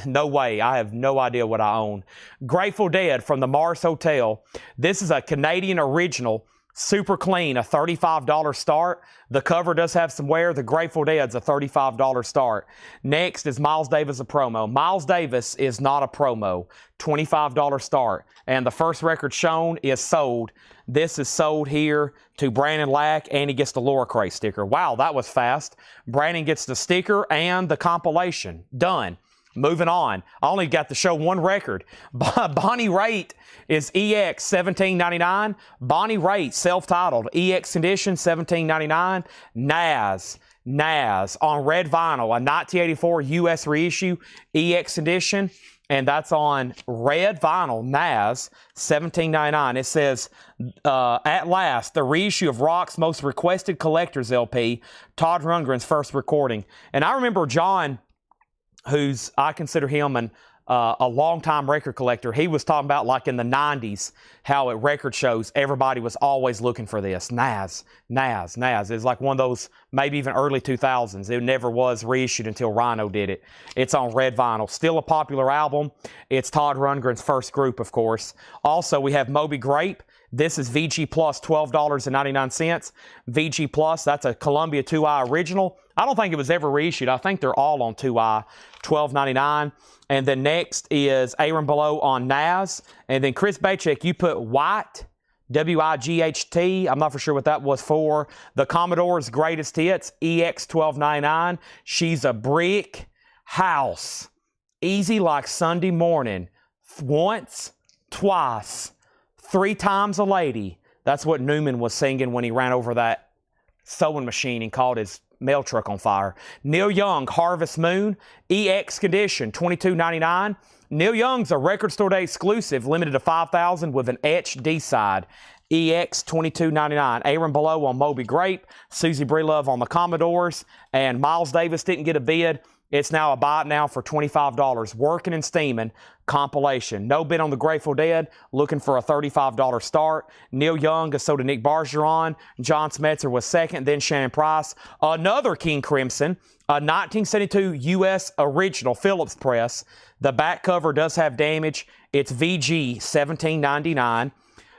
No way. I have no idea what I own. Grateful Dead from the Mars Hotel. This is a Canadian original, super clean, a $35 start. The cover does have some wear. The Grateful Dead's a $35 start. Next is Miles Davis, a promo. Miles Davis is not a promo. $25 start. And the first record shown is sold. This is sold here to Brandon Lack, and he gets the Laura Cray sticker. Wow, that was fast. Brandon gets the sticker and the compilation. Done. Moving on. I only got to show one record. Bonnie Raitt is EX $17.99. Bonnie Raitt, self-titled, EX edition $17.99. Nas on red vinyl, a 1984 US reissue, EX edition. And that's on red vinyl, Nas, $17.99. It says, at last, the reissue of Rock's most requested collector's LP, Todd Rundgren's first recording. And I remember John, I consider him a longtime record collector. He was talking about, like, in the 90s, how at record shows, everybody was always looking for this. Nas. It's like one of those, maybe even early 2000s. It never was reissued until Rhino did it. It's on red vinyl. Still a popular album. It's Todd Rundgren's first group, of course. Also, we have Moby Grape. This is VG Plus, $12.99. VG Plus, that's a Columbia 2i original. I don't think it was ever reissued. I think they're all on 2i, $12.99. And then next is Aaron Below on Nas. And then Chris Bachek, you put White, W-I-G-H-T. I'm not for sure what that was for. The Commodore's Greatest Hits, EX $12.99. She's a Brick House. Easy like Sunday morning. Once, twice, 3 times a lady. That's what Newman was singing when he ran over that sewing machine and caught his mail truck on fire. Neil Young, Harvest Moon, EX condition, $22.99. Neil Young's a Record Store Day exclusive, limited to 5,000 with an etched D-side. EX $22.99. Aaron Below on Moby Grape, Susie Breelove on the Commodores, and Miles Davis didn't get a bid. It's now a buy it now for $25. Working and Steaming compilation. No bid on the Grateful Dead. Looking for a $35 start. Neil Young is sold to Nick Bargeron. John Smetzer was second. Then Shannon Price. Another King Crimson. A 1972 U.S. original Phillips press. The back cover does have damage. It's VG $17.99.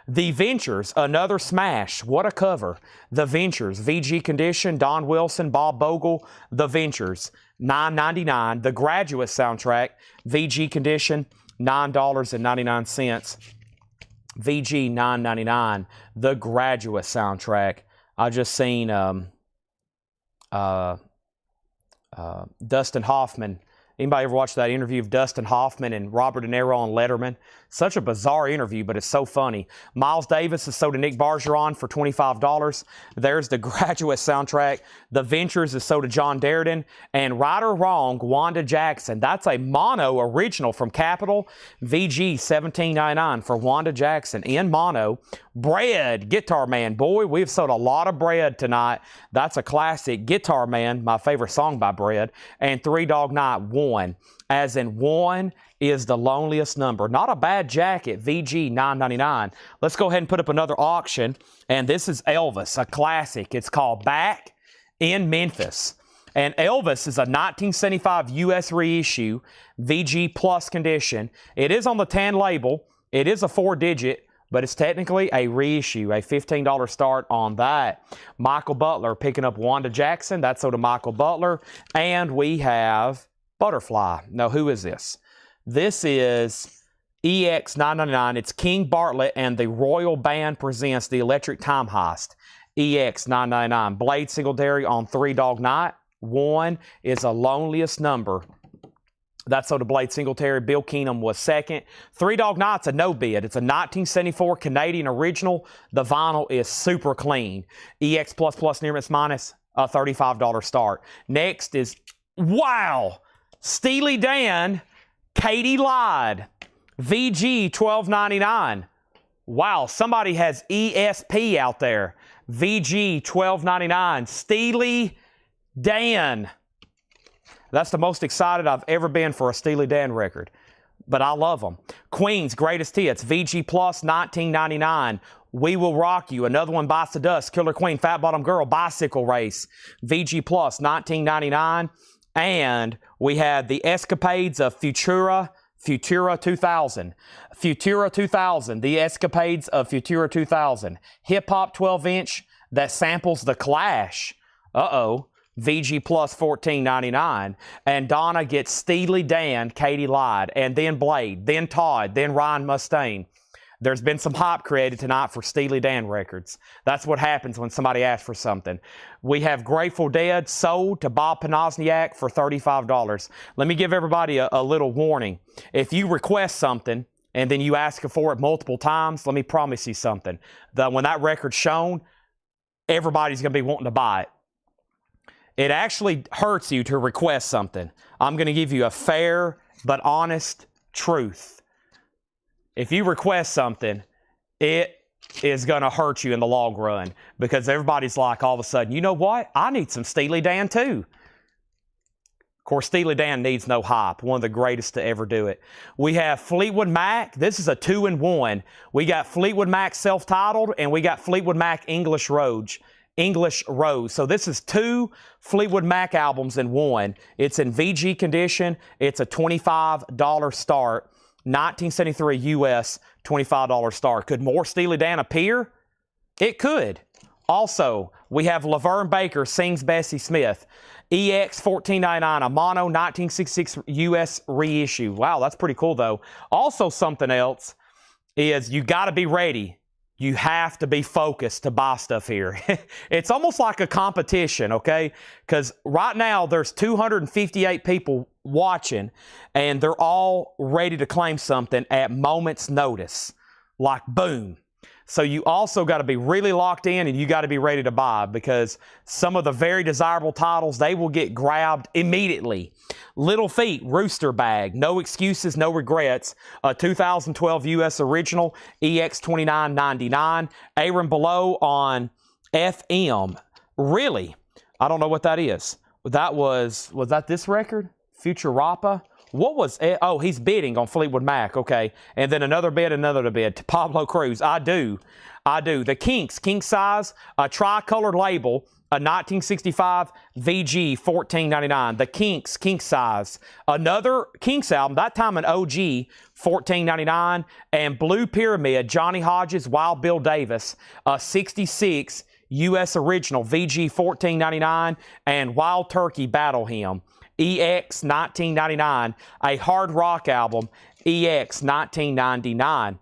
The Ventures, another smash. What a cover. The Ventures, VG condition, Don Wilson, Bob Bogle. The Ventures, $9.99. The Graduate soundtrack, VG condition, $9.99. VG $9.99. The Graduate soundtrack. I just seen Dustin Hoffman. Anybody ever watch that interview of Dustin Hoffman and Robert De Niro on Letterman? Such a bizarre interview, but it's so funny. Miles Davis is sold to Nick Bargeron for $25. There's the Graduate soundtrack. The Ventures is sold to John Darden. And Right or Wrong, Wanda Jackson. That's a mono original from Capitol. VG $17.99 for Wanda Jackson in mono. Bread, Guitar Man. Boy, we've sold a lot of Bread tonight. That's a classic. Guitar Man, my favorite song by Bread. And Three Dog Night, 1. As in 1 is the loneliest number. Not a bad jacket, VG $9.99. Let's go ahead and put up another auction. And this is Elvis, a classic. It's called Back in Memphis. And Elvis is a 1975 U.S. reissue, VG Plus condition. It is on the tan label. It is a 4-digit, but it's technically a reissue, a $15 start on that. Michael Butler picking up Wanda Jackson. That's sold to Michael Butler. And we have Butterfly. Now, who is this? This is EX $9.99. It's King Bartlett and the Royal Band presents the Electric Time Heist. EX $9.99. Blade Singletary on Three Dog Night. 1 is a loneliest number. That's sold to Blade Singletary. Bill Keenum was second. Three Dog Night's a no bid. It's a 1974 Canadian original. The vinyl is super clean. EX++ near its minus. a $35 start. Next is, wow, Steely Dan, Katie lied. VG $12.99. Wow, somebody has ESP out there. VG $12.99. Steely Dan. That's the most excited I've ever been for a Steely Dan record. But I love them. Queen's Greatest Hits. VG Plus $19.99. We Will Rock You. Another one, Bites the Dust. Killer Queen, Fat Bottom Girl, Bicycle Race. VG Plus $19.99. And we have the Escapades of Futura 2000. Futura 2000, the Escapades of Futura 2000. Hip Hop 12-inch that samples The Clash. VG Plus $14.99. And Donna gets Steely Dan, Katie lied. And then Blade, then Todd, then Ryan Mustaine. There's been some hype created tonight for Steely Dan records. That's what happens when somebody asks for something. We have Grateful Dead sold to Bob Panasniak for $35. Let me give everybody a little warning. If you request something and then you ask for it multiple times, let me promise you something. When that record's shown, everybody's going to be wanting to buy it. It actually hurts you to request something. I'm going to give you a fair but honest truth. If you request something, it is going to hurt you in the long run because everybody's like, all of a sudden, you know what? I need some Steely Dan too. Of course, Steely Dan needs no hype. One of the greatest to ever do it. We have Fleetwood Mac. This is a 2-in-1. We got Fleetwood Mac self-titled and we got Fleetwood Mac English Rose. So this is 2 Fleetwood Mac albums in one. It's in VG condition. It's a $25 start. 1973 US, $25 start. Could more Steely Dan appear? It could. Also, we have Laverne Baker Sings Bessie Smith. EX $14.99, a mono 1966 US reissue. Wow, that's pretty cool though. Also something else is you got to be ready. You have to be focused to buy stuff here. It's almost like a competition, okay? Because right now there's 258 people watching and they're all ready to claim something at moment's notice. Like boom. So you also got to be really locked in and you got to be ready to buy because some of the very desirable titles, they will get grabbed immediately. Little Feat, Rooster Bag, No Excuses, No Regrets, a 2012 US original, EX $29.99. Aaron Below on FM. Really? I don't know what that is. Was that this record? Futurapa? What was it? Oh, he's bidding on Fleetwood Mac. Okay. And then another bid. To Pablo Cruz. I do. The Kinks, King Size, a tricolored label, a 1965 VG $14.99. The Kinks, King Size, another Kinks album, that time an OG, $14.99. And Blue Pyramid, Johnny Hodges, Wild Bill Davis, a 66 US original, VG $14.99. And Wild Turkey Battle Hymn. EX $19.99, a hard rock album, EX $19.99.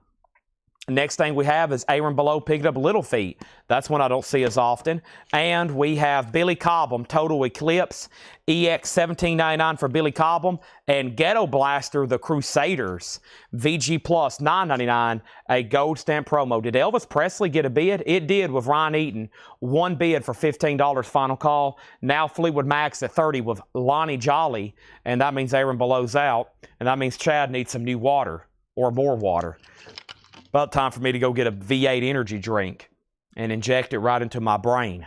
Next thing we have is Aaron Below picking up Little Feat. That's one I don't see as often. And we have Billy Cobham, Total Eclipse, EX $17.99 for Billy Cobham, and Ghetto Blaster, The Crusaders, VG Plus $9.99, a gold stamp promo. Did Elvis Presley get a bid? It did with Ryan Eaton. One bid for $15 final call. Now Fleetwood Mac's at $30 with Lonnie Jolly, and that means Aaron Below's out, and that means Chad needs some new water or more water. About time for me to go get a V8 energy drink and inject it right into my brain.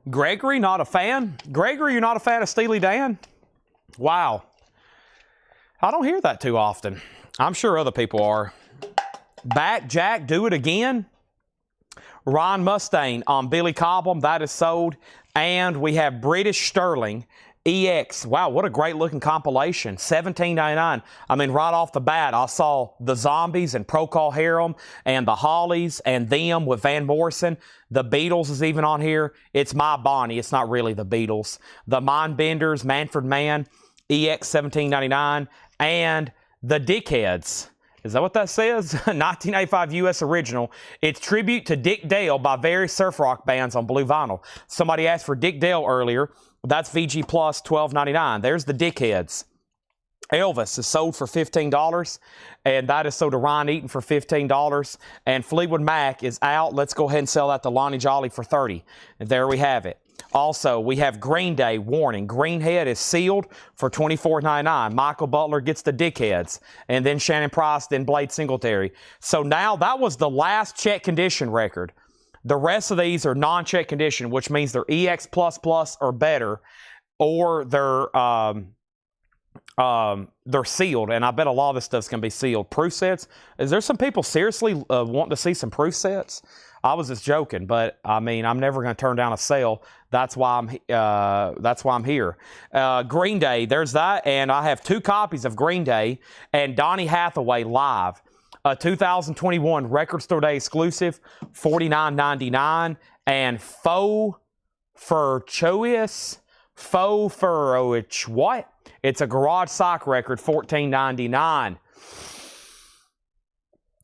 Gregory, not a fan? Gregory, you're not a fan of Steely Dan? Wow. I don't hear that too often. I'm sure other people are. Back Jack, Do It Again. Ryan Mustaine on Billy Cobham, that is sold. And we have British Sterling, EX. Wow, what a great looking compilation. $17.99. I mean, right off the bat, I saw the Zombies and Procol Harum and the Hollies and Them with Van Morrison. The Beatles is even on here. It's My Bonnie. It's not really the Beatles. The Mindbenders, Manfred Mann, EX $17.99. And the Dickheads. Is that what that says? 1985 US original. It's tribute to Dick Dale by various surf rock bands on blue vinyl. Somebody asked for Dick Dale earlier. That's VG Plus, $12.99. There's the Dickheads. Elvis is sold for $15, and that is sold to Ryan Eaton for $15. And Fleetwood Mac is out. Let's go ahead and sell that to Lonnie Jolly for $30. And there we have it. Also, we have Green Day, Warning. Greenhead is sealed for $24.99. Michael Butler gets the Dickheads. And then Shannon Price, then Blade Singletary. So now that was the last check condition record. The rest of these are non-check condition, which means they're EX++ or better, or they're sealed, and I bet a lot of this stuff's going to be sealed. Proof sets. Is there some people seriously wanting to see some proof sets? I was just joking, but I mean, I'm never going to turn down a sale. That's why I'm here. Green Day, there's that, and I have 2 copies of Green Day and Donny Hathaway live. 2021 Record Store Day exclusive, $49.99, and Faux for what? It's a garage sock record, $14.99.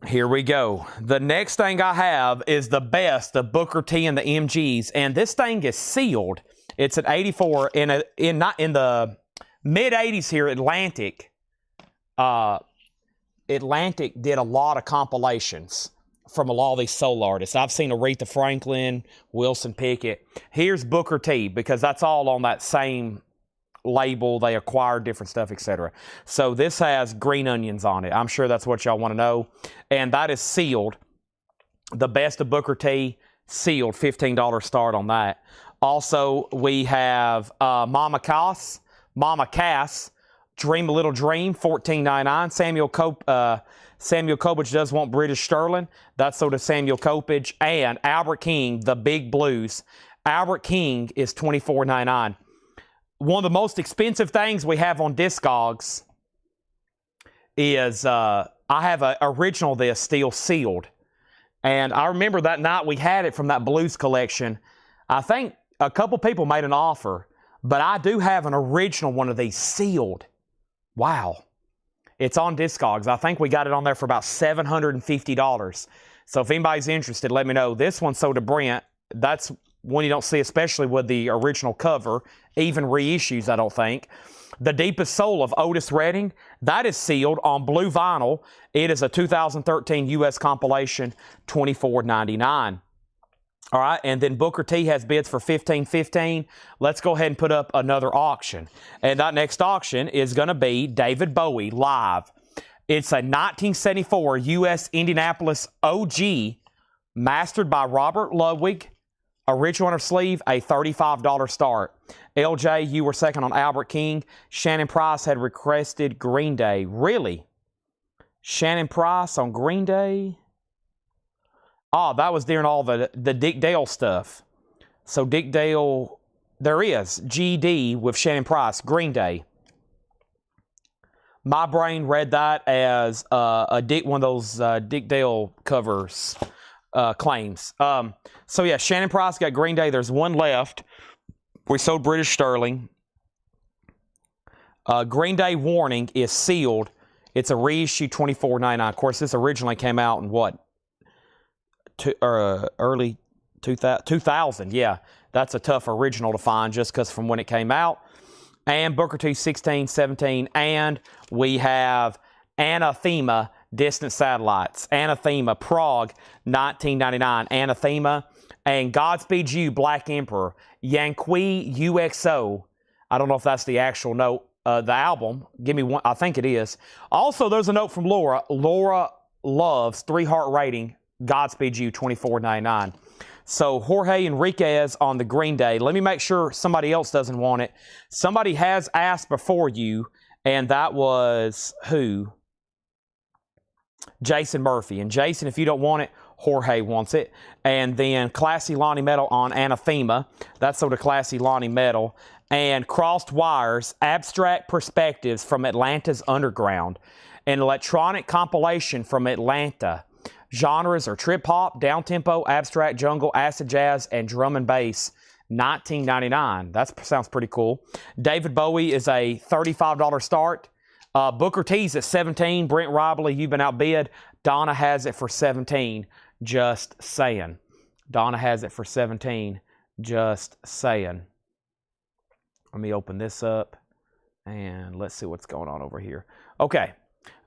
Here we go. The next thing I have is the best of Booker T and the MGs, and this thing is sealed. It's an 84 in the mid 80s here. Atlantic did a lot of compilations from a lot of these soul artists. I've seen Aretha Franklin, Wilson Pickett. Here's Booker T, because that's all on that same label. They acquired different stuff, etc. So this has Green Onions on it. I'm sure that's what y'all want to know. And that is sealed. The best of Booker T, sealed, $15 start on that. Also, we have Mama Cass, Dream a Little Dream, $14.99. Samuel Kopich Does Want British Sterling. That's sold to Samuel Kopich. And Albert King, The Big Blues. Albert King is $24.99. One of the most expensive things we have on Discogs is I have an original of this still sealed. And I remember that night we had it from that blues collection. I think a couple people made an offer, but I do have an original one of these sealed. Wow. It's on Discogs. I think we got it on there for about $750. So if anybody's interested, let me know. This one's sold to Brent. That's one you don't see, especially with the original cover, even reissues, I don't think. The Deepest Soul of Otis Redding, that is sealed on blue vinyl. It is a 2013 U.S. compilation, $24.99. All right, and then Booker T has bids for $15.15. Let's go ahead and put up another auction. And that next auction is going to be David Bowie live. It's a 1974 U.S. Indianapolis OG, mastered by Robert Ludwig. Original on her sleeve, a $35 start. LJ, you were second on Albert King. Shannon Price had requested Green Day. Really? Shannon Price on Green Day? Oh, that was during all the Dick Dale stuff. So Dick Dale, there is GD with Shannon Price, Green Day. My brain read that as one of those Dick Dale covers. Claims. So yeah, Shannon Price got Green Day. There's one left. We sold British Sterling. Green Day Warning is sealed. It's a reissue, $24.99. Of course, this originally came out in what? Early 2000. Yeah, that's a tough original to find just because from when it came out. And Booker T 16, 17. And we have Anathema, Distant Satellites. Anathema, Prague, $19.99. Anathema. And Godspeed You, Black Emperor. Yanqui UXO. I don't know if that's the actual note. The album. Give me one. I think it is. Also, there's a note from Laura. Laura loves 3-heart rating. Godspeed You, $24.99. So Jorge Enriquez on the Green Day. Let me make sure somebody else doesn't want it. Somebody has asked before you, and that was who? Jason Murphy. And Jason, if you don't want it, Jorge wants it. And then Classy Lonnie Metal on Anathema. That's sort of Classy Lonnie Metal. And Crossed Wires, Abstract Perspectives from Atlanta's Underground. An electronic compilation from Atlanta. Genres are trip-hop, down-tempo, abstract, jungle, acid jazz, and drum and bass. $19.99. That sounds pretty cool. David Bowie is a $35 start. Booker T's at $17. Brent Robley, you've been outbid. Donna has it for $17. Just saying. Donna has it for $17. Just saying. Let me open this up, and let's see what's going on over here. Okay.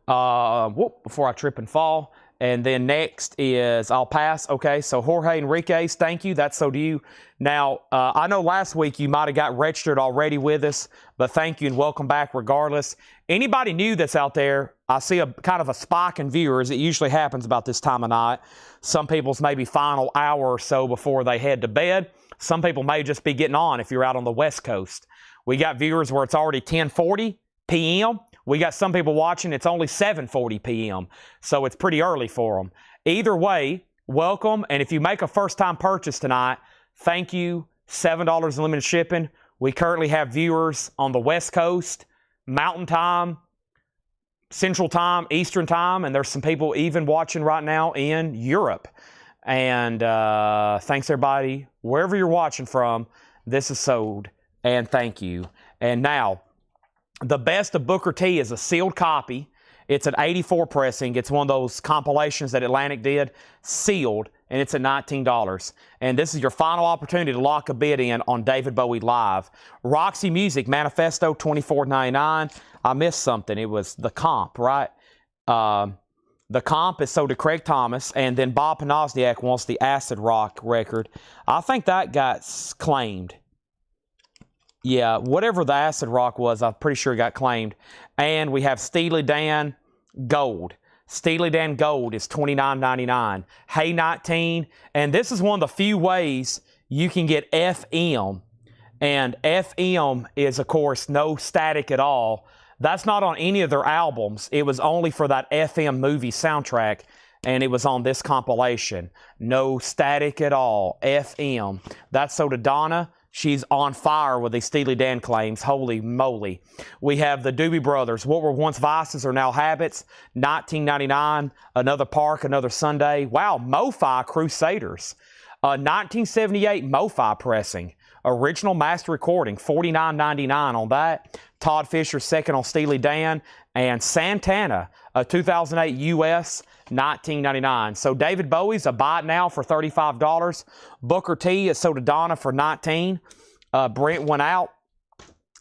Before I trip and fall. And then next is, I'll pass. Okay, so Jorge Enriquez, thank you. That's so do you. Now, I know last week you might have got registered already with us, but thank you and welcome back regardless. Anybody new that's out there, I see a kind of a spike in viewers. It usually happens about this time of night. Some people's maybe final hour or so before they head to bed. Some people may just be getting on if you're out on the West Coast. We got viewers where it's already 10:40 p.m. We got some people watching, it's only 7:40 p.m., so it's pretty early for them. Either way, welcome, and if you make a first-time purchase tonight, thank you, $7 in limited shipping. We currently have viewers on the West Coast, Mountain Time, Central Time, Eastern Time, and there's some people even watching right now in Europe. And thanks, everybody. Wherever you're watching from, this is sold, and thank you. And now, the best of Booker T is a sealed copy. It's an 84 pressing. It's one of those compilations that Atlantic did, sealed, and it's at $19. And this is your final opportunity to lock a bid in on David Bowie Live. Roxy Music, Manifesto, $24.99. I missed something. It was the comp, right? The comp is sold to Craig Thomas, and then Bob Panozniak wants the Acid Rock record. I think that got claimed. Yeah, whatever the Acid Rock was, I'm pretty sure it got claimed. And we have Steely Dan Gold. Steely Dan Gold is $29.99. Hey 19, and this is one of the few ways you can get FM. And FM is, of course, no static at all. That's not on any of their albums. It was only for that FM movie soundtrack, and it was on this compilation. No static at all. FM. That's so to Donna. She's on fire with these Steely Dan claims. Holy moly. We have the Doobie Brothers. What were once vices are now habits. $19.99. Another Park, Another Sunday. Wow, MoFi Crusaders. 1978 MoFi pressing. Original master recording. $49.99 on that. Todd Fisher second on Steely Dan. And Santana, a 2008 US, $19.99. So David Bowie's a buy it now for $35. Booker T is sold to Donna for $19. Brent went out.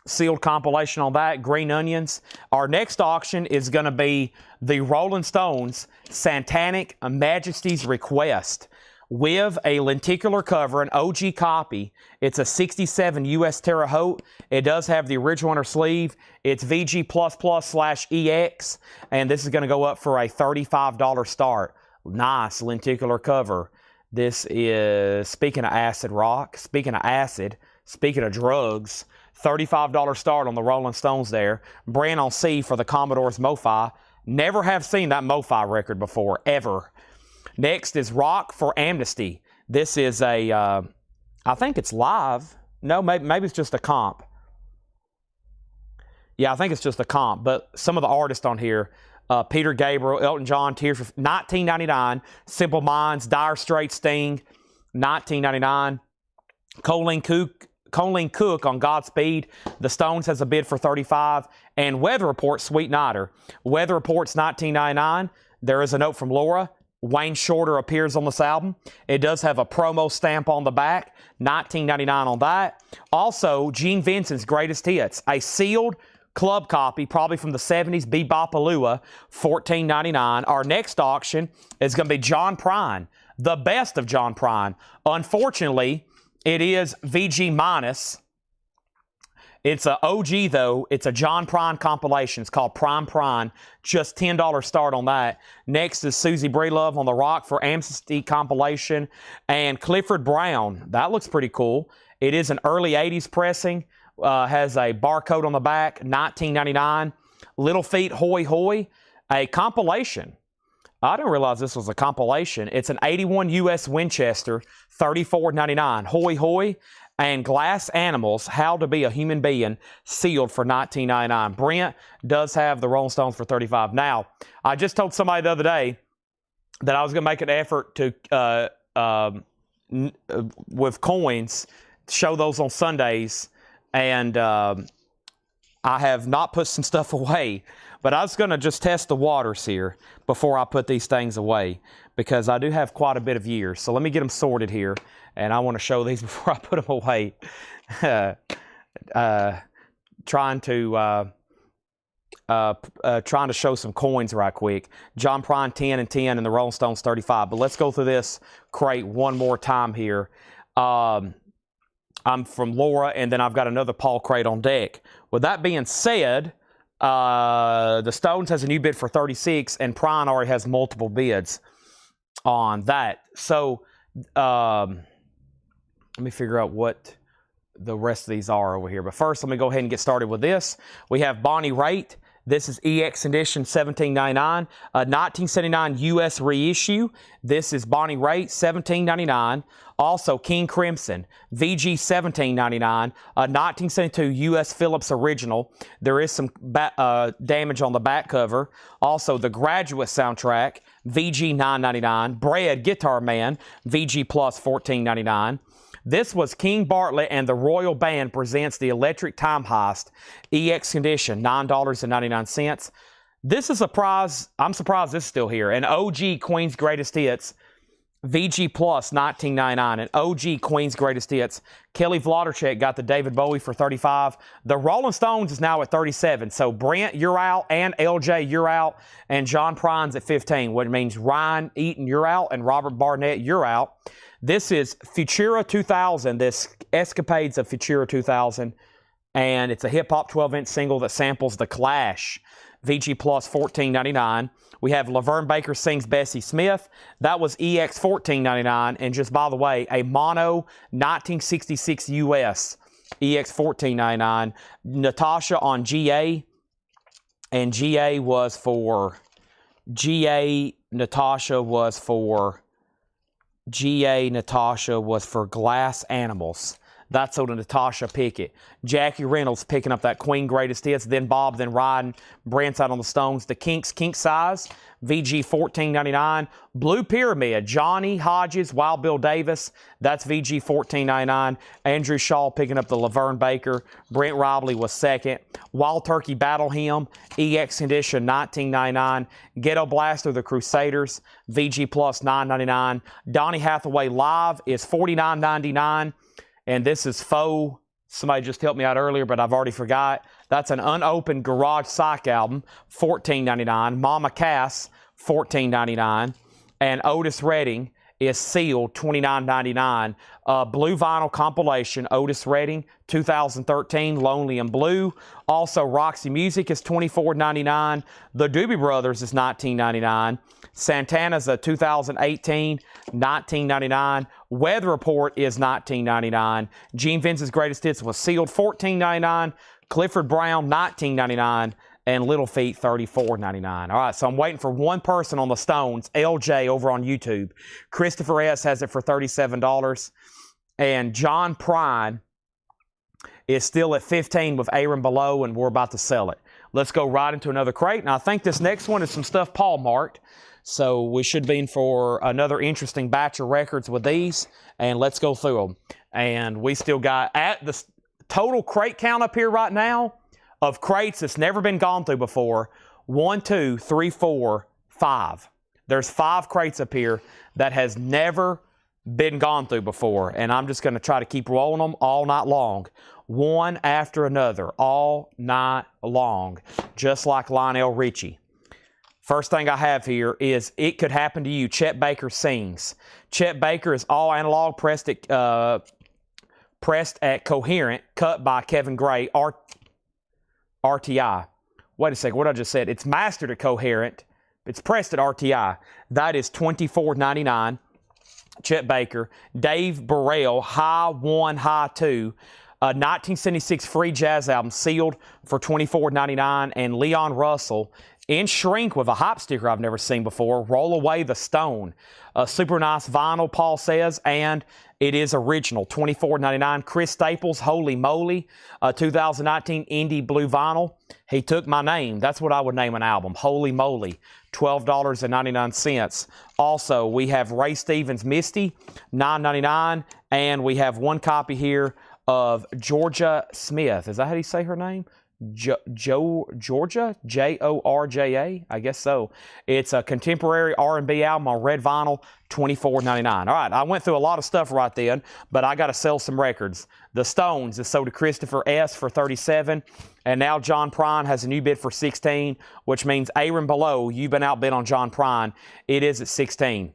Sealed compilation on that. Green Onions. Our next auction is going to be the Rolling Stones Satanic Majesty's Request with a lenticular cover, an OG copy. It's a 67 US Terre Haute. It does have the original inner sleeve. It's VG++/EX, and this is going to go up for a $35 start. Nice lenticular cover. This is, speaking of acid rock, speaking of acid, speaking of drugs, $35 start on the Rolling Stones there. Brand on C for the Commodore's MoFi. Never have seen that MoFi record before, ever. Next is Rock for Amnesty. This is a, I think it's live. No, maybe it's just a comp. Yeah, I think it's just a comp. But some of the artists on here, Peter Gabriel, Elton John, Tears for $19.99. Simple Minds, Dire Straits, Sting, $19.99. Colleen Cook on Godspeed. The Stones has a bid for $35. And Weather Report, Sweet Nighter. Weather Report's $19.99. There is a note from Laura. Wayne Shorter appears on this album. It does have a promo stamp on the back, $19.99 on that. Also, Gene Vincent's Greatest Hits, a sealed club copy, probably from the 70s, Bebopalooza, $14.99. Our next auction is going to be John Prine, the best of John Prine. Unfortunately, it is VG minus. It's a OG, though. It's a John Prine compilation. It's called Prime Prine. Just $10 start on that. Next is Susie Breelove on the Rock for Amnesty compilation. And Clifford Brown. That looks pretty cool. It is an early 80s pressing. Has a barcode on the back. $19.99. Little Feat Hoy Hoy. A compilation. I didn't realize this was a compilation. It's an 81 US Winchester. $34.99. Hoy Hoy. And Glass Animals, How to Be a Human Being, sealed for $19.99. Brent does have the Rolling Stones for $35. Now, I just told somebody the other day that I was going to make an effort to, with coins, show those on Sundays, and I have not put some stuff away. But I was going to just test the waters here before I put these things away, because I do have quite a bit of years. So let me get them sorted here, and I want to show these before I put them away. trying to show some coins right quick. John Prine 10 and 10 and the Rolling Stones 35. But let's go through this crate one more time here. I'm from Laura, and then I've got another Paul crate on deck. With that being said, the Stones has a new bid for 36, and Prine already has multiple bids on that. So let me figure out what the rest of these are over here. But first, let me go ahead and get started with this. We have Bonnie Raitt. This is EX edition $17.99, 1979 U.S. reissue. This is Bonnie Raitt, $17.99. Also, King Crimson, VG $17.99, 1972 U.S. Phillips original. There is some damage on the back cover. Also, The Graduate soundtrack, VG $9.99. Bread Guitar Man, VG Plus $14.99. This was King Bartlett and the Royal Band presents the Electric Time Heist, EX condition, $9.99. This is a prize. I'm surprised this is still here. An OG Queen's Greatest Hits, VG Plus, $19.99. An OG Queen's Greatest Hits. Kelly Vlodarchek got the David Bowie for $35. The Rolling Stones is now at $37. So Brent, you're out, and LJ, you're out, and John Prine's at $15, which means Ryan Eaton, you're out, and Robert Barnett, you're out. This is Futura 2000, this Escapades of Futura 2000, and it's a hip-hop 12-inch single that samples The Clash, VG Plus $14.99. We have Laverne Baker Sings Bessie Smith. That was EX $14.99, and just by the way, a mono 1966 US, EX $14.99. Natasha on GA, and GA Natasha was for Glass Animals. That's on Natasha Pickett. Jackie Reynolds picking up that Queen Greatest Hits. Then Bob, then Ryan. Brent's out on the Stones. The Kinks, Kink Size, VG $14.99. Blue Pyramid, Johnny Hodges, Wild Bill Davis. That's VG $14.99. Andrew Shaw picking up the Laverne Baker. Brent Robley was second. Wild Turkey Battle Hymn, EX condition, $19.99. Ghetto Blaster, The Crusaders, VG Plus $9.99. Donny Hathaway Live is $49.99. And this is Faux. Somebody just helped me out earlier, but I've already forgot. That's an unopened Garage Psych album, $14.99. Mama Cass, $14.99. And Otis Redding is sealed, $29.99. Blue vinyl compilation, Otis Redding, 2013, Lonely and Blue. Also, Roxy Music is $24.99. The Doobie Brothers is $19.99. Santana's a 2018, $19.99. Weather Report is $19.99. Gene Vince's Greatest Hits was sealed, $14.99. Clifford Brown, $19.99. And Little Feat, $34.99. All right, so I'm waiting for one person on the Stones, LJ over on YouTube. Christopher S. has it for $37. And John Prine is still at $15 with Aaron below, and we're about to sell it. Let's go right into another crate. And I think this next one is some stuff Paul marked. So we should be in for another interesting batch of records with these. And let's go through them. And we still got at the total crate count up here right now of crates that's never been gone through before. 1, 2, 3, 4, 5. There's 5 crates up here that has never been gone through before. And I'm just going to try to keep rolling them all night long. One after another, all night long. Just like Lionel Richie. First thing I have here is It Could Happen to You. Chet Baker sings. Chet Baker is all analog, pressed at Coherent, cut by Kevin Gray, RTI. Wait a second, what I just said? It's mastered at Coherent. It's pressed at RTI. That is $24.99. Chet Baker. Dave Burrell, High 1, High 2. 1976 free jazz album, sealed for $24.99. And Leon Russell in shrink with a hype sticker I've never seen before. Roll Away the Stone. Super nice vinyl, Paul says, and it is original, $24.99. Chris Staples, Holy Moly, 2019 indie blue vinyl. He Took My Name. That's what I would name an album, Holy Moly, $12.99. Also, we have Ray Stevens, Misty, $9.99, and we have one copy here of Georgia Smith. Is that how you say her name? Georgia, Jorja, I guess so. It's a contemporary R&B album on red vinyl, $24.99. All right, I went through a lot of stuff right then, but I got to sell some records. The Stones is sold to Christopher S. for $37, and now John Prine has a new bid for $16, which means Aaron Below, you've been outbid on John Prine. It is at $16.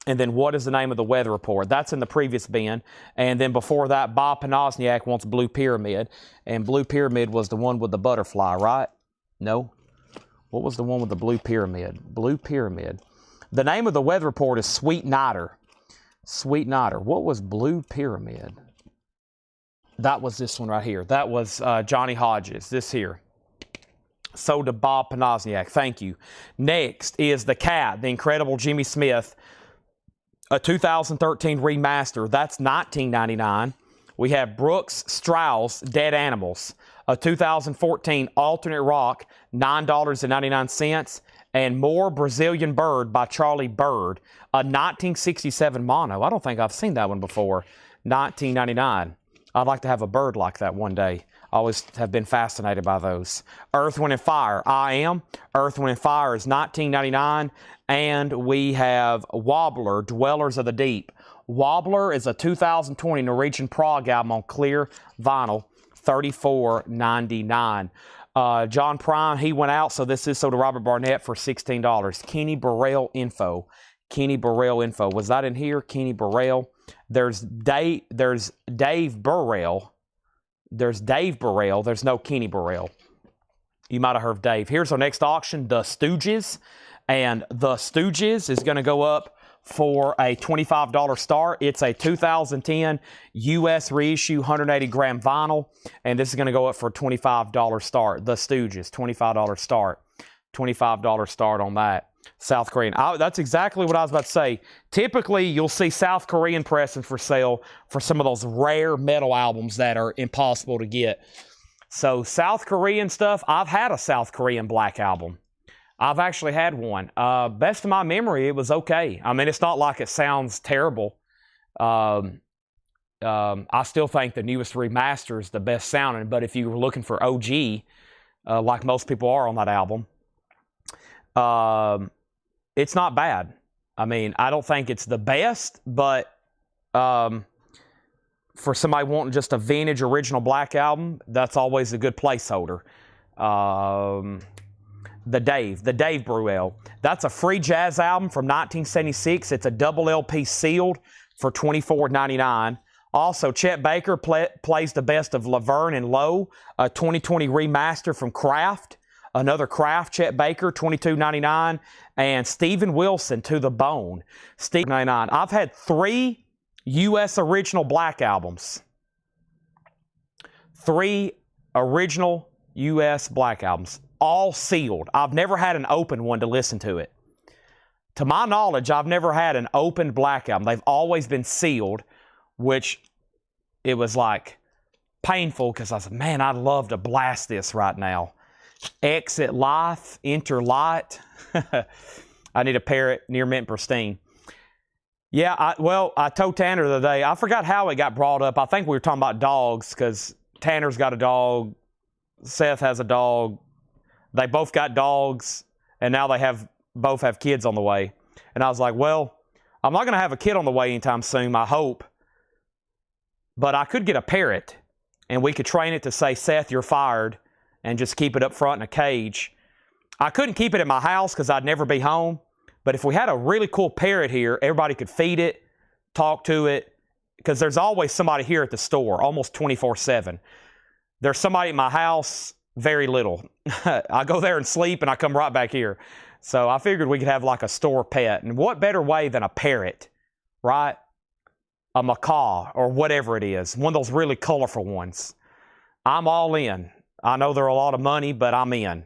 And then what is the name of the weather report? That's in the previous bin. And then before that, Bob Panozniak wants Blue Pyramid. And Blue Pyramid was the one with the butterfly, right? No? What was the one with the Blue Pyramid? Blue Pyramid. The name of the weather report is Sweet Nighter. Sweet Nighter. What was Blue Pyramid? That was this one right here. That was Johnny Hodges. This here. Sold to Bob Panozniak. Thank you. Next is The Cat, the incredible Jimmy Smith. A 2013 remaster, that's $19.99. We have Brooks Strauss, Dead Animals, a 2014 alternate rock, $9.99. And More Brazilian Bird by Charlie Bird, a 1967 mono. I don't think I've seen that one before. $19.99. I'd like to have a bird like that one day. I always have been fascinated by those. Earth, Wind & Fire, I Am. Earth, Wind & Fire is $19.99. And we have Wobbler, Dwellers of the Deep. Wobbler is a 2020 Norwegian prog album on clear vinyl, $34.99. John Prine, he went out, so this is sold to Robert Barnett for $16. Kenny Burrell info. Kenny Burrell info. Was that in here? Kenny Burrell. There's Dave Burrell. There's Dave Burrell. There's no Kenny Burrell. You might have heard of Dave. Here's our next auction, The Stooges. And The Stooges is going to go up for a $25 start. It's a 2010 U.S. reissue 180-gram vinyl. And this is going to go up for a $25 start. The Stooges, $25 start. $25 start on that. South Korean. That's exactly what I was about to say. Typically, you'll see South Korean pressings for sale for some of those rare metal albums that are impossible to get. So South Korean stuff, I've had a South Korean black album. I've actually had one. Best of my memory, it was okay. I mean, it's not like it sounds terrible. I still think the newest remaster is the best sounding, but if you were looking for OG, like most people are on that album, it's not bad. I mean, I don't think it's the best, but for somebody wanting just a vintage original black album, that's always a good placeholder. The Dave Burrell. That's a free jazz album from 1976. It's a double LP sealed for $24.99. Also, Chet Baker plays the best of Laverne and Lowe, a 2020 remaster from Kraft. Another Kraft, Chet Baker, $22.99. And Steven Wilson, To the Bone, $99. I've had 3 U.S. original black albums. 3 original U.S. black albums. All sealed. I've never had an open one to listen to it. To my knowledge, I've never had an open black album. They've always been sealed, which it was like painful because I said, man, I'd love to blast this right now. Exit Life, Enter Light. I need a parrot near mint pristine. Yeah, I told Tanner the other day, I forgot how it got brought up. I think we were talking about dogs because Tanner's got a dog. Seth has a dog. They both got dogs, and now they both have kids on the way. And I was like, well, I'm not going to have a kid on the way anytime soon, I hope. But I could get a parrot, and we could train it to say, Seth, you're fired, and just keep it up front in a cage. I couldn't keep it at my house because I'd never be home. But if we had a really cool parrot here, everybody could feed it, talk to it, because there's always somebody here at the store, almost 24/7. There's somebody at my house, very little. I go there and sleep, and I come right back here. So I figured we could have like a store pet. And what better way than a parrot, right? A macaw or whatever it is. One of those really colorful ones. I'm all in. I know they're a lot of money, but I'm in.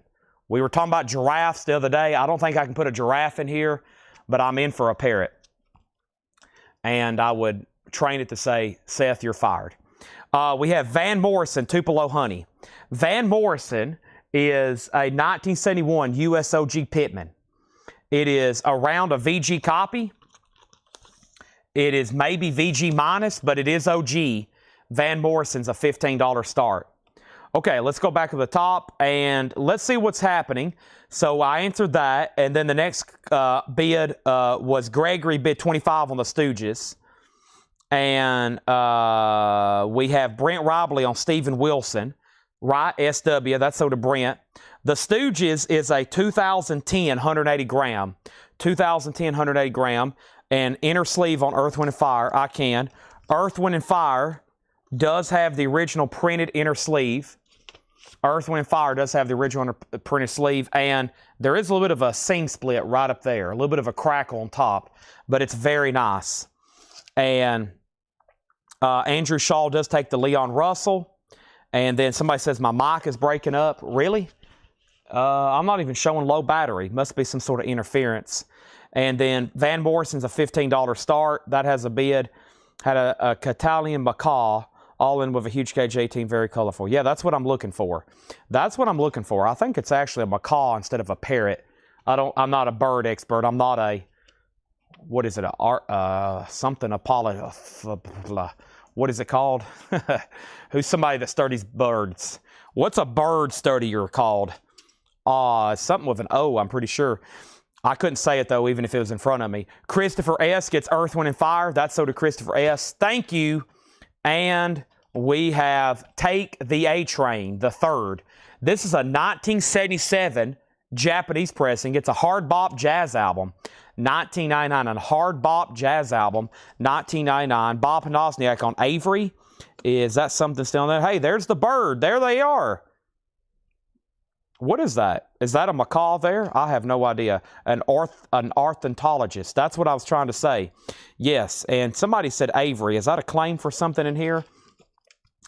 We were talking about giraffes the other day. I don't think I can put a giraffe in here, but I'm in for a parrot. And I would train it to say, Seth, you're fired. We have Van Morrison, Tupelo Honey. Van Morrison is a 1971 USOG Pitman. It is around a VG copy. It is maybe VG minus, but it is OG. Van Morrison's a $15 start. Okay, let's go back to the top and let's see what's happening. So I answered that, and then the next bid was Gregory bid 25 on the Stooges. And we have Brent Robley on Steven Wilson, right? SW, that's so to Brent. The Stooges is a 2010 180 gram. 2010 180 gram. And inner sleeve on Earth, Wind, and Fire. I can. Earth, Wind, and Fire does have the original printed inner sleeve. Earth, Wind, and Fire does have the original printed sleeve, and there is a little bit of a seam split right up there, a little bit of a crackle on top, but it's very nice. And Andrew Shaw does take the Leon Russell, and then somebody says my mic is breaking up. Really? I'm not even showing low battery. Must be some sort of interference. And then Van Morrison's a $15 start. That has a bid. Had a Catalan Macaw, all in with a huge cage 18, very colorful. Yeah, that's what I'm looking for. That's what I'm looking for. I think it's actually a macaw instead of a parrot. I'm not a bird expert. I'm not a, what is it, something Apollo, what is it called? Who's somebody that studies birds? What's a bird studier called? Something with an O, I'm pretty sure. I couldn't say it, though, even if it was in front of me. Christopher S. gets Earth, Wind, and Fire. That's so to Christopher S. Thank you. And we have Take the A-Train, the third. This is a 1977 Japanese pressing. It's a hard bop jazz album. 1999, a hard bop jazz album. 1999. Bob and Osniak on Avery. Is that something still in there? Hey, there's the bird. There they are. What is that? Is that a macaw there? I have no idea. An ornithologist. That's what I was trying to say. Yes, and somebody said Avery. Is that a claim for something in here?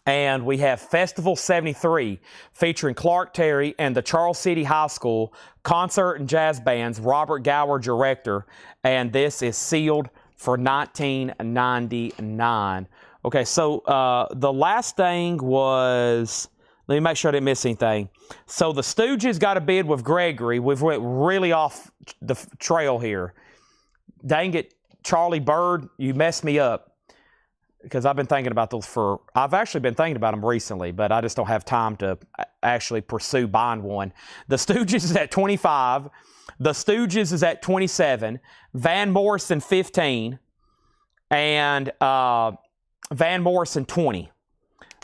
And we have Festival 73 featuring Clark Terry and the Charles City High School Concert and Jazz Bands, Robert Gower, director. And this is sealed for $19.99. Okay, so the last thing was... Let me make sure I didn't miss anything. So the Stooges got a bid with Gregory. We've went really off the trail here. Dang it, Charlie Bird, you messed me up. Because I've been thinking about those I've actually been thinking about them recently, but I just don't have time to actually pursue buying one. The Stooges is at 25. The Stooges is at 27. Van Morrison 15. And Van Morrison 20.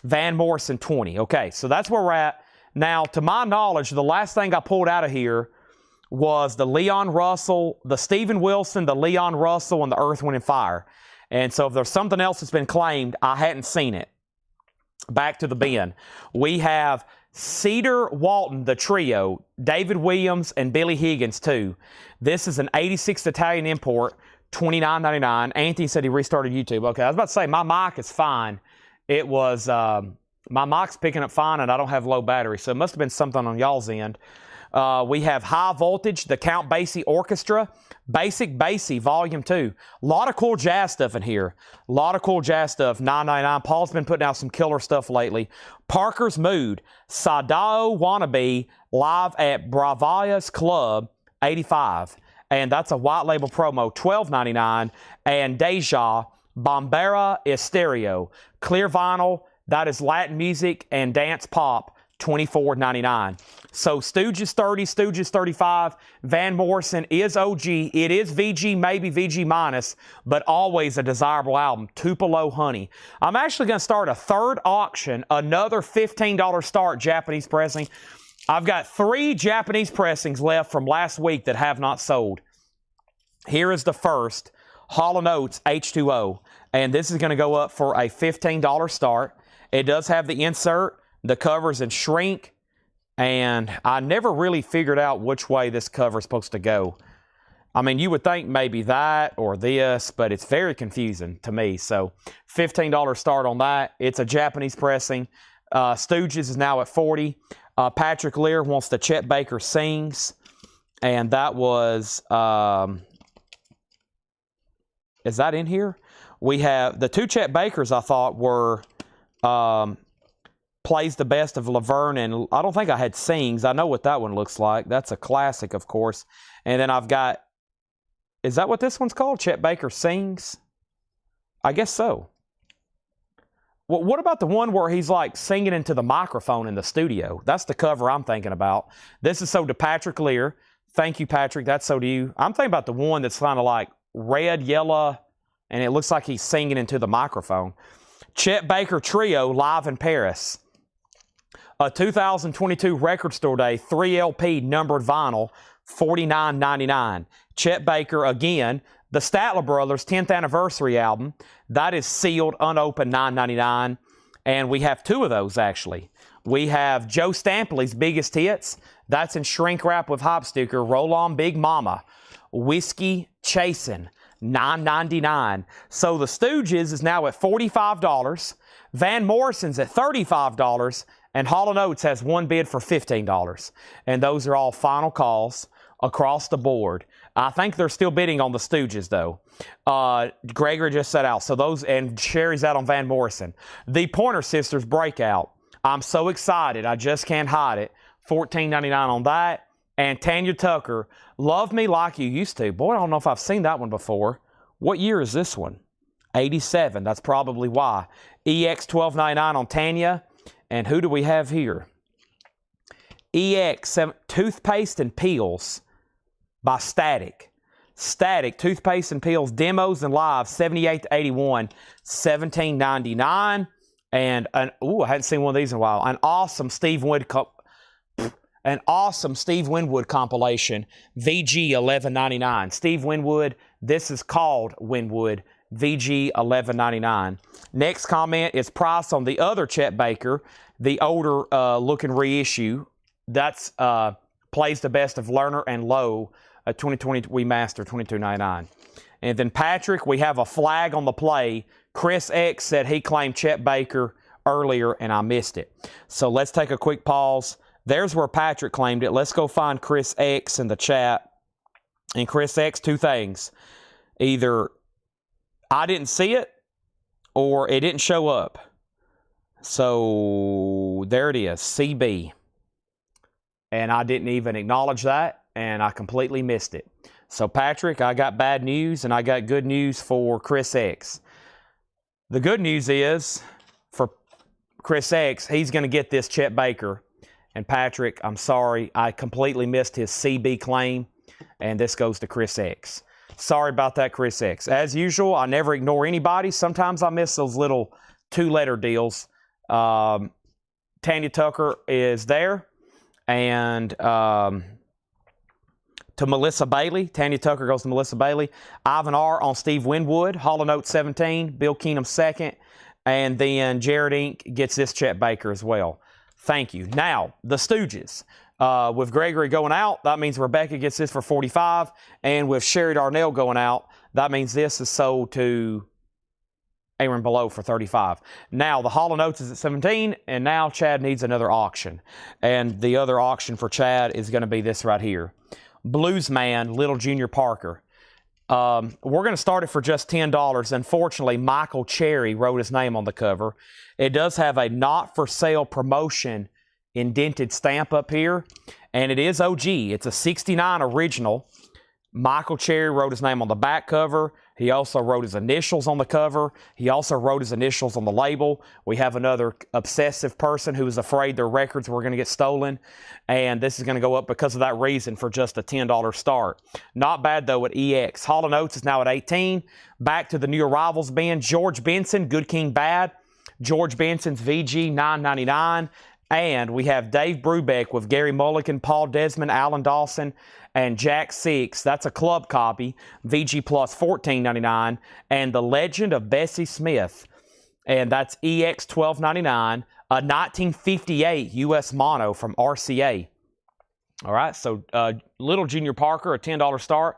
Van Morrison 20. Okay, so that's where we're at. Now, to my knowledge, the last thing I pulled out of here was the Leon Russell, the Steven Wilson, the Leon Russell, and the Earth, Wind, and Fire. And so if there's something else that's been claimed, I hadn't seen it. Back to the bin. We have Cedar Walton, the trio, David Williams, and Billy Higgins, too. This is an 86 Italian import, $29.99. Anthony said he restarted YouTube. Okay, I was about to say, my mic is fine. It was, my mic's picking up fine and I don't have low battery, so it must have been something on y'all's end. We have High Voltage, the Count Basie Orchestra, Basic Basie, Volume 2. A lot of cool jazz stuff in here. A lot of cool jazz stuff, $9.99. Paul's been putting out some killer stuff lately. Parker's Mood, Sadao Wannabe, live at Bravaya's Club, $85. And that's a white label promo, $12.99. And Deja, Bombera Estéreo, clear vinyl, that is Latin music and dance pop, $24.99. So Stooges 30, Stooges 35, Van Morrison is OG. It is VG, maybe VG minus, but always a desirable album. Tupelo Honey. I'm actually going to start a third auction, another $15 start Japanese pressing. I've got 3 Japanese pressings left from last week that have not sold. Here is the first. Hall & Oates H2O, and this is going to go up for a $15 start. It does have the insert, the cover's in shrink, and I never really figured out which way this cover is supposed to go. I mean, you would think maybe that or this, but it's very confusing to me. So $15 start on that. It's a Japanese pressing. Stooges is now at 40. Patrick Lear wants the Chet Baker Sings, and that was... is that in here? We have the 2 Chet Bakers I thought were Plays the Best of Laverne, and I don't think I had Sings. I know what that one looks like. That's a classic, of course. And then I've got, is that what this one's called? Chet Baker Sings? I guess so. Well, what about the one where he's like singing into the microphone in the studio? That's the cover I'm thinking about. This is so to Patrick Lear. Thank you, Patrick. That's so to you. I'm thinking about the one that's kind of like red, yellow, and it looks like he's singing into the microphone. Chet Baker Trio live in Paris. A 2022 Record Store Day 3LP numbered vinyl, $49.99. Chet Baker again. The Statler Brothers 10th anniversary album, that is sealed, unopened, $9.99. And we have two of those, actually. We have Joe Stampley's Biggest Hits. That's in shrink wrap with hop sticker. Roll On Big Mama. Whiskey Chasin', $9.99. So the Stooges is now at $45. Van Morrison's at $35. And Hall & Oates has one bid for $15. And those are all final calls across the board. I think they're still bidding on the Stooges, though. Gregory just set out. So those, and Sherry's out on Van Morrison. The Pointer Sisters Breakout. I'm so excited. I just can't hide it. $14.99 on that. And Tanya Tucker, Love Me Like You Used To. Boy, I don't know if I've seen that one before. What year is this one? 87. That's probably why. EX $12.99 on Tanya. And who do we have here? EX Toothpaste and Peels by Static. Static, Toothpaste and Peels, Demos and Live, 78 to 81, $17.99. And I hadn't seen one of these in a while. An awesome Steve Winwood compilation, VG $11.99. Steve Winwood, this is called Winwood, VG $11.99. Next comment is price on the other Chet Baker, the older looking reissue. That's plays the best of Lerner and Lowe, a 2020 remaster, $22.99. And then Patrick, we have a flag on the play. Chris X said he claimed Chet Baker earlier, and I missed it. So let's take a quick pause. There's where Patrick claimed it. Let's go find Chris X in the chat. And Chris X, two things. Either I didn't see it, or it didn't show up. So there it is, CB. And I didn't even acknowledge that, and I completely missed it. So Patrick, I got bad news, and I got good news for Chris X. The good news is, for Chris X, he's going to get this Chet Baker. And Patrick, I'm sorry, I completely missed his CB claim, and this goes to Chris X. Sorry about that, Chris X. As usual, I never ignore anybody. Sometimes I miss those little two-letter deals. Tanya Tucker is there. And to Melissa Bailey. Tanya Tucker goes to Melissa Bailey. Ivan R. on Steve Winwood. Hall & Oates 17. Bill Keenum 2nd. And then Jared Inc. gets this Chet Baker as well. Thank you. Now, the Stooges. With Gregory going out, that means Rebecca gets this for $45. And with Sherry Darnell going out, that means this is sold to Aaron Below for $35. Now, the Hall & Oates is at $17, and now Chad needs another auction. And the other auction for Chad is going to be this right here. Bluesman, Little Junior Parker. We're going to start it for just $10. Unfortunately, Michael Cherry wrote his name on the cover. It does have a not-for-sale promotion indented stamp up here, and it is OG. It's a 69 original. Michael Cherry wrote his name on the back cover. He also wrote his initials on the cover. He also wrote his initials on the label. We have another obsessive person who is afraid their records were going to get stolen, and this is going to go up because of that reason for just a $10 start. Not bad, though, at EX. Hall & Oates is now at 18. Back to the new arrivals bin. George Benson, Good King Bad. George Benson's VG, $9.99. And we have Dave Brubeck with Gary Mulligan, Paul Desmond, Alan Dawson, and Jack Six. That's a club copy. VG Plus, $14.99. And The Legend of Bessie Smith. And that's EX, $12.99. A 1958 U.S. mono from RCA. All right, so Little Junior Parker, a $10 start.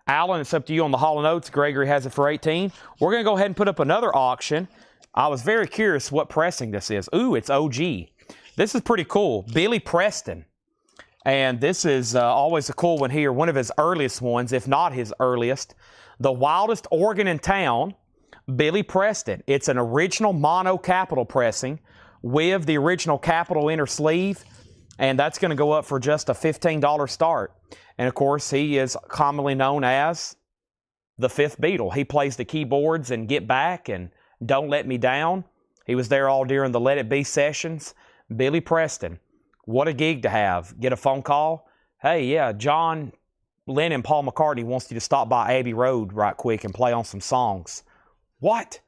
Alan, it's up to you on the Hall & Oates. Gregory has it for $18. We're going to go ahead and put up another auction. I was very curious what pressing this is. Ooh, it's OG. This is pretty cool. Billy Preston. And this is always a cool one here. One of his earliest ones, if not his earliest. The Wildest Organ in Town, Billy Preston. It's an original mono capital pressing with the original capital inner sleeve. And that's going to go up for just a $15 start. And, of course, he is commonly known as the Fifth Beatle. He plays the keyboards and Get Back and Don't Let Me Down. He was there all during the Let It Be sessions. Billy Preston, what a gig to have. Get a phone call. Hey, yeah, John Lennon, Paul McCartney wants you to stop by Abbey Road right quick and play on some songs. What?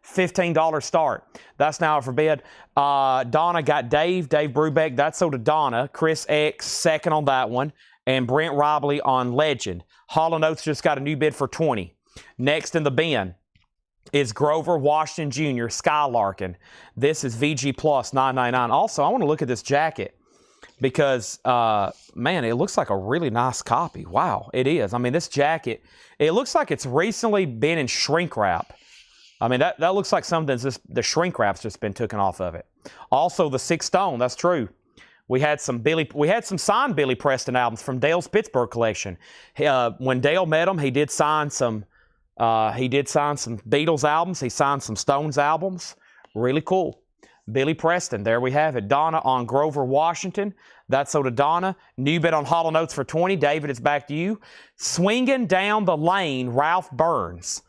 $15 start. That's now for bid. Donna got Dave Brubeck. That's so to Donna. Chris X, second on that one. And Brent Robley on Legend. Hall & Oates just got a new bid for $20. Next in the bin is Grover Washington Jr., Skylarkin. This is VG Plus, $9.99. Also, I want to look at this jacket because, man, it looks like a really nice copy. Wow, it is. I mean, this jacket, it looks like it's recently been in shrink wrap. I mean, that looks like something the shrink wrap's just been taken off of it. Also, the 6 Stone, that's true. We had some signed Billy Preston albums from Dale's Pittsburgh collection. When Dale met him, he did sign some Beatles albums. He signed some Stones albums. Really cool. Billy Preston, there we have it. Donna on Grover Washington. That's so to Donna. New bid on Hall & Oates for $20. David, it's back to you. Swinging Down the Lane, Ralph Burns.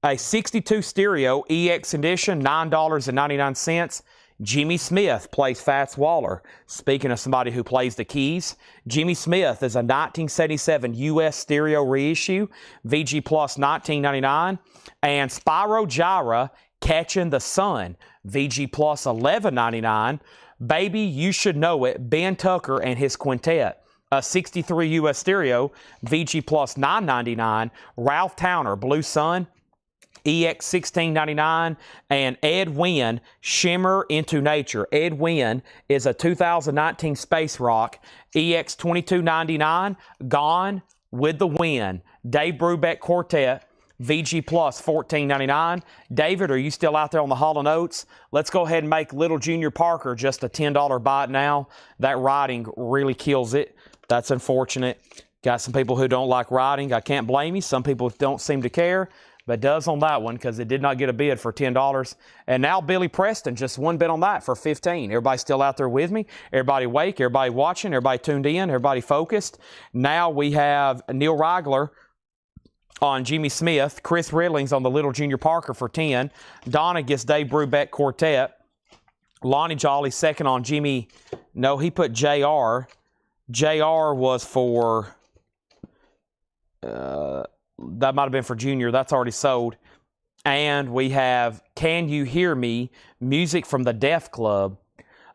A 62 stereo EX edition, $9.99. Jimmy Smith plays Fats Waller. Speaking of somebody who plays the keys, Jimmy Smith is a 1977 U.S. stereo reissue, VG Plus $19.99. And Spyro Gyra, Catching the Sun, VG Plus $11.99. Baby, You Should Know It, Ben Tucker and His Quintet, a 63 U.S. stereo, VG Plus $9.99. Ralph Towner, Blue Sun, EX $16.99, and Ed Wynn, Shimmer into Nature. Ed Wynn is a 2019 space rock, EX $22.99, Gone with the Wind. Dave Brubeck Quartet, VG Plus $14.99. David, are you still out there on the Hall & Oates? Let's go ahead and make Little Junior Parker just a $10 buy it now. That writing really kills it. That's unfortunate. Got some people who don't like writing. I can't blame you. Some people don't seem to care. But does on that one because it did not get a bid for $10. And now Billy Preston, just one bid on that for $15. Everybody still out there with me? Everybody awake? Everybody watching? Everybody tuned in? Everybody focused? Now we have Neil Rigler on Jimmy Smith. Chris Ridling's on the Little Junior Parker for $10. Donna gets Dave Brubeck Quartet. Lonnie Jolly second on Jimmy. No, he put JR. JR was for... that might have been for Junior. That's already sold. And we have Can You Hear Me? Music from the Deaf Club.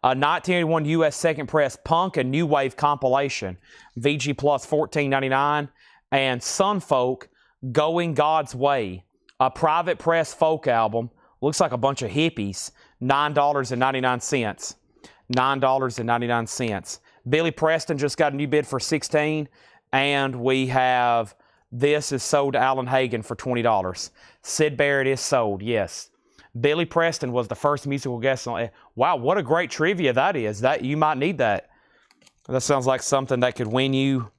A 1981 U.S. Second Press Punk and New Wave compilation. VG Plus $14.99. And Sunfolk, Going God's Way. A private press folk album. Looks like a bunch of hippies. $9.99. $9.99. Billy Preston just got a new bid for $16. And we have... This is sold to Alan Hagen for $20. Sid Barrett is sold, yes. Billy Preston was the first musical guest on... Wow, what a great trivia that is. That you might need that. That sounds like something that could win you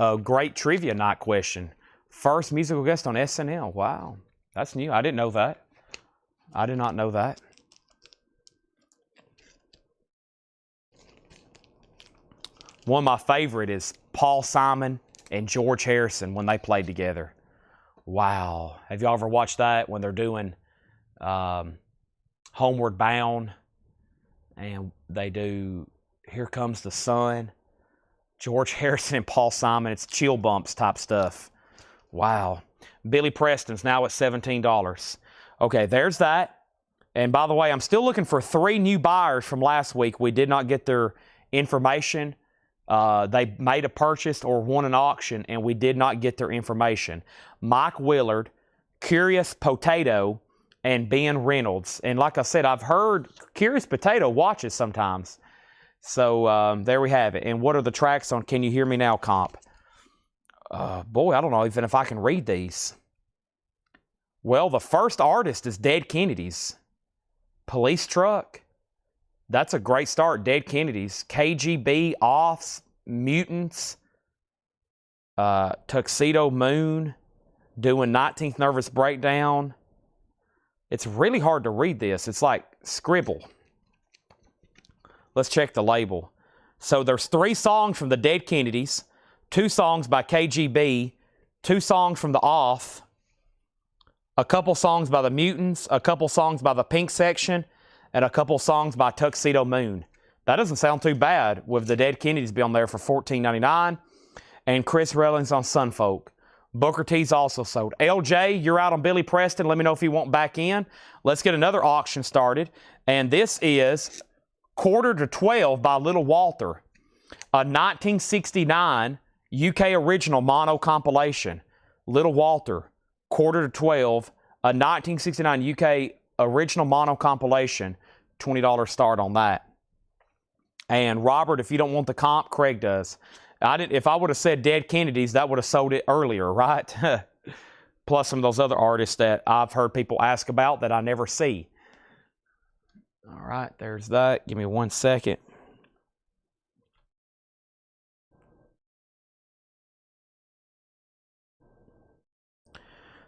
a great trivia night question. First musical guest on SNL. Wow, that's new. I didn't know that. I did not know that. One of my favorite is Paul Simon and George Harrison when they played together. Wow. Have y'all ever watched that when they're doing Homeward Bound and they do Here Comes the Sun? George Harrison and Paul Simon. It's chill bumps type stuff. Wow. Billy Preston's now at $17. Okay, there's that. And by the way, I'm still looking for 3 new buyers from last week. We did not get their information. They made a purchase or won an auction, and we did not get their information. Mike Willard, Curious Potato, and Ben Reynolds. And like I said, I've heard Curious Potato watches sometimes. So there we have it. And what are the tracks on Can You Hear Me Now comp? Boy, I don't know even if I can read these. Well, the first artist is Dead Kennedys. Police Truck. That's a great start. Dead Kennedys. KGB, Offs, Mutants, Tuxedo Moon, doing 19th Nervous Breakdown. It's really hard to read this. It's like scribble. Let's check the label. So there's 3 songs from the Dead Kennedys, 2 songs by KGB, 2 songs from the Off, a couple songs by the Mutants, a couple songs by the Pink Section, and a couple songs by Tuxedo Moon. That doesn't sound too bad with the Dead Kennedys be on there for $14.99. And Chris Rellings on Sunfolk. Booker T's also sold. LJ, you're out on Billy Preston. Let me know if you want back in. Let's get another auction started. And this is Quarter to 12 by Little Walter. A 1969 UK original mono compilation. Little Walter, Quarter to 12. A 1969 UK original mono compilation. $20 start on that. And Robert, if you don't want the comp, Craig does. If I would have said Dead Kennedys, that would have sold it earlier, right? Plus some of those other artists that I've heard people ask about that I never see. All right, there's that. Give me 1 second.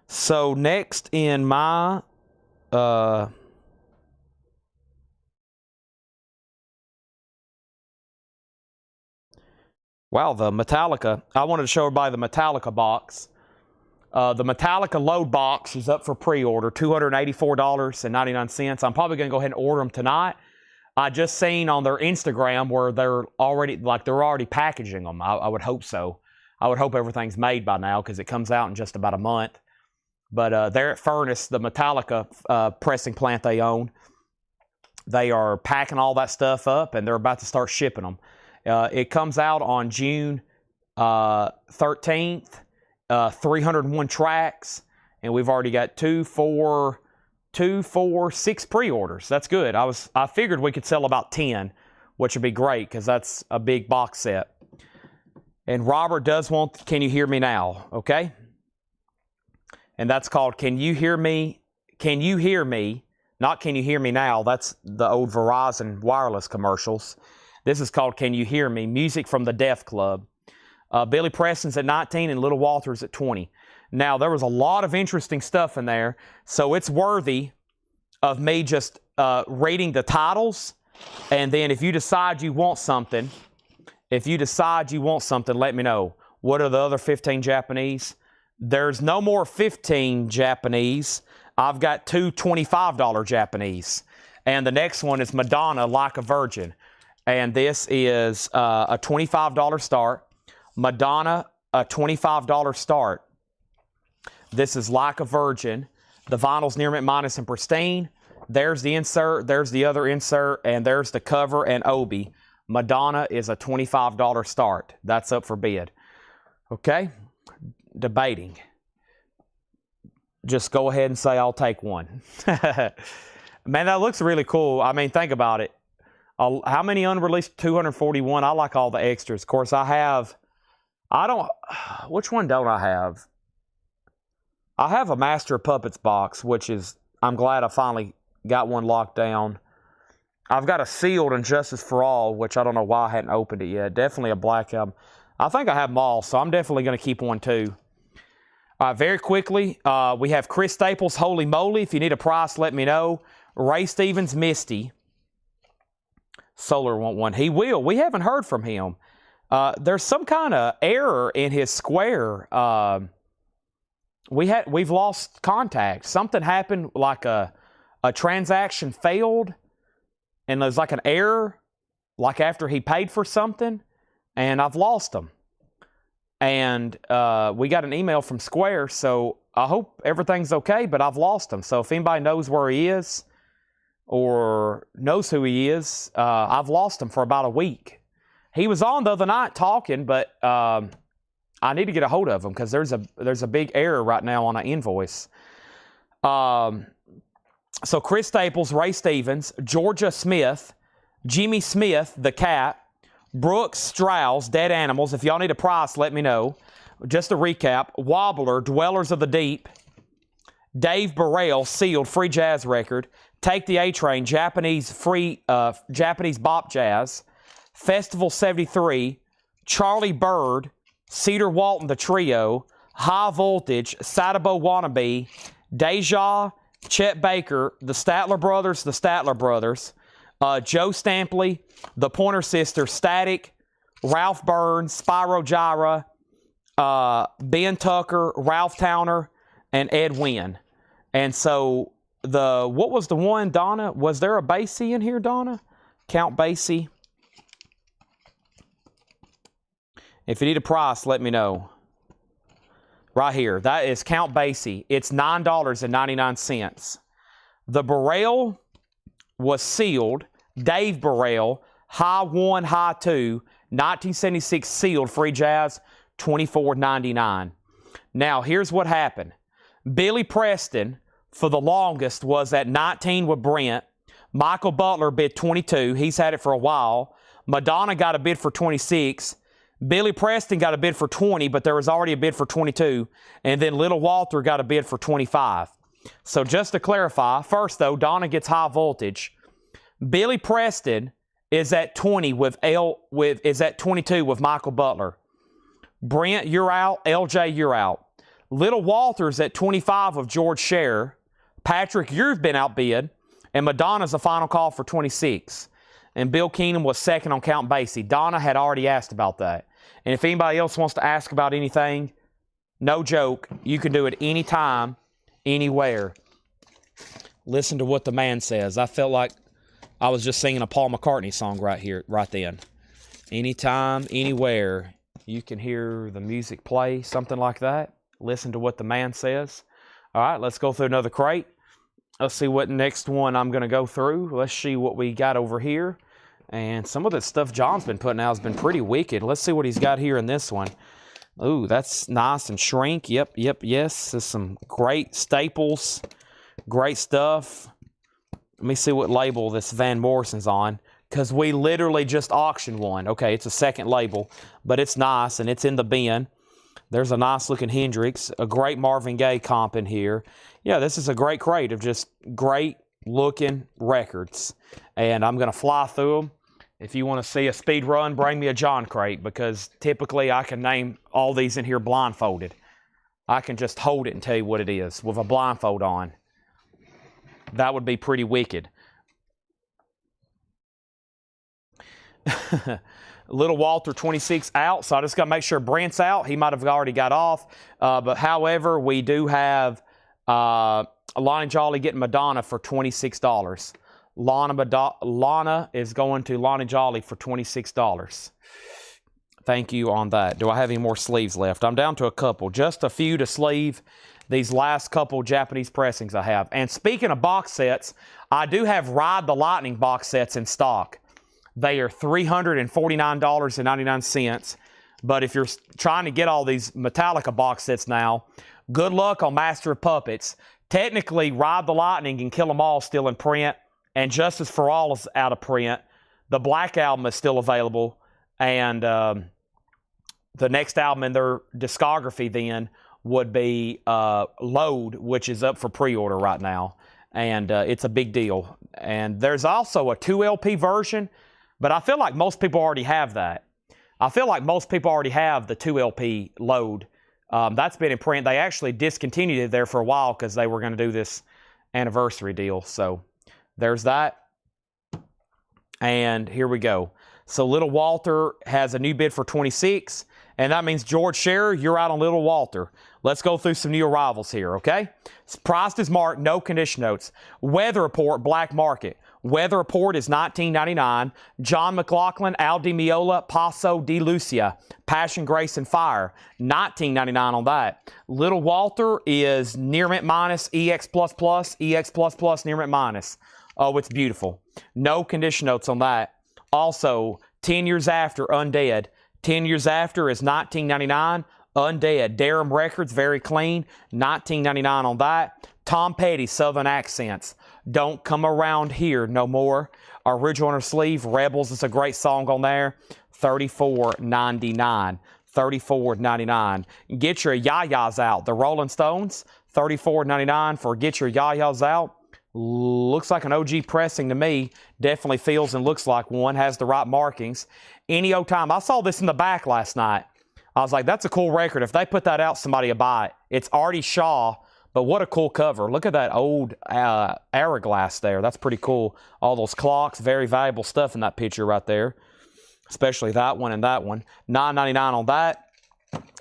So next in my wow, the Metallica. I wanted to show everybody the Metallica box. The Metallica load box is up for pre-order, $284.99. I'm probably going to go ahead and order them tonight. I just seen on their Instagram where they're already packaging them. I would hope so. I would hope everything's made by now because it comes out in just about a month. But they're at Furnace, the Metallica pressing plant they own. They are packing all that stuff up and they're about to start shipping them. It comes out on June 13th, 301 tracks, and we've already got 6 pre-orders. That's good. I figured we could sell about 10, which would be great because that's a big box set. And Robert does want Can You Hear Me Now, okay? And that's called Can You Hear Me? Can You Hear Me? Not Can You Hear Me Now? That's the old Verizon wireless commercials. This is called Can You Hear Me? Music from the Deaf Club. Billy Preston's at 19 and Little Walter's at 20. Now, there was a lot of interesting stuff in there, so it's worthy of me just reading the titles, and then if you decide you want something, let me know. What are the other 15 Japanese? There's no more 15 Japanese. I've got two $25 Japanese. And the next one is Madonna, Like a Virgin. And this is a $25 start. Madonna, a $25 start. This is Like a Virgin. The vinyl's near mint minus and pristine. There's the insert, there's the other insert, and there's the cover and Obi. Madonna is a $25 start. That's up for bid. Okay? Debating. Just go ahead and say, I'll take one. Man, that looks really cool. I mean, think about it. How many unreleased? 241. I like all the extras. Of course, which one don't I have? I have a Master of Puppets box, which is, I'm glad I finally got one locked down. I've got a sealed Injustice for All, which I don't know why I hadn't opened it yet. Definitely a Black Album. I think I have them all, so I'm definitely going to keep one too. Very quickly, we have Chris Staples, Holy Moly. If you need a price, let me know. Ray Stevens, Misty. Solar want one. He will. We haven't heard from him. There's some kind of error in his Square. We've lost contact. Something happened, like a transaction failed, and there's like an error, like after he paid for something, and I've lost him. And we got an email from Square, so I hope everything's okay, but I've lost him. So if anybody knows where he is or knows who he is, I've lost him for about a week. He was on the other night talking, but I need to get a hold of him because there's a big error right now on an invoice. So Chris Staples, Ray Stevens, Georgia Smith, Jimmy Smith, the cat, Brooks Strauss, Dead Animals. If y'all need a price, let me know. Just to recap, Wobbler, Dwellers of the Deep, Dave Burrell, Sealed, free jazz record, Take the A-Train, Japanese Japanese bop jazz, Festival 73, Charlie Bird, Cedar Walton, the Trio, High Voltage, Sadabo Wannabe, Deja, Chet Baker, the Statler Brothers, Joe Stampley, the Pointer Sisters, Static, Ralph Burns, Spyro Gyra, Ben Tucker, Ralph Towner, and Ed Wynn. And so what was the one, Donna? Was there a Basie in here, Donna? Count Basie. If you need a price, let me know. Right here. That is Count Basie. It's $9.99. The Burrell was sealed. Dave Burrell, high 1, high 2, 1976 sealed, free jazz, $24.99. Now, here's what happened. Billy Preston, for the longest, was at 19 with Brent. Michael Butler bid 22. He's had it for a while. Madonna got a bid for 26. Billy Preston got a bid for 20, but there was already a bid for 22. And then Little Walter got a bid for 25. So just to clarify, first though, Donna gets high voltage. Billy Preston is at 20 is at 22 with Michael Butler. Brent, you're out. LJ, you're out. Little Walter's at 25 with George Scherer. Patrick, you've been outbid. And Madonna's a final call for 26. And Bill Keenan was second on Count Basie. Donna had already asked about that. And if anybody else wants to ask about anything, no joke, you can do it anytime, anywhere. Listen to what the man says. I felt like I was just singing a Paul McCartney song right here, right then. Anytime, anywhere, you can hear the music play, something like that. Listen to what the man says. All right, let's go through another crate. Let's see what next one I'm going to go through. Let's see what we got over here. And some of the stuff John's been putting out has been pretty wicked. Let's see what he's got here in this one. Ooh, that's nice and shrink. Yep, yes. There's some great staples. Great stuff. Let me see what label this Van Morrison's on, because we literally just auctioned one. Okay, it's a second label, but it's nice, and it's in the bin. There's a nice-looking Hendrix, a great Marvin Gaye comp in here. Yeah, this is a great crate of just great-looking records, and I'm going to fly through them. If you want to see a speed run, bring me a John crate, because typically I can name all these in here blindfolded. I can just hold it and tell you what it is with a blindfold on. That would be pretty wicked. Little Walter 26 out, so I just got to make sure Brent's out. He might have already got off. But however, we do have Lonnie Jolly getting Madonna for $26. Lana is going to Lonnie Jolly for $26. Thank you on that. Do I have any more sleeves left? I'm down to a couple. Just a few to sleeve these last couple Japanese pressings I have. And speaking of box sets, I do have Ride the Lightning box sets in stock. They are $349.99. But if you're trying to get all these Metallica box sets now, good luck on Master of Puppets. Technically, Ride the Lightning and Kill 'Em All is still in print, and Justice for All is out of print. The Black Album is still available, and the next album in their discography then would be Load, which is up for pre-order right now, and it's a big deal. And there's also a 2LP version, but I feel like most people already have that. I feel like most people already have the 2LP Load. That's been in print. They actually discontinued it there for a while because they were going to do this anniversary deal. So there's that. And here we go. So Little Walter has a new bid for 26. And that means George Scherer, you're out on Little Walter. Let's go through some new arrivals here, okay? It's priced as marked, no condition notes. Weather Report, Black Market. Weather Report is $19.99. John McLaughlin, Al Di Meola, Paso de Lucia, Passion, Grace, and Fire, $19.99 on that. Little Walter is Near Mint Minus, EX++, Near Mint Minus. Oh, it's beautiful. No condition notes on that. Also, 10 Years After, Undead. 10 Years After is $19.99. Undead. Durham Records, very clean. $19.99 on that. Tom Petty, Southern Accents. Don't Come Around Here No More. Original on her sleeve. Rebels is a great song on there. $34.99. $34.99. Get Your Yayas Out. The Rolling Stones. $34.99 for Get Your Yayas Out. Looks like an OG pressing to me. Definitely feels and looks like one. Has the right markings. Any old time. I saw this in the back last night. I was like, that's a cool record. If they put that out, somebody will buy it. It's Artie Shaw, but what a cool cover. Look at that old hourglass there. That's pretty cool. All those clocks, very valuable stuff in that picture right there. Especially that one and that one. $9.99 on that.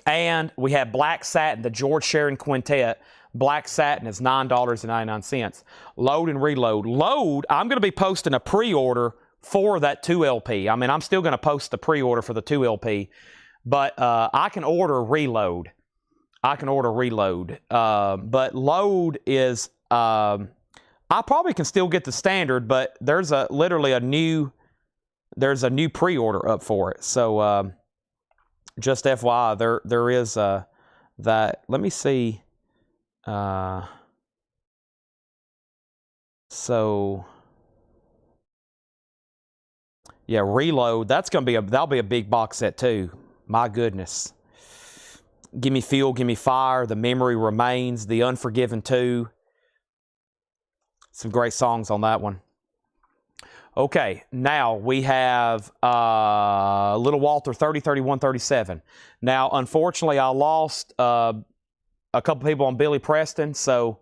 And we have Black Satin, the George Shearing Quintet. Black Satin is $9.99. Load and Reload. Load, I'm going to be posting a pre-order for that 2 LP. I mean, I'm still going to post the pre-order for the 2 LP, but I can order Reload. I can order Reload. But Load is, I probably can still get the standard, but there's literally a new pre-order up for it. So just FYI, there is that. Let me see. So yeah, Reload. That'll be a big box set too. My goodness. Give Me Fuel, Give Me Fire, The Memory Remains, The Unforgiven 2. Some great songs on that one. Okay, now we have Little Walter 30, 31, 37. Now, unfortunately, I lost a couple people on Billy Preston, so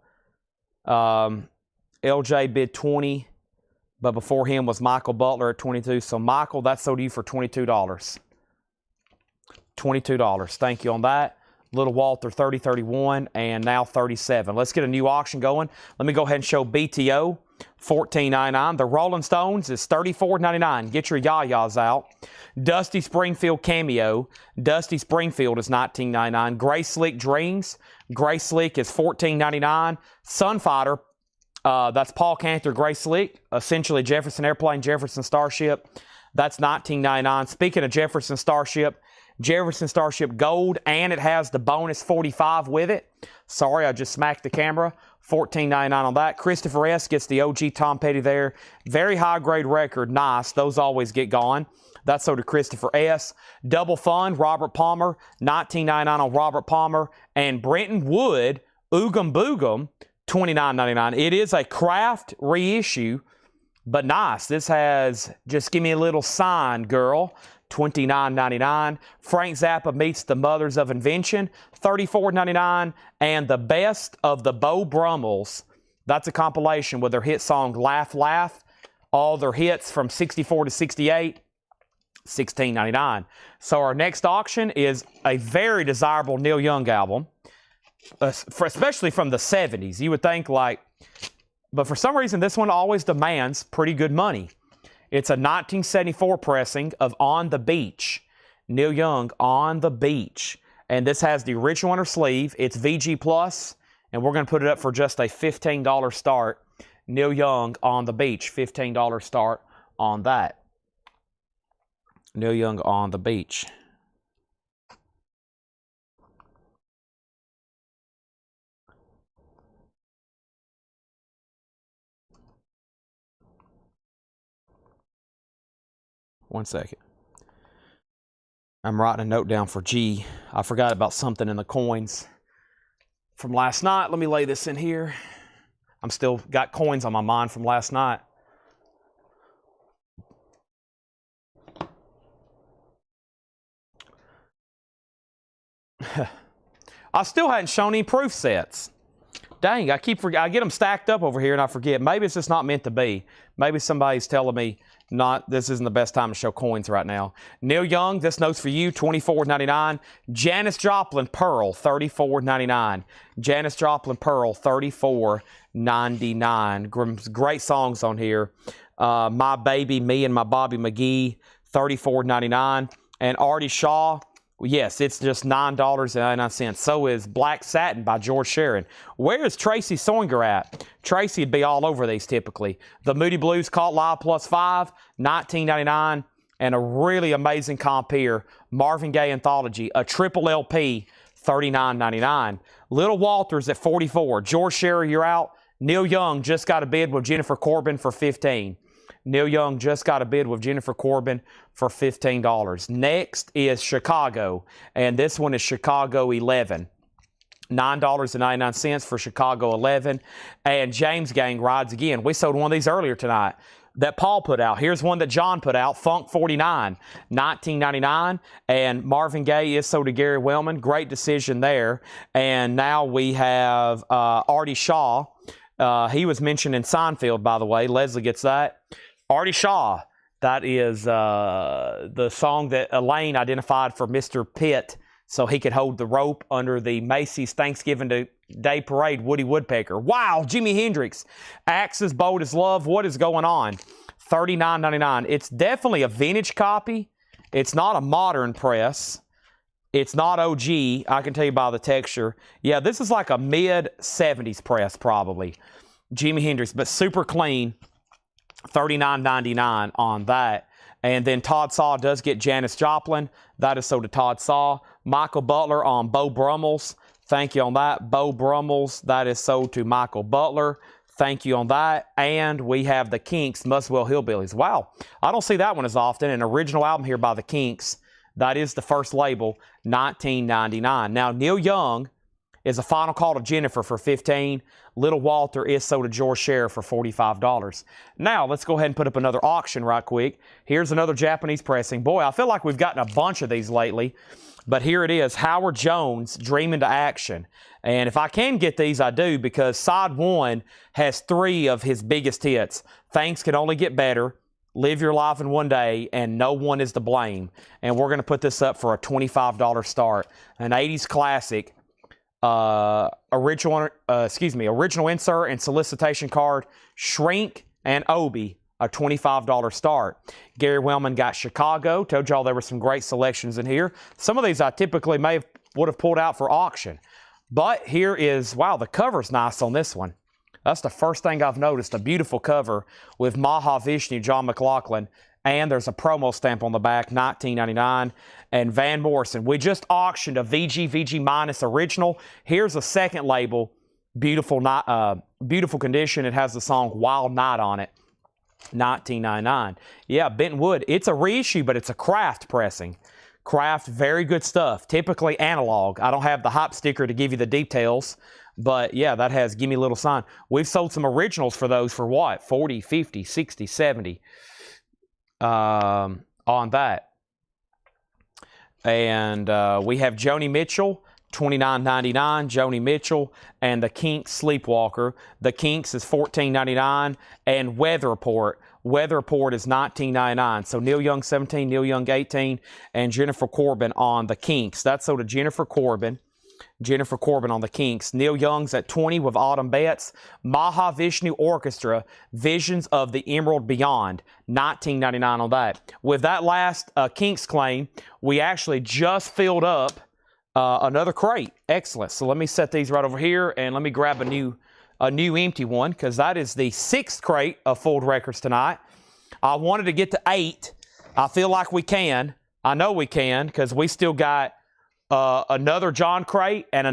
LJ bid 20, but before him was Michael Butler at 22. So, Michael, that sold you for $22. $22. Thank you on that. Little Walter 30, 31, and now 37. Let's get a new auction going. Let me go ahead and show BTO. $14.99. The Rolling Stones is $34.99. Get your yah-yahs out. Dusty Springfield Cameo. Dusty Springfield is $19.99. Gray Slick Dreams. Gray Slick is $14.99. Sunfighter, that's Paul Cantor Gray Slick. Essentially Jefferson Airplane, Jefferson Starship. That's $19.99. Speaking of Jefferson Starship Gold, and it has the bonus 45 with it. Sorry, I just smacked the camera. $14.99 on that. Christopher S. gets the OG Tom Petty there. Very high grade record. Nice. Those always get gone. That's so to Christopher S. Double Fun, Robert Palmer. $19.99 on Robert Palmer. And Brenton Wood, Oogum Boogum, $29.99. It is a craft reissue, but nice. This has Just Give Me a Little Sign, Girl. $29.99. Frank Zappa Meets the Mothers of Invention, $34.99. And The Best of the Beau Brummels, that's a compilation with their hit song Laugh Laugh, all their hits from 64 to 68, $16.99. So our next auction is a very desirable Neil Young album, especially from the 70s. You would think but for some reason this one always demands pretty good money. It's a 1974 pressing of On the Beach. Neil Young, On the Beach. And this has the original inner sleeve. It's VG Plus, and we're going to put it up for just a $15 start. Neil Young, On the Beach, $15 start on that. Neil Young, On the Beach. One second. I'm writing a note down for G. I forgot about something in the coins from last night. Let me lay this in here. I'm still got coins on my mind from last night. I still hadn't shown any proof sets. Dang, I get them stacked up over here and I forget. Maybe it's just not meant to be. Maybe somebody's telling me this isn't the best time to show coins right now. Neil Young, this note's for you, $24.99. Janis Joplin Pearl, $34.99. Janis Joplin Pearl, $34.99. Great songs on here. My Baby, Me and My Bobby McGee, $34.99. And Artie Shaw, yes, it's just $9.99. So is Black Satin by George Shearing. Where is Tracy Soinger at? Tracy'd be all over these typically. The Moody Blues Caught Live +5, $19.99. And a really amazing comp here, Marvin Gaye Anthology, a triple LP, $39.99. Little Walters at $44. George Shearing, you're out. Neil Young just got a bid with Jennifer Corbin for $15. Neil Young just got a bid with Jennifer Corbin for $15. Next is Chicago, and this one is Chicago 11. $9.99 for Chicago 11. And James Gang Rides Again. We sold one of these earlier tonight that Paul put out. Here's one that John put out, Funk 49, $19.99. And Marvin Gaye is so to Gary Wellman. Great decision there. And now we have Artie Shaw. He was mentioned in Seinfeld, by the way. Leslie gets that. Artie Shaw, that is the song that Elaine identified for Mr. Pitt so he could hold the rope under the Macy's Thanksgiving Day Parade Woody Woodpecker. Wow, Jimi Hendrix. Axes, Bold as Love. What is going on? $39.99. It's definitely a vintage copy. It's not a modern press. It's not OG. I can tell you by the texture. Yeah, this is like a mid-70s press probably. Jimi Hendrix, but super clean. $39.99 on that. And then Todd Saw does get Janis Joplin. That is sold to Todd Saw. Michael Butler on Beau Brummels. Thank you on that. Beau Brummels, that is sold to Michael Butler. Thank you on that. And we have the Kinks, Muswell Hillbillies. Wow, I don't see that one as often. An original album here by the Kinks. That is the first label, $19.99. Now, Neil Young is a Final Call to Jennifer for $15. Little Walter is sold to George Sheriff for $45. Now, let's go ahead and put up another auction right quick. Here's another Japanese pressing. Boy, I feel like we've gotten a bunch of these lately. But here it is, Howard Jones, Dream into Action. And if I can get these, I do, because side one has 3 of his biggest hits. Things Can Only Get Better, Live Your Life in One Day, and No One Is to Blame. And we're going to put this up for a $25 start. An 80s classic, original insert and solicitation card, Shrink and Obi, a $25 start. Gary Wellman got Chicago. Told y'all there were some great selections in here. Some of these I typically would have pulled out for auction. But here is, wow, the cover's nice on this one. That's the first thing I've noticed. A beautiful cover with Mahavishnu, John McLaughlin. And there's a promo stamp on the back, $19.99. And Van Morrison. We just auctioned a VG Minus original. Here's a second label. Beautiful condition. It has the song Wild Night on it. $19.99. Yeah, Benton Wood. It's a reissue, but it's a craft pressing. Craft, very good stuff. Typically analog. I don't have the hop sticker to give you the details, but yeah, that has Gimme a Little Sign. We've sold some originals for those for what? 40, 50, 60, 70 on that. And we have Joni Mitchell, $29.99, Joni Mitchell, and the Kinks Sleepwalker. The Kinks is $14.99, and Weather Report. Weather Report is $19.99. So Neil Young 17, Neil Young 18, and Jennifer Corbin on the Kinks. That's sold to Jennifer Corbin. Jennifer Corbin on the Kinks. Neil Young's at 20 with Autumn Betts. Mahavishnu Orchestra, Visions of the Emerald Beyond, $19.99 on that. With that last Kinks claim, we actually just filled up another crate. Excellent. So let me set these right over here, and let me grab a new empty one, because that is the 6th crate of Fooled Records tonight. I wanted to get to 8. I feel like we can. I know we can, because we still got another John crate and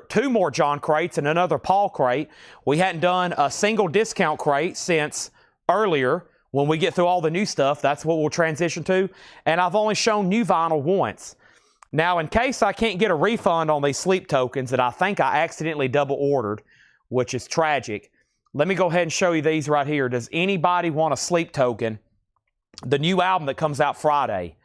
2 more John crates and another Paul crate. We hadn't done a single discount crate since earlier. When we get through all the new stuff, that's what we'll transition to. And I've only shown new vinyl once. Now, in case I can't get a refund on these sleep tokens that I think I accidentally double ordered, which is tragic, let me go ahead and show you these right here. Does anybody want a sleep token? The new album that comes out Friday,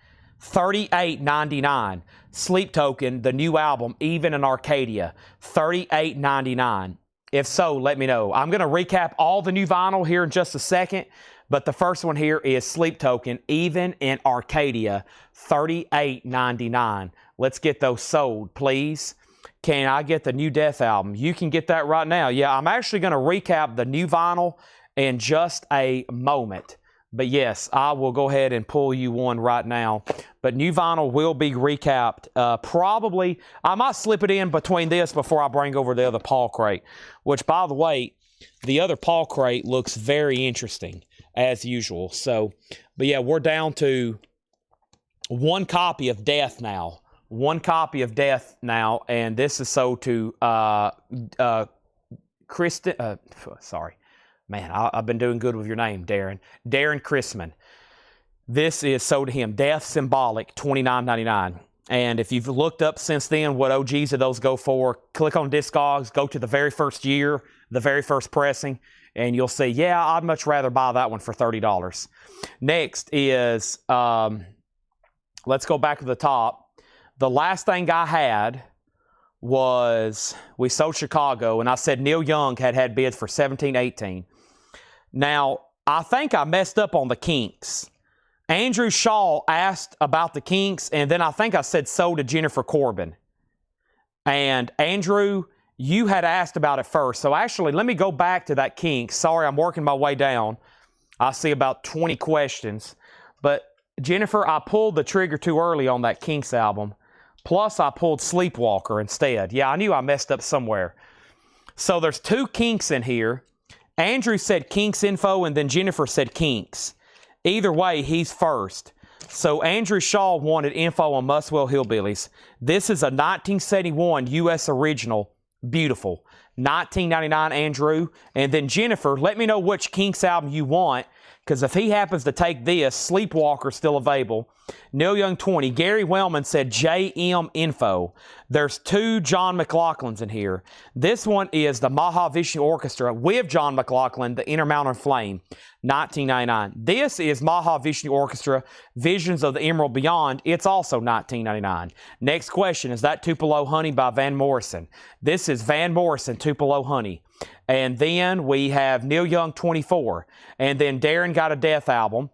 $38.99. Sleep Token, the new album, Even in Arcadia, $38.99. If so, let me know. I'm going to recap all the new vinyl here in just a second, but the first one here is Sleep Token, Even in Arcadia, $38.99. Let's get those sold, please. Can I get the new Death album? You can get that right now. Yeah, I'm actually going to recap the new vinyl in just a moment. But yes, I will go ahead and pull you one right now. But new vinyl will be recapped. Probably, I might slip it in between this before I bring over the other Paul crate. Which, by the way, the other Paul crate looks very interesting, as usual. So, but yeah, we're down to 1 copy of Death now. 1 copy of Death now, and this is sold to Kristen. Sorry. Man, I've been doing good with your name, Darren. Darren Chrisman. This is sold to him. Death Symbolic, $29.99. And if you've looked up since then what OGs of those go for, click on Discogs, go to the very first year, the very first pressing, and you'll see, yeah, I'd much rather buy that one for $30. Next is, let's go back to the top. The last thing I had was, we sold Chicago, and I said Neil Young had bids for $17, $18. Now, I think I messed up on the Kinks. Andrew Shaw asked about the Kinks, and then I think I said sold to Jennifer Corbin. And Andrew, you had asked about it first. So actually, let me go back to that Kinks. Sorry, I'm working my way down. I see about 20 questions. But Jennifer, I pulled the trigger too early on that Kinks album. Plus, I pulled Sleepwalker instead. Yeah, I knew I messed up somewhere. So there's 2 Kinks in here. Andrew said Kinks info, and then Jennifer said Kinks. Either way, he's first. So Andrew Shaw wanted info on Muswell Hillbillies. This is a 1971 U.S. original. Beautiful. $19.99, Andrew. And then Jennifer, let me know which Kinks album you want, because if he happens to take this, Sleepwalker still available. Neil Young 20. Gary Wellman said JM Info. There's 2 John McLaughlins in here. This one is the Mahavishnu Orchestra with John McLaughlin, the Intermountain Flame, $19.99. This is Mahavishnu Orchestra, Visions of the Emerald Beyond. It's also $19.99. Next question, is that Tupelo Honey by Van Morrison? This is Van Morrison, Tupelo Honey. And then we have Neil Young 24. And then Darren Got a Death album.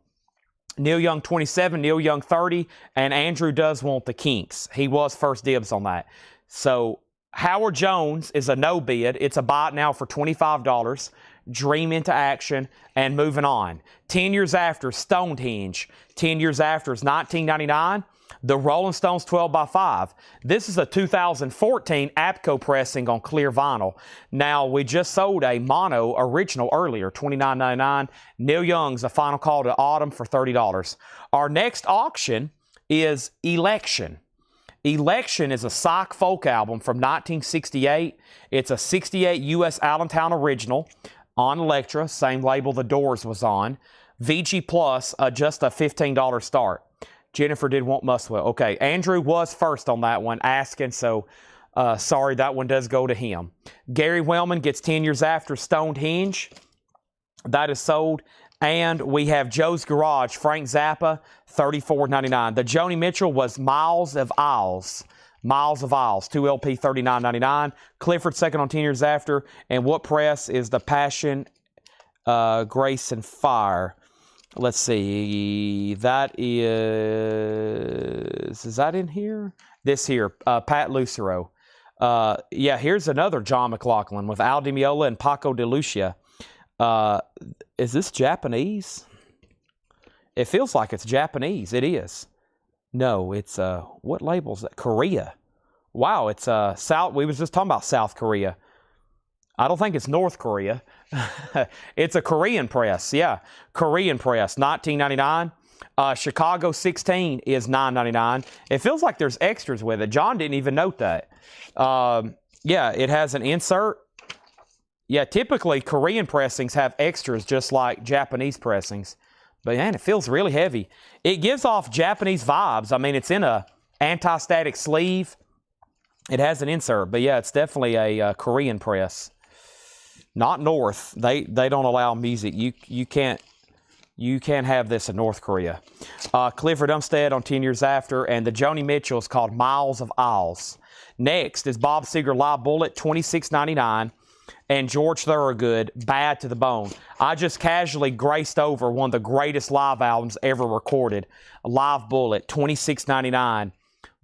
Neil Young 27, Neil Young 30, and Andrew does want the Kinks. He was first dibs on that. So Howard Jones is a no bid. It's a buy it now for $25. Dream into Action, and moving on. 10 years after, Stonehenge. 10 years after is $19.99. The Rolling Stones 12x5. This is a 2014 APCO pressing on clear vinyl. Now, we just sold a mono original earlier, $29.99. Neil Young's A Final Call to Autumn for $30. Our next auction is Election. Election is a psych folk album from 1968. It's a 68 U.S. Allentown original on Elektra, same label The Doors was on. VG Plus, just a $15 start. Jennifer did want Muswell. Okay, Andrew was first on that one, asking, so sorry, that one does go to him. Gary Wellman gets 10 years after Stonehenge. That is sold. And we have Joe's Garage, Frank Zappa, $34.99. The Joni Mitchell was Miles of Isles. Miles of Isles, 2 LP, $39.99. Clifford second on 10 years after. And what press is the Passion, Grace, and Fire? Let's see, that is that in here? This here, Pat Lucero. Yeah, here's another John McLaughlin with Al Di Meola and Paco de Lucia. Is this Japanese? It feels like it's Japanese. It is. No, it's, what label is that? Korea. Wow, it's, we was just talking about South Korea. I don't think it's North Korea. It's a Korean press. Yeah, Korean press, $19.99. Chicago 16 is $9.99. It feels like there's extras with it. John didn't even note that. Yeah, it has an insert. Yeah, typically Korean pressings have extras just like Japanese pressings. But man, it feels really heavy. It gives off Japanese vibes. I mean, it's in a anti-static sleeve. It has an insert, but yeah, it's definitely a Korean press. Not North. They don't allow music. You can't have this in North Korea. Clifford Umstead on 10 years after, and the Joni Mitchell is called Miles of Isles. Next is Bob Seger Live Bullet, $26.99, and George Thorogood, Bad to the Bone. I just casually graced over one of the greatest live albums ever recorded, Live Bullet, $26.99.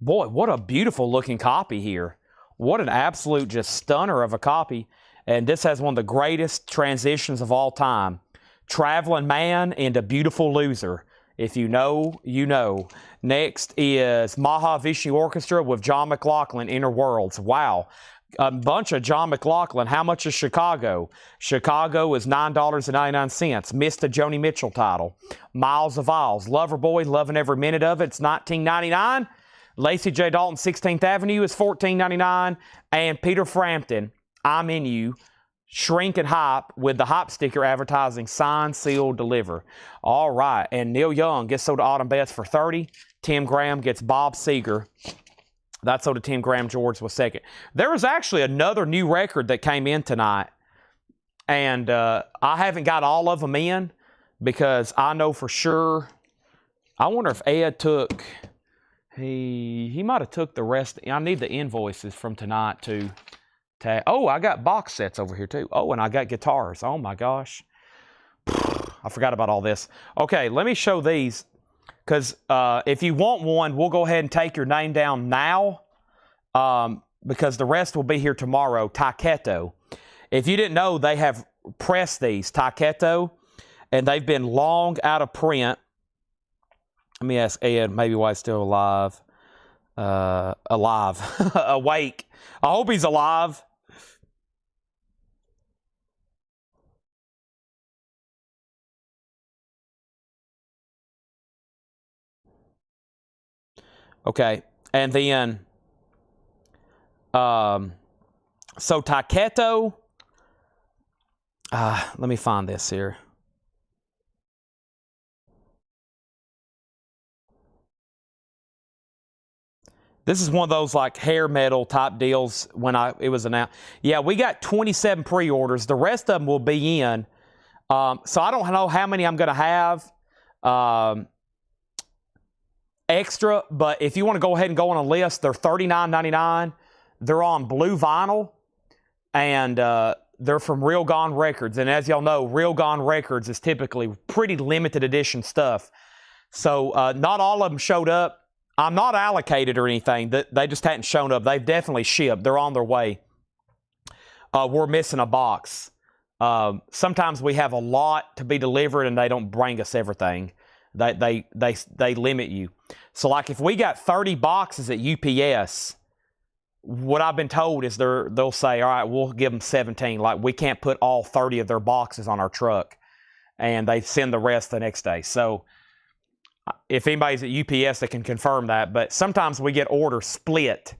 Boy, what a beautiful looking copy here. What an absolute just stunner of a copy. And this has one of the greatest transitions of all time. Traveling Man into Beautiful Loser. If you know, you know. Next is Mahavishnu Orchestra with John McLaughlin, Inner Worlds. Wow. A bunch of John McLaughlin. How much is Chicago? Chicago is $9.99. Missed the Joni Mitchell title. Miles of Isles. Loverboy, loving every minute of it. It's $19.99. Lacey J. Dalton, 16th Avenue is $14.99. And Peter Frampton, I'm in You, Shrink and Hype with the Hype sticker advertising Sign, Seal, Deliver. All right, and Neil Young gets sold to Autumn Beth for $30. Tim Graham gets Bob Seger. That's sold to Tim Graham. George was second. There was actually another new record that came in tonight, and I haven't got all of them in because I know for sure. I wonder if Ed took. He might have took the rest. I need the invoices from tonight too. Oh, I got box sets over here too. Oh, and I got guitars. Oh my gosh. I forgot about all this. Okay, let me show these. Because if you want one, we'll go ahead and take your name down now. because the rest will be here tomorrow, Taketo. If you didn't know, they have pressed these, Taketo, and they've been long out of print. Let me ask Ed, maybe why he's still alive. Awake. I hope he's alive. Okay, and then, so Taketo, let me find this here. This is one of those like hair metal type deals when it was announced. Yeah, we got 27 pre-orders. The rest of them will be in. So I don't know how many I'm going to have extra, but if you want to go ahead and go on a list, they're $39.99. They're on blue vinyl, and they're from Real Gone Records. And as y'all know, Real Gone Records is typically pretty limited edition stuff. So not all of them showed up. I'm not allocated or anything. They just hadn't shown up. They've definitely shipped. They're on their way. We're missing a box. Sometimes we have a lot to be delivered and they don't bring us everything. They limit you. So like if we got 30 boxes at UPS, what I've been told is they'll say, all right, we'll give them 17. Like we can't put all 30 of their boxes on our truck, and they send the rest the next day. So if anybody's at UPS, they can confirm that. But sometimes we get orders split.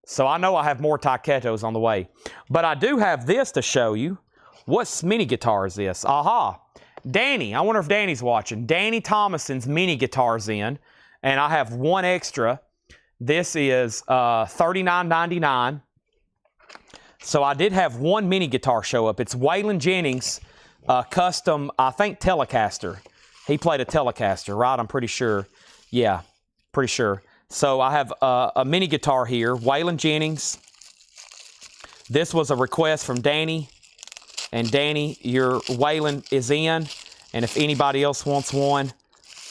So I know I have more Taketos on the way. But I do have this to show you. What mini guitar is this? Aha. Danny. I wonder if Danny's watching. Danny Thomason's mini guitar's in. And I have one extra. This is $39.99. So I did have one mini guitar show up. It's Waylon Jennings' custom, I think, Telecaster. He played a Telecaster, right? I'm pretty sure. Yeah, pretty sure. So I have a mini guitar here, Waylon Jennings. This was a request from Danny. And Danny, your Waylon is in. And if anybody else wants one,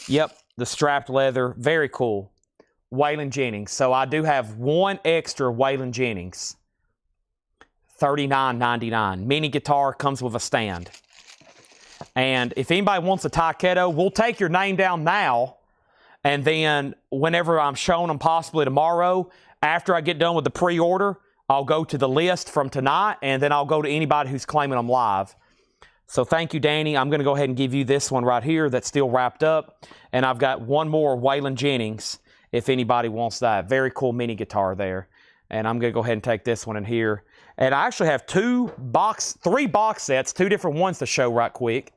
yep, the strapped leather, very cool. Waylon Jennings. So I do have one extra Waylon Jennings. $39.99. Mini guitar comes with a stand. And if anybody wants a Taketo, we'll take your name down now. And then whenever I'm showing them possibly tomorrow, after I get done with the pre-order, I'll go to the list from tonight, and then I'll go to anybody who's claiming them live. So thank you, Danny. I'm going to go ahead and give you this one right here that's still wrapped up. And I've got one more Waylon Jennings if anybody wants that. Very cool mini guitar there. And I'm going to go ahead and take this one in here. And I actually have three box sets, two different ones to show right quick.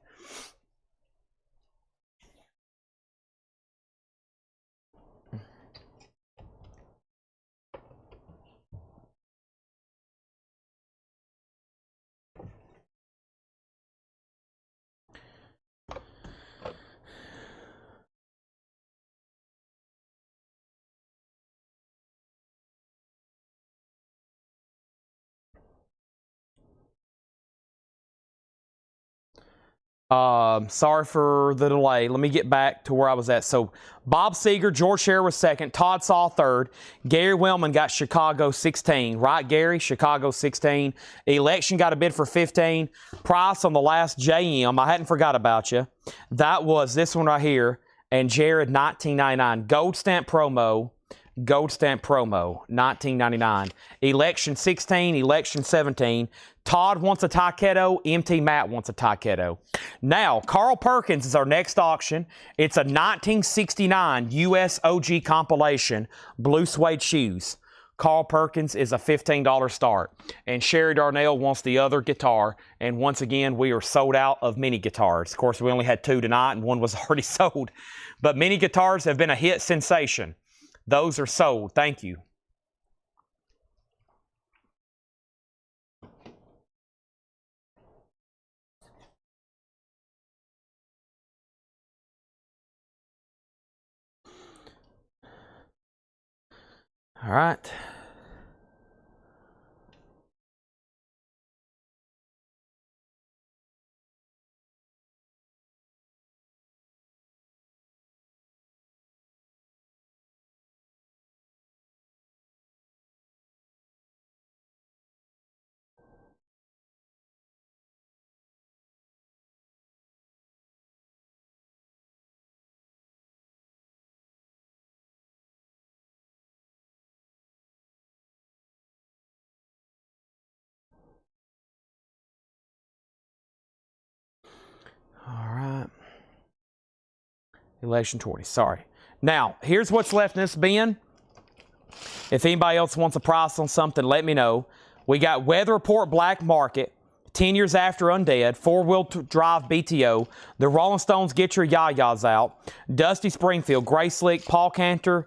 Sorry for the delay. Let me get back to where I was at. So Bob Seger, George Sherrill was second. Todd Saw third. Gary Wellman got Chicago 16. Right, Gary? Chicago 16. Election got a bid for 15. Price on the last JM. I hadn't forgot about you. That was this one right here. And Jared, $19.99. Gold stamp promo. Gold stamp promo, $19.99. Election 16, election 17. Todd wants a Taketo. MT Matt wants a Taketo. Now, Carl Perkins is our next auction. It's a 1969 US OG compilation, blue suede shoes. Carl Perkins is a $15 start. And Sherry Darnell wants the other guitar. And once again, we are sold out of mini guitars. Of course, we only had two tonight, and one was already sold. But mini guitars have been a hit sensation. Those are sold. Thank you. All right. Election 20, sorry. Now, here's what's left in this bin. If anybody else wants a price on something, let me know. We got Weather Report Black Market, 10 Years After Undead, 4-wheel drive BTO, the Rolling Stones Get Your Yayas Out, Dusty Springfield, Gray Slick, Paul Cantor,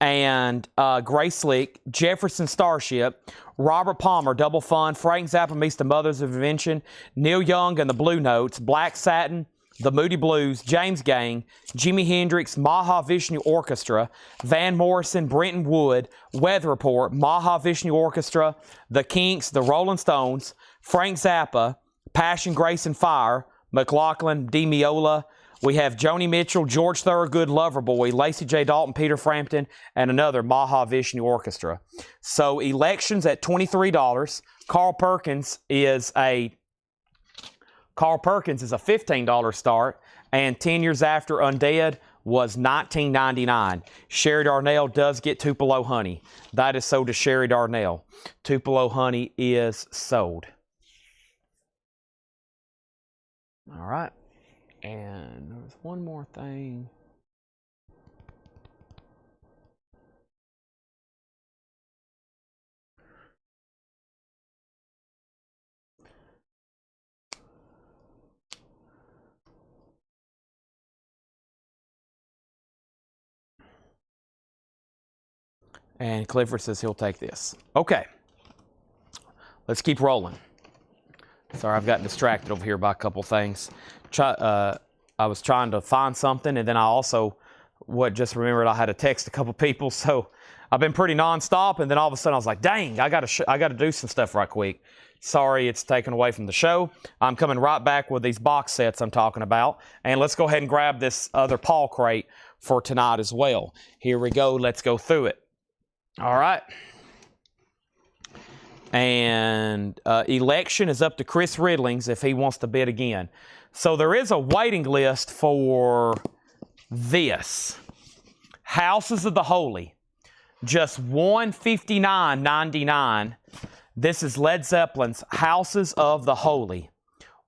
and Gray Slick, Jefferson Starship, Robert Palmer, Double Fun, Frank Zappa meets the Mothers of Invention, Neil Young and the Blue Notes, Black Satin, the Moody Blues, James Gang, Jimi Hendrix, Mahavishnu Orchestra, Van Morrison, Brenton Wood, Weather Report, Mahavishnu Orchestra, The Kinks, The Rolling Stones, Frank Zappa, Passion, Grace, and Fire, McLaughlin, D. Miola. We have Joni Mitchell, George Thorogood, Loverboy, Lacey J. Dalton, Peter Frampton, and another Mahavishnu Orchestra. So elections at $23. Carl Perkins is a $15 start, and 10 Years After Undead was $19.99. Sherry Darnell does get Tupelo honey. That is sold to Sherry Darnell. Tupelo honey is sold. All right. And there's one more thing. And Clifford says he'll take this. Okay. Let's keep rolling. Sorry, I've gotten distracted over here by a couple things. I was trying to find something, and then I also just remembered I had to text a couple people. So I've been pretty nonstop, and then all of a sudden I was like, dang, I got to do some stuff right quick. Sorry, it's taken away from the show. I'm coming right back with these box sets I'm talking about. And let's go ahead and grab this other Paul crate for tonight as well. Here we go. Let's go through it. All right. And election is up to Chris Ridlings if he wants to bid again. So there is a waiting list for this. Houses of the Holy. Just $159.99. This is Led Zeppelin's Houses of the Holy.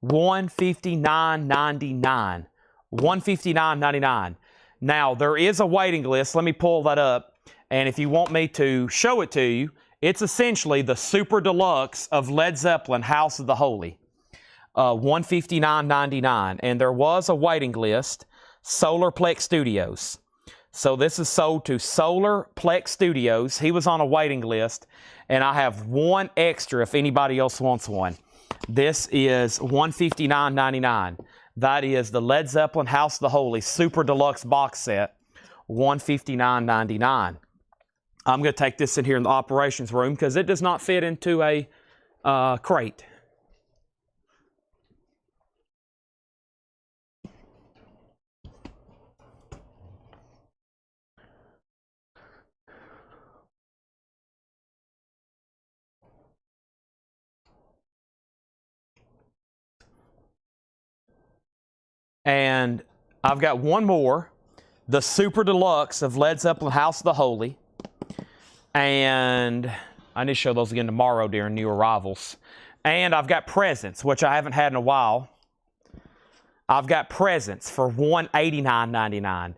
$159.99. $159.99. Now, there is a waiting list. Let me pull that up. And if you want me to show it to you, it's essentially the super deluxe of Led Zeppelin, House of the Holy. $159.99. And there was a waiting list, Solarplex Studios. So this is sold to Solarplex Studios. He was on a waiting list. And I have one extra if anybody else wants one. This is $159.99. That is the Led Zeppelin House of the Holy Super Deluxe Box Set. $159.99. I'm going to take this in here in the operations room because it does not fit into a crate. And I've got one more, the Super Deluxe of Led Zeppelin House of the Holy. And I need to show those again tomorrow during new arrivals. And I've got Presents, which I haven't had in a while. I've got Presents for $189.99.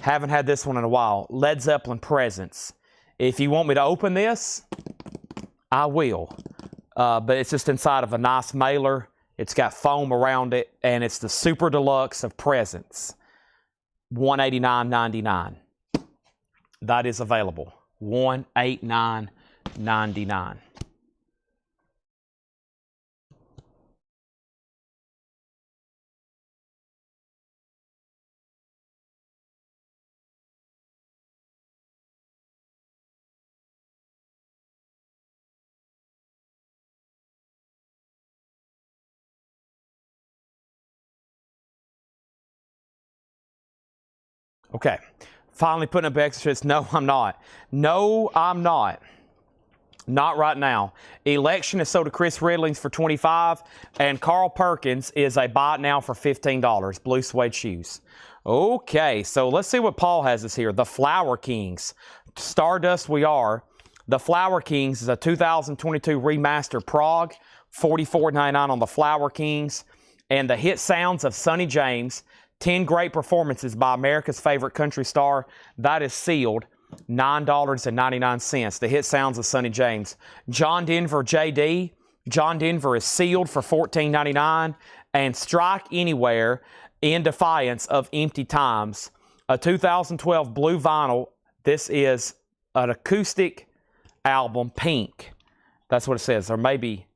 Haven't had this one in a while. Led Zeppelin Presents. If you want me to open this, I will. But it's just inside of a nice mailer. It's got foam around it, and it's the Super Deluxe of Presents. $189.99. That is available. $189.99. Okay, finally putting up extras. No, I'm not. No, I'm not. Not right now. Election is sold to Chris Ridlings for $25, and Carl Perkins is a buy it now for $15. Blue suede shoes. Okay, so let's see what Paul has us here. The Flower Kings. Stardust we are. The Flower Kings is a 2022 remaster Prague. $44.99 on the Flower Kings. And the hit sounds of Sonny James. 10 Great Performances by America's Favorite Country Star. That is sealed, $9.99. The hit sounds of Sonny James. John Denver JD. John Denver is sealed for $14.99. And Strike Anywhere, In Defiance of Empty Times. A 2012 blue vinyl. This is an acoustic album, Pink. That's what it says. Or maybe,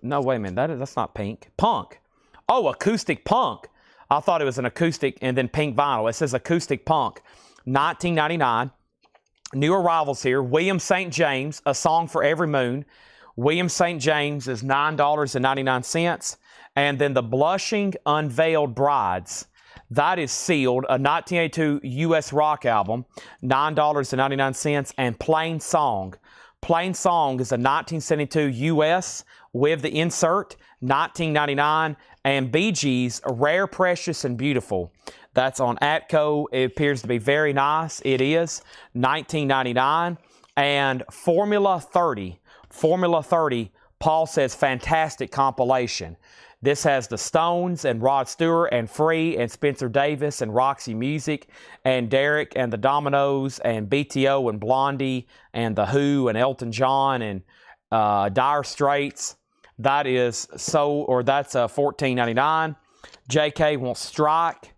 no, wait a minute. That's not Pink. Punk. Oh, acoustic punk. I thought it was an acoustic and then pink vinyl. It says acoustic punk. $19.99. New arrivals here. William St. James, A Song for Every Moon. William St. James is $9.99. And then the Blushing Unveiled Brides. That is sealed, a 1982 U.S. rock album, $9.99. And Plain Song. Plain Song is a 1972 U.S. with the insert, $19.99. And Bee Gees, Rare, Precious, and Beautiful. That's on Atco. It appears to be very nice. It is $19.99. And Formula 30. Formula 30, Paul says, fantastic compilation. This has the Stones and Rod Stewart and Free and Spencer Davis and Roxy Music and Derek and the Dominoes and BTO and Blondie and The Who and Elton John and Dire Straits. That is that's $14.99. JK wants Strike,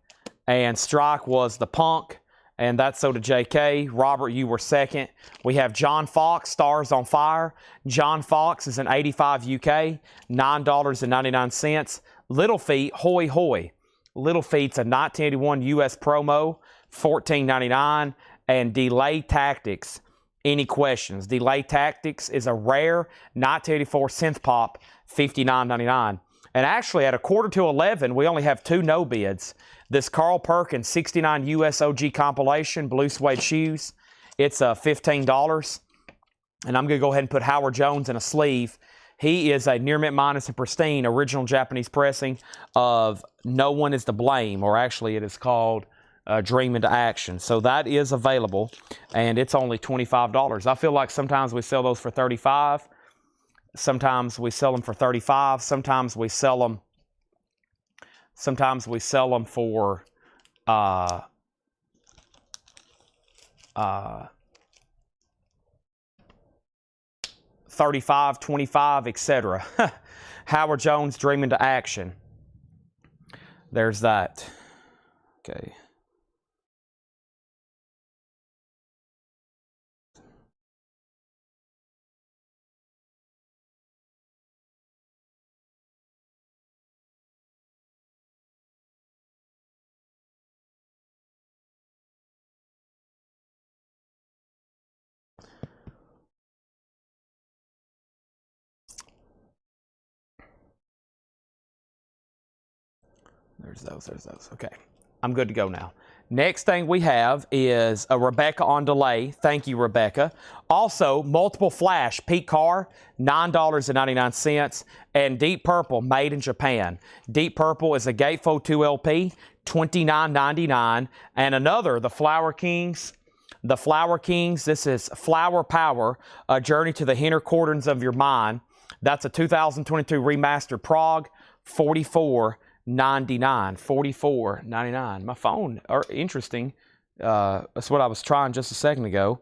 and Strike was the Punk, and that's so to JK. Robert, you were second. We have John Fox, Stars on Fire. John Fox is an 85 UK, $9.99. Little Feat, Hoy Hoy. Little Feat's a 1981 US promo, $14.99. And Delay Tactics. Any questions? Delay Tactics is a rare 1984 synth pop, $59.99. And actually, at 11:45, we only have 2 no bids. This Carl Perkins 69 US OG compilation, Blue Suede Shoes, it's $15. And I'm going to go ahead and put Howard Jones in a sleeve. He is a near mint minus and pristine original Japanese pressing of No One Is to Blame, or actually it is called Dream into Action. So that is available, and it's only $25. I feel like sometimes we sell those for $35. Sometimes we sell them for $35. Sometimes we sell them for $35, $25, etc. Howard Jones, Dream into Action. There's that. Okay. There's those. Okay, I'm good to go now. Next thing we have is a Rebecca on delay. Thank you, Rebecca. Also, Multiple Flash, Pete Carr, $9.99. And Deep Purple, made in Japan. Deep Purple is a Gatefold 2 LP, $29.99. And another, the Flower Kings. The Flower Kings, this is Flower Power, A Journey to the Inner Cordons of Your Mind. That's a 2022 remastered Prague, $44.99. $44.99. My phone, interesting. That's what I was trying just a second ago.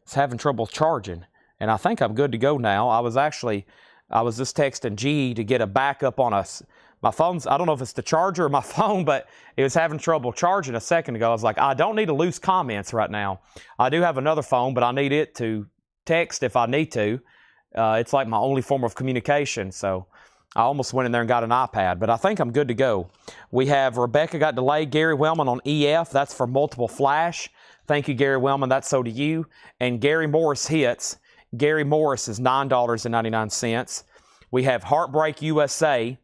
It's having trouble charging, and I think I'm good to go now. I was just texting G to get a backup on my phone's. I don't know if it's the charger or my phone, but it was having trouble charging a second ago. I was like, I don't need to lose comments right now. I do have another phone, but I need it to text if I need to. It's like my only form of communication, so I almost went in there and got an iPad, but I think I'm good to go. We have Rebecca got delayed. Gary Wellman on EF. That's for Multiple Flash. Thank you, Gary Wellman. That's so to you. And Gary Morris hits. Gary Morris is $9.99. We have Heartbreak USA.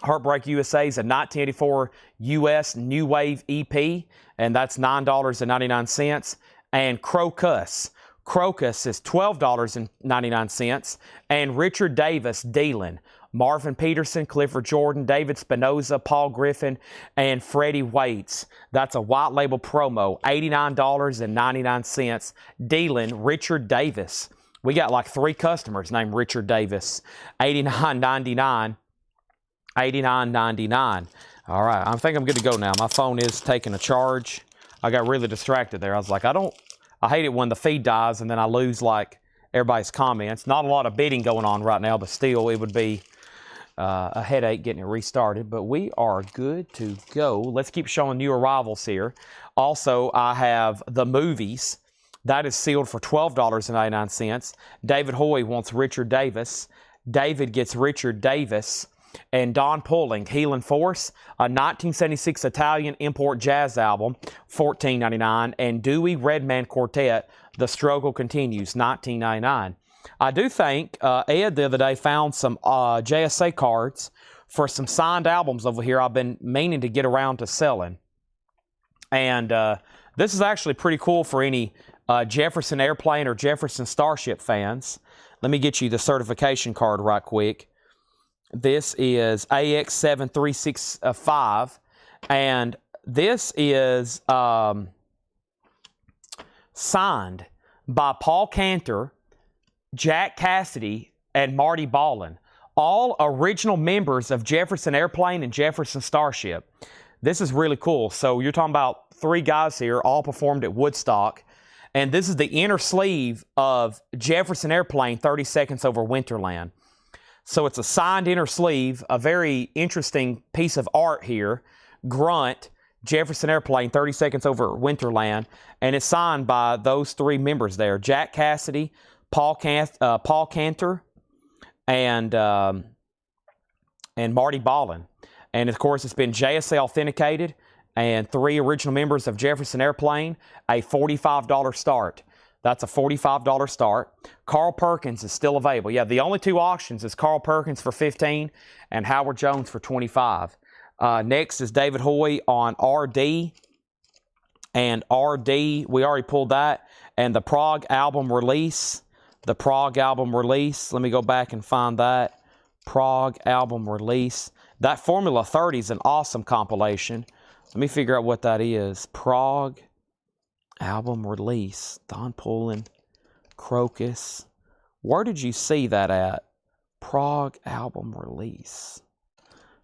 Heartbreak USA is a 1984 U.S. New Wave EP, and that's $9.99. And Crocus. Crocus is $12.99. And Richard Davis, Dealin'. Marvin Peterson, Clifford Jordan, David Spinoza, Paul Griffin, and Freddie Waits. That's a white label promo, $89.99. Dealin', Richard Davis. We got like 3 customers named Richard Davis. $89.99. $89.99. All right, I think I'm good to go now. My phone is taking a charge. I got really distracted there. I was like, I hate it when the feed dies and then I lose like everybody's comments. Not a lot of bidding going on right now, but still it would be a headache getting it restarted. But we are good to go. Let's keep showing new arrivals here. Also, I have the movies. That is sealed for $12.99. David Hoy wants Richard Davis. David gets Richard Davis. And Don Pulling, Healing Force, a 1976 Italian import jazz album, $14.99. And Dewey Redman Quartet, The Struggle Continues, $19.99. I do think Ed the other day found some JSA cards for some signed albums over here I've been meaning to get around to selling. And this is actually pretty cool for any Jefferson Airplane or Jefferson Starship fans. Let me get you the certification card right quick. This is AX7365, and this is signed by Paul Cantor, Jack Cassidy, and Marty Ballin, all original members of Jefferson Airplane and Jefferson Starship. This is really cool. So you're talking about 3 guys here, all performed at Woodstock, and this is the inner sleeve of Jefferson Airplane, 30 Seconds Over Winterland. So it's a signed inner sleeve, a very interesting piece of art here. Grunt, Jefferson Airplane, 30 Seconds Over Winterland, and it's signed by those 3 members there: Jack Cassidy, Paul Cantor, and Marty Ballin. And of course, it's been JSA authenticated, and 3 original members of Jefferson Airplane, a $45 start. That's a $45 start. Carl Perkins is still available. Yeah, the only 2 auctions is Carl Perkins for $15 and Howard Jones for $25. Next is David Hoy on RD. And RD, we already pulled that. And the Prague album release. The Prague album release. Let me go back and find that. Prague album release. That Formula 30 is an awesome compilation. Let me figure out what that is. Prague album release. Don Pullen, Crocus. Where did you see that at? Prague album release.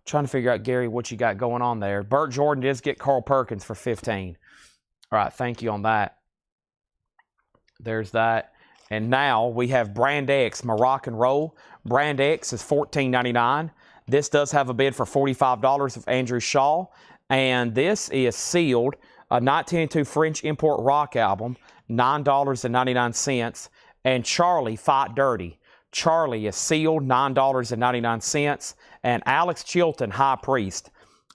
Trying to figure out, Gary, what you got going on there. Burt Jordan does get Carl Perkins for $15. All right, thank you on that. There's that. And now we have Brand X Moroccan Roll. Brand X is $14.99. This does have a bid for $45 of Andrew Shaw. And this is sealed. A 1982 French import rock album, $9.99. And Charlie, Fight Dirty. Charlie is sealed, $9.99. And Alex Chilton, High Priest.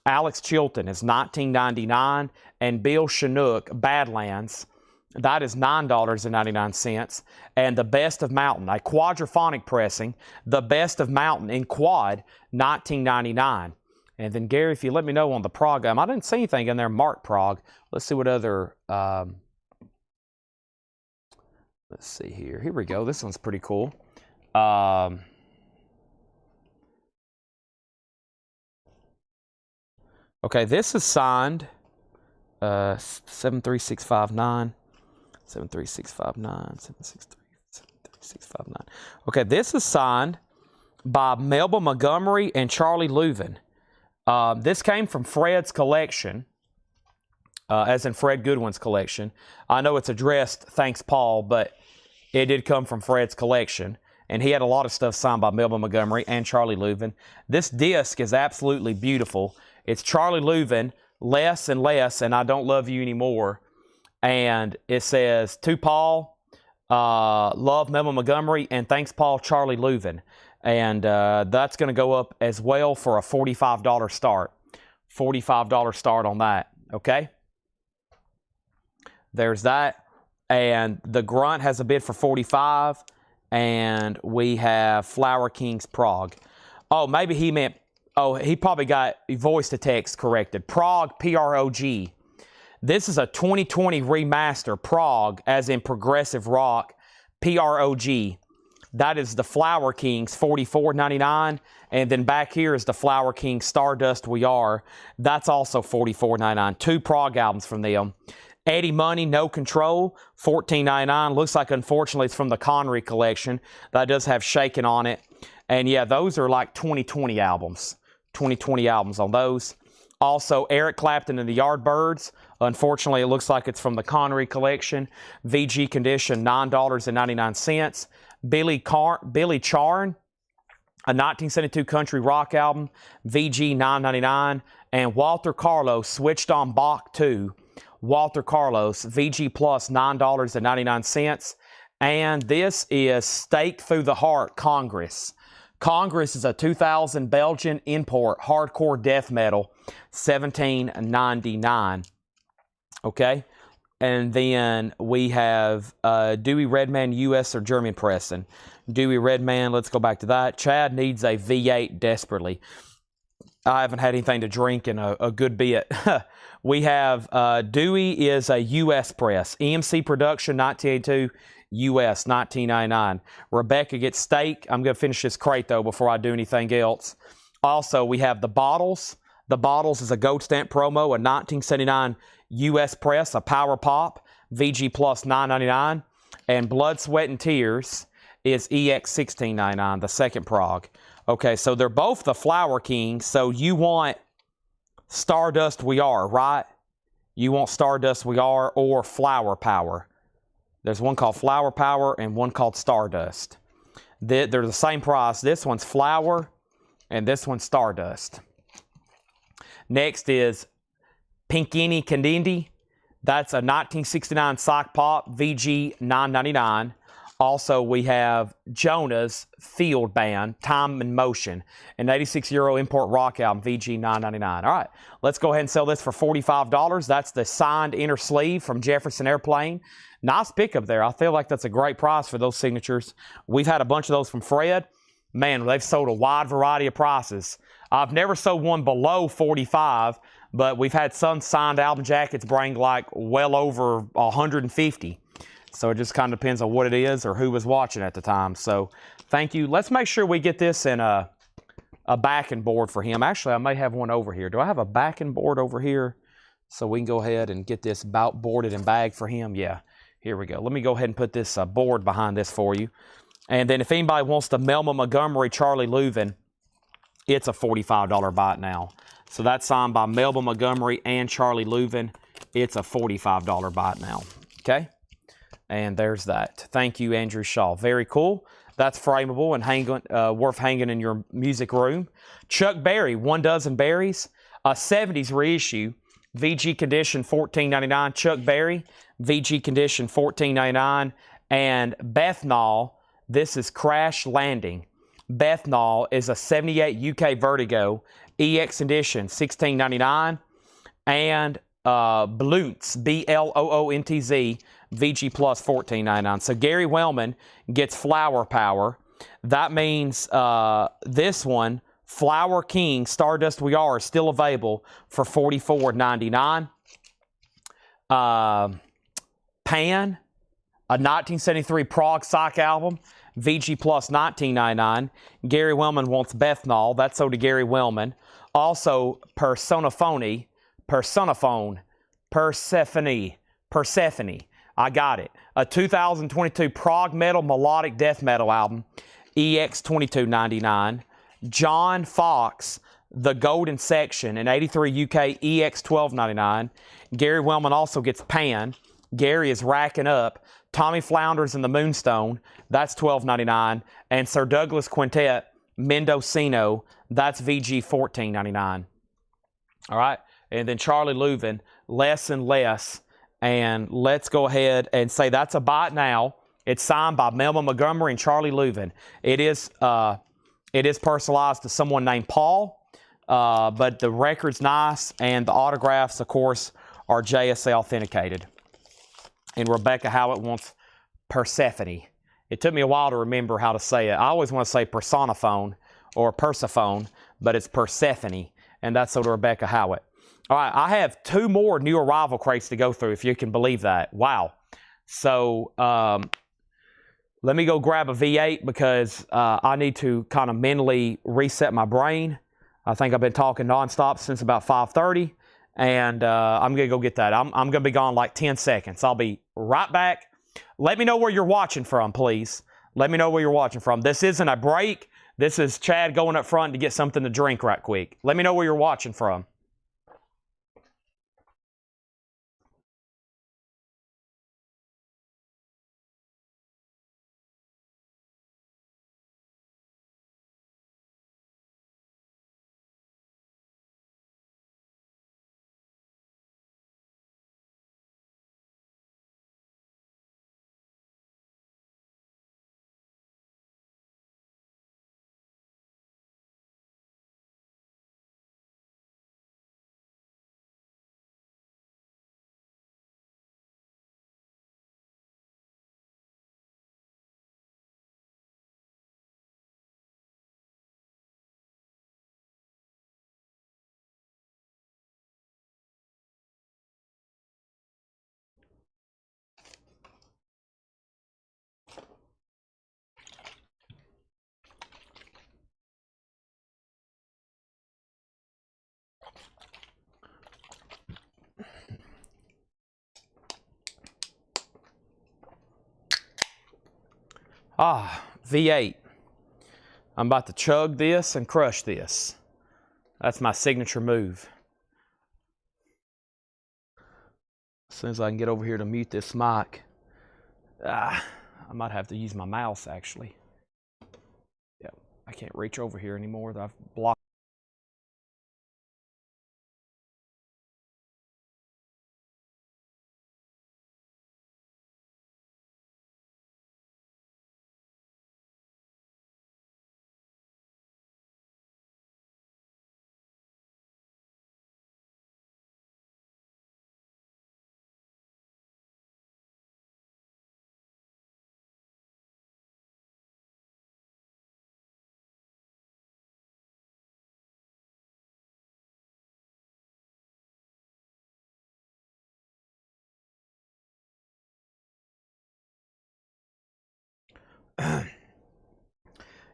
Alex Chilton is $19.99. And Bill Chinook, Badlands, that is $9.99. And The Best of Mountain, a quadraphonic pressing, The Best of Mountain in quad, $19.99. And then, Gary, if you let me know on the Prague, I didn't see anything in there marked Prague. Let's see what other, let's see here. Here we go. This one's pretty cool. Okay, this is signed 73659, 73659, 73659. Okay, this is signed by Melba Montgomery and Charlie Leuven. This came from Fred's collection, as in Fred Goodwin's collection. I know it's addressed, thanks Paul, but it did come from Fred's collection. And he had a lot of stuff signed by Melba Montgomery and Charlie Leuven. This disc is absolutely beautiful. It's Charlie Leuven, Less and Less, and I Don't Love You Anymore. And it says, to Paul, love Melba Montgomery, and thanks Paul, Charlie Leuven. And that's going to go up as well for a $45 start. $45 start on that, okay? There's that. And the Grunt has a bid for $45. And we have Flower Kings Prague. Oh, maybe he meant, oh, he probably got voice to text corrected. Prague, P-R-O-G. This is a 2020 remaster, Prague, as in progressive rock, P-R-O-G. That is the Flower Kings, $44.99. And then back here is the Flower Kings Stardust We Are. That's also $44.99. 2 Prague albums from them. Eddie Money, No Control, $14.99. Looks like, unfortunately, it's from the Connery collection. That does have Shakin' on it. And, yeah, those are like 2020 albums. 2020 albums on those. Also, Eric Clapton and the Yardbirds. Unfortunately, it looks like it's from the Connery collection. VG condition, $9.99. Billy Charn, a 1972 country rock album, VG $9.99. And Walter Carlos, Switched on Bach 2. Walter Carlos, VG Plus, $9.99. And this is Stake Through the Heart, Congress. Congress is a 2000 Belgian import, hardcore death metal, $17.99. Okay? And then we have Dewey Redman US or German pressing. Dewey Redman, let's go back to that. Chad needs a V8 desperately. I haven't had anything to drink in a good bit. We have Dewey is a US press. EMC production, 1982, US, $19.99. Rebecca gets steak. I'm going to finish this crate, though, before I do anything else. Also, we have the Bottles. The Bottles is a gold stamp promo, a 1979 US press, a Power Pop, VG Plus, $9.99. And Blood, Sweat, and Tears is EX, $16.99, the second prog. Okay, so they're both the Flower Kings, so you want Stardust We Are, right? You want Stardust We Are or Flower Power. There's one called Flower Power and one called Stardust. They're the same price. This one's Flower and this one's Stardust. Next is Pinkini Candindi. That's a 1969 sock pop, VG $9.99. Also, we have Jonah's Field Band, Time and Motion, an 86 euro import rock album, VG $9.99. All right, let's go ahead and sell this for $45. That's the signed inner sleeve from Jefferson Airplane. Nice pickup there. I feel like that's a great price for those signatures. We've had a bunch of those from Fred. Man, they've sold a wide variety of prices. I've never sold one below $45, but we've had some signed album jackets bring like well over $150. So it just kind of depends on what it is or who was watching at the time. So thank you. Let's make sure we get this in a backing board for him. Actually, I may have one over here. Do I have a backing board over here? So we can go ahead and get this boarded and bagged for him. Yeah, here we go. Let me go ahead and put this board behind this for you. And then if anybody wants the Melma Montgomery Charlie Leuven, it's a $45 bot now. So that's signed by Melba Montgomery and Charlie Leuven. It's a $45 bot now. Okay? And there's that. Thank you, Andrew Shaw. Very cool. That's frameable and worth hanging in your music room. Chuck Berry, 1 Dozen Berries, a 70s reissue, VG condition $14.99. Chuck Berry, VG condition $14.99. And Bethnal, this is Crash Landing. Bethnal is a 78 UK Vertigo, EX edition, $16.99. And Bloontz, B-L-O-O-N-T-Z, VG Plus, $14.99. So Gary Wellman gets Flower Power. That means this one, Flower King, Stardust We Are, is still available for $44.99. Pan, a 1973 Prague sock album, VG Plus, $19.99. Gary Wellman wants Bethnal. That's so to Gary Wellman. Also, Persephone. I got it. A 2022 prog metal melodic death metal album, EX $22.99. John Fox, The Golden Section, an 83 UK, EX $12.99. Gary Wellman also gets Pan. Gary is racking up. Tommy Flounders and the Moonstone, that's $12.99. And Sir Douglas Quintet, Mendocino, that's VG $14.99. All right. And then Charlie Leuven, Less and Less. And let's go ahead and say that's a bot now. It's signed by Melma Montgomery and Charlie Leuven. It is personalized to someone named Paul, but the record's nice, and the autographs, of course, are JSA authenticated. And Rebecca Howard wants Persephone. It took me a while to remember how to say it. I always want to say Personiphone or Persephone, but it's Persephone, and that's so to Rebecca Howard. All right, I have 2 more new arrival crates to go through, if you can believe that. Wow. So let me go grab a V8 because I need to kind of mentally reset my brain. I think I've been talking nonstop since about 5:30, and I'm going to go get that. I'm going to be gone like 10 seconds. I'll be right back. Let me know where you're watching from, please. Let me know where you're watching from. This isn't a break. This is Chad going up front to get something to drink right quick. Let me know where you're watching from. V8. I'm about to chug this and crush this. That's my signature move. As soon as I can get over here to mute this mic, I might have to use my mouse actually. Yeah, I can't reach over here anymore. I've blocked.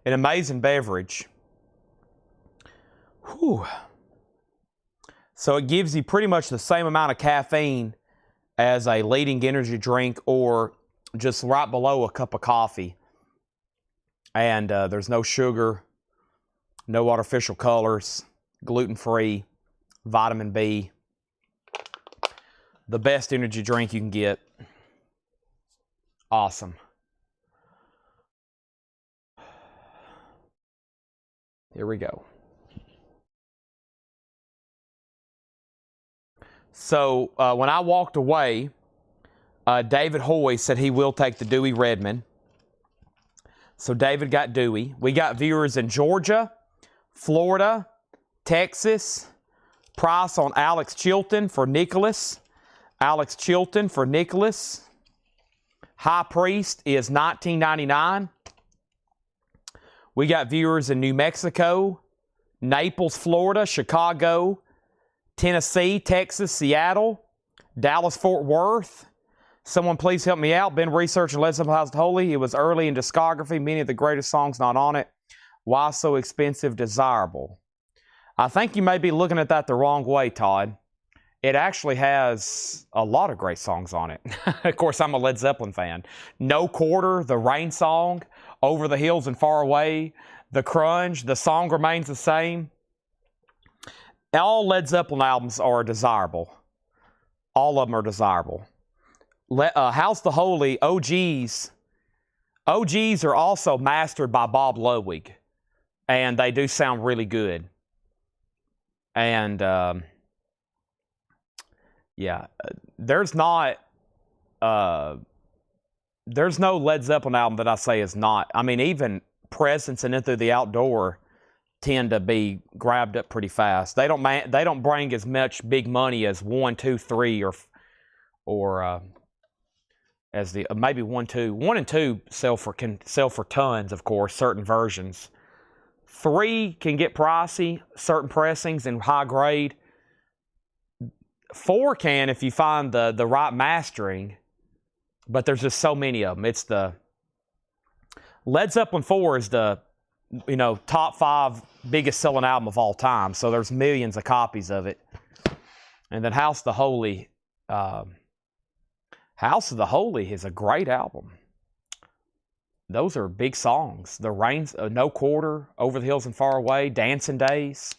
An amazing beverage. Whew. So it gives you pretty much the same amount of caffeine as a leading energy drink or just right below a cup of coffee. And there's no sugar, no artificial colors, gluten-free, vitamin B. The best energy drink you can get. Awesome. Here we go. So when I walked away, David Hoy said he will take the Dewey Redmond. So David got Dewey. We got viewers in Georgia, Florida, Texas. Price on Alex Chilton for Nicholas. Alex Chilton for Nicholas. High Priest is $19.99. We got viewers in New Mexico, Naples, Florida, Chicago, Tennessee, Texas, Seattle, Dallas, Fort Worth. Someone please help me out. Been researching Led Zeppelin House of Holy. It was early in discography. Many of the greatest songs not on it. Why so expensive, desirable? I think you may be looking at that the wrong way, Todd. It actually has a lot of great songs on it. Of course, I'm a Led Zeppelin fan. No Quarter, the Rain Song, Over the Hills and Far Away, The Crunch, The Song Remains the Same. All Led Zeppelin albums are desirable. All of them are desirable. House the Holy, OGs. OGs are also mastered by Bob Ludwig. And they do sound really good. And yeah, there's no Led Zeppelin album that I say is not. I mean, even Presence and Into the Outdoor tend to be grabbed up pretty fast. They don't bring as much big money as 1, 2, 3 or as the maybe 1, 2. 1 and 2 can sell for tons, of course, certain versions. 3 can get pricey, certain pressings and high grade. 4 can if you find the right mastering, but there's just so many of them. It's the Led Zeppelin 4 is the top 5 biggest selling album of all time. So there's millions of copies of it. And then House of the Holy is a great album. Those are big songs. The Rains, No Quarter, Over the Hills and Far Away, Dancing Days.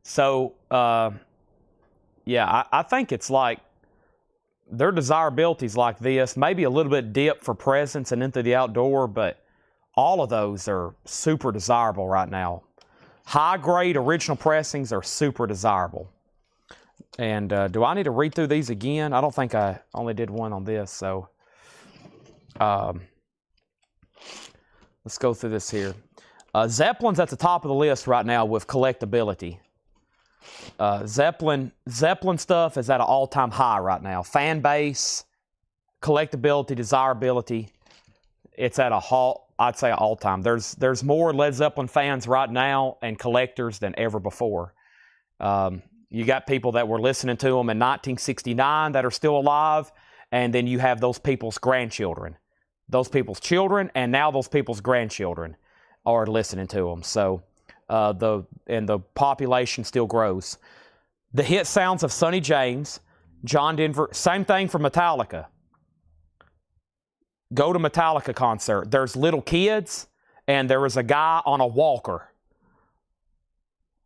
So, yeah, I think it's like their desirabilities like this, maybe a little bit dip for Presence and Into the Outdoor, but all of those are super desirable right now. High-grade original pressings are super desirable. And do I need to read through these again? I don't think I only did one on this, so let's go through this here. Zeppelin's at the top of the list right now with collectability. Zeppelin stuff is at an all-time high right now. Fan base, collectability, desirability, it's at I'd say all-time. There's more Led Zeppelin fans right now and collectors than ever before. You got people that were listening to them in 1969 that are still alive, and then you have those people's grandchildren. Those people's children, and now those people's grandchildren are listening to them. So the population still grows. The hit sounds of Sonny James, John Denver, same thing for Metallica. Go to Metallica concert. There's little kids, and there was a guy on a walker.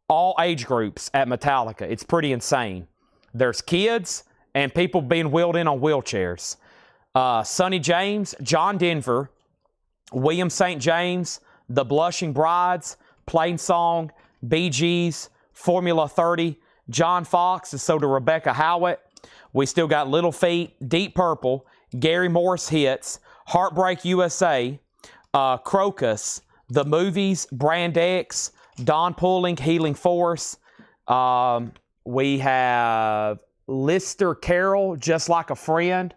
All age groups at Metallica. It's pretty insane. There's kids and people being wheeled in on wheelchairs. Sonny James, John Denver, William St. James, The Blushing Brides, Plain Song, Bee Gees, Formula 30, John Fox, and so to Rebecca Howitt. We still got Little Feat, Deep Purple, Gary Morris Hits, Heartbreak USA, Crocus, The Movies, Brand X, Don Pulling, Healing Force. We have Lister Carroll, Just Like a Friend.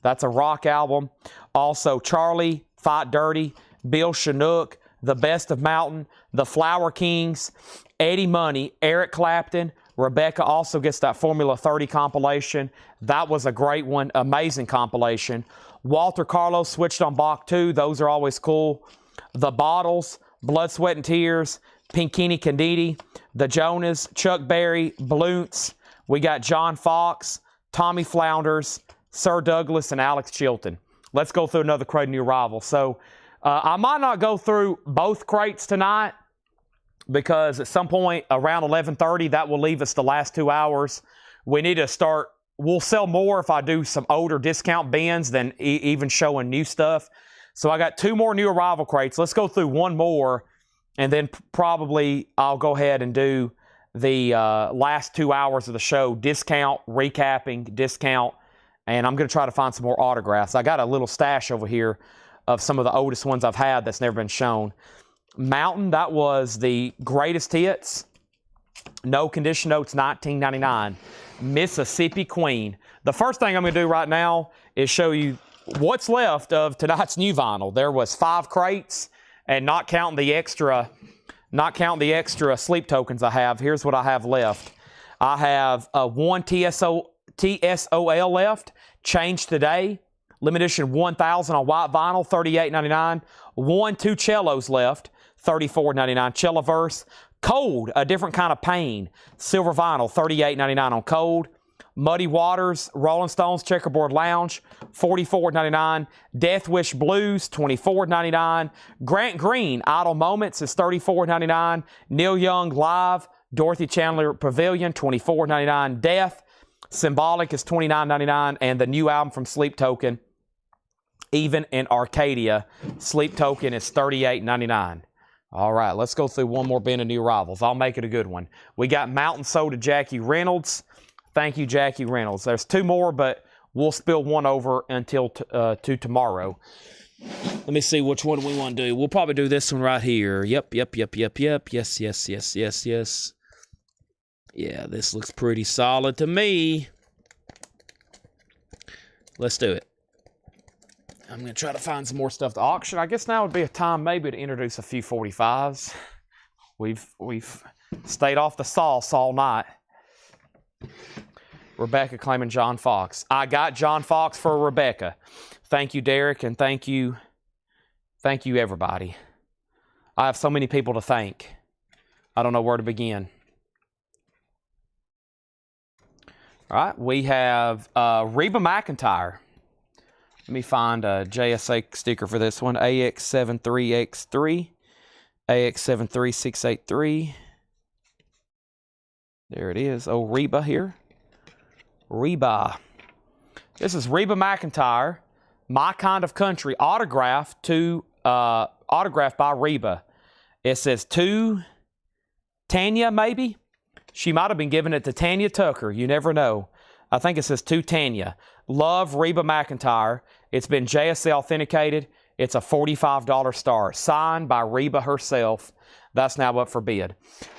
That's a rock album. Also, Charlie, Fight Dirty, Bill Chinook, The Best of Mountain, The Flower Kings, Eddie Money, Eric Clapton. Rebecca also gets that Formula 30 compilation. That was a great one. Amazing compilation. Walter Carlos, Switched on Bach 2. Those are always cool. The Bottles, Blood, Sweat, and Tears, Pinkini Candidi, The Jonas, Chuck Berry, Bloots. We got John Fox, Tommy Flounders, Sir Douglas, and Alex Chilton. Let's go through another crate of new arrival. So I might not go through both crates tonight because at some point around 11:30, that will leave us the last 2 hours. We need to start. We'll sell more if I do some older discount bins than even showing new stuff. So I got 2 more new arrival crates. Let's go through one more, and then probably I'll go ahead and do the last 2 hours of the show, discount, recapping, discount, and I'm going to try to find some more autographs. I got a little stash over here of some of the oldest ones I've had that's never been shown. Mountain, that was the greatest hits. No Condition Notes, 1999. Mississippi Queen. The first thing I'm going to do right now is show you what's left of tonight's new vinyl. There was 5 crates, and not counting the extra sleep tokens I have. Here's what I have left. I have 1 TSOL left, changed today. Limited edition 1000 on white vinyl, $38.99. 2 cellos left, $34.99. Celloverse. Cold, A Different Kind of Pain, silver vinyl, $38.99 on Cold. Muddy Waters, Rolling Stones, Checkerboard Lounge, $44.99. Death Wish Blues, $24.99. Grant Green, Idle Moments is $34.99. Neil Young Live, Dorothy Chandler Pavilion, $24.99. Death, Symbolic is $29.99. And the new album from Sleep Token, Even in Arcadia, Sleep Token is $38.99. All right, let's go through one more bin of new arrivals. I'll make it a good one. We got Mountain Soda Jackie Reynolds. Thank you, Jackie Reynolds. There's 2 more, but we'll spill one over until to tomorrow. Let me see which one we want to do. We'll probably do this one right here. Yep. Yes. Yeah, this looks pretty solid to me. Let's do it. I'm going to try to find some more stuff to auction. I guess now would be a time maybe to introduce a few 45s. We've stayed off the sauce all night. Rebecca claiming John Fox. I got John Fox for Rebecca. Thank you, Derek, and thank you everybody. I have so many people to thank. I don't know where to begin. All right, we have Reba McEntire. Let me find a JSA sticker for this one. AX73X3. AX73683. There it is. Oh, Reba here. Reba. This is Reba McEntire. My Kind of Country. Autographed by Reba. It says to Tanya, maybe? She might have been giving it to Tanya Tucker. You never know. I think it says to Tanya. Love, Reba McEntire. It's been JSA authenticated. It's a $45 star. Signed by Reba herself. That's now up for bid.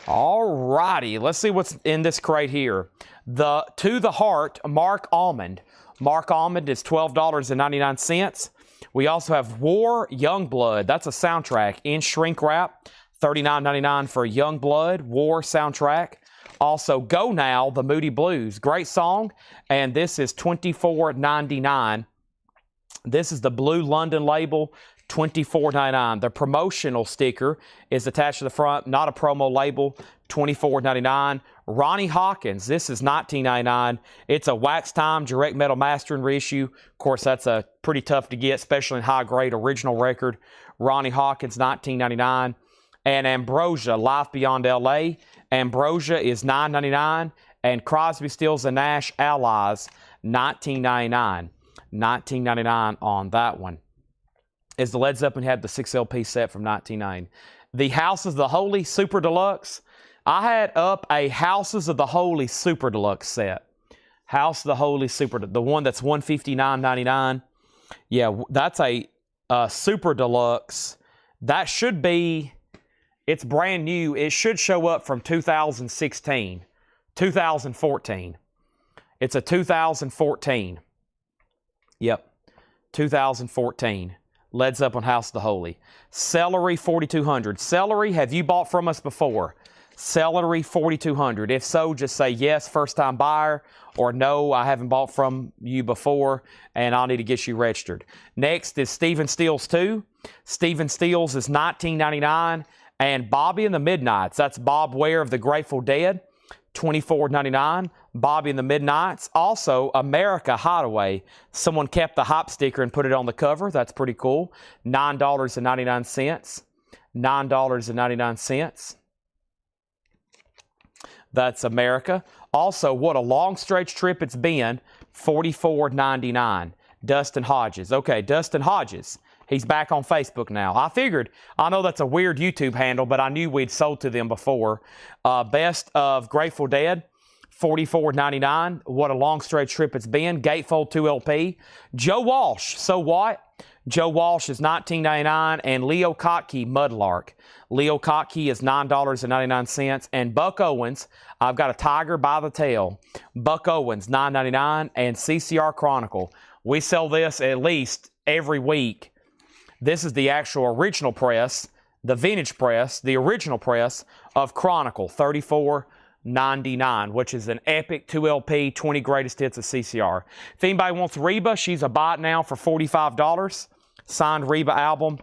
All righty. Let's see what's in this crate here. The To the Heart, Mark Almond. Mark Almond is $12.99. We also have War Youngblood. That's a soundtrack in shrink wrap. $39.99 for Youngblood, War soundtrack. Also, Go Now, The Moody Blues. Great song. And this is $24.99. This is the Blue London label, $24.99. The promotional sticker is attached to the front, not a promo label, $24.99. Ronnie Hawkins, this is $19.99. It's a wax time direct metal mastering reissue. Of course, that's a pretty tough to get, especially in high grade original record. Ronnie Hawkins, $19.99. And Ambrosia, Life Beyond LA. Ambrosia is $9.99. And Crosby, Stills, and Nash Allies, $19.99. $19.99 on that one. Is the Led Zeppelin had the 6 LP set from 1990. The Houses of the Holy Super Deluxe. I had up a Houses of the Holy Super Deluxe set. House of the Holy Super, the one that's $159.99. Yeah, that's a Super Deluxe. That should be, it's brand new. It should show up from 2016, 2014. It's a 2014. Yep, 2014. Led Zeppelin House of the Holy. Celery 4200. Celery, have you bought from us before? Celery 4200. If so, just say yes, first time buyer, or no, I haven't bought from you before, and I'll need to get you registered. Next is Stephen Stills 2. Stephen Stills is $19.99, and Bobby and the Midnights. That's Bob Ware of the Grateful Dead, $24.99. Bobby and the Midnights. Also, America Hideaway. Someone kept the hop sticker and put it on the cover. That's pretty cool. $9.99. $9.99. That's America. Also, what a long stretch trip it's been, $44.99. Dustin Hodges. Okay, Dustin Hodges. He's back on Facebook now. I know that's a weird YouTube handle, but I knew we'd sold to them before. Best of Grateful Dead, $44.99. What a long stretch trip it's been. Gatefold 2 LP. Joe Walsh, So What? Joe Walsh is $19.99, and Leo Kottke, Mudlark. Leo Kottke is $9.99, and Buck Owens, I've got a tiger by the tail. Buck Owens, $9.99, and CCR Chronicle. We sell this at least every week. This is the actual original press, the vintage press, the original press of Chronicle, $34.99, which is an epic 2LP, 20 greatest hits of CCR. If anybody wants Reba, she's a bot now for $45. Signed Reba album,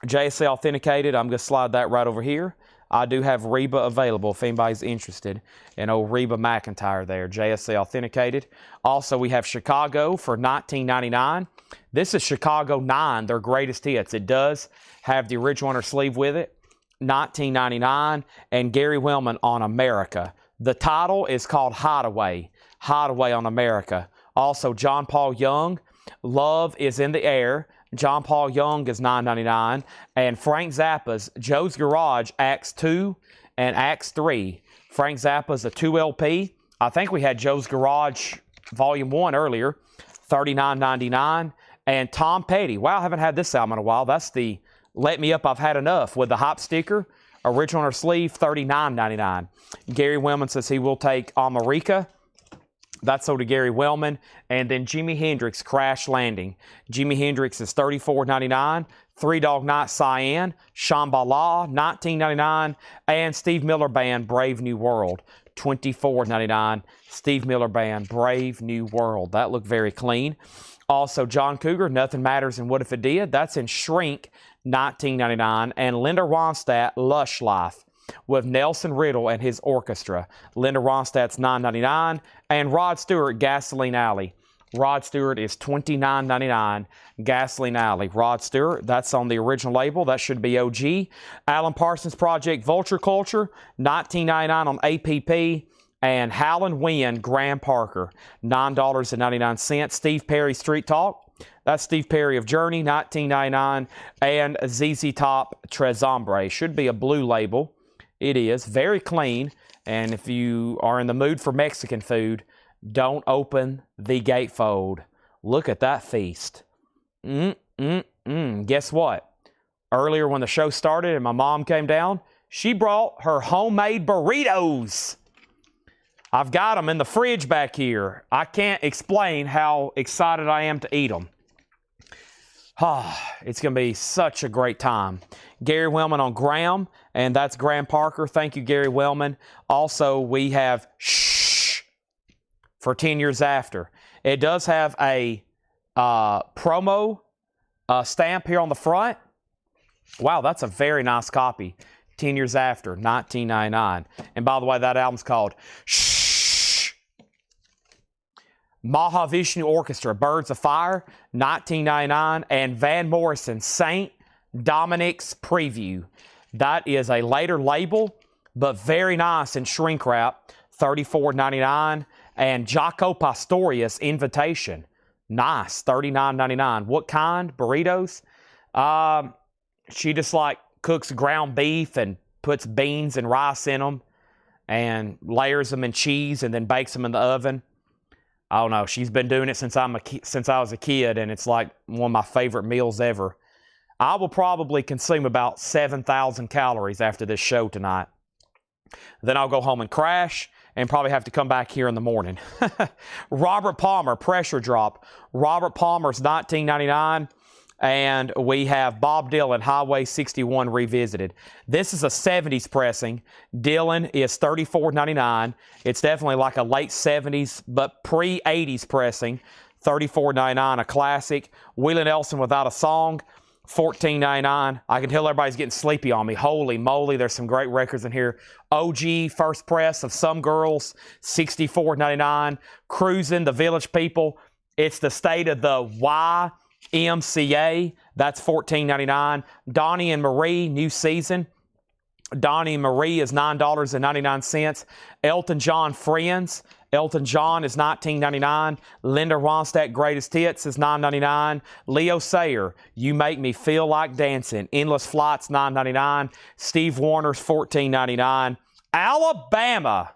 JSA authenticated. I'm going to slide that right over here. I do have Reba available if anybody's interested in old Reba McEntire there, JSA authenticated. Also, we have Chicago for $19.99. This is Chicago 9, their greatest hits. It does have the original inner sleeve with it, $19.99. And Gary Wellman on America. The title is called Hideaway, Hideaway on America. Also, John Paul Young, Love is in the Air. John Paul Young is $9.99. And Frank Zappa's Joe's Garage, Acts 2 and Acts 3. Frank Zappa's a 2LP. I think we had Joe's Garage Volume 1 earlier, $39.99. And Tom Petty. Wow, I haven't had this album in a while. That's the Let Me Up, I've Had Enough with the hop sticker. Original on her sleeve, $39.99. Gary Wellman says he will take America. That's sold to Gary Wellman. And then Jimi Hendrix, Crash Landing. Jimi Hendrix is $34.99. Three Dog Night, Cyan. Shambhala, $19.99. And Steve Miller Band, Brave New World, $24.99. Steve Miller Band, Brave New World. That looked very clean. Also, John Cougar, Nothing Matters and What If It Did. That's in Shrink, $19.99. And Linda Ronstadt, Lush Life, with Nelson Riddle and his orchestra. Linda Ronstadt's $9.99. And Rod Stewart, Gasoline Alley. Rod Stewart is $29.99. Gasoline Alley. Rod Stewart, that's on the original label. That should be OG. Alan Parsons Project, Vulture Culture, $19.99 on APP. And Howlin' Wind, Graham Parker, $9.99. Steve Perry, Street Talk. That's Steve Perry of Journey, $19.99. And ZZ Top, Tres Hombre. Should be a blue label. It is. Very clean. And if you are in the mood for Mexican food, don't open the gatefold. Look at that feast. Guess what? Earlier when the show started and my mom came down, she brought her homemade burritos. I've got them in the fridge back here. I can't explain how excited I am to eat them. It's going to be such a great time. Gary Wellman on Graham, and that's Graham Parker. Thank you, Gary Wellman. Also, we have Shh for 10 Years After. It does have a promo stamp here on the front. Wow, that's a very nice copy. 10 years after, 1999. And by the way, that album's called Shh. Mahavishnu Orchestra, Birds of Fire, 1999. And Van Morrison, Saint Dominic's Preview. That is a later label, but very nice in shrink wrap, $34.99. And Jaco Pastorius, Invitation, nice, $39.99. What kind? Burritos? She just like cooks ground beef and puts beans and rice in them and layers them in cheese and then bakes them in the oven. I don't know. She's been doing it since I was a kid, and it's like one of my favorite meals ever. I will probably consume about 7,000 calories after this show tonight. Then I'll go home and crash and probably have to come back here in the morning. Robert Palmer, Pressure Drop. Robert Palmer's $19.99. And we have Bob Dylan, Highway 61 Revisited. This is a 70s pressing. Dylan is $34.99. It's definitely like a late 70s, but pre-80s pressing. $34.99, a classic. Willie Nelson Without a Song, $14.99. I can tell everybody's getting sleepy on me. Holy moly, there's some great records in here. OG first press of Some Girls, $64.99. Cruising, The Village People. It's the State of the YMCA, that's $14.99. Donnie and Marie, New Season. Donnie and Marie is $9.99. Elton John, Friends. Elton John is $19.99. Linda Ronstadt, Greatest Hits is $9.99. Leo Sayer, You Make Me Feel Like Dancing. Endless Flights, $9.99. Steve Warner's $14.99. Alabama,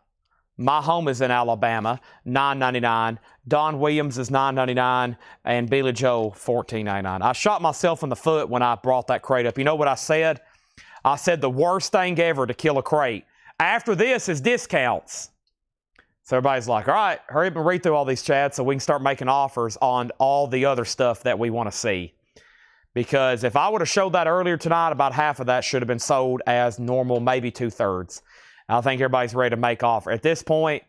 My Home is in Alabama, $9.99. Don Williams is $9.99. And Billy Joel, $14.99. I shot myself in the foot when I brought that crate up. You know what I said? I said the worst thing ever to kill a crate. After this is discounts. So everybody's like, all right, hurry up and read through all these chats so we can start making offers on all the other stuff that we want to see. Because if I would have showed that earlier tonight, about half of that should have been sold as normal, maybe 2/3. I think everybody's ready to make offer. At this point,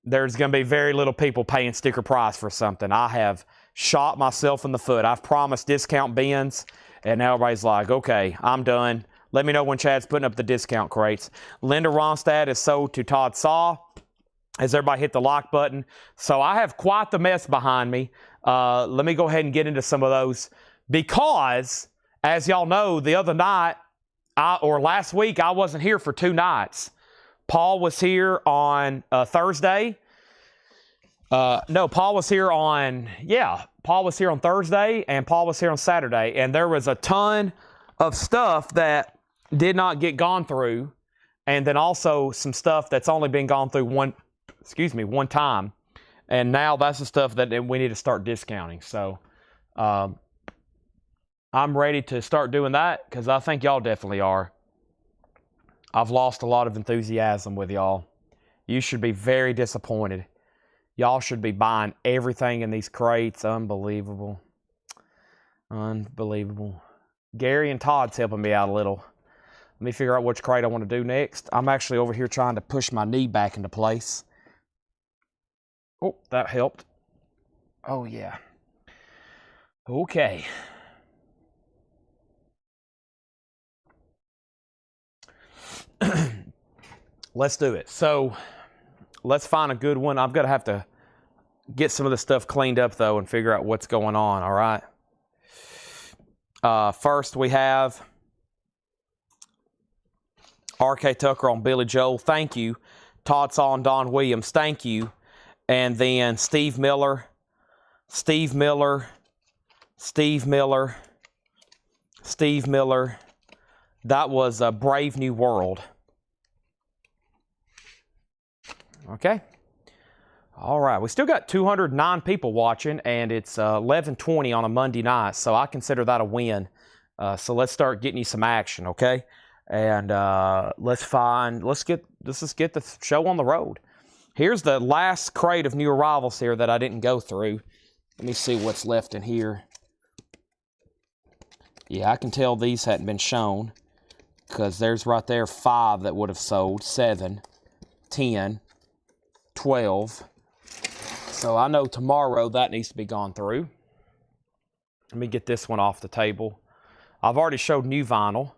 there's going to be very little people paying sticker price for something. I have shot myself in the foot. I've promised discount bins, and now everybody's like, okay, I'm done. Let me know when Chad's putting up the discount crates. Linda Ronstadt is sold to Todd Saw. As everybody hit the like button. So I have quite the mess behind me. Let me go ahead and get into some of those. Because, as y'all know, the other night, or last week, I wasn't here for 2 nights. Paul was here on Thursday. No, Paul was here on, Paul was here on Thursday, and Paul was here on Saturday. And there was a ton of stuff that did not get gone through. And then also some stuff that's only been gone through one time. And now that's the stuff that we need to start discounting. So I'm ready to start doing that because I think y'all definitely are. I've lost a lot of enthusiasm with y'all. You should be very disappointed. Y'all should be buying everything in these crates. Unbelievable. Unbelievable. Gary and Todd's helping me out a little. Let me figure out which crate I want to do next. I'm actually over here trying to push my knee back into place. Oh, that helped. Oh, yeah. Okay. Let's do it. So, let's find a good one. I'm going to have to get some of this stuff cleaned up, though, and figure out what's going on, all right? First, we have R.K. Tucker on Billy Joel. Thank you. Todd Saw and Don Williams. Thank you. And then Steve Miller. That was a Brave New World. Okay. All right. We still got 209 people watching, and it's 11:20 on a Monday night, so I consider that a win. So let's start getting you some action, okay? And let's get the show on the road. Here's the last crate of new arrivals here that I didn't go through. Let me see what's left in here. Yeah, I can tell these hadn't been shown because there's right there 5 that would have sold, 7, 10, 12. So I know tomorrow that needs to be gone through. Let me get this one off the table. I've already showed new vinyl.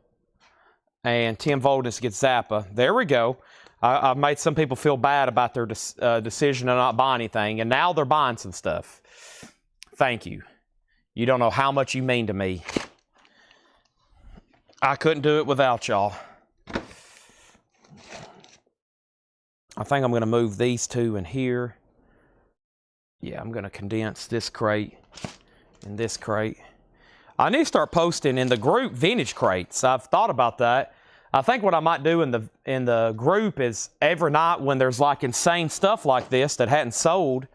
And Tim Voldis gets Zappa. There we go. I've made some people feel bad about their decision to not buy anything, and now they're buying some stuff. Thank you. You don't know how much you mean to me. I couldn't do it without y'all. I think I'm going to move these two in here. Yeah, I'm going to condense this crate and this crate. I need to start posting in the group vintage crates. I've thought about that. I think what I might do in the group is every night when there's like insane stuff like this that hadn't sold,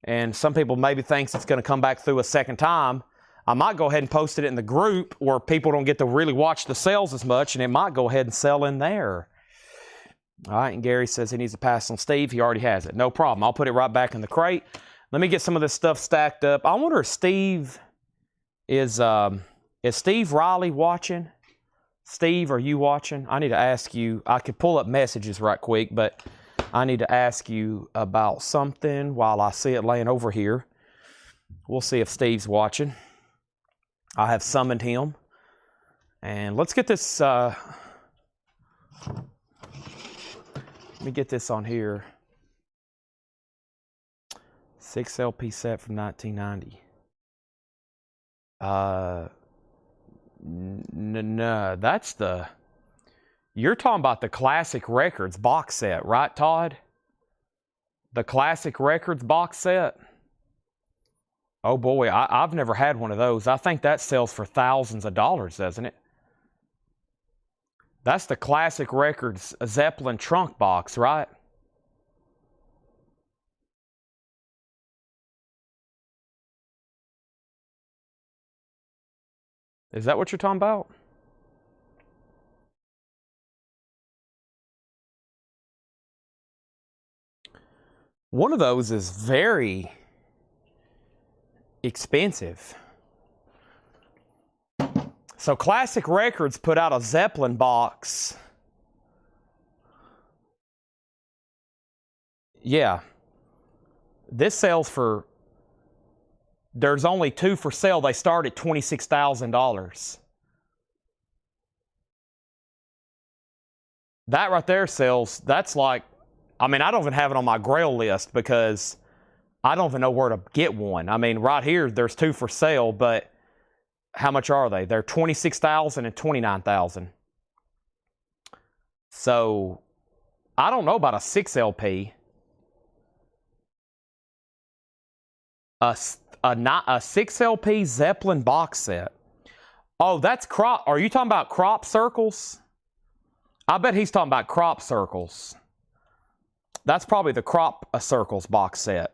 and some people maybe thinks it's going to come back through a second time, I might go ahead and post it in the group where people don't get to really watch the sales as much, and it might go ahead and sell in there. All right, and Gary says he needs to pass on Steve. He already has it. No problem. I'll put it right back in the crate. Let me get some of this stuff stacked up. I wonder if Steve is Steve Riley watching? Steve, are you watching? I need to ask you. I could pull up messages right quick, but I need to ask you about something while I see it laying over here. We'll see if Steve's watching. I have summoned him. And let's get this... let me get this on here. 6 LP set from 1990. No, that's the... You're talking about the Classic Records box set, right, Todd? The Classic Records box set? Oh boy, I've never had one of those. I think that sells for thousands of dollars, doesn't it? That's the Classic Records Zeppelin trunk box, right? Is that what you're talking about? One of those is very expensive. So Classic Records put out a Zeppelin box. Yeah. This sells for... There's only 2 for sale. They start at $26,000. That right there sells... That's like... I mean, I don't even have it on my Grail list because I don't even know where to get one. I mean, right here, there's 2 for sale, but how much are they? They're $26,000 and $29,000. So, I don't know about a 6 LP. A 6 LP Zeppelin box set. Oh, that's crop. Are you talking about crop circles? I bet he's talking about crop circles. That's probably the crop circles box set.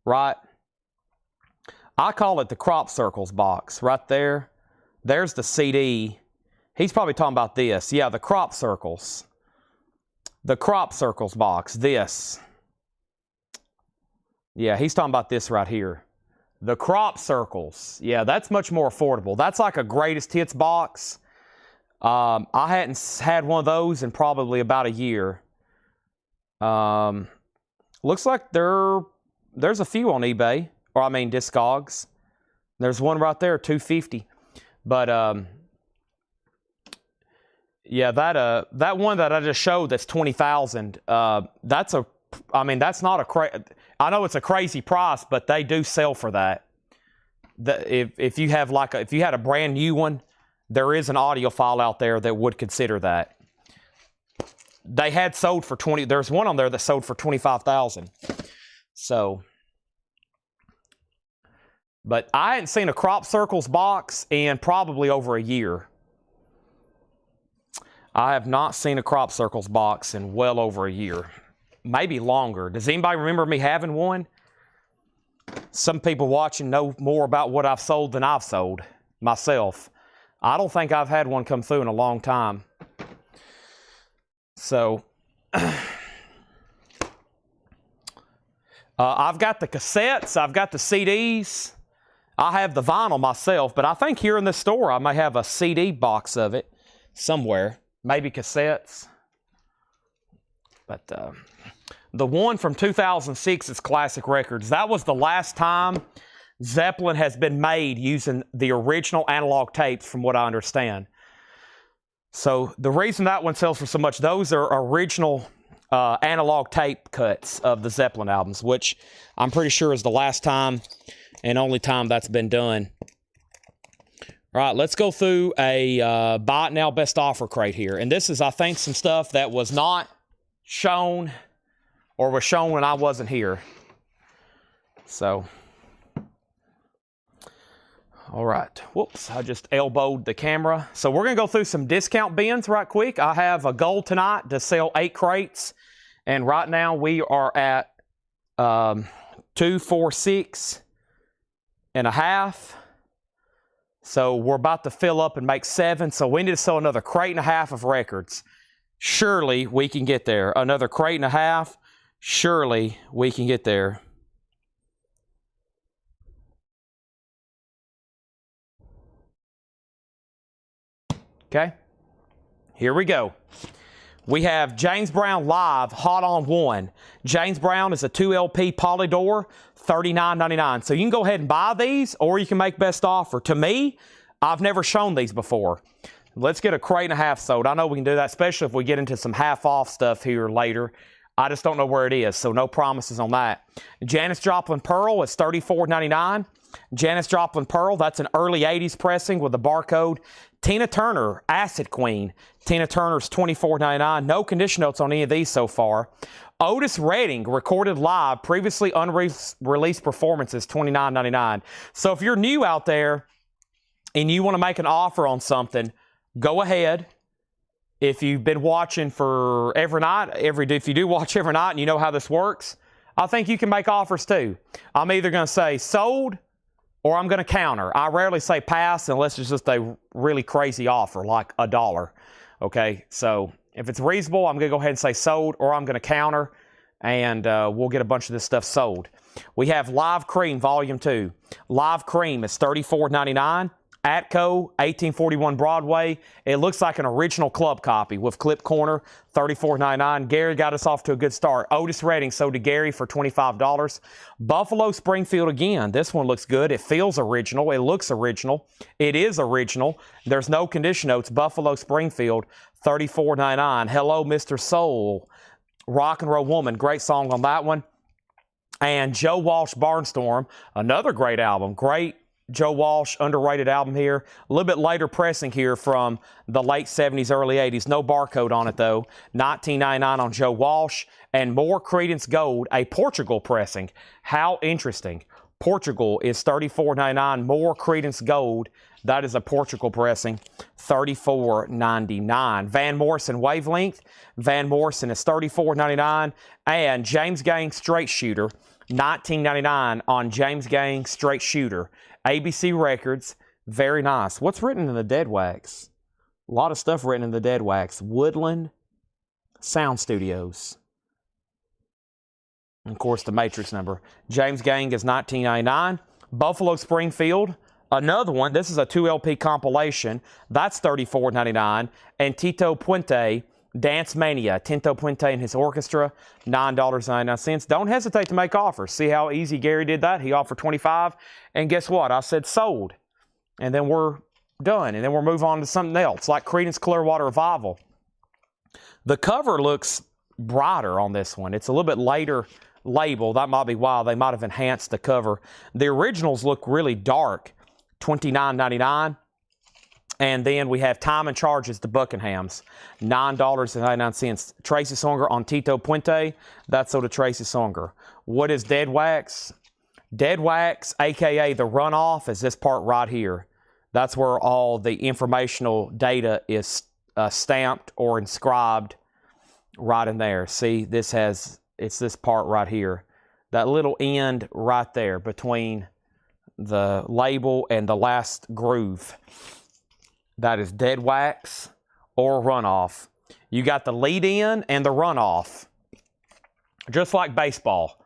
Right? I call it the crop circles box. Right there. There's the CD. He's probably talking about this. Yeah, the crop circles. The crop circles box. This. Yeah, he's talking about this right here. The crop circles. Yeah, that's much more affordable. That's like a greatest hits box. I hadn't had one of those in probably about a year. Looks like there's a few on eBay, or I mean Discogs. There's one right there, $250. But yeah, that one that I just showed that's $20,000. That's a, I mean, that's not a I know it's a crazy price, but they do sell for that. If you have like if you had a brand new one, there is an audiophile out there that would consider that. They had sold for 20. There's one on there that sold for 25,000. So, but I hadn't seen a crop circles box in probably over a year. I have not seen a crop circles box in well over a year. Maybe longer. Does anybody remember me having one? Some people watching know more about what I've sold than I've sold myself. I don't think I've had one come through in a long time. So, I've got the cassettes, I've got the CDs, I have the vinyl myself, but I think here in this store I may have a CD box of it somewhere, maybe cassettes. But the one from 2006 is Classic Records. That was the last time Zeppelin has been made using the original analog tapes, from what I understand. So the reason that one sells for so much, those are original analog tape cuts of the Zeppelin albums, which I'm pretty sure is the last time and only time that's been done. All right, let's go through a buy it now best offer crate here. And this is, I think, some stuff that was not shown or was shown when I wasn't here. So, all right. Whoops, I just elbowed the camera. So we're going to go through some discount bins right quick. I have a goal tonight to sell 8 crates. And right now we are at 246.5. So we're about to fill up and make 7. So we need to sell another 1.5 of records. Surely we can get there. Another 1.5. Surely we can get there. Okay, here we go. We have James Brown Live, Hot on 1. James Brown is a 2 LP Polydor, $39.99. So you can go ahead and buy these, or you can make best offer. To me, I've never shown these before. Let's get a 1.5 sold. I know we can do that, especially if we get into some half-off stuff here later. I just don't know where it is, so no promises on that. Janis Joplin Pearl is $34.99. Janis Joplin Pearl, that's an early 80s pressing with the barcode. Tina Turner, Acid Queen. Tina Turner's $24.99. No condition notes on any of these so far. Otis Redding, recorded live, previously unreleased performances, $29.99. So if you're new out there and you want to make an offer on something, go ahead. If you've been watching for every night, if you do watch every night and you know how this works, I think you can make offers too. I'm either going to say sold or I'm going to counter. I rarely say pass unless it's just a really crazy offer, like $1. Okay, so if it's reasonable, I'm going to go ahead and say sold, or I'm going to counter, and we'll get a bunch of this stuff sold. We have Live Cream Volume 2. Live Cream is $34.99. Atco, 1841 Broadway. It looks like an original club copy with clip corner, $34.99. Gary got us off to a good start. Otis Redding sold to Gary for $25. Buffalo Springfield again. This one looks good. It feels original. It looks original. It is original. There's no condition notes. Buffalo Springfield, $34.99. Hello, Mr. Soul. Rock and Roll Woman. Great song on that one. And Joe Walsh Barnstorm. Another great album. Great Joe Walsh, underrated album here. A little bit later pressing here from the late 70s, early 80s. No barcode on it, though. $19.99 on Joe Walsh. And more Creedence Gold, a Portugal pressing. How interesting. Portugal is $34.99. More Creedence Gold. That is a Portugal pressing. $34.99. Van Morrison Wavelength. Van Morrison is $34.99. And James Gang Straight Shooter. $19.99 on James Gang Straight Shooter. ABC Records, very nice. What's written in the dead wax? A lot of stuff written in the dead wax. Woodland Sound Studios. And of course, the Matrix number. James Gang is $19.99. Buffalo Springfield, another one. This is a 2 LP compilation. That's $34.99. And Tito Puente, Dance Mania. Tito Puente and his orchestra, $9.99. Don't hesitate to make offers. See how easy Gary did that? He offered $25. And guess what? I said sold. And then we're done. And then we'll move on to something else, like Creedence Clearwater Revival. The cover looks brighter on this one. It's a little bit later label. That might be why they might have enhanced the cover. The originals look really dark, $29.99. And then we have Time and Charges, the Buckinghams, $9.99. Tracy Songer on Tito Puente. That's sold to Tracy Songer. What is Dead Wax? Dead Wax, a.k.a. the runoff, is this part right here. That's where all the informational data is stamped or inscribed right in there. See, it's this part right here. That little end right there between the label and the last groove. That is Dead Wax or runoff. You got the lead in and the runoff. Just like baseball.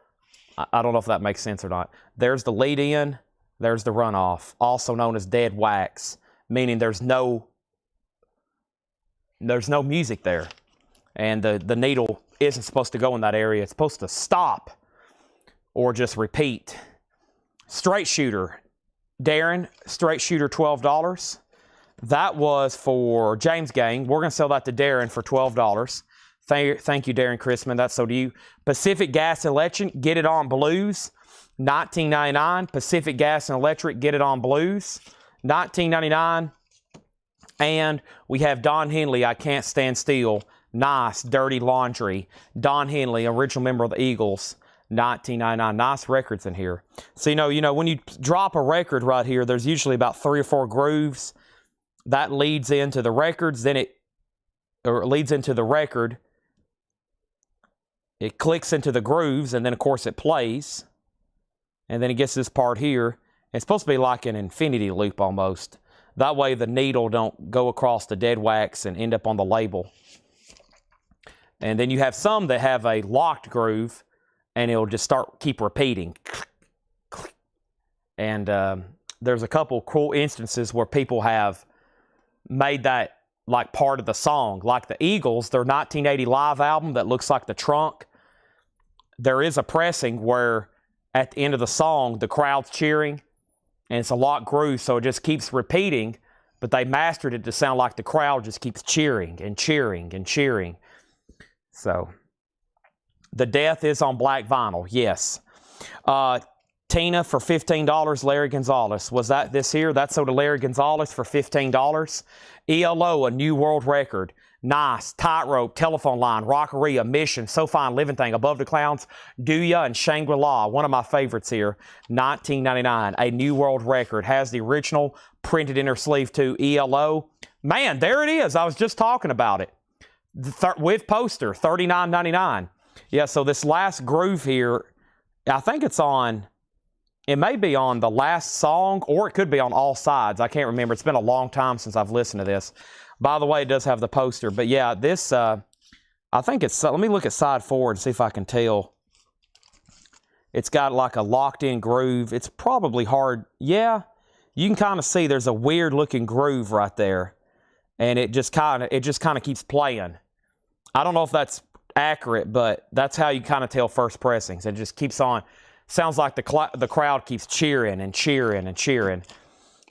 I don't know if that makes sense or not. There's the lead in, there's the runoff, also known as dead wax, meaning there's no music there. And the needle isn't supposed to go in that area. It's supposed to stop or just repeat. Straight Shooter. Darren, Straight Shooter, $12. That was for James Gang. We're going to sell that to Darren for $12. Thank you, Darren Chrisman. That's so to you. Pacific Gas and Electric, get it on Blues. $19.99. Pacific Gas and Electric, get it on Blues. $19.99. And we have Don Henley, I Can't Stand Still. Nice, Dirty Laundry. Don Henley, original member of the Eagles. $19.99. Nice records in here. So, you know, when you drop a record right here, there's usually about 3 or 4 grooves. That leads into the records. Then it leads into the record. It clicks into the grooves, and then, of course, it plays. And then it gets this part here. It's supposed to be like an infinity loop almost. That way the needle don't go across the dead wax and end up on the label. And then you have some that have a locked groove, and it'll just keep repeating. And there's a couple cool instances where people have made that like part of the song. Like the Eagles, their 1980 live album that looks like the trunk. There is a pressing where at the end of the song, the crowd's cheering, and it's a locked groove, so it just keeps repeating, but they mastered it to sound like the crowd just keeps cheering and cheering and cheering. So, The Death is on black vinyl, yes. Tina for $15, Larry Gonzalez. Was that this here? That sold to Larry Gonzalez for $15. ELO, a new world record. Nice, Tightrope, Telephone Line, Rockeria, Mission, So Fine, Living Thing, Above the Clouds, Do Ya, and Shangri-La. One of my favorites here, $19.99. A new world record. Has the original printed inner sleeve too. ELO. Man, there it is. I was just talking about it. With poster, $39.99. Yeah, so this last groove here, I think it's on, it may be on the last song, or it could be on all sides. I can't remember. It's been a long time since I've listened to this. By the way, it does have the poster. But yeah, this, I think it's, let me look at side 4 and see if I can tell. It's got like a locked-in groove. It's probably hard. Yeah, you can kind of see there's a weird-looking groove right there. And it just kind of keeps playing. I don't know if that's accurate, but that's how you kind of tell first pressings. It just keeps on. Sounds like the crowd keeps cheering and cheering and cheering.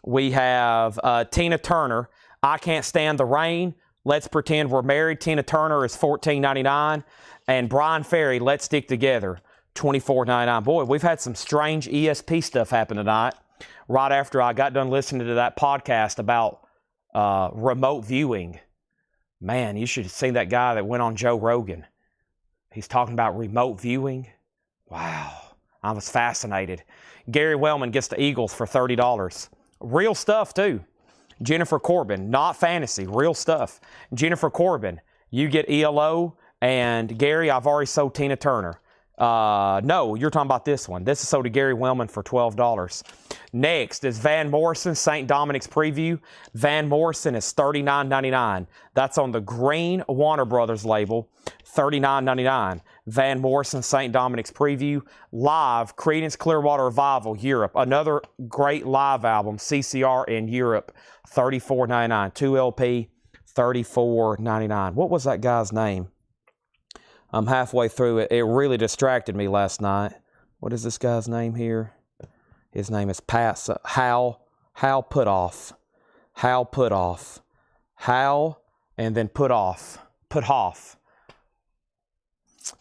We have Tina Turner, I Can't Stand the Rain. Let's Pretend We're Married. Tina Turner is $14.99. And Brian Ferry, Let's Stick Together, $24.99. Boy, we've had some strange ESP stuff happen tonight. Right after I got done listening to that podcast about remote viewing. Man, you should have seen that guy that went on Joe Rogan. He's talking about remote viewing. Wow, I was fascinated. Gary Wellman gets the Eagles for $30. Real stuff, too. Jennifer Corbin, not fantasy, real stuff. Jennifer Corbin, you get ELO, and Gary, I've already sold Tina Turner. No, you're talking about this one. This is sold to Gary Wellman for $12. Next is Van Morrison, St. Dominic's Preview. Van Morrison is $39.99. That's on the Green Warner Brothers label, $39.99. Van Morrison, St. Dominic's Preview. Live, Creedence Clearwater Revival, Europe. Another great live album, CCR in Europe, $34.99. 2 LP, $34.99. What was that guy's name? I'm halfway through it. It really distracted me last night. What is this guy's name here? His name is Hal Puthoff. Hal Puthoff. Hal, and then Puthoff.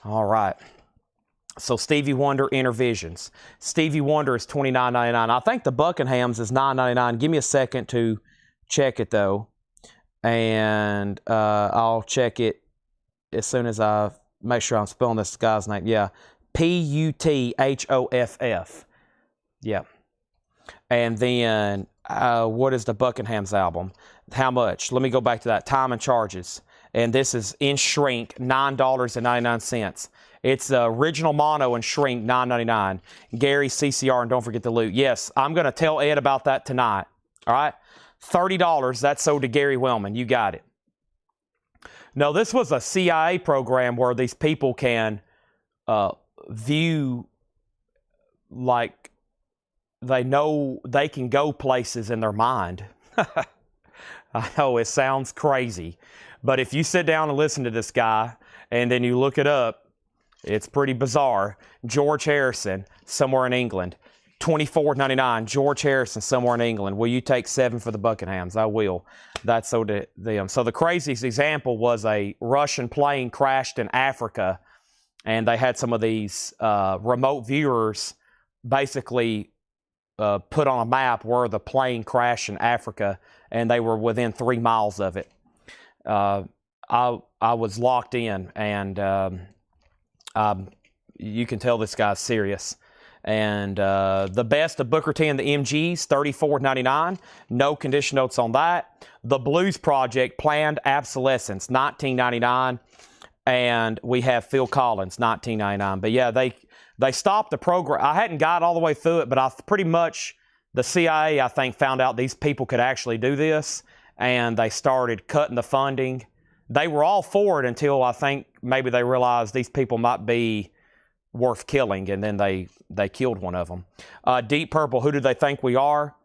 All right. So Stevie Wonder, Intervisions. Stevie Wonder is $29.99. I think the Buckinghams is $9.99. Give me a second to check it, though. And I'll check it as soon as I make sure I'm spelling this guy's name. Yeah. Puthoff. Yeah. And then what is the Buckingham's album? How much? Let me go back to that. Time and Charges. And this is in shrink, $9.99. It's the original mono and shrink, $9.99. Gary, CCR, and don't forget the loot. Yes, I'm going to tell Ed about that tonight. All right? $30, that's sold to Gary Wellman. You got it. No, this was a CIA program where these people can view, like, they know they can go places in their mind. I know it sounds crazy, but if you sit down and listen to this guy and then you look it up, it's pretty bizarre. George Harrison, Somewhere in England, $24.99. George Harrison, somewhere in England. Will you take 7 for the Buckinghams? I will. That's so to them. So the craziest example was a Russian plane crashed in Africa, and they had some of these remote viewers basically put on a map where the plane crashed in Africa, and they were within 3 miles of it. I was locked in, and you can tell this guy's serious. And the best of Booker T and the MGs, $34.99. No condition notes on that. The Blues Project, Planned Obsolescence, $19.99. And we have Phil Collins, $19.99. But yeah, they stopped the program. I hadn't got all the way through it, but I pretty much, the CIA, I think, found out these people could actually do this, and they started cutting the funding. They were all for it until I think maybe they realized these people might be worth killing, and then they killed one of them. Deep Purple, Who Do They Think We Are?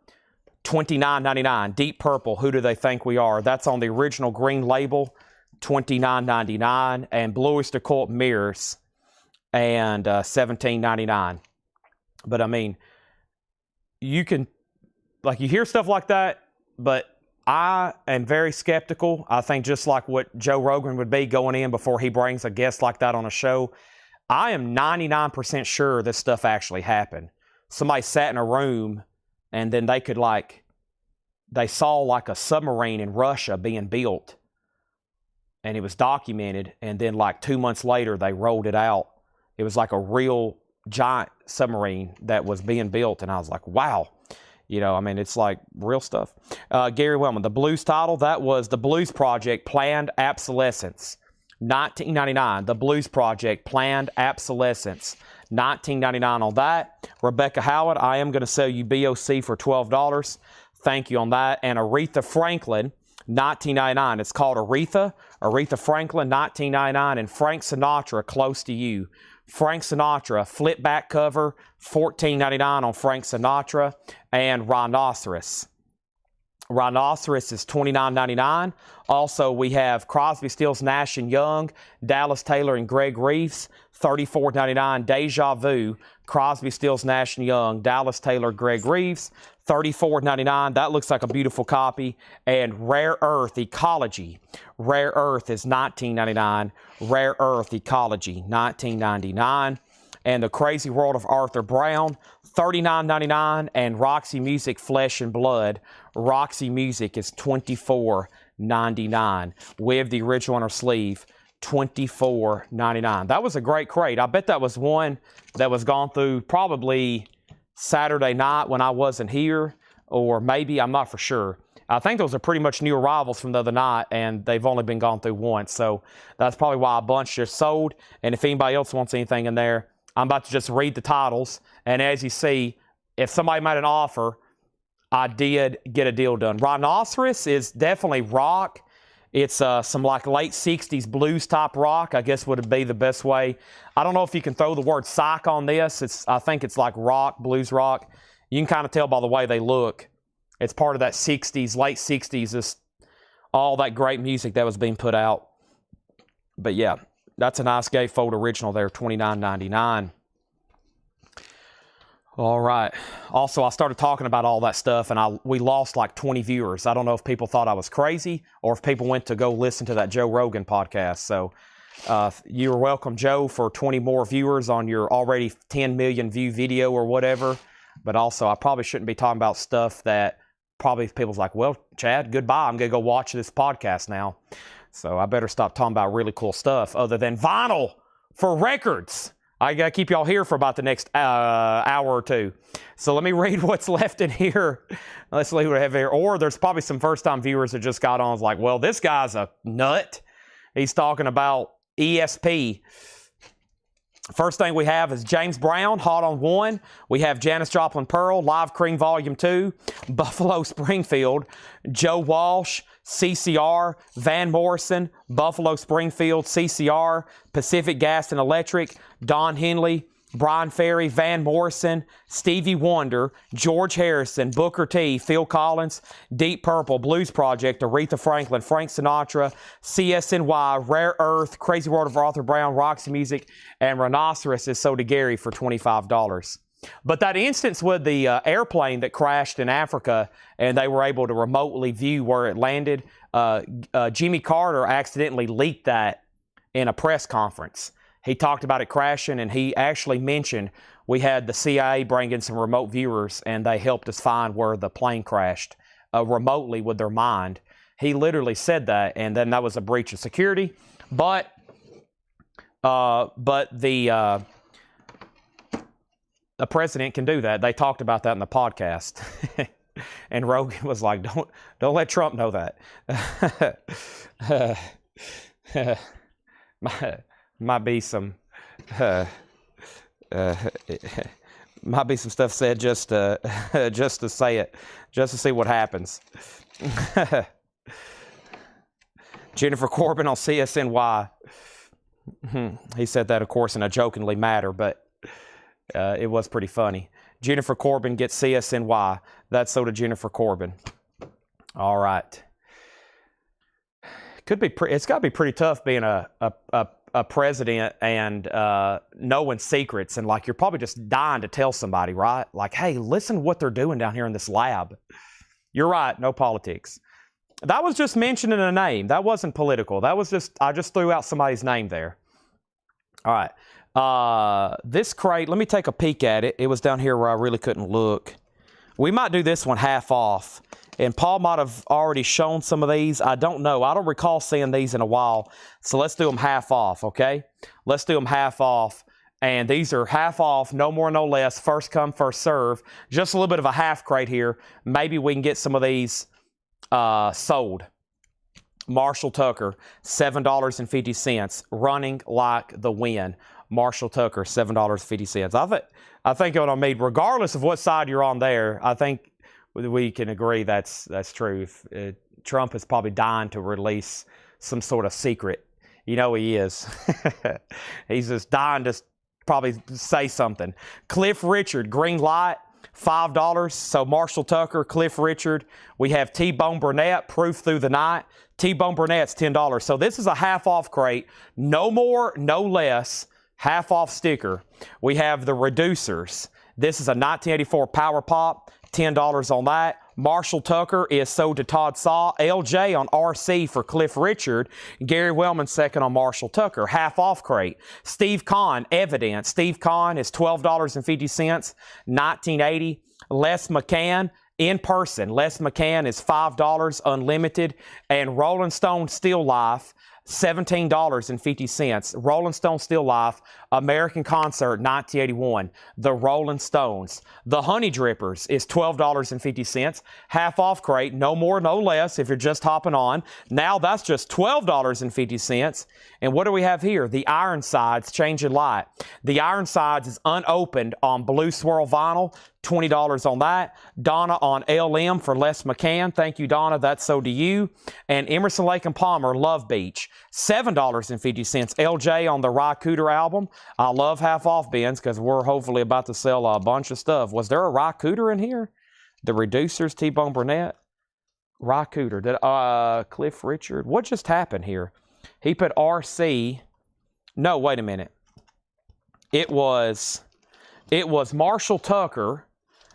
$29.99. Deep Purple, Who Do They Think We Are? That's on the original green label, $29.99. And Bluish Occult Mirrors, and $17.99. But I mean, you can, like, you hear stuff like that, but I am very skeptical. I think just like what Joe Rogan would be going in before he brings a guest like that on a show, I am 99% sure this stuff actually happened. Somebody sat in a room, and then they could, like, they saw like a submarine in Russia being built, and it was documented, and then like 2 months later they rolled it out. It was like a real giant submarine that was being built, and I was like, wow. You know, I mean, it's like real stuff. Gary Wellman, the Blues title, that was The Blues Project, Planned Obsolescence. $19.99. The Blues Project, Planned Obsolescence. $19.99 on that. Rebecca Howard, I am going to sell you BOC for $12. Thank you on that. And Aretha Franklin, $19.99. It's called Aretha. Aretha Franklin, $19.99. And Frank Sinatra, Close to You. Frank Sinatra, flip back cover, $14.99 on Frank Sinatra. And Rhinoceros. Rhinoceros is $29.99. Also, we have Crosby, Stills, Nash & Young, Dallas Taylor, and Greg Reeves, $34.99. Deja Vu, Crosby, Stills, Nash & Young, Dallas Taylor, Greg Reeves, $34.99. That looks like a beautiful copy. And Rare Earth Ecology. Rare Earth is $19.99. Rare Earth Ecology, $19.99. And The Crazy World of Arthur Brown, $39.99. And Roxy Music, Flesh and Blood. Roxy Music is $24.99 with the original on her sleeve, $24.99. That was a great crate. I bet that was one that was gone through probably Saturday night when I wasn't here, or maybe, I'm not for sure. I think those are pretty much new arrivals from the other night, and they've only been gone through once, so that's probably why a bunch just sold. And if anybody else wants anything in there, I'm about to just read the titles, and as you see, if somebody made an offer, I did get a deal done. Rhinoceros is definitely rock. It's some like late 60s blues type rock, I guess would be the best way. I don't know if you can throw the word psych on this. I think it's like rock, blues rock. You can kind of tell by the way they look. It's part of that 60s, late 60s, just all that great music that was being put out. But yeah, that's a nice gatefold original there, $29.99. All right. Also, I started talking about all that stuff, and we lost like 20 viewers. I don't know if people thought I was crazy or if people went to go listen to that Joe Rogan podcast. So you're welcome, Joe, for 20 more viewers on your already 10 million view video or whatever. But also, I probably shouldn't be talking about stuff that probably people's like, well, Chad, goodbye. I'm going to go watch this podcast now. So I better stop talking about really cool stuff other than vinyl for records. I got to keep y'all here for about the next hour or two. So let me read what's left in here. Let's see what we have here. Or there's probably some first-time viewers that just got on. It's like, well, this guy's a nut. He's talking about ESP. First thing we have is James Brown, Hot on 1. We have Janis Joplin Pearl, Live Cream Volume 2, Buffalo Springfield, Joe Walsh, CCR, Van Morrison, Buffalo Springfield, CCR, Pacific Gas and Electric, Don Henley, Brian Ferry, Van Morrison, Stevie Wonder, George Harrison, Booker T, Phil Collins, Deep Purple, Blues Project, Aretha Franklin, Frank Sinatra, CSNY, Rare Earth, Crazy World of Arthur Brown, Roxy Music, and Rhinoceros is sold to Gary for $25. But that instance with the airplane that crashed in Africa and they were able to remotely view where it landed, Jimmy Carter accidentally leaked that in a press conference. He talked about it crashing, and he actually mentioned we had the CIA bring in some remote viewers, and they helped us find where the plane crashed remotely with their mind. He literally said that, and then that was a breach of security. But the president can do that. They talked about that in the podcast. And Rogan was like, don't let Trump know that. might be some stuff said just to say it, just to see what happens. Jennifer Corbin on CSNY. He said that, of course, in a jokingly manner, but it was pretty funny. Jennifer Corbin gets CSNY. That's so to Jennifer Corbin. All right. It's got to be pretty tough being a president and knowing secrets, and like you're probably just dying to tell somebody, right? Like, hey, listen to what they're doing down here in this lab. You're right, no politics. That was just mentioning a name. That wasn't political. That was just, I just threw out somebody's name there. All right. This crate, let me take a peek at it. It was down here where I really couldn't look. We might do this one half off. And Paul might have already shown some of these. I don't know. I don't recall seeing these in a while. So let's do them half off, okay? Let's do them half off. And these are half off, no more, no less. First come, first serve. Just a little bit of a half crate here. Maybe we can get some of these sold. Marshall Tucker, $7.50. Running like the wind. Marshall Tucker, $7.50. I think what I mean, regardless of what side you're on there, I think we can agree that's true. Trump is probably dying to release some sort of secret. You know he is. He's just dying to probably say something. Cliff Richard, green light, $5. So Marshall Tucker, Cliff Richard. We have T-Bone Burnett, proof through the night. T-Bone Burnett's $10. So this is a half off crate. No more, no less. Half off sticker. We have the Reducers. This is a 1984 Power Pop. $10 on that. Marshall Tucker is sold to Todd Saw. LJ on RC for Cliff Richard. Gary Wellman second on Marshall Tucker. Half off crate. Steve Kahn, Evidence. Steve Kahn is $12.50. 1980. Les McCann, in person. Les McCann is $5 unlimited. And Rolling Stone Still Life, $17.50. Rolling Stone Still Life, American Concert, 1981. The Rolling Stones. The Honey Drippers is $12.50. Half off crate, no more, no less if you're just hopping on. Now that's just $12.50. And what do we have here? The Ironsides Changing Light. The Ironsides is unopened on Blue Swirl Vinyl. $20 on that. Donna on LM for Les McCann. Thank you, Donna. That's so to you. And Emerson, Lake and Palmer, Love Beach. $7.50. LJ on the Ry Cooter album. I love half off bins because we're hopefully about to sell a bunch of stuff. Was there a Ry Cooter in here? The Reducers, T-Bone Burnett. Ry Cooter. Cliff Richard. What just happened here? He put RC. No, wait a minute. It was Marshall Tucker.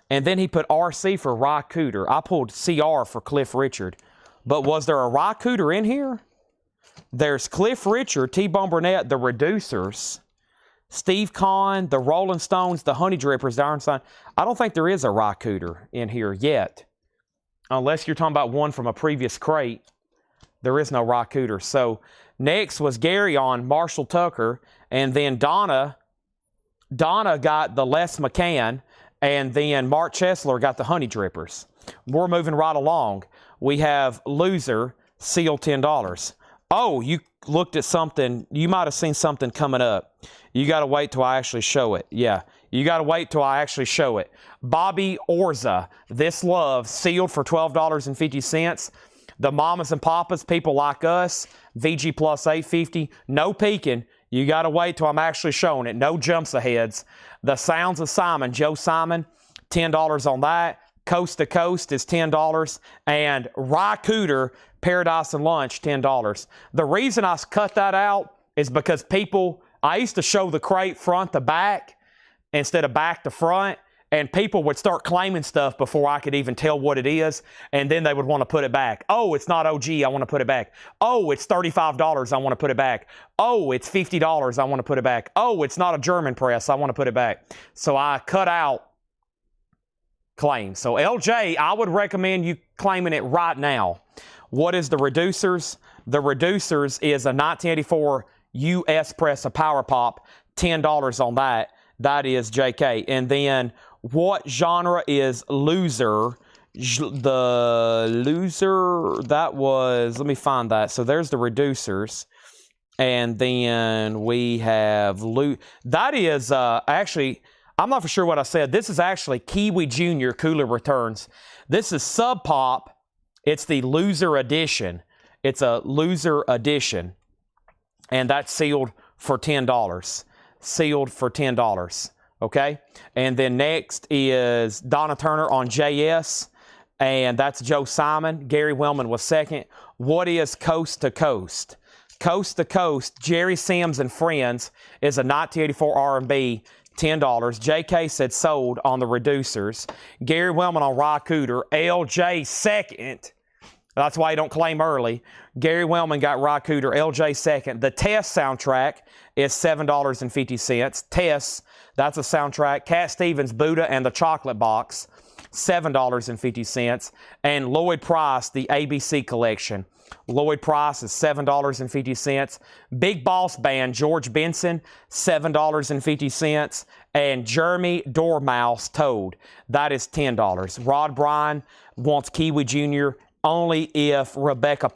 And then he put RC for Ry Cooter. I pulled CR for Cliff Richard. But was there a Ry Cooter in here? There's Cliff Richard, T-Bone Burnett, the Reducers, Steve Kahn, the Rolling Stones, the Honey Drippers, the Ironsign. I don't think there is a Ry Cooter in here yet. Unless you're talking about one from a previous crate. There is no Ry Cooter. So next was Gary on Marshall Tucker. And then Donna got the Les McCann. And then Mark Chesler got the Honey Drippers. We're moving right along. We have Loser, Seal, $10. Oh, you looked at something. You might have seen something coming up. You got to wait till I actually show it. Yeah, you got to wait till I actually show it. Bobby Orza, This Love, sealed for $12.50. The Mamas and Papas, People Like Us, VG Plus 850. No peeking. You got to wait till I'm actually showing it. No jumps aheads. The Sounds of Simon, Joe Simon, $10 on that. Coast to Coast is $10. And Ry Cooter, Paradise and Lunch, $10. The reason I cut that out is because I used to show the crate front to back, instead of back to front. And people would start claiming stuff before I could even tell what it is. And then they would want to put it back. Oh, it's not OG. I want to put it back. Oh, it's $35. I want to put it back. Oh, it's $50. I want to put it back. Oh, it's not a German press. I want to put it back. So I cut out claims. So LJ, I would recommend you claiming it right now. What is the reducers? The reducers is a 1984 US press, a Power Pop, $10 on that. That is JK. And then what genre is loser? The loser, that was, let me find that. So there's the reducers. And then we have, that is actually, I'm not for sure what I said. This is actually Kiwi Junior Cooler Returns. This is Sub Pop. It's the loser edition. It's a loser edition. And that's sealed for $10. Sealed for $10. Okay? And then next is Donna Turner on JS. And that's Joe Simon. Gary Wellman was second. What is Coast to Coast? Coast to Coast, Jerry Sims and Friends is a 1984 R&B, $10. JK said sold on the reducers. Gary Wellman on Rye Cooter. LJ second. That's why you don't claim early. Gary Wellman got Rye Cooter. LJ second. The Test soundtrack is $7.50. Test, that's a soundtrack. Cat Stevens, Buddha, and the Chocolate Box, $7.50. And Lloyd Price, the ABC collection. Lloyd Price is $7.50. Big Boss Band, George Benson, $7.50. And Jeremy Dormouse Toad, that is $10. Rod Bryan wants Kiwi Jr. only if Rebecca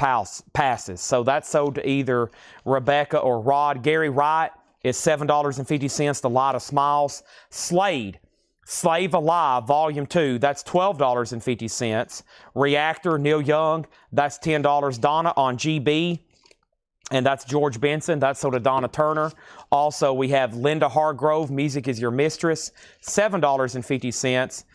passes. So that's sold to either Rebecca or Rod. Gary Wright is $7.50. The Light of Smiles. Slade, Slave Alive, Volume 2, that's $12.50. Reactor, Neil Young, that's $10. Donna on GB, and that's George Benson. That's sold to Donna Turner. Also, we have Linda Hargrove, Music is Your Mistress, $7.50.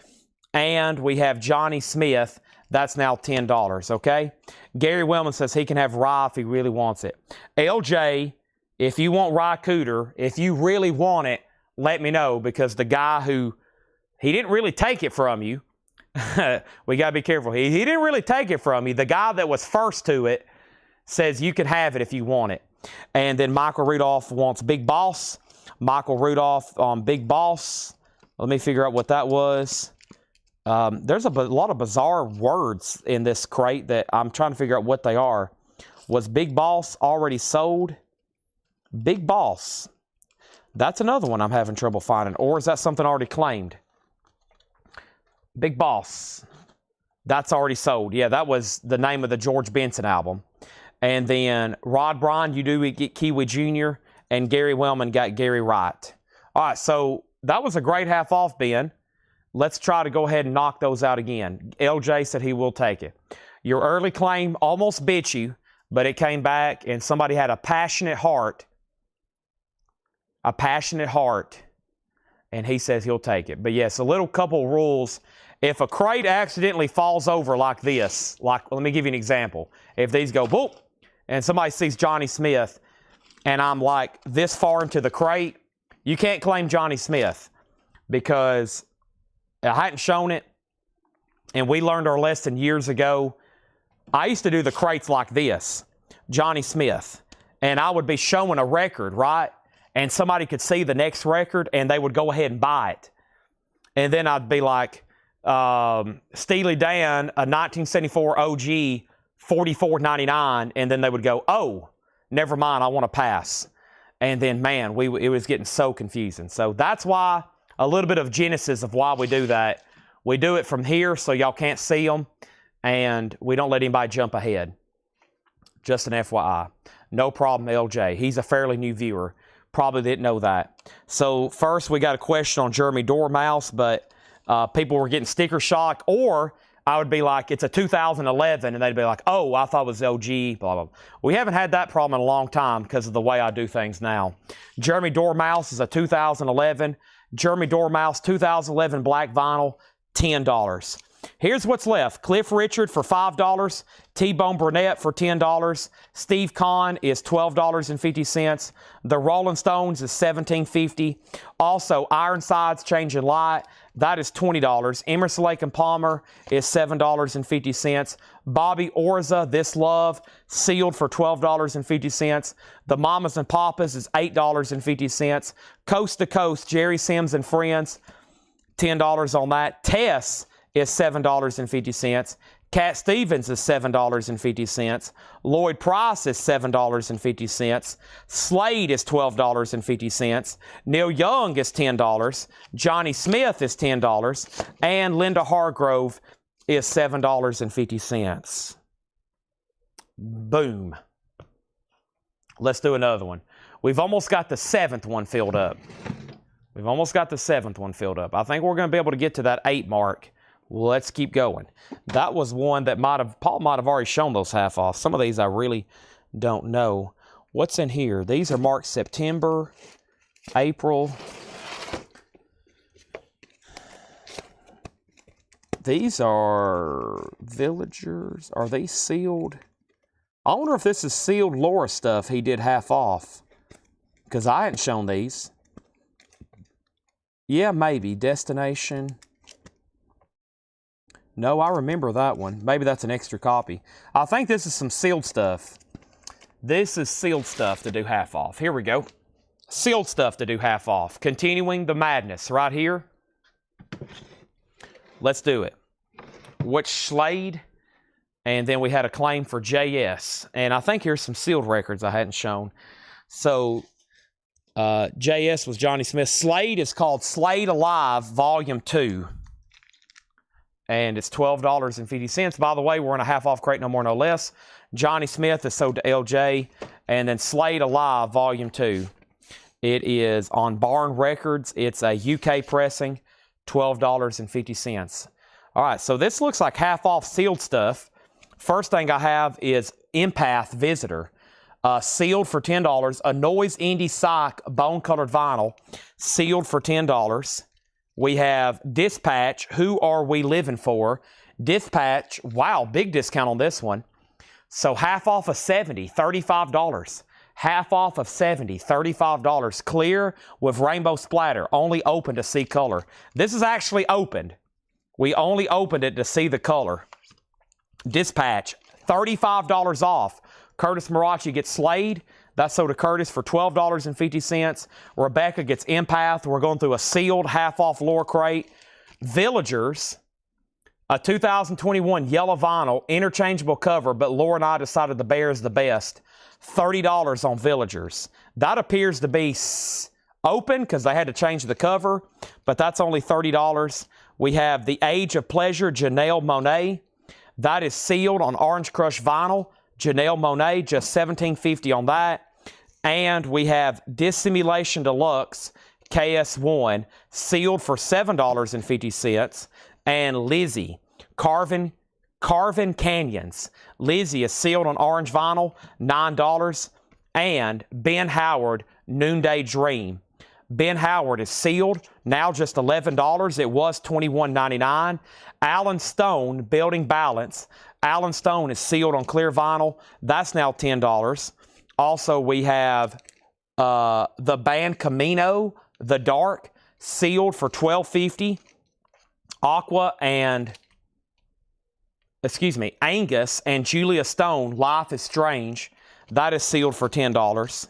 And we have Johnny Smith, that's now $10, okay? Gary Wellman says he can have Rye if he really wants it. LJ, if you want Rye Cooter, if you really want it, let me know, because the guy who, he didn't really take it from you. We got to be careful. He didn't really take it from you. The guy that was first to it says you can have it if you want it. And then Michael Rudolph wants Big Boss. Michael Rudolph on Big Boss. Let me figure out what that was. There's a lot of bizarre words in this crate that I'm trying to figure out what they are. Was Big Boss already sold? Big Boss. That's another one I'm having trouble finding. Or is that something already claimed? Big Boss. That's already sold. Yeah, that was the name of the George Benson album. And then Rod Bryan, you do get Kiwi Jr., and Gary Wellman got Gary Wright. All right, so that was a great half off, Ben. Let's try to go ahead and knock those out again. LJ said he will take it. Your early claim almost bit you, but it came back, and somebody had a passionate heart. A passionate heart. And he says he'll take it. But yes, a little couple rules. If a crate accidentally falls over like this, like, let me give you an example. If these go boop, and somebody sees Johnny Smith, and I'm like this far into the crate, you can't claim Johnny Smith because I hadn't shown it, and we learned our lesson years ago. I used to do the crates like this, Johnny Smith, and I would be showing a record, right? And somebody could see the next record, and they would go ahead and buy it. And then I'd be like, Steely Dan, a 1974 OG, $44.99, and then they would go, oh, never mind, I want to pass. And then, man, it was getting so confusing. So that's why, a little bit of genesis of why we do that. We do it from here so y'all can't see them, and we don't let anybody jump ahead. Just an FYI. No problem, LJ. He's a fairly new viewer. Probably didn't know that. So first we got a question on Jeremy Dormouse, but people were getting sticker shock, or I would be like, it's a 2011, and they'd be like, oh, I thought it was OG, blah, blah, blah. We haven't had that problem in a long time because of the way I do things now. Jeremy Dormouse is a 2011. Jeremy Dormouse, 2011 black vinyl, $10. Here's what's left. Cliff Richard for $5. T-Bone Burnett for $10. Steve Kahn is $12.50. The Rolling Stones is $17.50. Also, Ironsides Changing Light, that is $20. Emerson, Lake and Palmer is $7.50. Bobby Orza, This Love, sealed for $12.50. The Mamas and Papas is $8.50. Coast to Coast, Jerry Sims and Friends, $10 on that. Tess is $7.50. Cat Stevens is $7.50. Lloyd Price is $7.50. Slade is $12.50. Neil Young is $10. Johnny Smith is $10. And Linda Hargrove is $7.50. Boom. Let's do another one. We've almost got the 7th one filled up. We've almost got the 7th one filled up. I think we're going to be able to get to that 8 mark. Let's keep going. That was one that Paul might have already shown those half off. Some of these I really don't know. What's in here? These are marked September, April. These are Villagers. Are they sealed? I wonder if this is sealed Laura stuff he did half off. Because I hadn't shown these. Yeah, maybe. Destination. No, I remember that one. Maybe that's an extra copy. I think this is some sealed stuff. This is sealed stuff to do half off. Here we go. Sealed stuff to do half off. Continuing the madness right here. Let's do it. Which Slade? And then we had a claim for JS. And I think here's some sealed records I hadn't shown. So, JS was Johnny Smith. Slade is called Slade Alive Volume 2. And it's $12.50. By the way, we're in a half off crate, no more, no less. Johnny Smith is sold to LJ. And then Slade Alive, Volume 2. It is on Barn Records. It's a UK pressing, $12.50. All right, so this looks like half off sealed stuff. First thing I have is Empath Visitor. Sealed for $10. A Noise Indie Psych bone colored vinyl. Sealed for $10. We have Dispatch, Who Are We Living For? Dispatch, wow, big discount on this one. So half off of $70, $35. Half off of $70, $35. Clear with rainbow splatter, only open to see color. This is actually opened. We only opened it to see the color. Dispatch, $35 off. Curtis Marachi gets Slade. That's sold to Curtis for $12.50. Rebecca gets Empath. We're going through a sealed half-off Lore crate. Villagers, a 2021 yellow vinyl, interchangeable cover, but Lore and I decided the bear is the best. $30 on Villagers. That appears to be open because they had to change the cover, but that's only $30. We have The Age of Pleasure, Janelle Monáe. That is sealed on Orange Crush vinyl. Janelle Monáe, just $17.50 on that. And we have Dissimulation Deluxe, KS1, sealed for $7.50. And Lizzie, Carvin Canyons. Lizzie is sealed on orange vinyl, $9. And Ben Howard, Noonday Dream. Ben Howard is sealed, now just $11. It was $21.99. Alan Stone, Building Balance. Alan Stone is sealed on clear vinyl. That's now $10. Also, we have the band Camino, The Dark, sealed for $12.50. Aqua and, Angus and Julia Stone, Life is Strange. That is sealed for $10.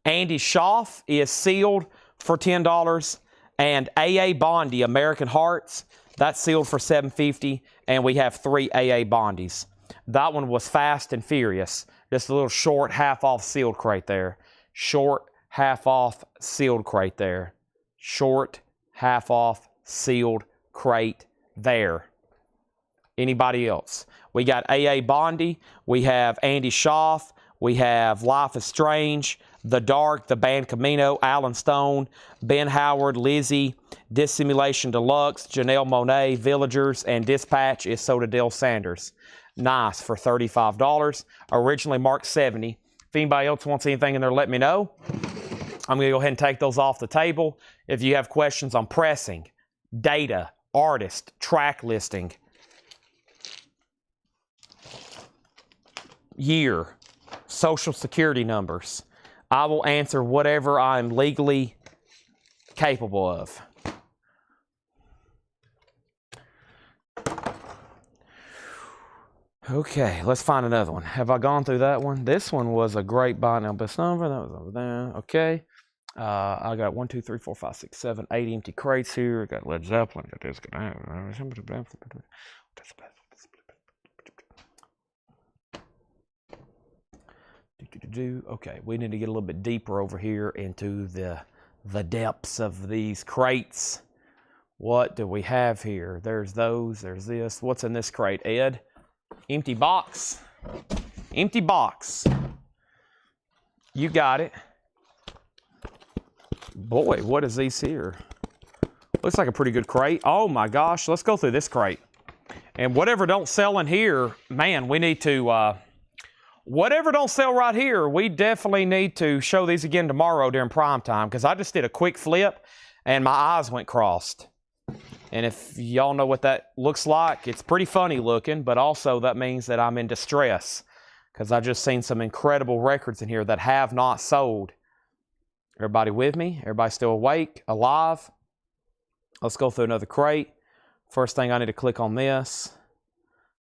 Andy Schaff is sealed for $10. And AA Bondi, American Hearts, that's sealed for $7.50. And we have 3 AA Bondies. That one was Fast and Furious. Just a little short half-off sealed crate there. Short half-off sealed crate there. Short half-off sealed crate there. Anybody else? We got AA Bondi. We have Andy Schaff. We have Life is Strange, The Dark, the band Camino, Alan Stone, Ben Howard, Lizzie, Dissimulation Deluxe, Janelle Monáe, Villagers, and Dispatch is sold to Dale Sanders. Nice for $35. Originally marked $70. If anybody else wants anything in there, let me know. I'm going to go ahead and take those off the table. If you have questions on pressing, data, artist, track listing, year, social security numbers. I will answer whatever I'm legally capable of. Okay, let's find another one. Have I gone through that one? This one was a great buy now best number. That was over there. Okay. I got 1, 2, 3, 4, 5, 6, 7, 8 empty crates here. I got Led Zeppelin. Got this. Okay, we need to get a little bit deeper over here into the depths of these crates. What do we have here? There's those. There's this. What's in this crate, Ed? Empty box. Empty box. You got it. Boy, what is these here? Looks like a pretty good crate. Oh my gosh, let's go through this crate. And whatever don't sell in here, man, we need to, whatever don't sell right here, we definitely need to show these again tomorrow during prime time, because I just did a quick flip and my eyes went crossed. And if y'all know what that looks like, it's pretty funny looking, but also that means that I'm in distress, because I just seen some incredible records in here that have not sold. Everybody with me? Everybody still awake? Alive? Let's go through another crate. First thing, I need to click on this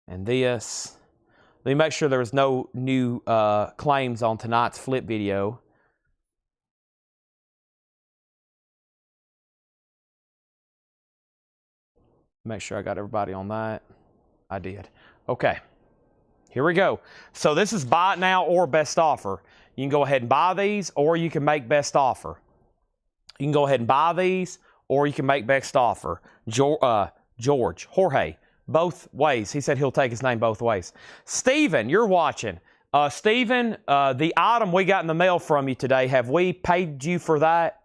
and this. Let me make sure there was no new claims on tonight's flip video. Make sure I got everybody on that. I did. Okay. Here we go. So this is buy it now or best offer. You can go ahead and buy these, or you can make best offer. You can go ahead and buy these, or you can make best offer. Jorge, both ways. He said he'll take his name both ways. Steven, you're watching. Steven, the item we got in the mail from you today, have we paid you for that?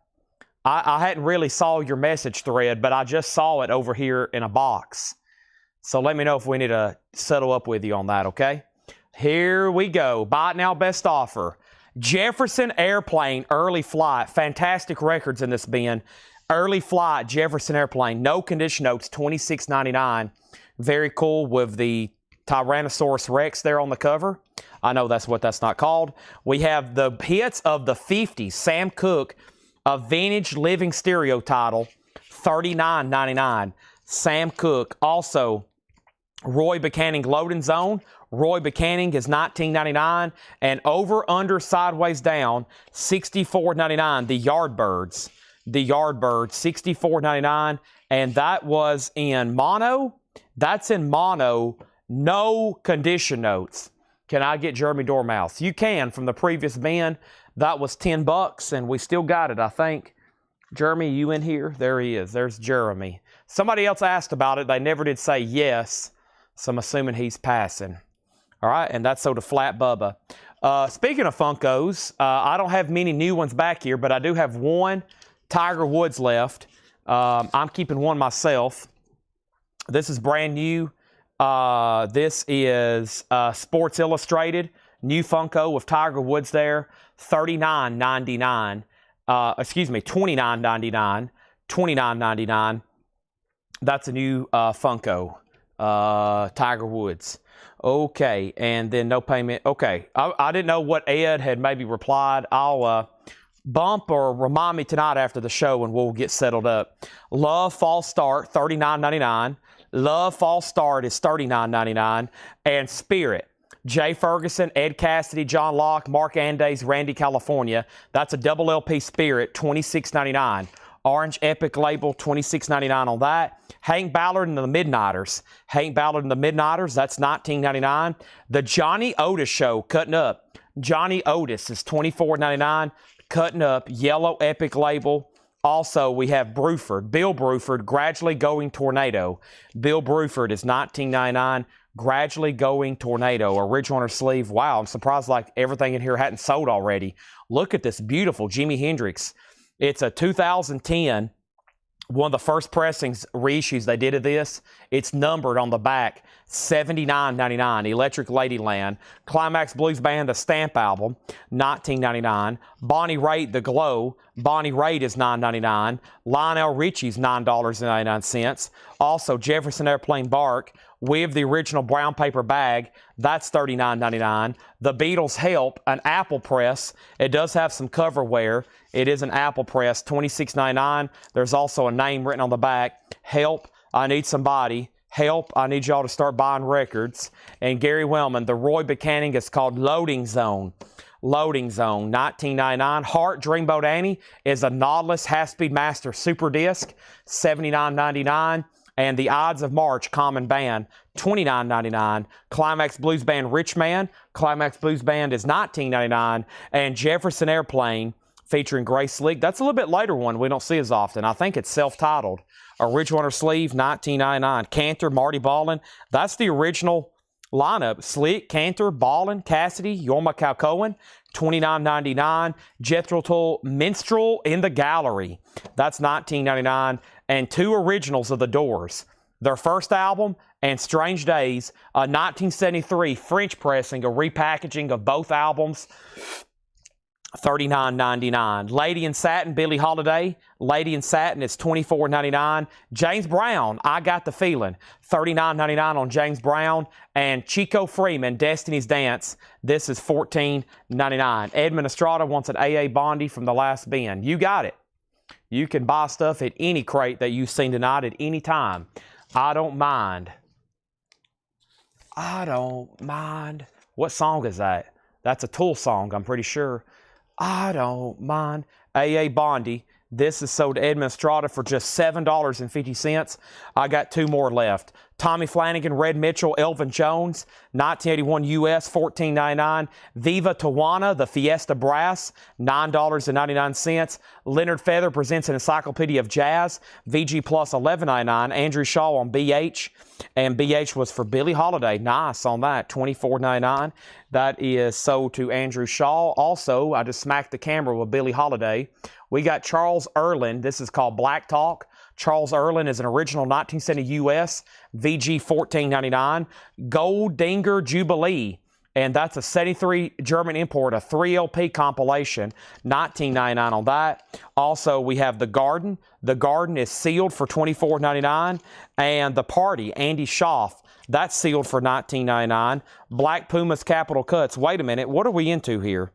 I hadn't really saw your message thread, but I just saw it over here in a box. So let me know if we need to settle up with you on that, okay? Here we go. Buy it now, best offer. Jefferson Airplane, early flight. Fantastic records in this bin. Early flight, Jefferson Airplane. No condition notes, $26.99. Very cool with the Tyrannosaurus Rex there on the cover. I know that's what that's not called. We have the hits of the 50s. Sam Cooke, a vintage living stereo title, $39.99. Sam Cooke. Also, Roy Buchanan Loading Zone. Roy Buchanan is $19.99. And over, under, sideways, down, $64.99. The Yardbirds. The Yardbirds, $64.99. And that was in mono. That's in mono. No condition notes. Can I get Jeremy Dormouse? You can from the previous bin. That was $10, and we still got it, I think. Jeremy, you in here? There he is. There's Jeremy. Somebody else asked about it. They never did say yes, so I'm assuming he's passing. All right, and that's so to Flat Bubba. Speaking of Funkos, I don't have many new ones back here, but I do have one Tiger Woods left. I'm keeping one myself. This is brand new. This is Sports Illustrated. New Funko with Tiger Woods there. $39.99. Excuse me, $29.99. $29.99. That's a new Funko. Tiger Woods. Okay, and then no payment. Okay, I didn't know what Ed had maybe replied. I'll bump or remind me tonight after the show and we'll get settled up. Love Fall Start, $39.99. Love Fall Start is $39.99. And Spirit, Jay Ferguson, Ed Cassidy, John Locke, Mark Andes, Randy California. That's a double LP Spirit, $26.99. Orange Epic label, $26.99 on that. Hank Ballard and the Midnighters. Hank Ballard and the Midnighters, that's $19.99. The Johnny Otis Show, cutting up. Johnny Otis is $24.99. Cutting up, yellow Epic label. Also, we have Bruford, Bill Bruford, Gradually Going Tornado. Bill Bruford is $19.99. Gradually Going Tornado, original on her sleeve. Wow, I'm surprised like everything in here hadn't sold already. Look at this beautiful Jimi Hendrix. It's a 2010, one of the first pressings, reissues they did of this. It's numbered on the back, $79.99. Electric Ladyland. Climax Blues Band, the Stamp album, $19.99. Bonnie Raitt, The Glow, Bonnie Raitt is $9.99. Lionel Richie's $9.99. Also, Jefferson Airplane Bark with the original brown paper bag, that's $39.99. The Beatles Help, an Apple press. It does have some cover wear. It is an Apple press, $26.99. There's also a name written on the back. Help, I need somebody. Help, I need y'all to start buying records. And Gary Wellman, the Roy Buchanan is called Loading Zone. Loading Zone, $19.99. Heart Dreamboat Annie is a Nautilus Half-Speed Master Super Disc, $79.99. And the Ides of March Common Band, $29.99. Climax Blues Band Rich Man, Climax Blues Band is $19.99. And Jefferson Airplane featuring Grace Leak. That's a little bit later one we don't see as often. I think it's self-titled. Original on her sleeve, $19.99. Cantor, Marty Ballin. That's the original lineup. Slick, Cantor, Ballin, Cassidy, Yorma Calcoen, $29.99. Jethro Tull, Minstrel in the Gallery. That's $19.99. And two originals of The Doors. Their first album and Strange Days, a 1973 French pressing, a repackaging of both albums, $39.99. Lady in Satin, Billie Holiday. Lady in Satin is $24.99. James Brown, I Got the Feeling, $39.99 on James Brown. And Chico Freeman, Destiny's Dance, this is $14.99. Edmund Estrada wants an AA Bondi from the last bin. You got it. You can buy stuff at any crate that you've seen tonight at any time. I don't mind. I don't mind. What song is that? That's a Tool song, I'm pretty sure. I don't mind. AA Bondi. This is sold to Edmund Estrada for just $7.50. I got two more left. Tommy Flanagan, Red Mitchell, Elvin Jones, 1981 US, $14.99. Viva Tawana, the Fiesta Brass, $9.99. Leonard Feather presents an Encyclopedia of Jazz, VG Plus, $11.99. Andrew Shaw on BH, and BH was for Billie Holiday. Nice on that, $24.99. That is sold to Andrew Shaw. Also, I just smacked the camera with Billie Holiday. We got Charles Erlin. This is called Black Talk. Charles Erlin is an original 1970 US, VG $14.99. Gold Dinger Jubilee, and that's a 73 German import, a 3 LP compilation, $19.99 on that. Also, we have The Garden. The Garden is sealed for $24.99. And The Party, Andy Schaaf, that's sealed for $19.99. Black Pumas Capital Cuts. Wait a minute, what are we into here?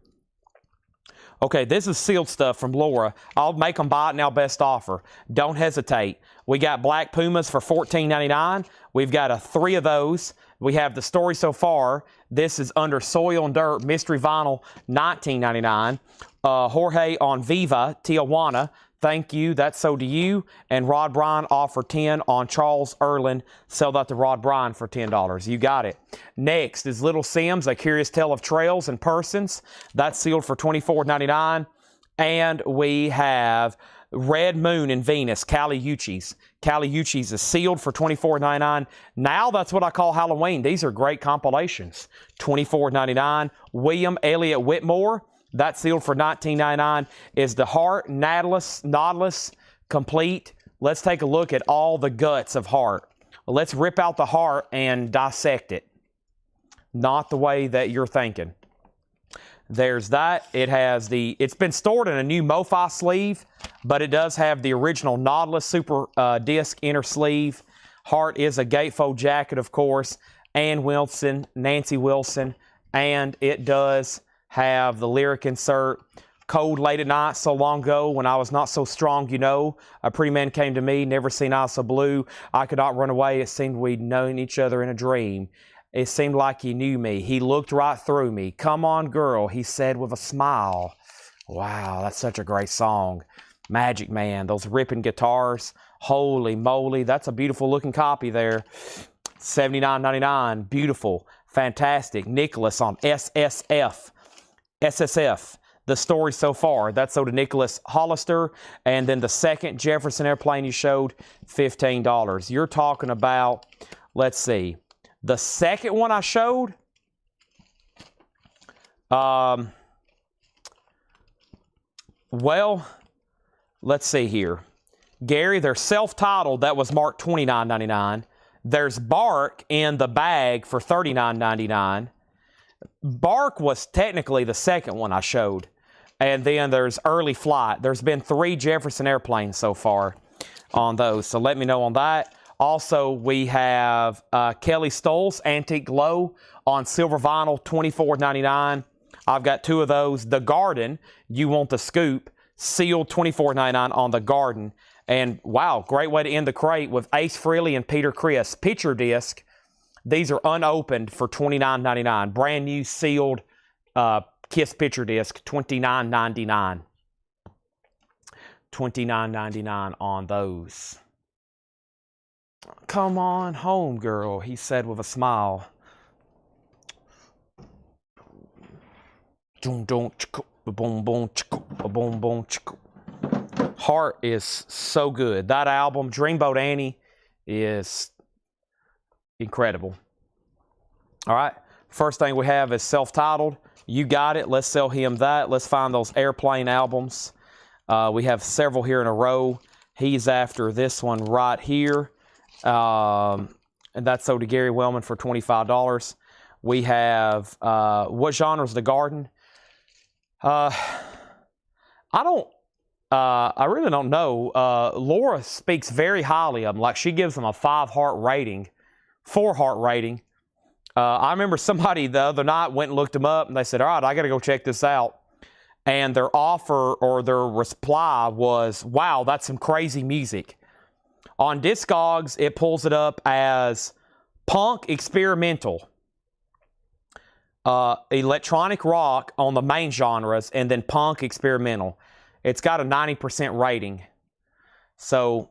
Okay, this is sealed stuff from Laura. I'll make them buy it now, best offer. Don't hesitate. We got Black Pumas for $14.99. We've got 3 of those. We have The Story So Far. This is Under Soil and Dirt, Mystery Vinyl, $19.99. Jorge on Viva, Tijuana. Thank you. That's sold to you. And Rod Bryan offered $10 on Charles Erlin. Sell that to Rod Bryan for $10. You got it. Next is Little Sims, A Curious Tale of Trails and Persons. That's sealed for $24.99. And we have Red Moon and Venus, Kali Uchis. Kali Uchis is sealed for $24.99. Now that's what I call Halloween. These are great compilations. $24.99. William Elliott Whitmore. That's sealed for $19.99. Is the Heart Nautilus complete? Let's take a look at all the guts of Heart. Let's rip out the heart and dissect it. Not the way that you're thinking. There's that. It's been stored in a new MoFi sleeve, but it does have the original Nautilus Super Disc inner sleeve. Heart is a gatefold jacket, of course. Ann Wilson, Nancy Wilson, and it does have the lyric insert. Cold late at night, so long ago, when I was not so strong, you know. A pretty man came to me, never seen eyes so blue. I could not run away, it seemed we'd known each other in a dream. It seemed like he knew me. He looked right through me. Come on, girl, he said with a smile. Wow, that's such a great song. Magic Man, those ripping guitars. Holy moly, that's a beautiful looking copy there. $79.99, beautiful, fantastic. Nicholas on SSF, The Story So Far. That's sold to Nicholas Hollister. And then the second Jefferson Airplane you showed, $15. You're talking about, let's see, the second one I showed, well, let's see here. Gary, they're self-titled. That was marked $29.99. There's Bark in the bag for $39.99. Bark was technically the second one I showed. And then there's Early Flight. There's been 3 Jefferson airplanes so far on those. So let me know on that. Also, we have Kelly Stoll's Antique Glow on silver vinyl, $24.99. I've got 2 of those. The Garden, You Want the Scoop, sealed, $24.99 on the Garden. And wow, great way to end the crate with Ace Frehley and Peter Criss. Picture disc. These are unopened for $29.99. Brand new sealed Kiss picture disc, $29.99. $29.99 on those. Come on home, girl, he said with a smile. Heart is so good. That album, Dreamboat Annie, is incredible. All right, first thing we have is self-titled. You Got It. Let's sell him that. Let's find those airplane albums. We have several here in a row. He's after this one right here. And that's sold to Gary Wellman for $25. We have, what genre is The Garden? I really don't know. Laura speaks very highly of them. Like, she gives them a 5-heart rating, 4-heart rating. I remember somebody the other night went and looked them up, and they said, all right, I got to go check this out. And their offer or their reply was, wow, that's some crazy music. On Discogs, it pulls it up as punk experimental, electronic rock on the main genres, and then punk experimental. It's got a 90% rating. So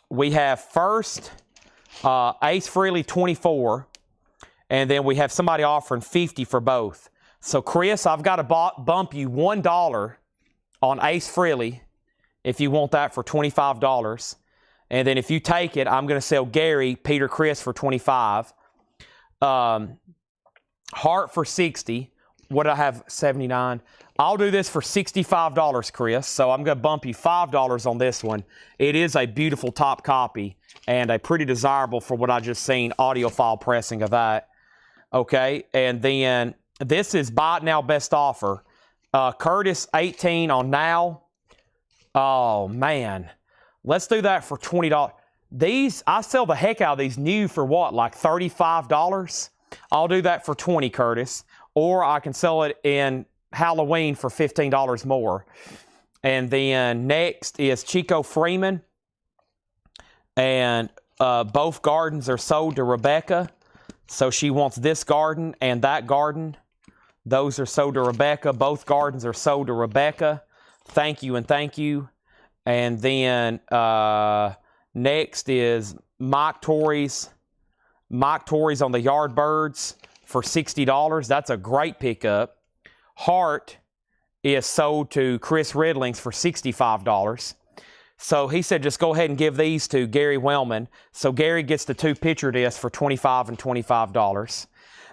we have first Ace Frehley 24, and then we have somebody offering 50 for both. So Chris, I've got to bump you $1 on Ace Frehley if you want that for $25. And then if you take it, I'm going to sell Gary Peter Criss for $25. Heart for $60. What did I have? $79. I'll do this for $65, Chris. So I'm going to bump you $5 on this one. It is a beautiful top copy and a pretty desirable, for what I just seen, audiophile pressing of that. Okay, and then this is Buy It Now Best Offer. Curtis 18 on Now. Oh, man. Let's do that for $20. These, I sell the heck out of these new for what, like $35? I'll do that for $20, Curtis. Or I can sell it in Halloween for $15 more. And then next is Chico Freeman. And both gardens are sold to Rebecca. So she wants this garden and that garden. Those are sold to Rebecca. Both gardens are sold to Rebecca. Thank you and thank you. And then next is Mike Torrey's. Mike Torrey's on the Yardbirds for $60. That's a great pickup. Heart is sold to Chris Ridlings for $65. So he said just go ahead and give these to Gary Wellman. So Gary gets the 2 picture discs for $25 and $25.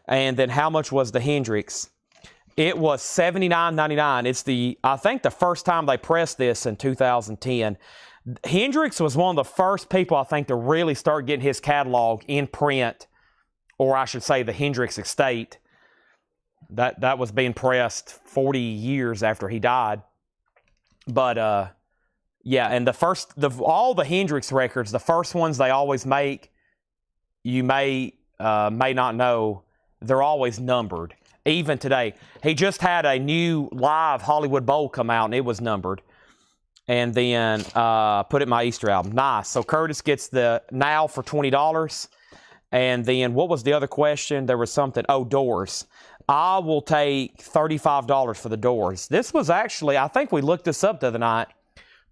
And then how much was the Hendrix? It was $79.99. It's I think the first time they pressed this in 2010. Hendrix was one of the first people, I think, to really start getting his catalog in print, or I should say the Hendrix estate. That was being pressed 40 years after he died. But yeah, and all the Hendrix records, the first ones they always make, you may not know, they're always numbered. Even today. He just had a new live Hollywood Bowl come out, and it was numbered. And then put it in my Easter album. Nice. So Curtis gets the Now for $20. And then what was the other question? There was something. Oh, doors. I will take $35 for the doors. This was actually, I think we looked this up the other night.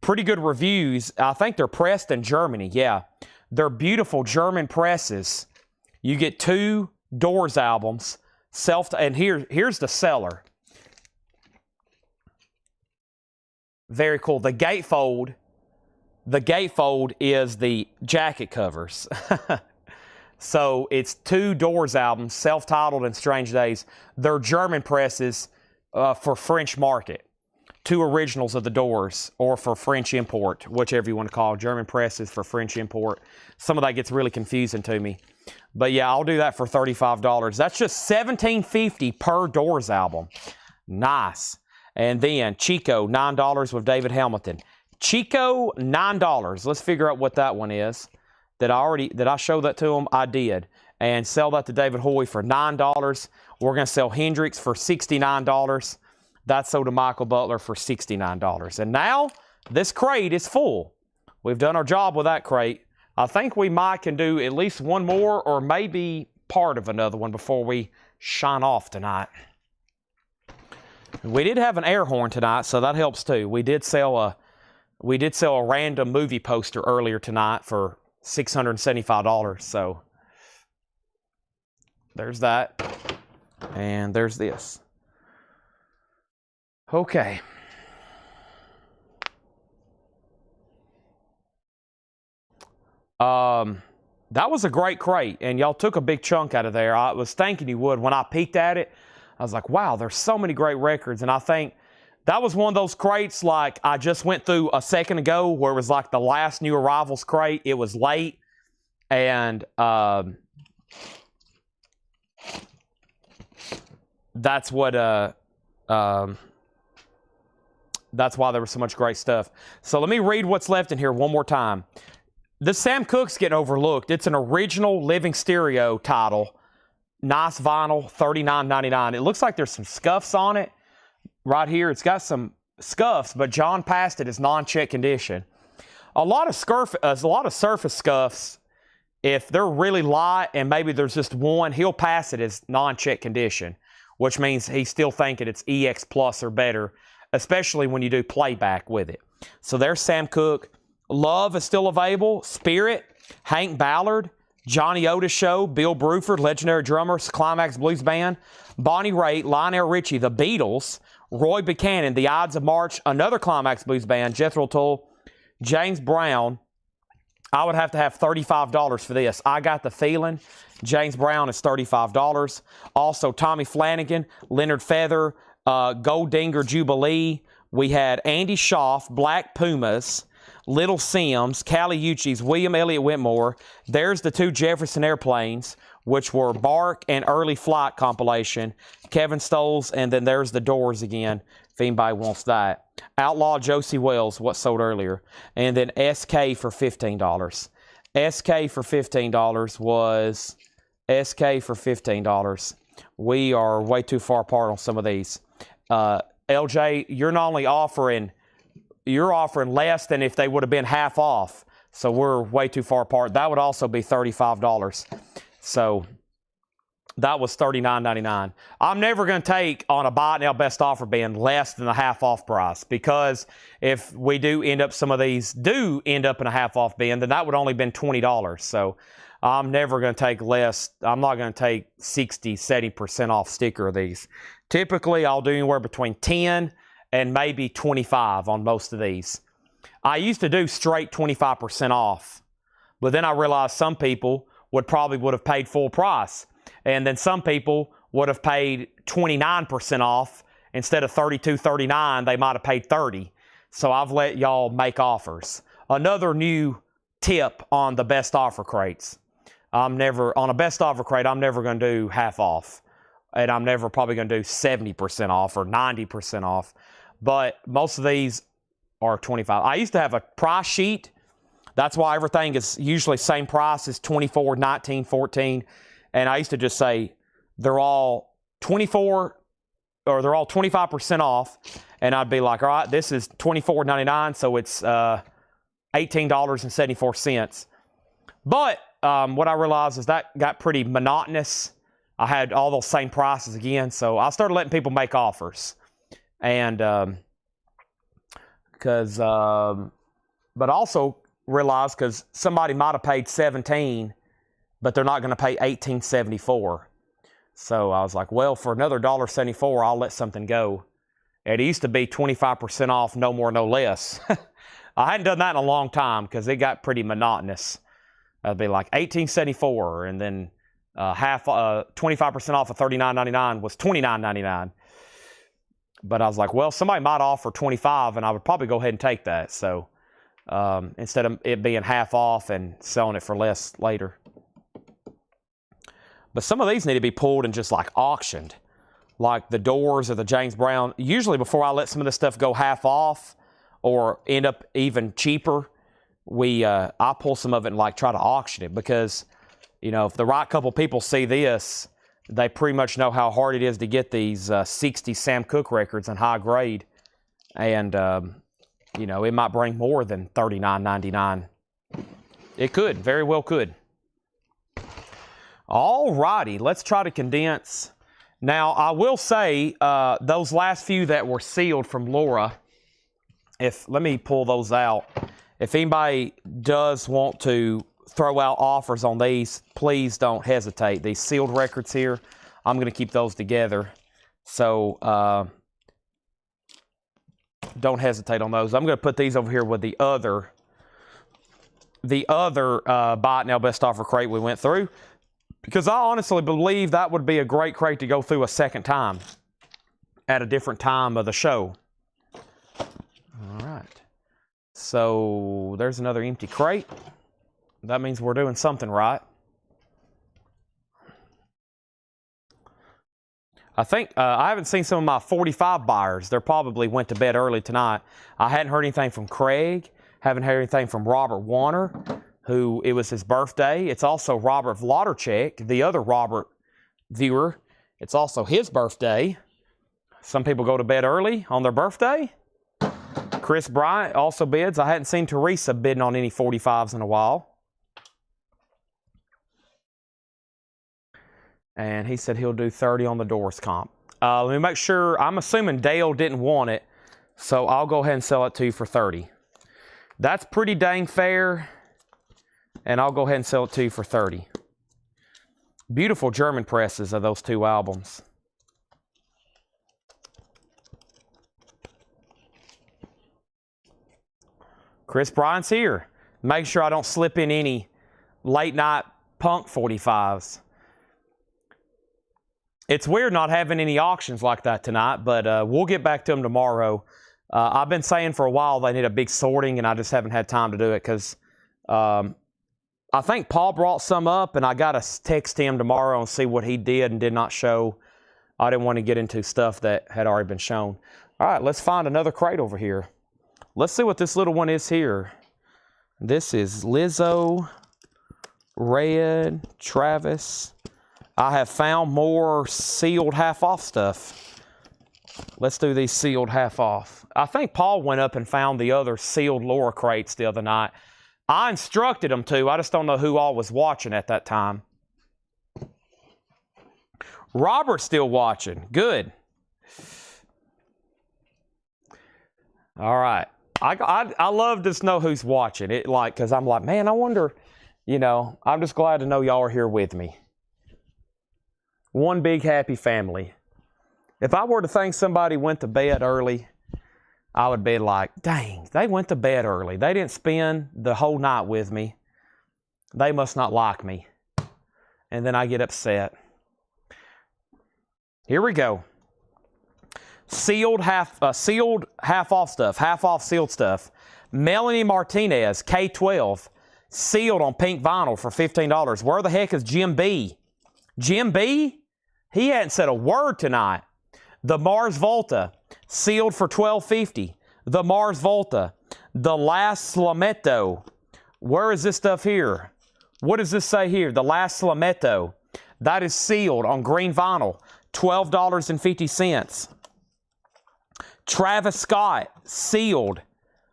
Pretty good reviews. I think they're pressed in Germany. Yeah. They're beautiful German presses. You get 2 Doors albums. And here's the seller. Very cool. The gatefold is the jacket covers. So it's 2 Doors albums, self-titled and Strange Days. They're German presses for French market. 2 originals of the Doors, or for French import, whichever you want to call it. German presses for French import. Some of that gets really confusing to me. But yeah, I'll do that for $35. That's just $17.50 per Doors album. Nice. And then Chico, $9 with David Hamilton. Chico, $9. Let's figure out what that one is. Did I show that to him? I did. And sell that to David Hoy for $9. We're going to sell Hendricks for $69. That's sold to Michael Butler for $69. And now this crate is full. We've done our job with that crate. I think we can do at least one more or maybe part of another one before we shine off tonight. We did have an air horn tonight, so that helps too. We did sell a random movie poster earlier tonight for $675. So there's that. And there's this. Okay. That was a great crate, and y'all took a big chunk out of there. I was thinking you would. When I peeked at it, I was like, wow, there's so many great records. And I think that was one of those crates like I just went through a second ago where it was like the last new arrivals crate. It was late, and that's what that's why there was so much great stuff. So let me read what's left in here one more time. This Sam Cooke's getting overlooked. It's an original living stereo title. Nice vinyl, $39.99. It looks like there's some scuffs on it. Right here, it's got some scuffs, but John passed it as non-check condition. A lot of surface scuffs, if they're really light and maybe there's just one, he'll pass it as non-check condition, which means he's still thinking it's EX Plus or better, especially when you do playback with it. So there's Sam Cooke. Love is still available. Spirit, Hank Ballard, Johnny Otis Show, Bill Bruford, legendary drummers, Climax Blues Band, Bonnie Raitt, Lionel Richie, The Beatles, Roy Buchanan, The Ides of March, another Climax Blues Band, Jethro Tull, James Brown. I would have to have $35 for this. I Got the Feeling. James Brown is $35. Also, Tommy Flanagan, Leonard Feather, Goldinger Jubilee. We had Andy Schaaf, Black Pumas, Little Sims, Callie Uchis, William Elliott Whitmore. There's the two Jefferson Airplanes, which were Bark and Early Flight compilation. Kevin Stoles, and then there's the Doors again, if anybody wants that. Outlaw Josie Wells, what sold earlier. And then SK for $15. SK for $15 was SK for $15. We are way too far apart on some of these. LJ, you're not only offering... You're offering less than if they would have been half off. So we're way too far apart. That would also be $35. So that was $39.99. I'm never going to take on a buy it now best offer bin less than the half off price, because if we do end up, some of these do end up in a half off bin, then that would only been $20. So I'm never going to take less. I'm not going to take 60, 70% off sticker of these. Typically, I'll do anywhere between 10 and maybe 25 on most of these. I used to do straight 25% off, but then I realized some people would have paid full price. And then some people would have paid 29% off. Instead of $32.39, they might have paid $30. So I've let y'all make offers. Another new tip on the best offer crates. On a best offer crate, I'm never going to do half off. And I'm never probably going to do 70% off or 90% off. But most of these are 25. I used to have a price sheet. That's why everything is usually same price as 24, 19, 14. And I used to just say they're all 24 or they're all 25% off. And I'd be like, all right, this is $24.99, so it's $18.74. But what I realized is that got pretty monotonous. I had all those same prices again, so I started letting people make offers. And but also realized because somebody might have paid $17, but they're not going to pay $18.74. So I was like, well, for another $1.74, I'll let something go. It used to be 25% off, no more, no less. I hadn't done that in a long time because it got pretty monotonous. I'd be like $18.74, and then 25% off of $39.99 was $29.99. But I was like, well, somebody might offer 25, and I would probably go ahead and take that. So instead of it being half off and selling it for less later. But some of these need to be pulled and just like auctioned. like the Doors or the James Brown, usually before I let some of this stuff go half off or end up even cheaper, I pull some of it and like try to auction it, because, you know, if the right couple people see this, they pretty much know how hard it is to get these 60 Sam Cooke records in high grade. And, you know, it might bring more than $39.99. It could, very well could. All righty, let's try to condense. Now, I will say, those last few that were sealed from Laura, let me pull those out. If anybody does want to throw out offers on these, please don't hesitate. These sealed records here, I'm going to keep those together. So, don't hesitate on those. I'm going to put these over here with the other Buy It Now Best Offer crate we went through, because I honestly believe that would be a great crate to go through a second time at a different time of the show. All right. So there's another empty crate. That means we're doing something right. I think I haven't seen some of my 45 buyers. They probably went to bed early tonight. I hadn't heard anything from Craig. Haven't heard anything from Robert Warner, who it was his birthday. It's also Robert Vladerchek, the other Robert viewer. It's also his birthday. Some people go to bed early on their birthday. Chris Bryant also bids. I hadn't seen Teresa bidding on any 45s in a while. And he said he'll do 30 on the Doors comp. Let me make sure. I'm assuming Dale didn't want it, so I'll go ahead and sell it to you for 30. That's pretty dang fair, and I'll go ahead and sell it to you for 30. Beautiful German presses of those two albums. Chris Bryant's here. Make sure I don't slip in any late night punk 45s. It's weird not having any auctions like that tonight, but we'll get back to them tomorrow. I've been saying for a while they need a big sorting, and I just haven't had time to do it because I think Paul brought some up, and I got to text him tomorrow and see what he did and did not show. I didn't want to get into stuff that had already been shown. All right, let's find another crate over here. Let's see what this little one is here. This is Lizzo, Red, Travis. I have found more sealed half-off stuff. Let's do these sealed half-off. I think Paul went up and found the other sealed Laura crates the other night. I instructed him to. I just don't know who all was watching at that time. Robert's still watching. Good. All right. I love to know who's watching it, like, because I'm like, man, I wonder, you know, I'm just glad to know y'all are here with me. One big happy family. If I were to think somebody went to bed early, I would be like, dang, they went to bed early. They didn't spend the whole night with me. They must not like me. And then I get upset. Here we go. Sealed half-off stuff, half-off sealed stuff. Melanie Martinez, K12, sealed on pink vinyl for $15. Where the heck is Jim B? Jim B? He hadn't said a word tonight. The Mars Volta, sealed for $12.50. The Mars Volta. The Last Slametto. Where is this stuff here? What does this say here? The Last Slametto. That is sealed on green vinyl. $12.50. Travis Scott, sealed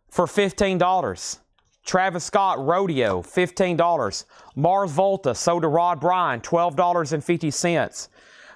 for $15. Travis Scott Rodeo, $15. Mars Volta, sold to Rod Bryan, $12.50.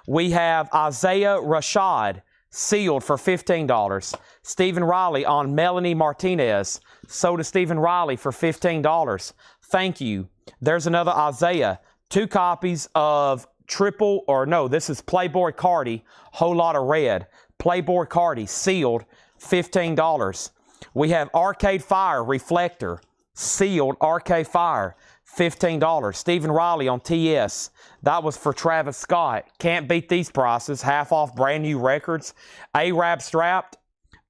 We have Isaiah Rashad, sealed for $15. Stephen Riley on Melanie Martinez, sold to Stephen Riley for $15. Thank you. There's another Isaiah. 2 copies of this is Playboy Cardi, Whole Lot of Red. Playboy Cardi, sealed, $15. We have Arcade Fire Reflector, sealed Arcade Fire, $15. Stephen Riley on TS. That was for Travis Scott. Can't beat these prices. Half off brand new records. Arab Strap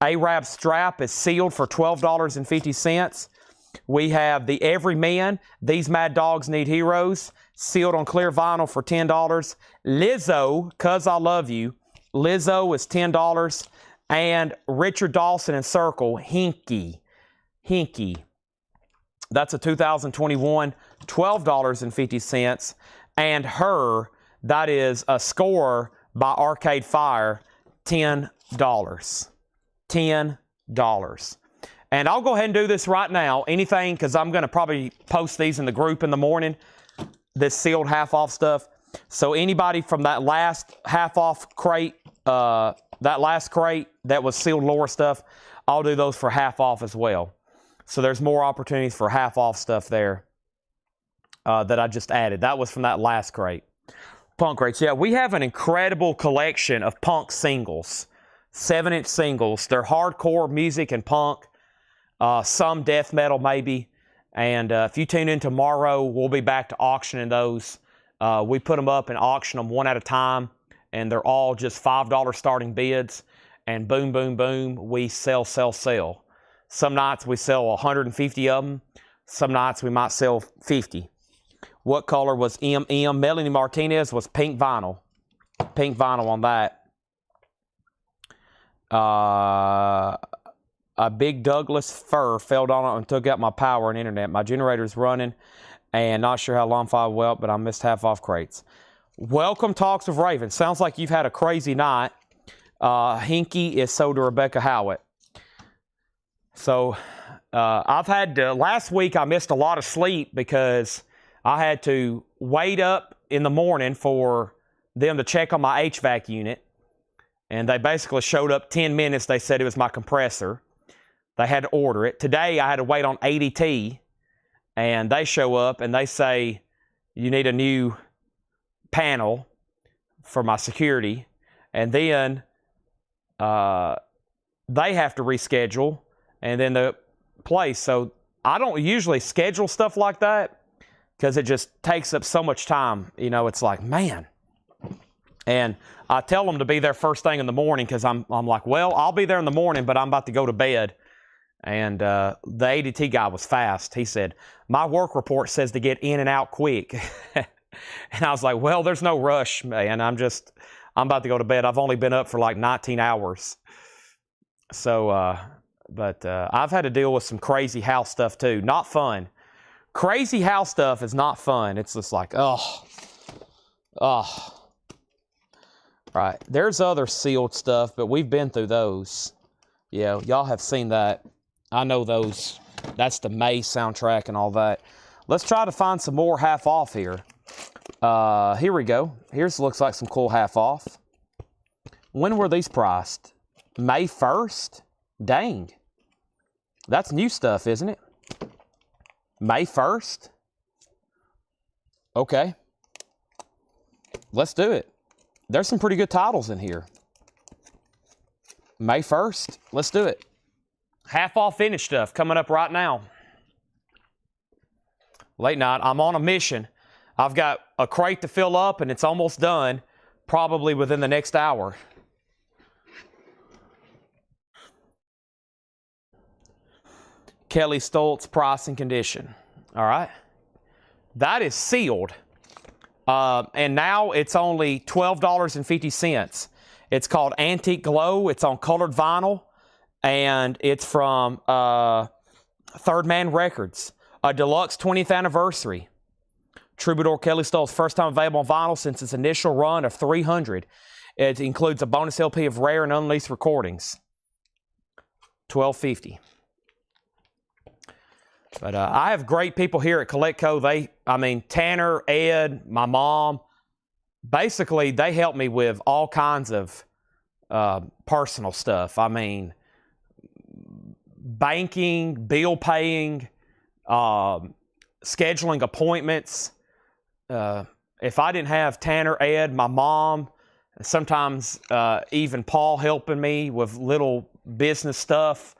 is sealed for $12.50. We have the Everyman, These Mad Dogs Need Heroes, sealed on clear vinyl for $10. Lizzo, 'Cause I Love You, Lizzo is $10. And Richard Dawson and Circle, Hinky. That's a 2021, $12.50. And Her, that is a Score by Arcade Fire, $10. $10. And I'll go ahead and do this right now. Anything, because I'm going to probably post these in the group in the morning, this sealed half-off stuff. So anybody from that last half-off crate, that last crate that was sealed lore stuff, I'll do those for half-off as well. So there's more opportunities for half-off stuff there that I just added. That was from that last crate. Punk crates. Yeah, we have an incredible collection of punk singles. 7-inch singles. They're hardcore music and punk. Some death metal maybe. And if you tune in tomorrow, we'll be back to auctioning those. We put them up and auction them one at a time. And they're all just $5 starting bids. And boom, boom, boom, we sell. Some nights we sell 150 of them. Some nights we might sell 50. What color was MM? Melanie Martinez was pink vinyl. Pink vinyl on that. A big Douglas fir fell down and took out my power and internet. My generator's running and not sure how long I will, but I missed half-off crates. Welcome, Talks of Raven. Sounds like you've had a crazy night. Hinky is sold to Rebecca Howitt. So I've had last week I missed a lot of sleep because I had to wait up in the morning for them to check on my HVAC unit. And they basically showed up 10 minutes. They said it was my compressor. They had to order it. Today I had to wait on ADT. And they show up and they say, you need a new panel for my security. And then they have to reschedule. And then the place. So I don't usually schedule stuff like that because it just takes up so much time. You know, it's like, man. And I tell them to be there first thing in the morning because I'm like, well, I'll be there in the morning, but I'm about to go to bed. And the ADT guy was fast. He said, my work report says to get in and out quick. And I was like, well, there's no rush, man. I'm about to go to bed. I've only been up for like 19 hours. So, but I've had to deal with some crazy house stuff too. Not fun. Crazy house stuff is not fun. It's just like, oh. Right. There's other sealed stuff, but we've been through those. Yeah, y'all have seen that. I know those. That's the May soundtrack and all that. Let's try to find some more half off here. Here we go. Here's looks like some cool half off. When were these priced? May 1st? Dang. That's new stuff, isn't it? May 1st? Okay. Let's do it. There's some pretty good titles in here. May 1st. Let's do it. Half off vintage stuff coming up right now. Late night. I'm on a mission. I've got a crate to fill up and it's almost done. Probably within the next hour. Kelly Stoltz, price and condition. All right. That is sealed. And now it's only $12.50. It's called Antique Glow. It's on colored vinyl. And it's from Third Man Records. A deluxe 20th anniversary. Troubadour Kelly Stoltz, first time available on vinyl since its initial run of 300. It includes a bonus LP of rare and unreleased recordings. $12.50. But I have great people here at Collectco. Tanner, Ed, my mom, basically they help me with all kinds of personal stuff. Banking, bill paying, scheduling appointments. If I didn't have Tanner, Ed, my mom, sometimes even Paul helping me with little business stuff,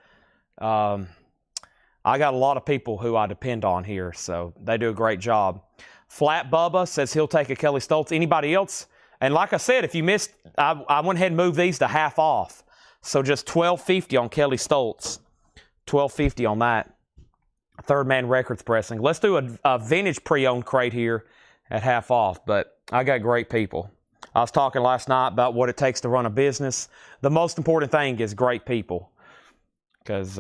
I got a lot of people who I depend on here, so they do a great job. Flat Bubba says he'll take a Kelly Stoltz. Anybody else? And like I said, if you missed, I went ahead and moved these to half off. So just $12.50 on Kelly Stoltz. $12.50 on that. Third Man Records pressing. Let's do a vintage pre-owned crate here at half off, but I got great people. I was talking last night about what it takes to run a business. The most important thing is great people. Because,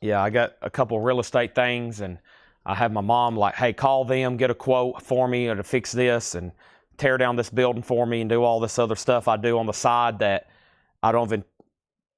yeah, I got a couple of real estate things, and I have my mom like, hey, call them, get a quote for me or to fix this and tear down this building for me and do all this other stuff I do on the side that I don't even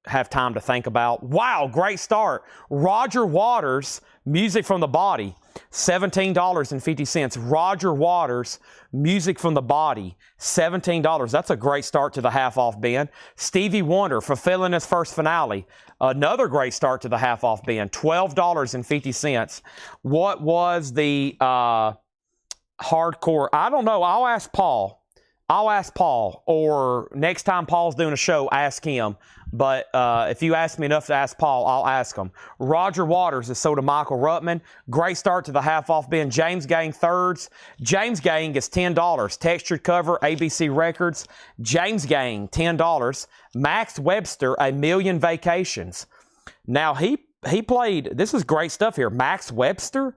have time to think about. Wow, great start. Roger Waters, Music from the Body, $17.50. Roger Waters, Music from the Body, $17. That's a great start to the half-off bin. Stevie Wonder, Fulfilling His First Finale, another great start to the half-off bin, $12.50. What was the hardcore? I don't know. I'll ask Paul. Or next time Paul's doing a show, ask him. But if you ask me enough to ask Paul, I'll ask him. Roger Waters is sold to Michael Ruttman. Great start to the half-off bin. James Gang thirds. James Gang is $10. Textured cover, ABC Records. James Gang, $10. Max Webster, A Million Vacations. Now, he played, this is great stuff here. Max Webster,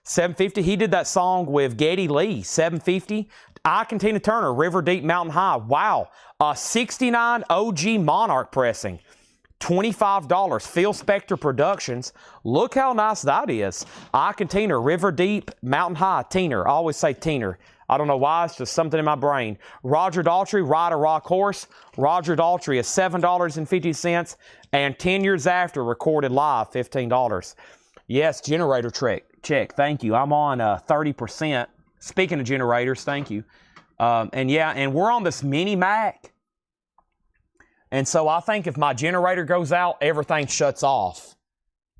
$750. He did that song with Geddy Lee, $750. Tina Turner, River Deep Mountain High. Wow. 69 OG Monarch pressing. $25. Phil Spector Productions. Look how nice that is. Tina, River Deep Mountain High. Teener. I always say Teener. I don't know why. It's just something in my brain. Roger Daltrey, Ride a Rock Horse. Roger Daltrey is $7.50. And 10 Years After, recorded live, $15. Yes, generator check. Thank you. I'm on 30%. Speaking of generators, thank you. And yeah, and we're on this mini Mac. And so I think if my generator goes out, everything shuts off.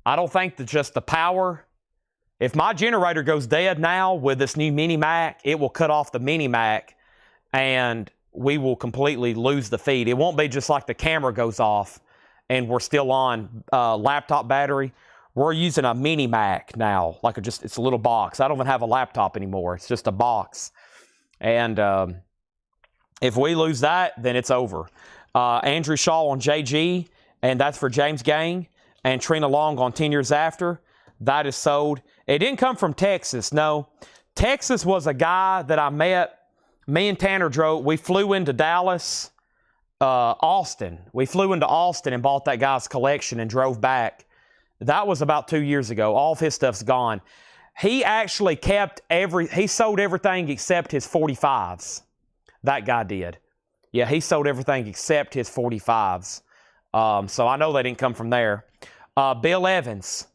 I don't think that just the power. If my generator goes dead now with this new mini Mac, it will cut off the mini Mac and we will completely lose the feed. It won't be just like the camera goes off and we're still on laptop battery. We're using a mini Mac now, like it's a little box. I don't even have a laptop anymore. It's just a box. And if we lose that, then it's over. Andrew Shaw on JG, and that's for James Gang. And Trina Long on 10 Years After. That is sold. It didn't come from Texas, no. Texas was a guy that I met. Me and Tanner drove. We flew into Dallas, Austin. We flew into Austin and bought that guy's collection and drove back. That was about 2 years ago. All of his stuff's gone. He actually he sold everything except his 45s. That guy did. Yeah, he sold everything except his 45s. So I know they didn't come from there. Bill Evans.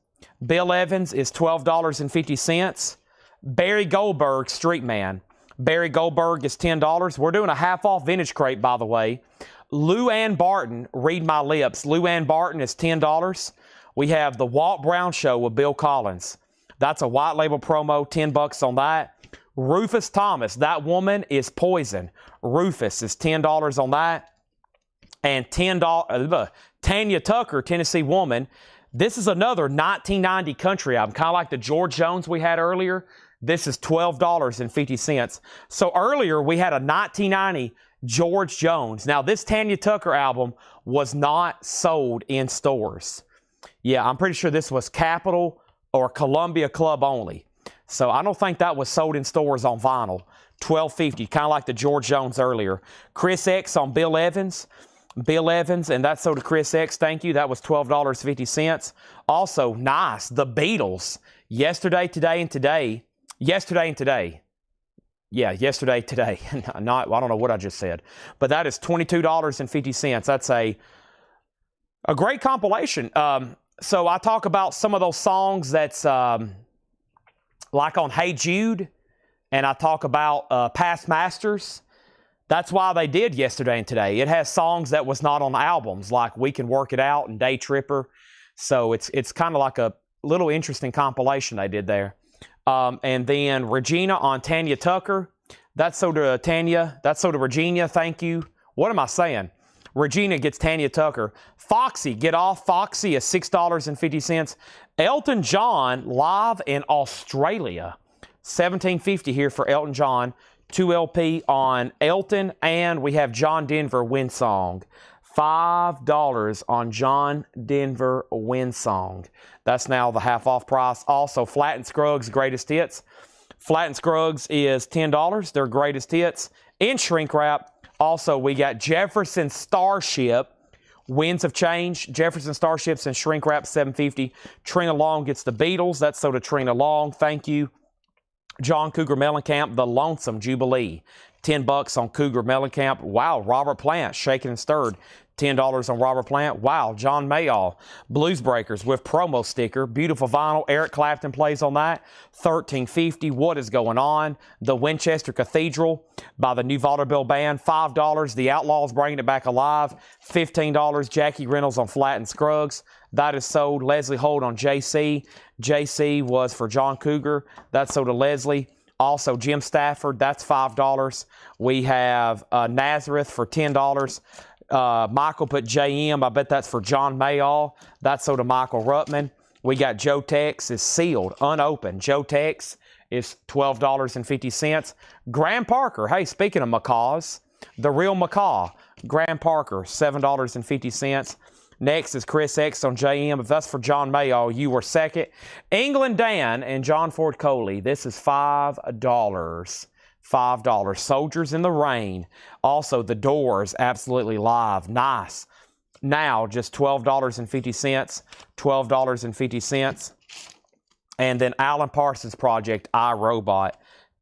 Bill Evans is $12.50. Barry Goldberg, Street Man. Barry Goldberg is $10. We're doing a half-off vintage crate, by the way. Lou Ann Barton, Read My Lips. Lou Ann Barton is $10. We have the Walt Brown Show with Bill Collins. That's a white label promo, $10 on that. Rufus Thomas, That Woman is Poison. Rufus is $10 on that. And Tanya Tucker, Tennessee Woman. This is another 1990 country album, kind of like the George Jones we had earlier. This is $12.50. So earlier we had a 1990 George Jones. Now this Tanya Tucker album was not sold in stores. Yeah, I'm pretty sure this was Capitol or Columbia Club only. So I don't think that was sold in stores on vinyl. $12.50, kind of like the George Jones earlier. Chris X on Bill Evans. Bill Evans, and that's sold to Chris X. Thank you. That was $12.50. Also, nice. The Beatles. Yesterday, Today, and Today. Yesterday and Today. Yeah, Yesterday, Today. I don't know what I just said. But that is $22.50. That's a great compilation. So I talk about some of those songs that's like on Hey Jude, and I talk about Past Masters. That's why they did Yesterday and Today. It has songs that was not on albums, like We Can Work It Out and Day Tripper. So it's kind of like a little interesting compilation they did there. And then Regina on Tanya Tucker. That's so to Tanya. That's so to Regina. Thank you. What am I saying? Regina gets Tanya Tucker. Foxy, Get Off. Foxy is $6.50. Elton John live in Australia. $17.50 here for Elton John. 2 LP on Elton, and we have John Denver Winsong. $5 on John Denver Winsong. That's now the half-off price. Also, Flatt and Scruggs Greatest Hits. Flatt and Scruggs is $10. Their Greatest Hits. In shrink wrap, also we got Jefferson Starship. Winds of Change. Jefferson Starships and shrink wrap, $7.50. Trina Long gets the Beatles. That's so to Trina Long. Thank you. John Cougar Mellencamp, The Lonesome Jubilee. $10 on Cougar Mellencamp. Wow, Robert Plant, Shaken and Stirred. $10 on Robert Plant. Wow, John Mayall, Blues Breakers with promo sticker. Beautiful vinyl. Eric Clapton plays on that. $13.50. What is going on? The Winchester Cathedral by the New Vaudeville Band. $5. The Outlaws bringing it back alive. $15. Jackie Reynolds on Flat and Scruggs. That is sold. Leslie Holt on JC. JC was for John Cougar. That's sold to Leslie. Also, Jim Stafford. That's $5. We have Nazareth for $10. Michael put JM. I bet that's for John Mayall. That's sold to Michael Ruttman. We got Joe Tex is sealed, unopened. Joe Tex is $12.50. Graham Parker. Hey, speaking of macaws, the real macaw. Graham Parker, $7.50. Next is Chris X on JM. If that's for John Mayall, you were second. England Dan and John Ford Coley. This is $5. $5. Soldiers in the Rain. Also, The Doors, absolutely live. Nice. Now, just $12.50. $12.50. And then Alan Parsons Project, iRobot,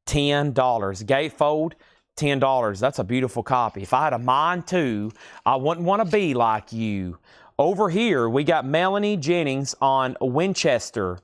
$10. Gatefold, $10. That's a beautiful copy. If I had a mind too, I wouldn't want to be like you. Over here, we got Melanie Jennings on Winchester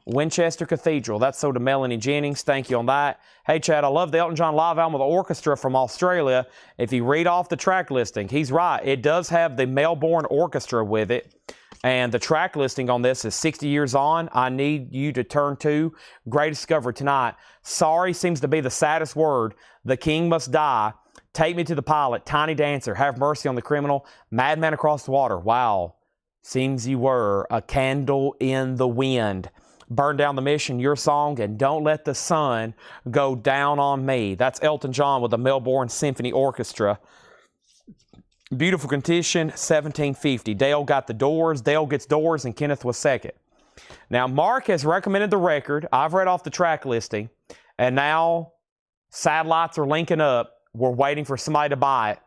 Cathedral. That's sold to Melanie Jennings. Thank you on that. Hey, Chad, I love the Elton John live album with the orchestra from Australia. If you read off the track listing, he's right. It does have the Melbourne Orchestra with it. And the track listing on this is 60 Years On. I Need You to Turn To. Great discovery tonight. Sorry seems to be the saddest word. The King Must Die. Take Me to the Pilot. Tiny Dancer. Have Mercy on the Criminal. Madman Across the Water. Wow. Seems You Were. A Candle in the Wind. Burn Down the Mission, Your Song, and Don't Let the Sun Go Down on Me. That's Elton John with the Melbourne Symphony Orchestra. Beautiful condition, $17.50. Dale got the Doors. Dale gets Doors, and Kenneth was second. Now, Mark has recommended the record. I've read off the track listing, and now satellites are linking up. We're waiting for somebody to buy it.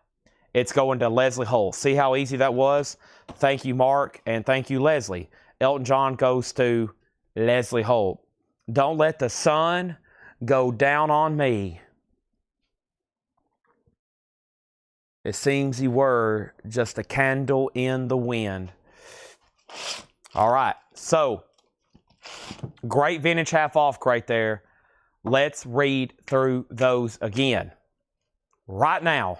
It's going to Leslie Holt. See how easy that was? Thank you, Mark, and thank you, Leslie. Elton John goes to Leslie Holt. Don't Let the Sun Go Down on Me. It seems you were just a candle in the wind. All right, so great vintage half-off crate there. Let's read through those again. Right now,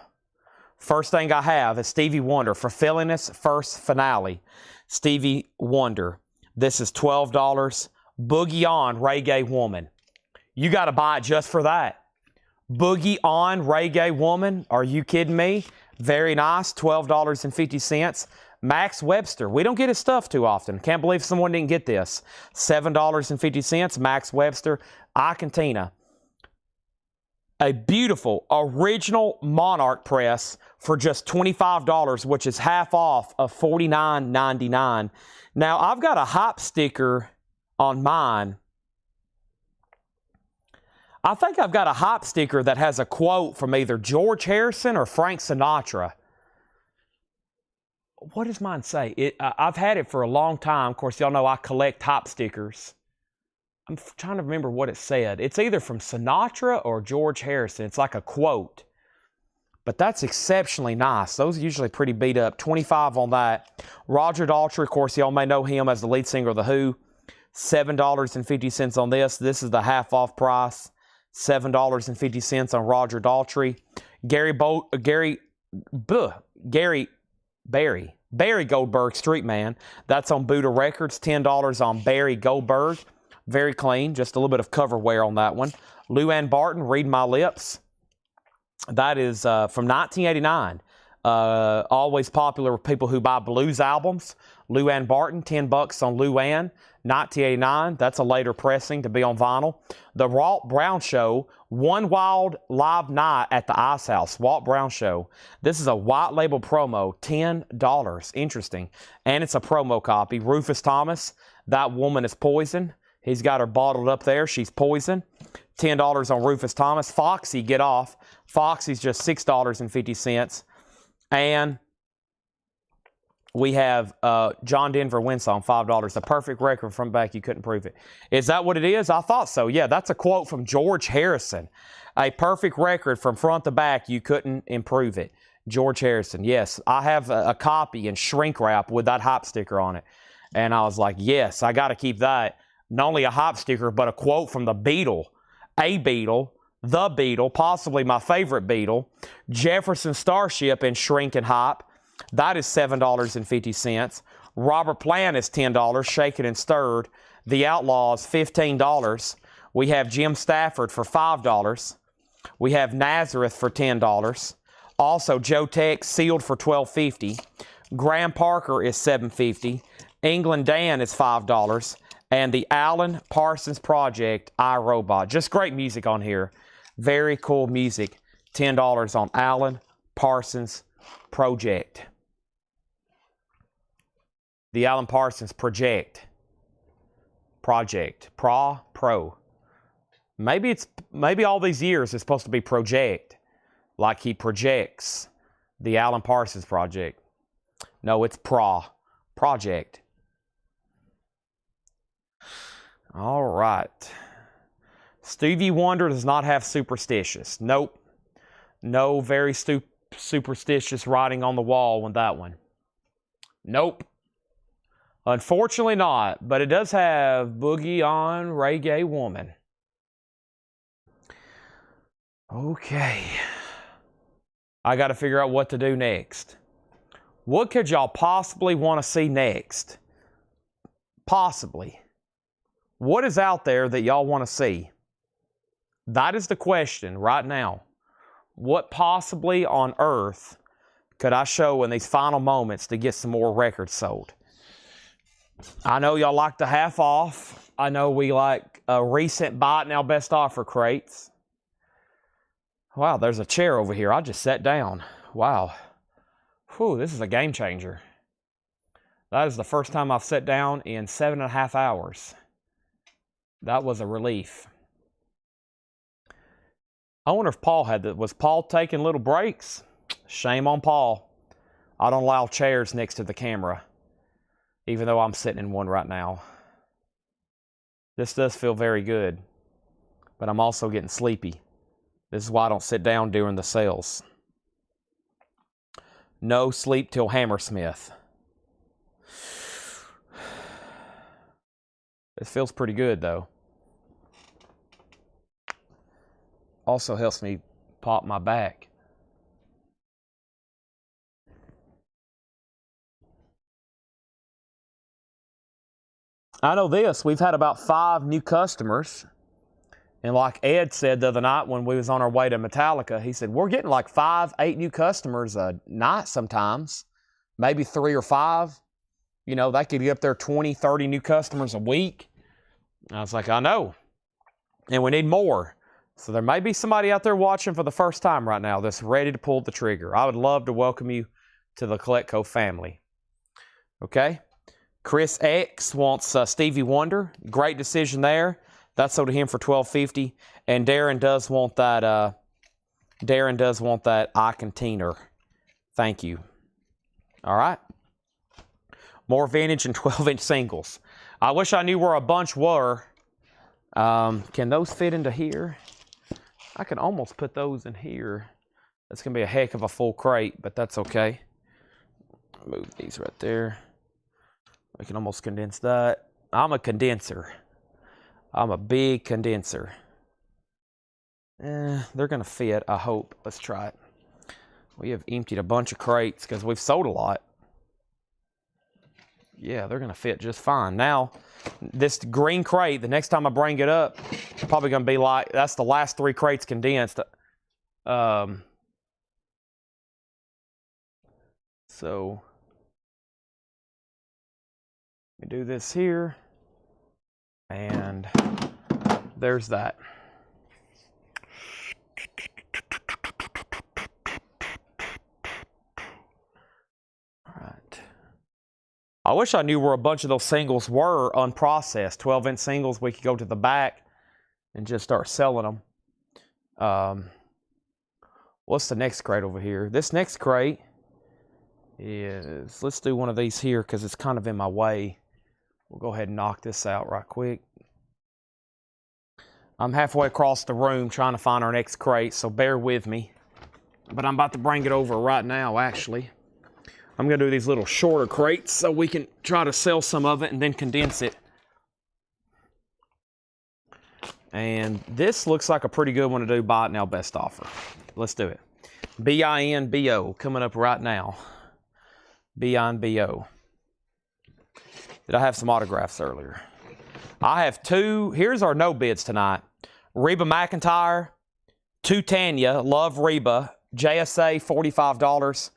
first thing I have is Stevie Wonder for Filliness First Finale. Stevie Wonder. This is $12. Boogie On, Reggae Woman. You got to buy it just for that. Boogie On, Reggae Woman. Are you kidding me? Very nice. $12.50. Max Webster. We don't get his stuff too often. Can't believe someone didn't get this. $7.50. Max Webster. Icantina. A beautiful original Monarch press for just $25, which is half off of $49.99. Now, I've got a hop sticker on mine. I think I've got a hop sticker that has a quote from either George Harrison or Frank Sinatra. What does mine say? I've had it for a long time. Of course, y'all know I collect hop stickers. I'm trying to remember what it said. It's either from Sinatra or George Harrison. It's like a quote. But that's exceptionally nice. Those are usually pretty beat up. $25 on that. Roger Daltrey, of course, y'all may know him as the lead singer of The Who. $7.50 on this. This is the half-off price. $7.50 on Roger Daltrey. Barry Goldberg, Street Man. That's on Buddha Records. $10 on Barry Goldberg. Very clean. Just a little bit of cover wear on that one. Luann Barton, Read My Lips. That is from 1989. Always popular with people who buy blues albums. Luann Barton, $10 on Luann. 1989. That's a later pressing to be on vinyl. The Walt Brown Show. One Wild Live Night at the Ice House. Walt Brown Show. This is a white label promo. $10. Interesting. And it's a promo copy. Rufus Thomas. That Woman Is Poison. He's got her bottled up there. She's poison. $10 on Rufus Thomas. Foxy, Get Off. Foxy's just $6.50. And we have John Denver Windsong, $5. A perfect record from back. You couldn't prove it. Is that what it is? I thought so. Yeah, that's a quote from George Harrison. A perfect record from front to back. You couldn't improve it. George Harrison. Yes, I have a copy in shrink wrap with that hype sticker on it. And I was like, yes, I got to keep that. Not only a hype sticker, but a quote from the Beatle. A Beatle. The Beatle. Possibly my favorite Beatle. Jefferson Starship in shrink and hype. That is $7.50. Robert Plant is $10, shaken and stirred. The Outlaws, $15. We have Jim Stafford for $5. We have Nazareth for $10. Also, Joe Tex sealed for $12.50. Graham Parker is $7.50. England Dan is $5. And the Alan Parsons Project, iRobot. Just great music on here. Very cool music. $10 on Alan Parsons Project. The Alan Parsons Project. Pro. Maybe all these years it's supposed to be project. Like he projects. The Alan Parsons Project. No, it's project. All right. Stevie Wonder does not have superstitious. Nope. No very superstitious writing on the wall with that one. Nope. Unfortunately not, but it does have Boogie on Reggae Woman. Okay. I got to figure out what to do next. What could y'all possibly want to see next? Possibly. What is out there that y'all want to see? That is the question right now. What possibly on earth could I show in these final moments to get some more records sold? I know y'all like the half off. I know we like a recent buy it now best offer crates. Wow, there's a chair over here. I just sat down. Wow. Whew, this is a game changer. That is the first time I've sat down in 7.5 hours. That was a relief. I wonder if Paul had that. Was Paul taking little breaks? Shame on Paul. I don't allow chairs next to the camera, even though I'm sitting in one right now. This does feel very good, but I'm also getting sleepy. This is why I don't sit down during the sales. No sleep till Hammersmith. It feels pretty good though. Also helps me pop my back. I know this, we've had about 5 new customers. And like Ed said the other night when we was on our way to Metallica, he said, we're getting like 5, 8 new customers a night sometimes. Maybe 3 or 5. You know, they could get up there 20, 30 new customers a week. I was like, I know. And we need more. So there may be somebody out there watching for the first time right now that's ready to pull the trigger. I would love to welcome you to the Collectco family. Okay? Chris X wants Stevie Wonder. Great decision there. That sold to him for $12.50. And Darren does want that. Darren does want that Icon-Teener. Thank you. All right. More vintage and 12-inch singles. I wish I knew where a bunch were. Can those fit into here? I can almost put those in here. That's going to be a heck of a full crate, but that's okay. Move these right there. We can almost condense that. I'm a condenser. I'm a big condenser. They're going to fit, I hope. Let's try it. We have emptied a bunch of crates because we've sold a lot. Yeah, they're going to fit just fine. Now, this green crate, the next time I bring it up, it's probably going to be like, that's the last 3 crates condensed. So, we do this here. And there's that. All right. I wish I knew where a bunch of those singles were unprocessed. 12-inch singles, we could go to the back and just start selling them. what's the next crate over here? This next crate is, let's do one of these here because it's kind of in my way. We'll go ahead and knock this out right quick. I'm halfway across the room trying to find our next crate, so bear with me. But I'm about to bring it over right now, actually. I'm going to do these little shorter crates so we can try to sell some of it and then condense it. And this looks like a pretty good one to do. Buy it now, best offer. Let's do it. BINBO coming up right now. BINBO. Did I have some autographs earlier? I have two. Here's our no bids tonight. Reba McEntire, to Tanya, love Reba, JSA, $45.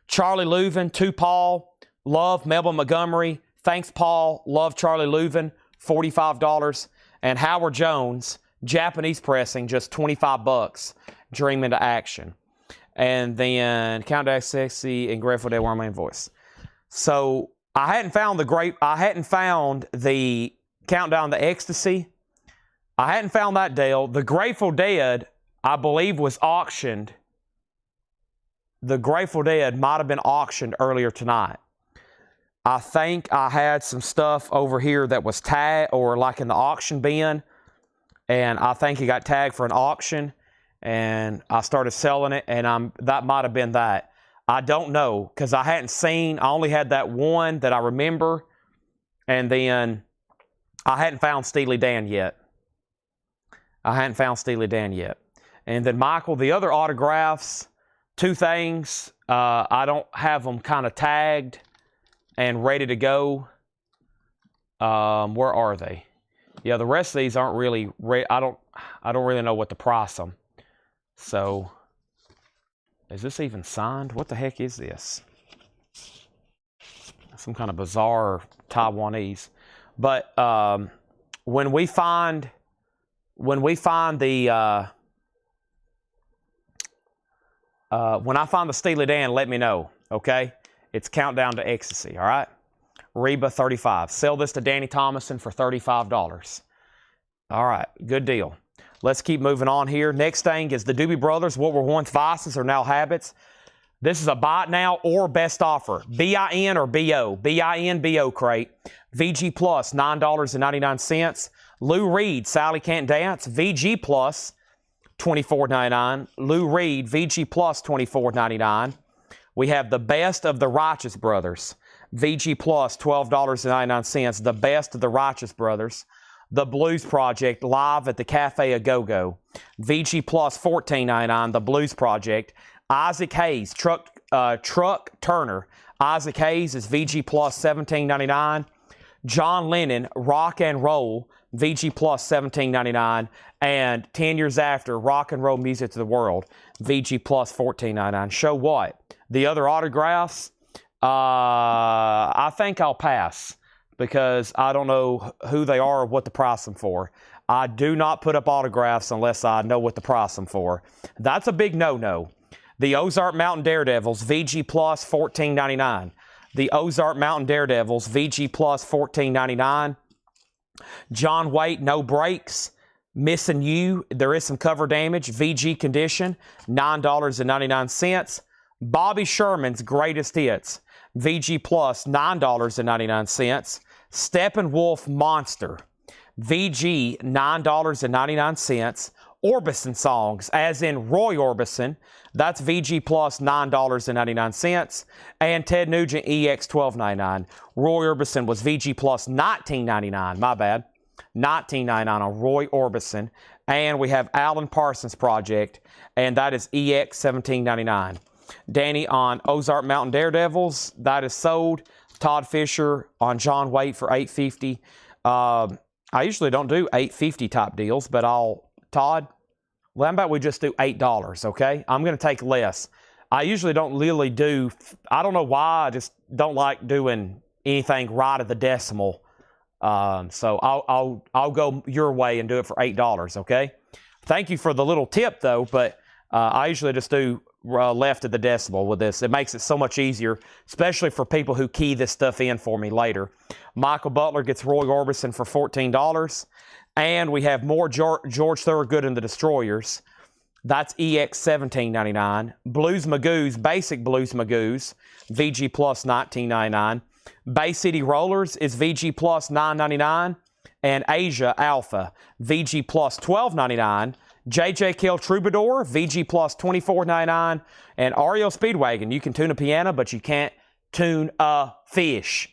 Charlie Leuven, to Paul, love Melba Montgomery, thanks Paul, love Charlie Leuven, $45. And Howard Jones, Japanese pressing, just $25. Dream into action. And then Countdown Sexy and Grateful Dead, Where My Voice. So I hadn't found the Countdown to Ecstasy. I hadn't found that deal. The Grateful Dead, I believe, was auctioned. The Grateful Dead might have been auctioned earlier tonight. I think I had some stuff over here that was tagged or like in the auction bin, and I think it got tagged for an auction, and I started selling it, and that might have been that. I don't know, because I hadn't seen, I only had that one that I remember, and then I hadn't found Steely Dan yet. And then Michael, the other autographs, two things, I don't have them kind of tagged and ready to go. Where are they? Yeah, the rest of these aren't really, I don't really know what to price them. So, is this even signed? What the heck is this? Some kind of bizarre Taiwanese. But when I find the Steely Dan, let me know, okay? It's Countdown to Ecstasy, all right? Reba, $35. Sell this to Danny Thomason for $35. All right, good deal. Let's keep moving on here. Next thing is the Doobie Brothers. What were once vices are now habits. This is a buy it now or best offer. BIN or BO. BIN, BO crate. VG Plus, $9.99. Lou Reed, Sally Can't Dance. VG Plus, $24.99. Lou Reed, VG Plus, $24.99. We have the Best of the Righteous Brothers. VG Plus, $12.99. The Best of the Righteous Brothers. The Blues Project, live at the Cafe A Go-Go. VG Plus, $14.99. The Blues Project. Isaac Hayes, Truck Turner. Isaac Hayes is VG Plus, $17.99. John Lennon, Rock and Roll, VG Plus, $17.99. And 10 years after, Rock and Roll Music to the World, VG Plus, $14.99. Show what? The other autographs, I think I'll pass because I don't know who they are or what to price them for. I do not put up autographs unless I know what to price them for. That's a big no-no. The Ozark Mountain Daredevils, VG Plus, $14.99. The Ozark Mountain Daredevils, VG Plus, $14.99. John Waite, No Breaks. Missing You, there is some cover damage. VG Condition, $9.99. Bobby Sherman's Greatest Hits, VG Plus, $9.99. Steppenwolf Monster, VG, $9.99. Orbison Songs, as in Roy Orbison, that's VG Plus, $9.99. And Ted Nugent EX, $12.99. Roy Orbison was VG Plus, $19.99. My bad. $19.99 on Roy Orbison. And we have Alan Parsons Project, and that is EX, $17.99. Danny on Ozark Mountain Daredevils, that is sold. Todd Fisher on John Waite for $8.50. I usually don't do $8.50 type deals, but Todd, well, how about we just do $8, okay? I'm going to take less. I usually don't really do, I don't know why, I just don't like doing anything right at the decimal. So I'll go your way and do it for $8, okay? Thank you for the little tip, though, but I usually just do left of the decimal with this. It makes it so much easier, especially for people who key this stuff in for me later. Michael Butler gets Roy Orbison for $14. And we have more George Thorogood and the Destroyers. That's EX $17.99. Blues Magoos, basic Blues Magoos, VG Plus $19.99. Bay City Rollers is VG Plus $9.99. And Asia Alpha, VG Plus $12.99. JJKL Troubadour, VG Plus $24.99. And REO Speedwagon, you can tune a piano, but you can't tune a fish.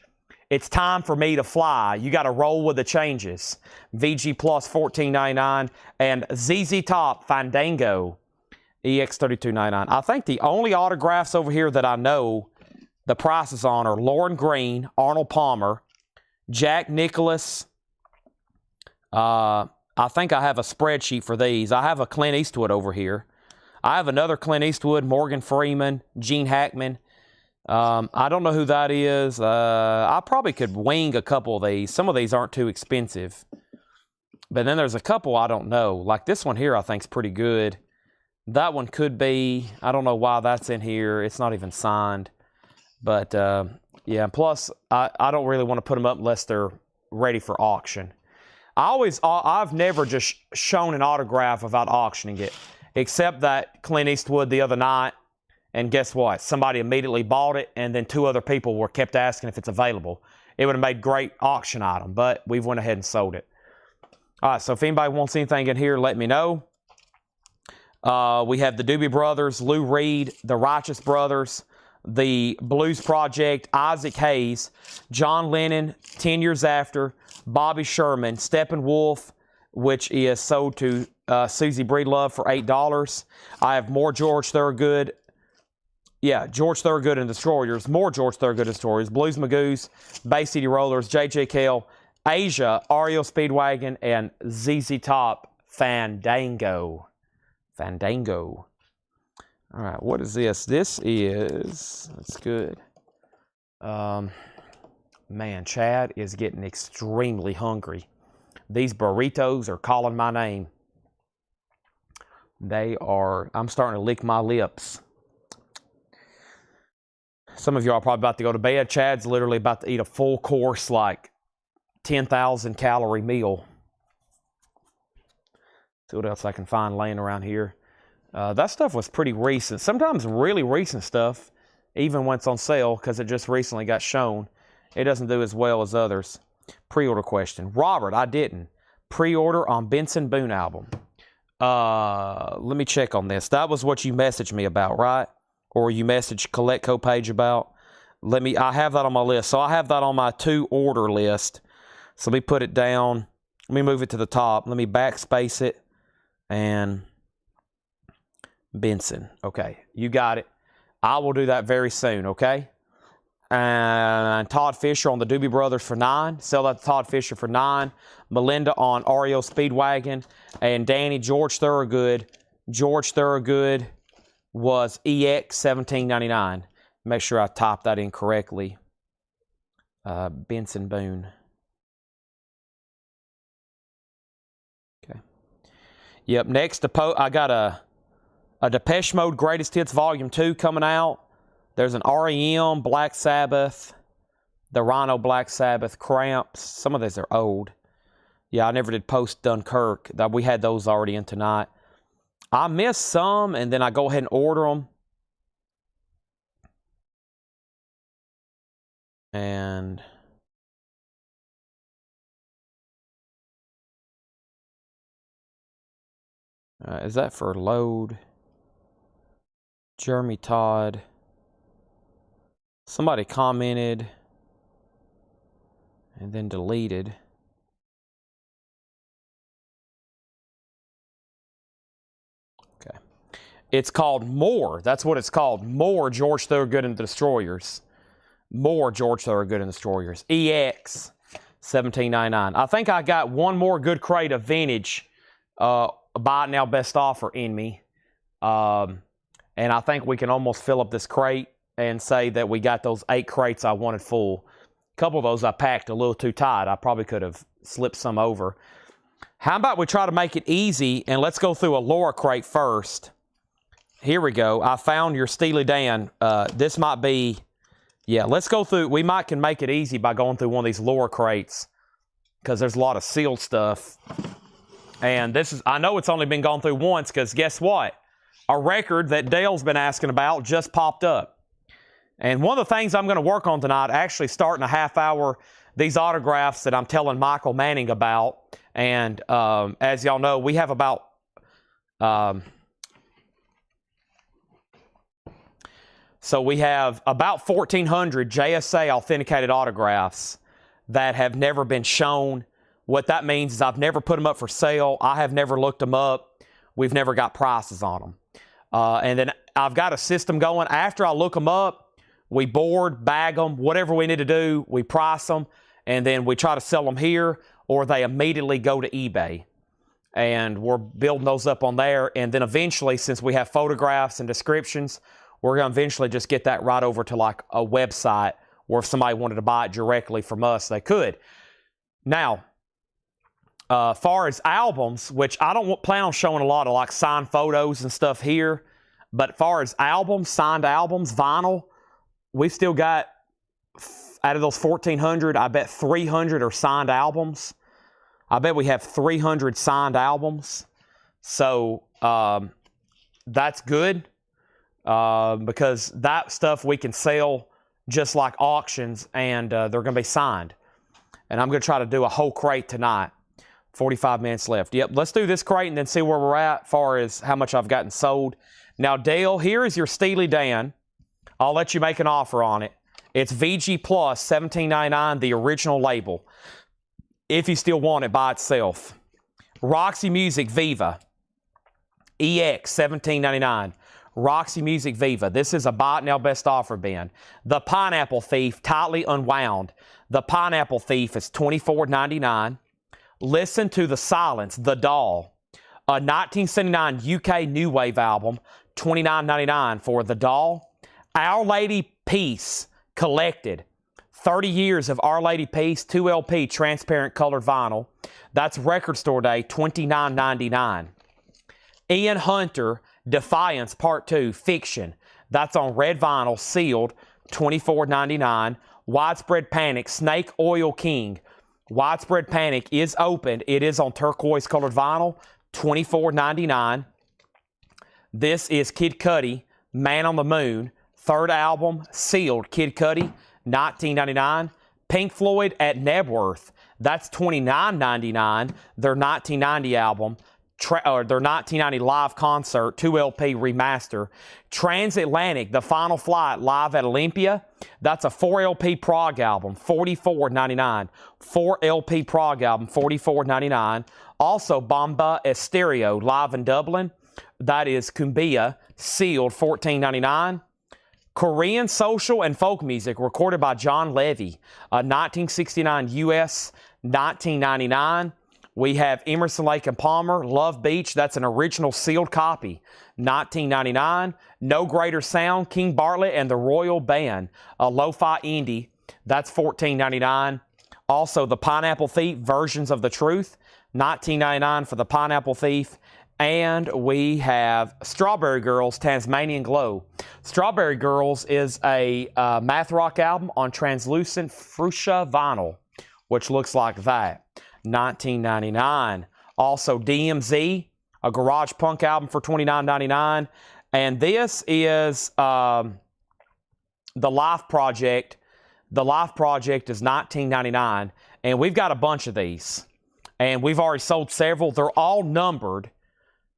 It's time for me to fly. You got to roll with the changes. VG Plus $14.99. And ZZ Top Fandango, EX $32.99. I think the only autographs over here that I know the prices on are Lauren Green, Arnold Palmer, Jack Nicklaus. I think I have a spreadsheet for these. I have a Clint Eastwood over here. I have another Clint Eastwood, Morgan Freeman, Gene Hackman. I don't know who that is. I probably could wing a couple of these. Some of these aren't too expensive. But then there's a couple I don't know. Like this one here I think is pretty good. That one could be. I don't know why that's in here. It's not even signed. But, yeah, plus I don't really want to put them up unless they're ready for auction. I've never just shown an autograph without auctioning it, except that Clint Eastwood the other night, and guess what? Somebody immediately bought it, and then 2 other people were kept asking if it's available. It would have made great auction item, but we've went ahead and sold it. All right, so if anybody wants anything in here, let me know. We have the Doobie Brothers, Lou Reed, the Righteous Brothers, the Blues Project, Isaac Hayes, John Lennon, 10 Years After, Bobby Sherman, Steppenwolf, which is sold to Susie Breedlove for $8. I have more George Thorogood. Yeah, George Thorogood and Destroyers. More George Thorogood and Destroyers. Blues Magoos, Bay City Rollers, JJKL, Asia, REO Speedwagon, and ZZ Top Fandango. Fandango. All right, what is this? This is, that's good. Man, Chad is getting extremely hungry. These burritos are calling my name. They are, I'm starting to lick my lips. Some of you are probably about to go to bed. Chad's literally about to eat a full course, like 10,000 calorie meal. See what else I can find laying around here. That stuff was pretty recent. Sometimes really recent stuff, even when it's on sale, because it just recently got shown, it doesn't do as well as others. Pre-order question. Robert, I didn't. Pre-order on Benson Boone album. Let me check on this. That was what you messaged me about, right? Or you messaged Collectco page about. I have that on my list. So I have that on my to-order list. So let me put it down. Let me move it to the top. Let me backspace it. And Benson. Okay, you got it. I will do that very soon, okay? And Todd Fisher on the Doobie Brothers for $9. Sell that to Todd Fisher for $9. Melinda on REO Speedwagon. And Danny, George Thorogood. George Thorogood was EX $17.99. Make sure I type that in correctly. Benson Boone. Okay. Yep, next I got a Depeche Mode Greatest Hits Volume 2 coming out. There's an REM, Black Sabbath, the Rhino Black Sabbath, Cramps. Some of these are old. Yeah, I never did post Dunkirk. We had those already in tonight. I missed some, and then I go ahead and order them. And is that for load? Jeremy Todd. Somebody commented and then deleted. Okay. It's called More. That's what it's called. More George Thorogood and the Destroyers. More George Thorogood and the Destroyers. EX $17.99. I think I got one more good crate of vintage buy it now best offer in me. And I think we can almost fill up this crate and say that we got those 8 crates I wanted full. A couple of those I packed a little too tight. I probably could have slipped some over. How about we try to make it easy, and let's go through a Laura crate first. Here we go. I found your Steely Dan. This might be, yeah, let's go through. We can make it easy by going through one of these Laura crates because there's a lot of sealed stuff. And this is, I know it's only been gone through once because guess what? a record that Dale's been asking about just popped up. And one of the things I'm going to work on tonight, actually starting a half hour, these autographs that I'm telling Michael Manning about. And as y'all know, we have about so we have about 1,400 JSA authenticated autographs that have never been shown. What that means is I've never put them up for sale. I have never looked them up. We've never got prices on them. And then I've got a system going. After I look them up, we board, bag them, whatever we need to do. We price them, and then we try to sell them here, or they immediately go to eBay. And we're building those up on there. And then eventually, since we have photographs and descriptions, we're going to eventually just get that right over to like a website where if somebody wanted to buy it directly from us, they could. Now, far as albums, which I don't plan on showing a lot of like signed photos and stuff here, but far as albums, signed albums, vinyl, we've still got, out of those 1,400, I bet 300 are signed albums. I bet we have 300 signed albums. So that's good because that stuff we can sell just like auctions, and they're going to be signed. And I'm going to try to do a whole crate tonight. 45 minutes left. Yep, let's do this crate and then see where we're at as far as how much I've gotten sold. Now, Dale, here is your Steely Dan. I'll let you make an offer on it. It's VG Plus, $17.99, the original label. If you still want it by itself. Roxy Music Viva, EX, $17.99. Roxy Music Viva. This is a buy it now best offer bin. The Pineapple Thief, tightly unwound. The Pineapple Thief is $24.99. Listen to the Silence, The Doll. A 1979 UK New Wave album, $29.99 for The Doll. Our Lady Peace, collected. 30 years of Our Lady Peace, 2 LP transparent colored vinyl. That's Record Store Day, $29.99. Ian Hunter, Defiance Part 2, Fiction. That's on red vinyl, sealed, $24.99. Widespread Panic, Snake Oil King. Widespread Panic is opened. It is on turquoise colored vinyl, $24.99. This is Kid Cudi, Man on the Moon. Third album, sealed, Kid Cudi, $19.99. Pink Floyd at Nebworth. That's $29.99. Their 1990 album, their 1990 live concert, 2 LP remaster. Transatlantic, The Final Flight, live at Olympia. That's a 4 LP prog album, $44.99. 4 LP prog album, $44.99. Also, Bomba Estéreo, live in Dublin. That is Cumbia, sealed, $14.99. Korean social and folk music, recorded by John Levy, 1969 US, $19.99. We have Emerson, Lake and Palmer, Love Beach. That's an original sealed copy, $19.99. No Greater Sound, King Bartlett and the Royal Band, a lo-fi indie. That's $14.99. Also, the Pineapple Thief, Versions of the Truth, $19.99 for the Pineapple Thief. And we have Strawberry Girls, Tasmanian Glow. Strawberry Girls is a math rock album on translucent fuchsia vinyl, which looks like that. $19.99. Also, DMZ, a garage punk album for $29.99. And this is The Life Project. The Life Project is $19.99. And we've got a bunch of these. And we've already sold several. They're all numbered.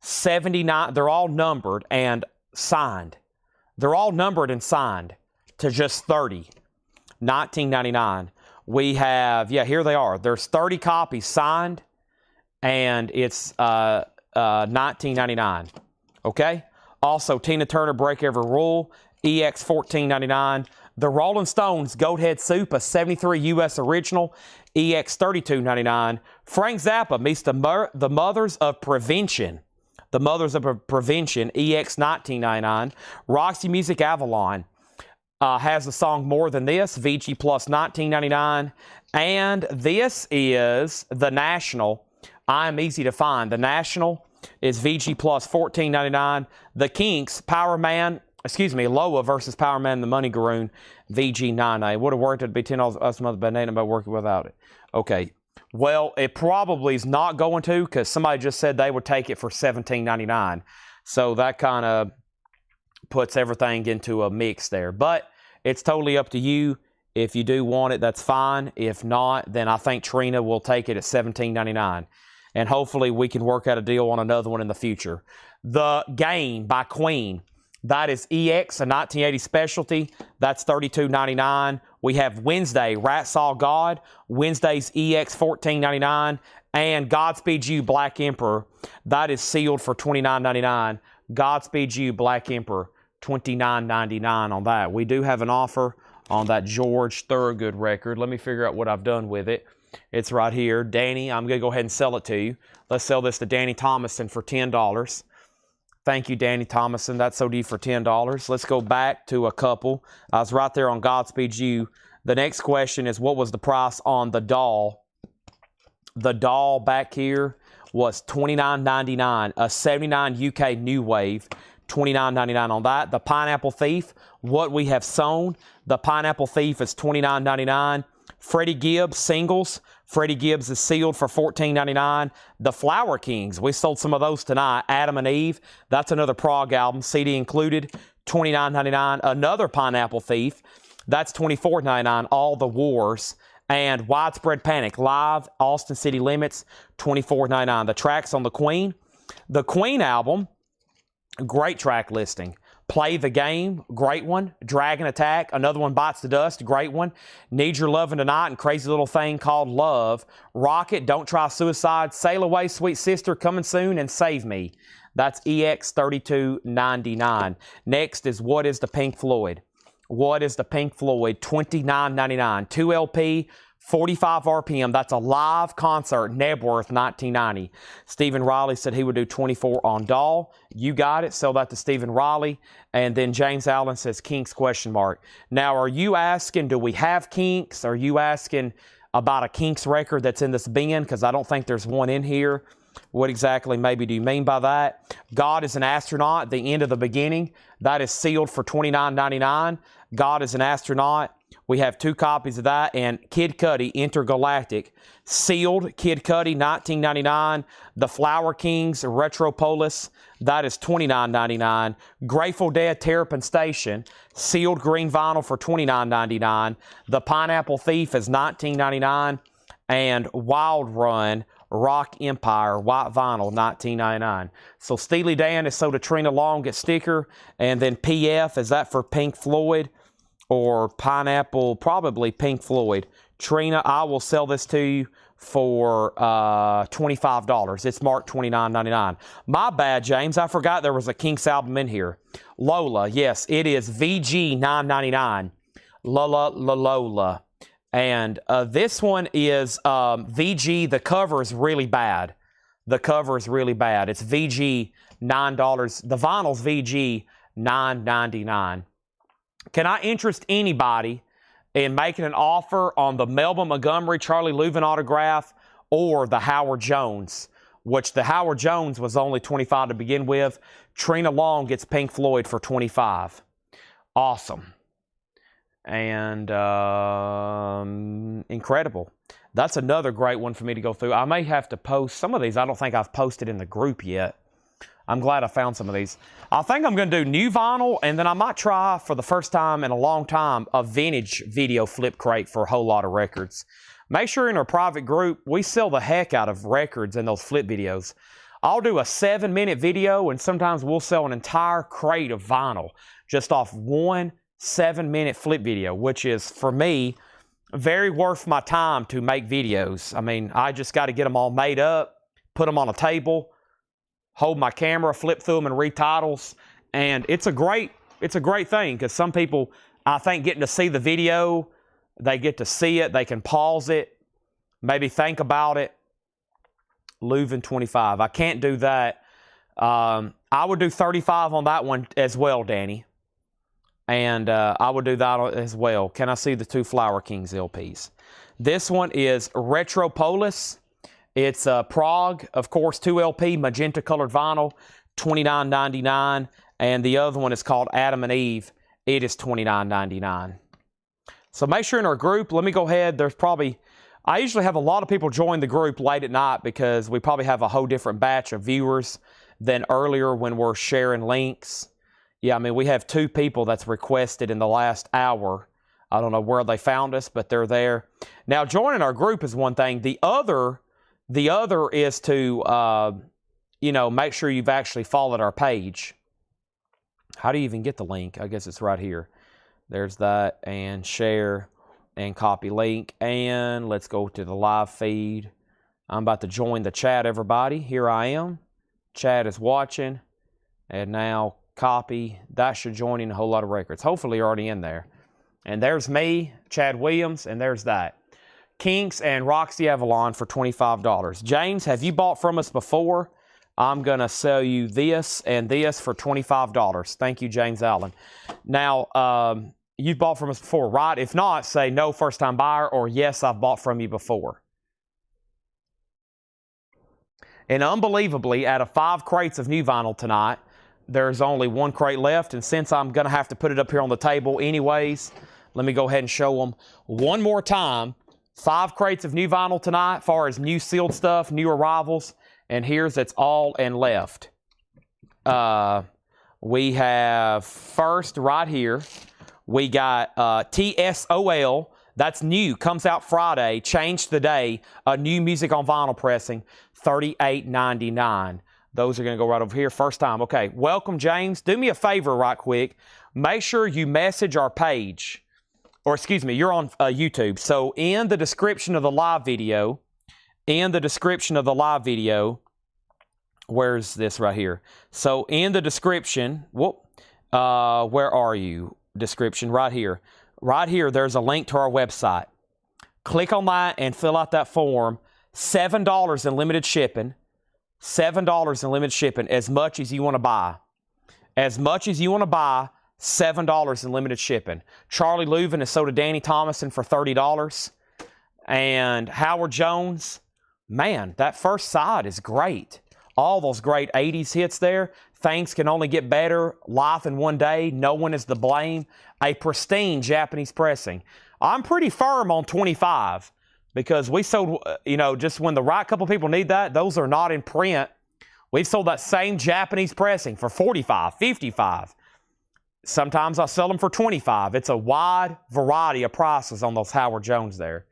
79. They're all numbered and signed. They're all numbered and signed to just 30. $19.99. We have, yeah, here they are. There's 30 copies signed, and it's $19.99. Okay? Also, Tina Turner, Break Every Rule, EX $14.99. The Rolling Stones, Goathead Soup, a 73 US original, EX $32.99. Frank Zappa meets the Mothers of Prevention. The Mothers of Prevention, EX $19.99. Roxy Music Avalon has the song More Than This, VG Plus $19.99. And this is The National. I Am Easy to Find. The National is VG Plus $14.99. The Kinks, Loa versus Power Man, the Money Garoon, VG $9.99. Would have worked. It'd be $10 us mother banana by working without it. Okay. Well, it probably is not going to, because somebody just said they would take it for $17.99. So that kind of puts everything into a mix there. But it's totally up to you. If you do want it, that's fine. If not, then I think Trina will take it at $17.99. And hopefully we can work out a deal on another one in the future. The Game by Queen. That is EX, a 1980 specialty. That's $32.99. We have Wednesday, Rat Saw God. Wednesday's EX, $14.99. And Godspeed You, Black Emperor. That is sealed for $29.99. Godspeed You, Black Emperor, $29.99 on that. We do have an offer on that George Thorogood record. Let me figure out what I've done with it. It's right here. Danny, I'm going to go ahead and sell it to you. Let's sell this to Danny Thomason for $10. Thank you, Danny Thomason. That's sold you for $10. Let's go back to a couple. I was right there on Godspeed You. The next question is, what was the price on the doll? The doll back here was $29.99. A 79 UK New Wave, $29.99 on that. The Pineapple Thief, what we have sewn. The Pineapple Thief is $29.99. Freddie Gibbs singles. Freddie Gibbs is sealed for $14.99. The Flower Kings, we sold some of those tonight. Adam and Eve, that's another prog album, CD included, $29.99. Another Pineapple Thief, that's $24.99. All the Wars. And Widespread Panic, live, Austin City Limits, $24.99. The tracks on the Queen. The Queen album, great track listing. Play the Game, great one. Dragon Attack, another one. Bites the Dust, great one. Need Your Lovin' Tonight and Crazy Little Thing Called Love. Rocket, Don't Try Suicide. Sail Away, Sweet Sister, Coming Soon, and Save Me. That's EX $32.99. Next is What Is the Pink Floyd? What is the Pink Floyd? $29.99. 2 LP, 45 RPM. That's a live concert. Nebworth, $19.90. Stephen Riley said he would do 24 on doll. You got it. Sell that to Stephen Riley. And then James Allen says Kinks question mark. Now, are you asking, do we have Kinks? Are you asking about a Kinks record that's in this bin? Because I don't think there's one in here. What exactly maybe do you mean by that? God is an Astronaut, The End of the Beginning. That is sealed for $29.99. God is an Astronaut. We have 2 copies of that. And Kid Cudi, Intergalactic, sealed. Kid Cudi, $19.99. The Flower Kings, Retropolis, that is $29.99. Grateful Dead, Terrapin Station, sealed green vinyl for $29.99. The Pineapple Thief is $19.99. And Wild Run, Rock Empire, white vinyl, $19.99. So Steely Dan is sold to Trina Long, get sticker. And then PF, is that for Pink Floyd or Pineapple? Probably Pink Floyd. Trina, I will sell this to you for $25. It's marked $29.99. My bad, James. I forgot there was a Kinks album in here. Lola, yes, it is VG $9.99. Lola. And this one is VG. The cover is really bad. The cover is really bad. It's VG $9. The vinyl's VG $9.99. Can I interest anybody in making an offer on the Melba Montgomery, Charlie Louvin autograph or the Howard Jones, which the Howard Jones was only $25 to begin with. Trina Long gets Pink Floyd for $25. Awesome. And incredible. That's another great one for me to go through. I may have to post some of these. I don't think I've posted in the group yet. I'm glad I found some of these. I think I'm going to do new vinyl, and then I might try, for the first time in a long time, a vintage video flip crate for a whole lot of records. Make sure in our private group, we sell the heck out of records in those flip videos. I'll do a 7-minute video, and sometimes we'll sell an entire crate of vinyl just off one 7-minute flip video, which is, for me, very worth my time to make videos. I mean, I just got to get them all made up, put them on a table, hold my camera, flip through them and read titles, and it's a great thing, because some people, I think, getting to see the video, they get to see it, they can pause it, maybe think about it. Louvin 25. I can't do that. I would do 35 on that one as well, Danny. And I would do that as well. Can I see the 2 Flower Kings LPs? This one is Retropolis. It's Prague, of course, 2 LP, magenta colored vinyl, $29.99. And the other one is called Adam and Eve. It is $29.99. So make sure in our group, let me go ahead. There's probably, I usually have a lot of people join the group late at night because we probably have a whole different batch of viewers than earlier when we're sharing links. Yeah, I mean, we have 2 people that's requested in the last hour. I don't know where they found us, but they're there. Now, joining our group is one thing. The other is to, make sure you've actually followed our page. How do you even get the link? I guess it's right here. There's that, and share and copy link. And let's go to the live feed. I'm about to join the chat, everybody. Here I am. Chat is watching. And now copy. That should join in a whole lot of records. Hopefully you're already in there. And there's me, Chad Williams, and there's that. Kinks and Roxy Avalon for $25. James, have you bought from us before? I'm going to sell you this and this for $25. Thank you, James Allen. Now, you've bought from us before, right? If not, say no, first-time buyer, or yes, I've bought from you before. And unbelievably, out of 5 crates of new vinyl tonight, there's only 1 crate left. And since I'm going to have to put it up here on the table anyways, let me go ahead and show them one more time. 5 crates of new vinyl tonight, far as new sealed stuff, new arrivals. And here's that's all and left. We have first right here, we got TSOL. That's new, comes out Friday, changed the day, a new music on vinyl pressing, $38.99. Those are going to go right over here. First time. Okay, welcome, James. Do me a favor right quick. Make sure you message our page. Or excuse me, you're on YouTube. So in the description of the live video, where's this right here? So in the description, where are you? Description right here. Right here, there's a link to our website. Click on that and fill out that form. $7 in limited shipping. $7 in limited shipping, as much as you want to buy. As much as you want to buy, $7 in limited shipping. Charlie Leuven is sold to Danny Thomason for $30. And Howard Jones, man, that first side is great. All those great 80s hits there. Things can only get better. Life in one day. No one is to blame. A pristine Japanese pressing. I'm pretty firm on 25 because we sold, just when the right couple people need that, those are not in print. We've sold that same Japanese pressing for 45, 55. Sometimes I sell them for 25. It's a wide variety of prices on those Howard Jones there.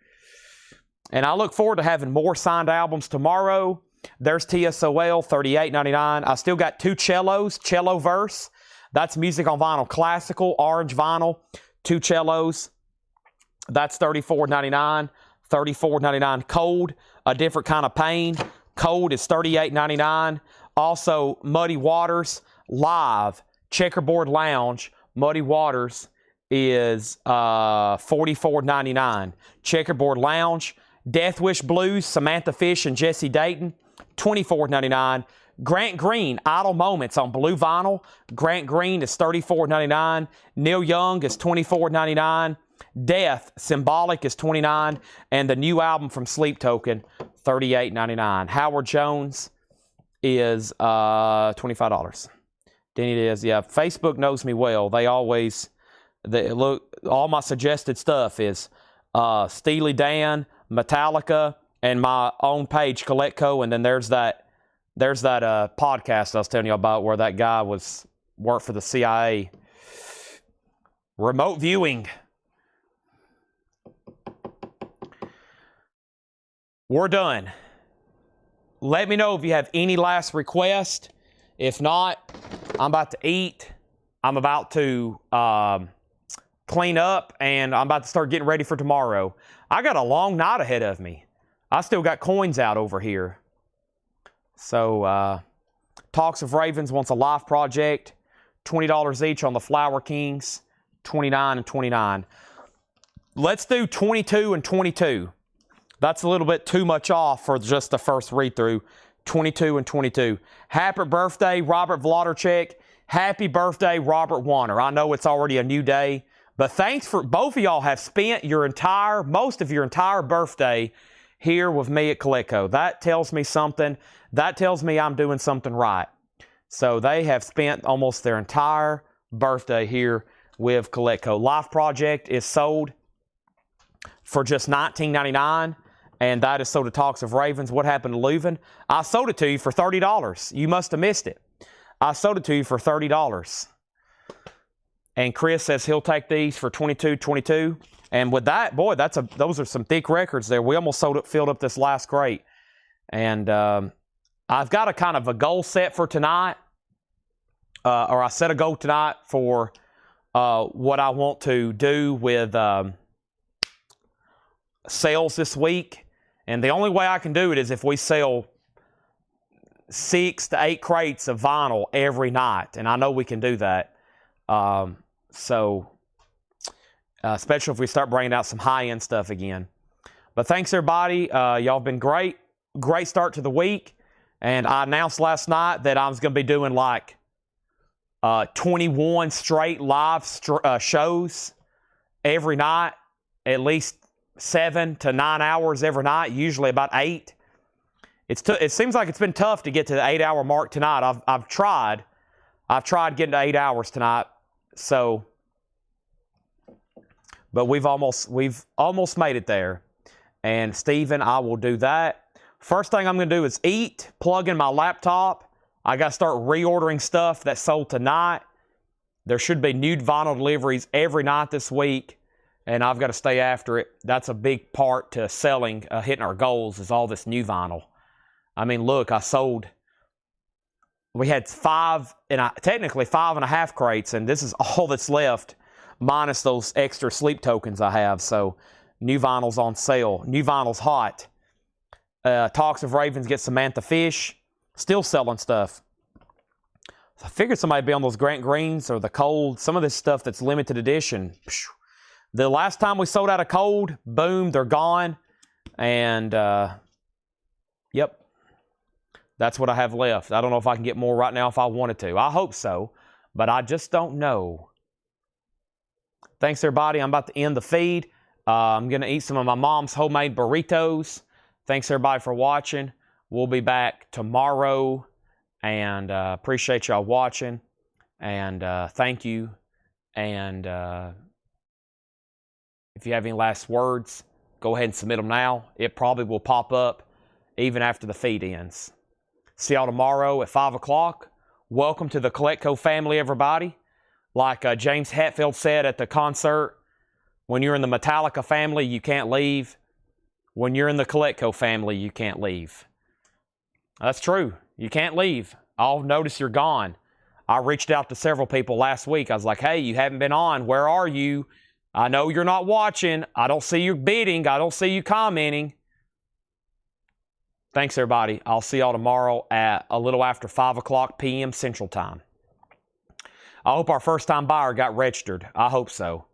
And I look forward to having more signed albums tomorrow. There's TSOL, $38.99. I still got 2 cellos, cello verse. That's music on vinyl, classical, orange vinyl, 2 cellos. That's $34.99. $34.99 cold, a different kind of pain. Cold is $38.99. Also, Muddy Waters live, Checkerboard Lounge. Muddy Waters is $44.99. Checkerboard Lounge. Death Wish Blues, Samantha Fish and Jesse Dayton, $24.99. Grant Green, Idle Moments on blue vinyl. Grant Green is $34.99. Neil Young is $24.99. Death, Symbolic is $29. And the new album from Sleep Token, $38.99. Howard Jones is $25. Then it is, yeah. Facebook knows me well. They always, look, all my suggested stuff is Steely Dan, Metallica, and my own page, Collectibles. And then there's that podcast I was telling you about where that guy worked for the CIA. Remote viewing. We're done. Let me know if you have any last request. If not, I'm about to eat. I'm about to clean up, and I'm about to start getting ready for tomorrow. I got a long night ahead of me. I still got coins out over here. So, Talks of Ravens wants a life project. $20 each on the Flower Kings. 29 and 29. Let's do 22 and 22. That's a little bit too much off for just the first read-through. 22 and 22. Happy birthday, Robert Vladerchek. Happy birthday, Robert Warner. I know it's already a new day, but thanks for both of y'all have spent most of your entire birthday here with me at Collectibles. That tells me something. That tells me I'm doing something right. So they have spent almost their entire birthday here with Collectibles. Life Project is sold for just $19.99. and that is So the Talks of Ravens. What happened to Leuven? I sold it to you for $30. You must have missed it. I sold it to you for $30. And Chris says he'll take these for $22.22. And with that, boy, those are some thick records there. We almost filled up this last crate. And I've got a kind of a goal set for tonight. Or I set a goal tonight for what I want to do with sales this week. And the only way I can do it is if we sell 6 to 8 crates of vinyl every night. And I know we can do that. Especially if we start bringing out some high-end stuff again. But thanks, everybody. Y'all have been great. Great start to the week. And I announced last night that I was going to be doing like 21 straight live shows every night, at least 7 to 9 hours every night, usually about 8. It seems like it's been tough to get to the 8-hour mark tonight. I've tried getting to 8 hours tonight. So, but we've almost made it there. And Stephen, I will do that. First thing I'm going to do is eat, plug in my laptop. I got to start reordering stuff that's sold tonight. There should be new vinyl deliveries every night this week, and I've got to stay after it. That's a big part to selling, hitting our goals, is all this new vinyl. I mean, look, we had technically 5.5 crates, and this is all that's left, minus those extra sleep tokens I have. So new vinyl's on sale. New vinyl's hot. Talks of Ravens get Samantha Fish. Still selling stuff. I figured somebody would be on those Grant Greens or the Cold. Some of this stuff that's limited edition. The last time we sold out of Cold, boom, they're gone. And, yep. That's what I have left. I don't know if I can get more right now if I wanted to. I hope so, but I just don't know. Thanks, everybody. I'm about to end the feed. I'm going to eat some of my mom's homemade burritos. Thanks, everybody, for watching. We'll be back tomorrow, and appreciate y'all watching. And thank you. And if you have any last words, go ahead and submit them now. It probably will pop up even after the feed ends. See y'all tomorrow at 5 o'clock. Welcome to the Collectibles family, everybody. Like James Hetfield said at the concert, when you're in the Metallica family, you can't leave. When you're in the Collectibles family, you can't leave. That's true. You can't leave. I'll notice you're gone. I reached out to several people last week. I was like, hey, you haven't been on. Where are you? I know you're not watching. I don't see you bidding. I don't see you commenting. Thanks, everybody. I'll see y'all tomorrow at a little after 5 o'clock p.m. Central Time. I hope our first-time buyer got registered. I hope so.